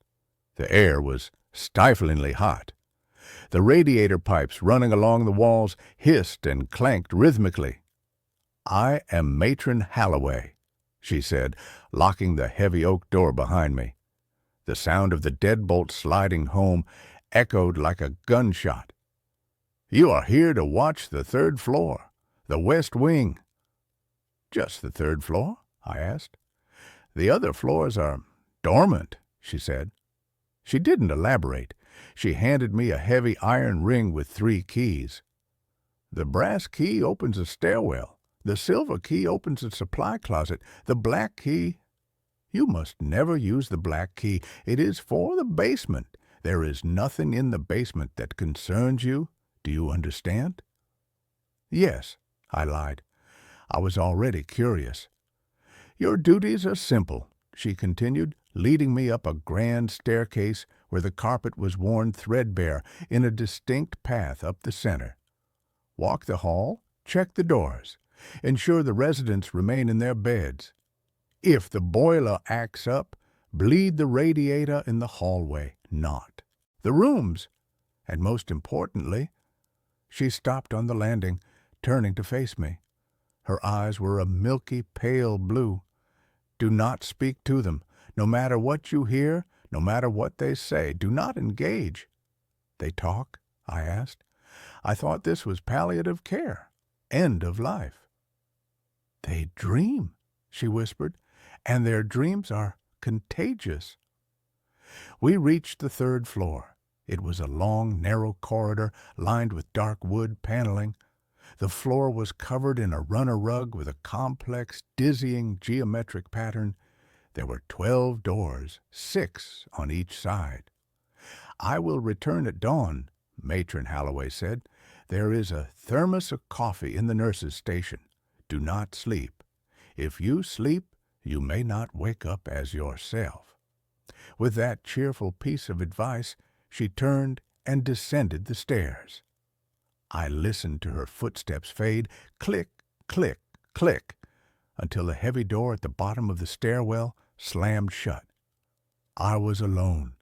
The air was stiflingly hot. The radiator pipes running along the walls hissed and clanked rhythmically. "I am Matron Holloway," she said, locking the heavy oak door behind me. The sound of the deadbolt sliding home echoed like a gunshot. "You are here to watch the third floor, the west wing." "Just the third floor?" I asked. "The other floors are dormant," she said. She didn't elaborate. She handed me a heavy iron ring with 3 keys. "The brass key opens a stairwell. The silver key opens a supply closet. The black key—" "You must never use the black key. It is for the basement. There is nothing in the basement that concerns you. Do you understand?" "Yes," I lied. I was already curious. "Your duties are simple," she continued, leading me up a grand staircase where the carpet was worn threadbare in a distinct path up the center. "Walk the hall, check the doors, ensure the residents remain in their beds. If the boiler acts up, bleed the radiator in the hallway, not the rooms. And most importantly—" She stopped on the landing, turning to face me. Her eyes were a milky pale blue. "Do not speak to them. No matter what you hear, no matter what they say, do not engage." "They talk?" I asked. "I thought this was palliative care, end of life." "They dream," she whispered, "and their dreams are contagious." We reached the third floor. It was a long, narrow corridor lined with dark wood paneling. The floor was covered in a runner rug with a complex, dizzying geometric pattern. There were 12 doors, 6 on each side. "I will return at dawn," Matron Holloway said. "There is a thermos of coffee in the nurse's station. Do not sleep. If you sleep, you may not wake up as yourself." With that cheerful piece of advice, she turned and descended the stairs. I listened to her footsteps fade, click, click, click, until the heavy door at the bottom of the stairwell slammed shut. I was alone.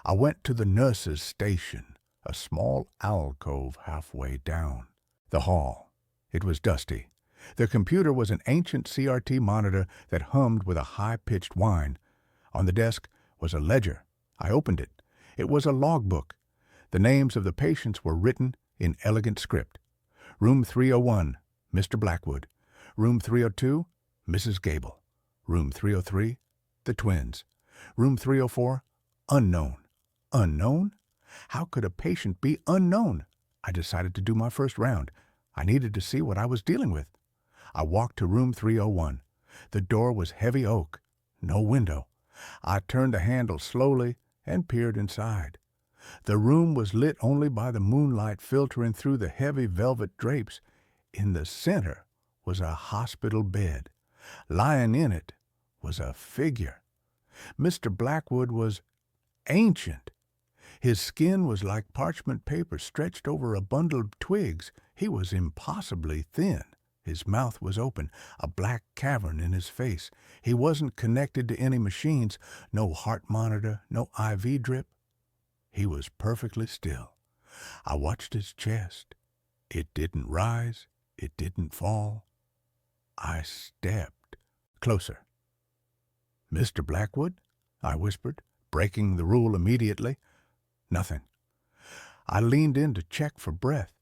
I went to the nurse's station, a small alcove halfway down the hall. It was dusty. The computer was an ancient CRT monitor that hummed with a high-pitched whine. On the desk was a ledger. I opened it. It was a logbook. The names of the patients were written in elegant script. Room 301, Mr. Blackwood. Room 302, Mrs. Gable. Room 303, the twins. Room 304, unknown. Unknown? How could a patient be unknown? I decided to do my first round. I needed to see what I was dealing with. I walked to room 301. The door was heavy oak. No window. I turned the handle slowly and peered inside. The room was lit only by the moonlight filtering through the heavy velvet drapes. In the center was a hospital bed. Lying in it was a figure. Mr. Blackwood was ancient. His skin was like parchment paper stretched over a bundle of twigs. He was impossibly thin. His mouth was open, a black cavern in his face. He wasn't connected to any machines, no heart monitor, no IV drip. He was perfectly still. I watched his chest. It didn't rise. It didn't fall. I stepped closer. "Mr. Blackwood?" I whispered, breaking the rule immediately. Nothing. I leaned in to check for breath.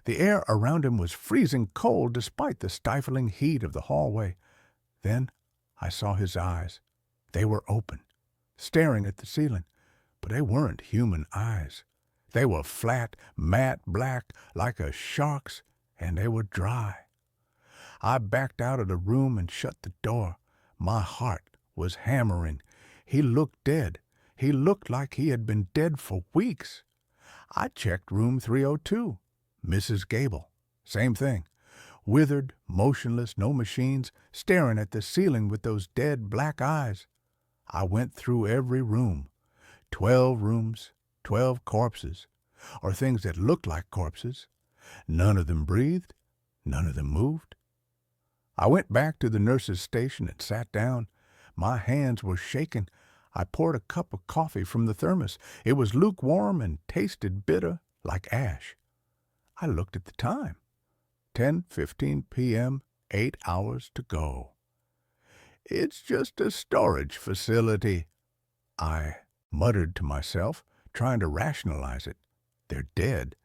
The air around him was freezing cold despite the stifling heat of the hallway. Then I saw his eyes. They were open, staring at the ceiling. But they weren't human eyes. They were flat, matte black, like a shark's, and they were dry. I backed out of the room and shut the door. My heart was hammering. He looked dead. He looked like he had been dead for weeks. I checked room 302. Mrs. Gable. Same thing. Withered, motionless, no machines, staring at the ceiling with those dead black eyes. I went through every room. 12 rooms, 12 corpses, or things that looked like corpses. None of them breathed. None of them moved. I went back to the nurse's station and sat down. My hands were shaking. I poured a cup of coffee from the thermos. It was lukewarm and tasted bitter like ash. I looked at the time. 10:15 p.m., 8 hours to go. It's just a storage facility, I muttered to myself, trying to rationalize it. They're dead,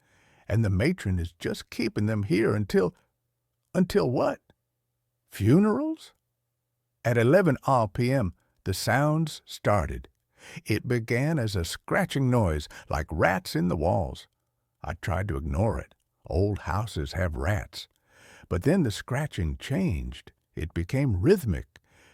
and the matron is just keeping them here until what? Funerals? At 11 p.m., the sounds started. It began as a scratching noise, like rats in the walls. I tried to ignore it. Old houses have rats. But then the scratching changed. It became rhythmic.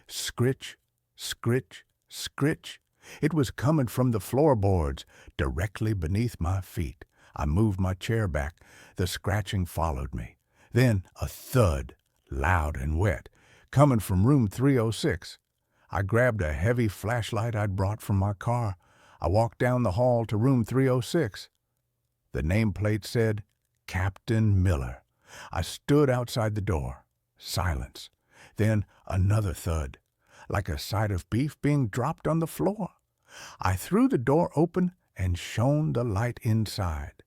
Scritch, scritch, scritch. It was coming from the floorboards, directly beneath my feet. I moved my chair back. The scratching followed me. Then a thud, loud and wet, coming from room 306. I grabbed a heavy flashlight I'd brought from my car. I walked down the hall to room 306. The nameplate said, Captain Miller. I stood outside the door. Silence. Then another thud, like a side of beef being dropped on the floor. I threw the door open and shone the light inside.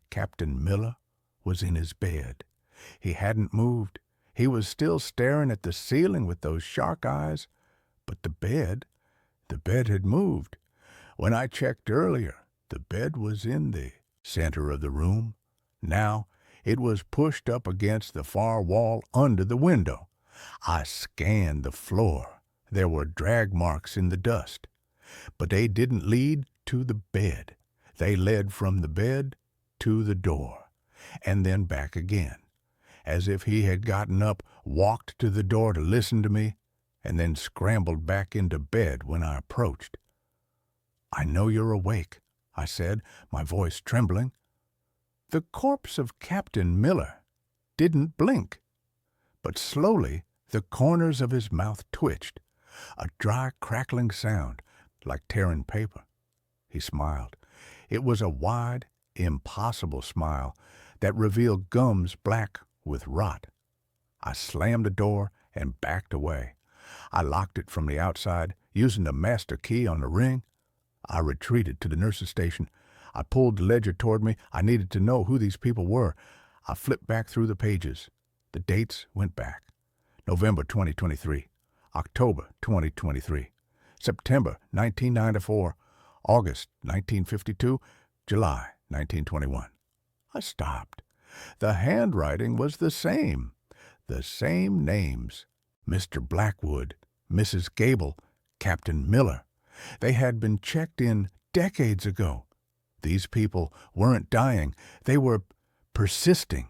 Captain Miller was in his bed. He hadn't moved. He was still staring at the ceiling with those shark eyes. But the bed had moved. When I checked earlier, the bed was in the center of the room. Now it was pushed up against the far wall under the window. I scanned the floor. There were drag marks in the dust. But they didn't lead to the bed. They led from the bed to the door, and then back again, as if he had gotten up, walked to the door to listen to me, and then scrambled back into bed when I approached. I know you're awake, I said, my voice trembling. The corpse of Captain Miller didn't blink, but slowly the corners of his mouth twitched, a dry crackling sound like tearing paper. He smiled. It was a wide, impossible smile that revealed gums black with rot. I slammed the door and backed away. I locked it from the outside, using the master key on the ring. I retreated to the nurse's station. I pulled the ledger toward me. I needed to know who these people were. I flipped back through the pages. The dates went back. November 2023, October 2023, September 1994, August 1952, July 1921. I stopped. The handwriting was the same names. Mr. Blackwood, Mrs. Gable, Captain Miller. They had been checked in decades ago. These people weren't dying. They were persisting.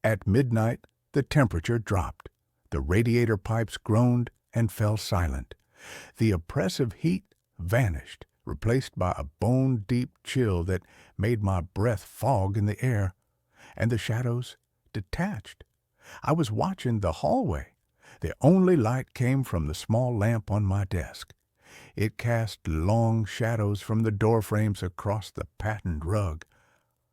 At midnight, the temperature dropped. The radiator pipes groaned and fell silent. The oppressive heat vanished, replaced by a bone-deep chill that made my breath fog in the air, and the shadows detached. I was watching the hallway. The only light came from the small lamp on my desk. It cast long shadows from the door frames across the patterned rug.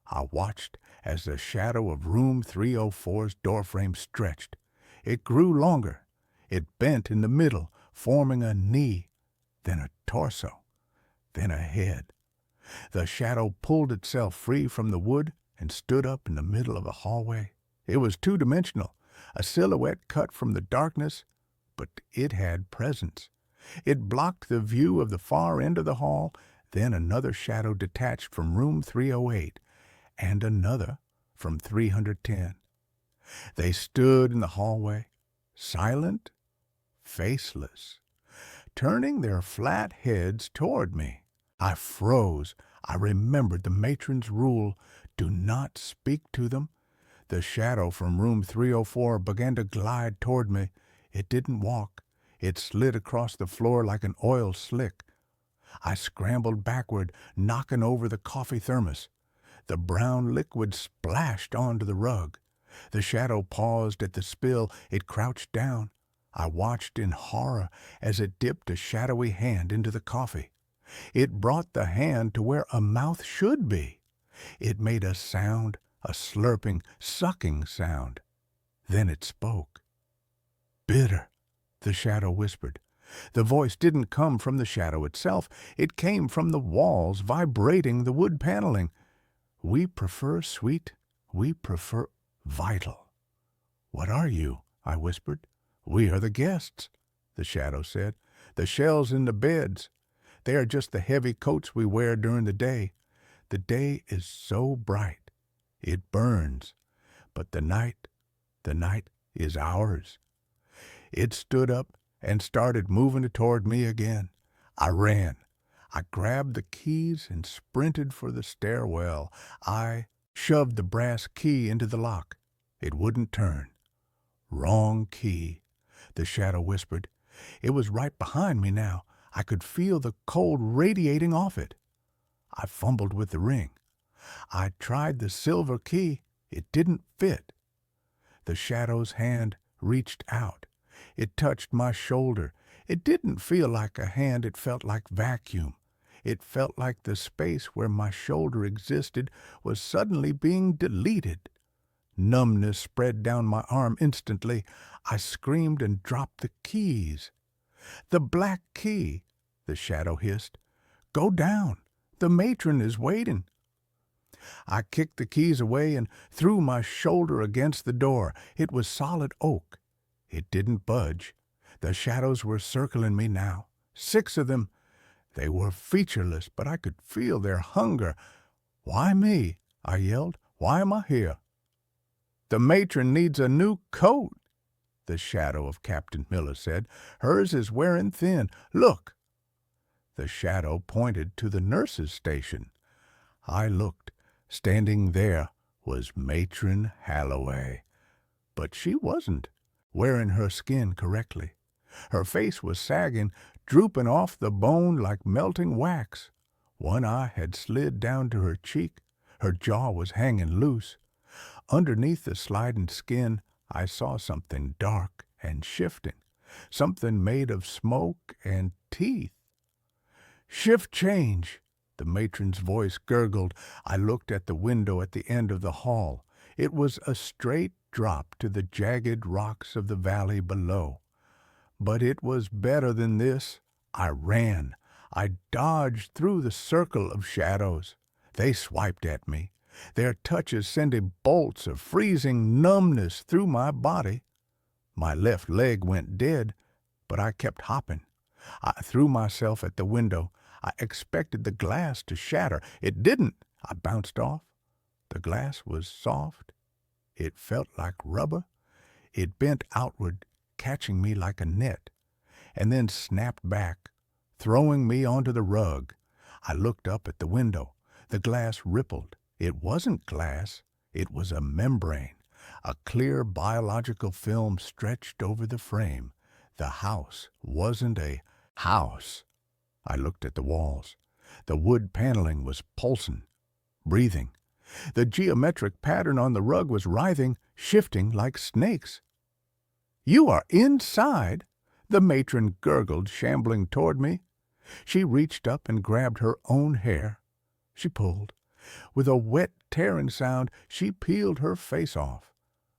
I watched as the shadow of room 304's doorframe stretched. It grew longer. It bent in the middle, forming a knee, then a torso, then a head. The shadow pulled itself free from the wood and stood up in the middle of the hallway. It was two-dimensional, a silhouette cut from the darkness, but it had presence. It blocked the view of the far end of the hall, then another shadow detached from room 308, and another from 310. They stood in the hallway, silent, faceless, turning their flat heads toward me. I froze. I remembered the matron's rule, do not speak to them. The shadow from room 304 began to glide toward me. It didn't walk. It slid across the floor like an oil slick. I scrambled backward, knocking over the coffee thermos. The brown liquid splashed onto the rug. The shadow paused at the spill. It crouched down. I watched in horror as it dipped a shadowy hand into the coffee. It brought the hand to where a mouth should be. It made a sound, a slurping, sucking sound. Then it spoke. "Bitter," the shadow whispered. The voice didn't come from the shadow itself. It came from the walls vibrating the wood paneling. "We prefer sweet. We prefer vital." "What are you?" I whispered. "We are the guests," the shadow said. "The shells in the beds. They are just the heavy coats we wear during the day. The day is so bright. It burns. But the night is ours." It stood up and started moving toward me again. I ran. I grabbed the keys and sprinted for the stairwell. I shoved the brass key into the lock. It wouldn't turn. "Wrong key," the shadow whispered. It was right behind me now. I could feel the cold radiating off it. I fumbled with the ring. I tried the silver key. It didn't fit. The shadow's hand reached out. It touched my shoulder. It didn't feel like a hand. It felt like vacuum. It felt like the space where my shoulder existed was suddenly being deleted. Numbness spread down my arm instantly. I screamed and dropped the keys. "The black key," the shadow hissed. "Go down. The matron is waiting." I kicked the keys away and threw my shoulder against the door. It was solid oak. It didn't budge. The shadows were circling me now. 6 of them. They were featureless, but I could feel their hunger. "Why me?" I yelled. "Why am I here?" "The matron needs a new coat," the shadow of Captain Miller said. "Hers is wearing thin. Look." The shadow pointed to the nurse's station. I looked. Standing there was Matron Holloway. But she wasn't wearing her skin correctly. Her face was sagging, drooping off the bone like melting wax. One eye had slid down to her cheek. Her jaw was hanging loose. Underneath the sliding skin, I saw something dark and shifting, something made of smoke and teeth. "Shift change," the matron's voice gurgled. I looked at the window at the end of the hall. It was a straight drop to the jagged rocks of the valley below. But it was better than this. I ran. I dodged through the circle of shadows. They swiped at me, their touches sending bolts of freezing numbness through my body. My left leg went dead, but I kept hopping. I threw myself at the window. I expected the glass to shatter. It didn't. I bounced off. The glass was soft. It felt like rubber. It bent outward, catching me like a net, and then snapped back, throwing me onto the rug. I looked up at the window. The glass rippled. It wasn't glass. It was a membrane, a clear biological film stretched over the frame. The house wasn't a house. I looked at the walls. The wood paneling was pulsing, breathing. The geometric pattern on the rug was writhing, shifting like snakes. "You are inside," the matron gurgled, shambling toward me. She reached up and grabbed her own hair. She pulled. With a wet, tearing sound, she peeled her face off.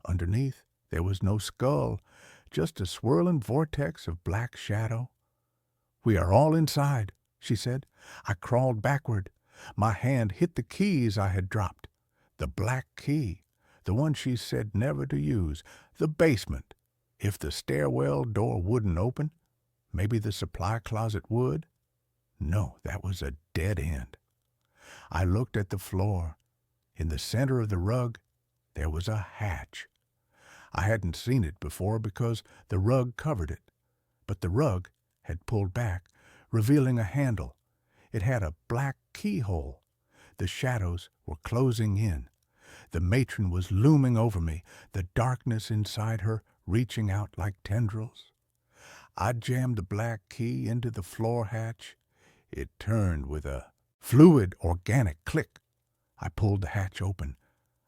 Underneath, there was no skull, just a swirling vortex of black shadow. "We are all inside," she said. I crawled backward. My hand hit the keys I had dropped. The black key, the one she said never to use. The basement. If the stairwell door wouldn't open, maybe the supply closet would. No, that was a dead end. I looked at the floor. In the center of the rug, there was a hatch. I hadn't seen it before because the rug covered it, but the rug had pulled back, revealing a handle. It had a black keyhole. The shadows were closing in. The matron was looming over me, the darkness inside her reaching out like tendrils. I jammed the black key into the floor hatch. It turned with a fluid, organic click. I pulled the hatch open.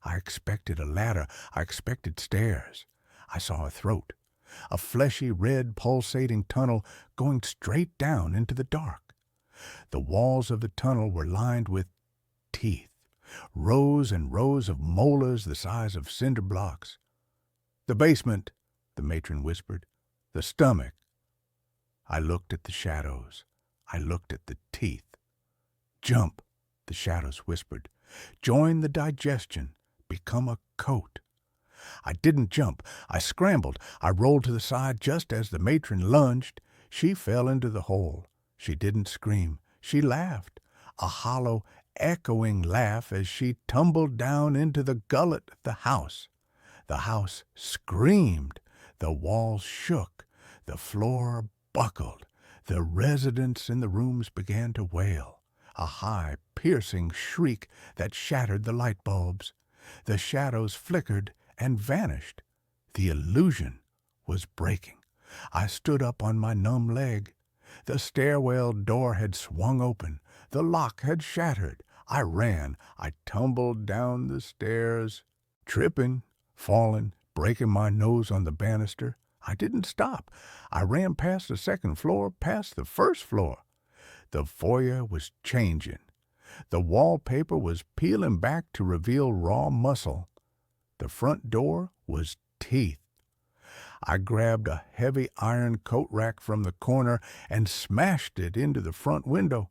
I expected a ladder. I expected stairs. I saw a throat, a fleshy, red, pulsating tunnel going straight down into the dark. The walls of the tunnel were lined with teeth, rows and rows of molars the size of cinder blocks. "The basement," the matron whispered. "The stomach." I looked at the shadows. I looked at the teeth. "Jump," the shadows whispered. "Join the digestion. Become a coat." I didn't jump. I scrambled. I rolled to the side just as the matron lunged. She fell into the hole. She didn't scream. She laughed, a hollow, echoing laugh as she tumbled down into the gullet of the house. The house screamed. The walls shook. The floor buckled. The residents in the rooms began to wail, a high, piercing shriek that shattered the light bulbs. The shadows flickered and vanished. The illusion was breaking. I stood up on my numb leg. The stairwell door had swung open. The lock had shattered. I ran. I tumbled down the stairs, tripping, falling, breaking my nose on the banister. I didn't stop. I ran past the second floor, past the first floor. The foyer was changing. The wallpaper was peeling back to reveal raw muscle. The front door was teeth. I grabbed a heavy iron coat rack from the corner and smashed it into the front window.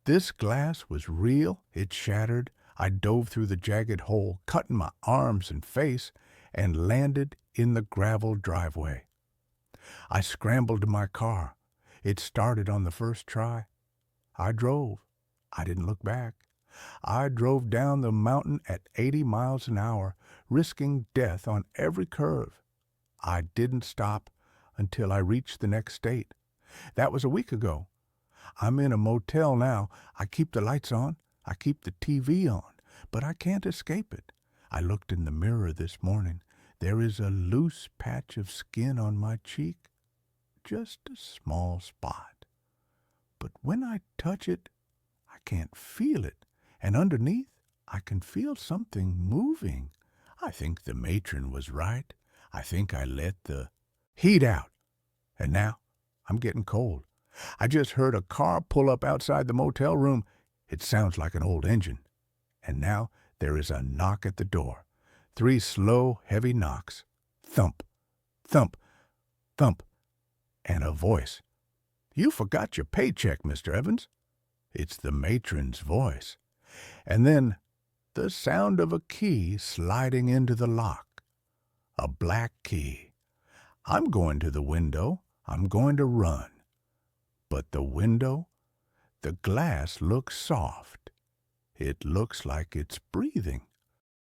This glass was real. It shattered. I dove through the jagged hole, cutting my arms and face, and landed in the gravel driveway. I scrambled to my car. It started on the first try. I drove. I didn't look back. I drove down the mountain at 80 miles an hour, risking death on every curve. I didn't stop until I reached the next state. That was a week ago. I'm in a motel now. I keep the lights on. I keep the TV on. But I can't escape it. I looked in the mirror this morning. There is a loose patch of skin on my cheek. Just a small spot. But when I touch it, I can't feel it. And underneath, I can feel something moving. I think the matron was right. I think I let the heat out. And now, I'm getting cold. I just heard a car pull up outside the motel room. It sounds like an old engine. And now there is a knock at the door. 3 slow, heavy knocks. Thump, thump, thump. And a voice. "You forgot your paycheck, Mr. Evans." It's the matron's voice. And then the sound of a key sliding into the lock. A black key. I'm going to the window. I'm going to run. But the window, the glass looks soft. It looks like it's breathing.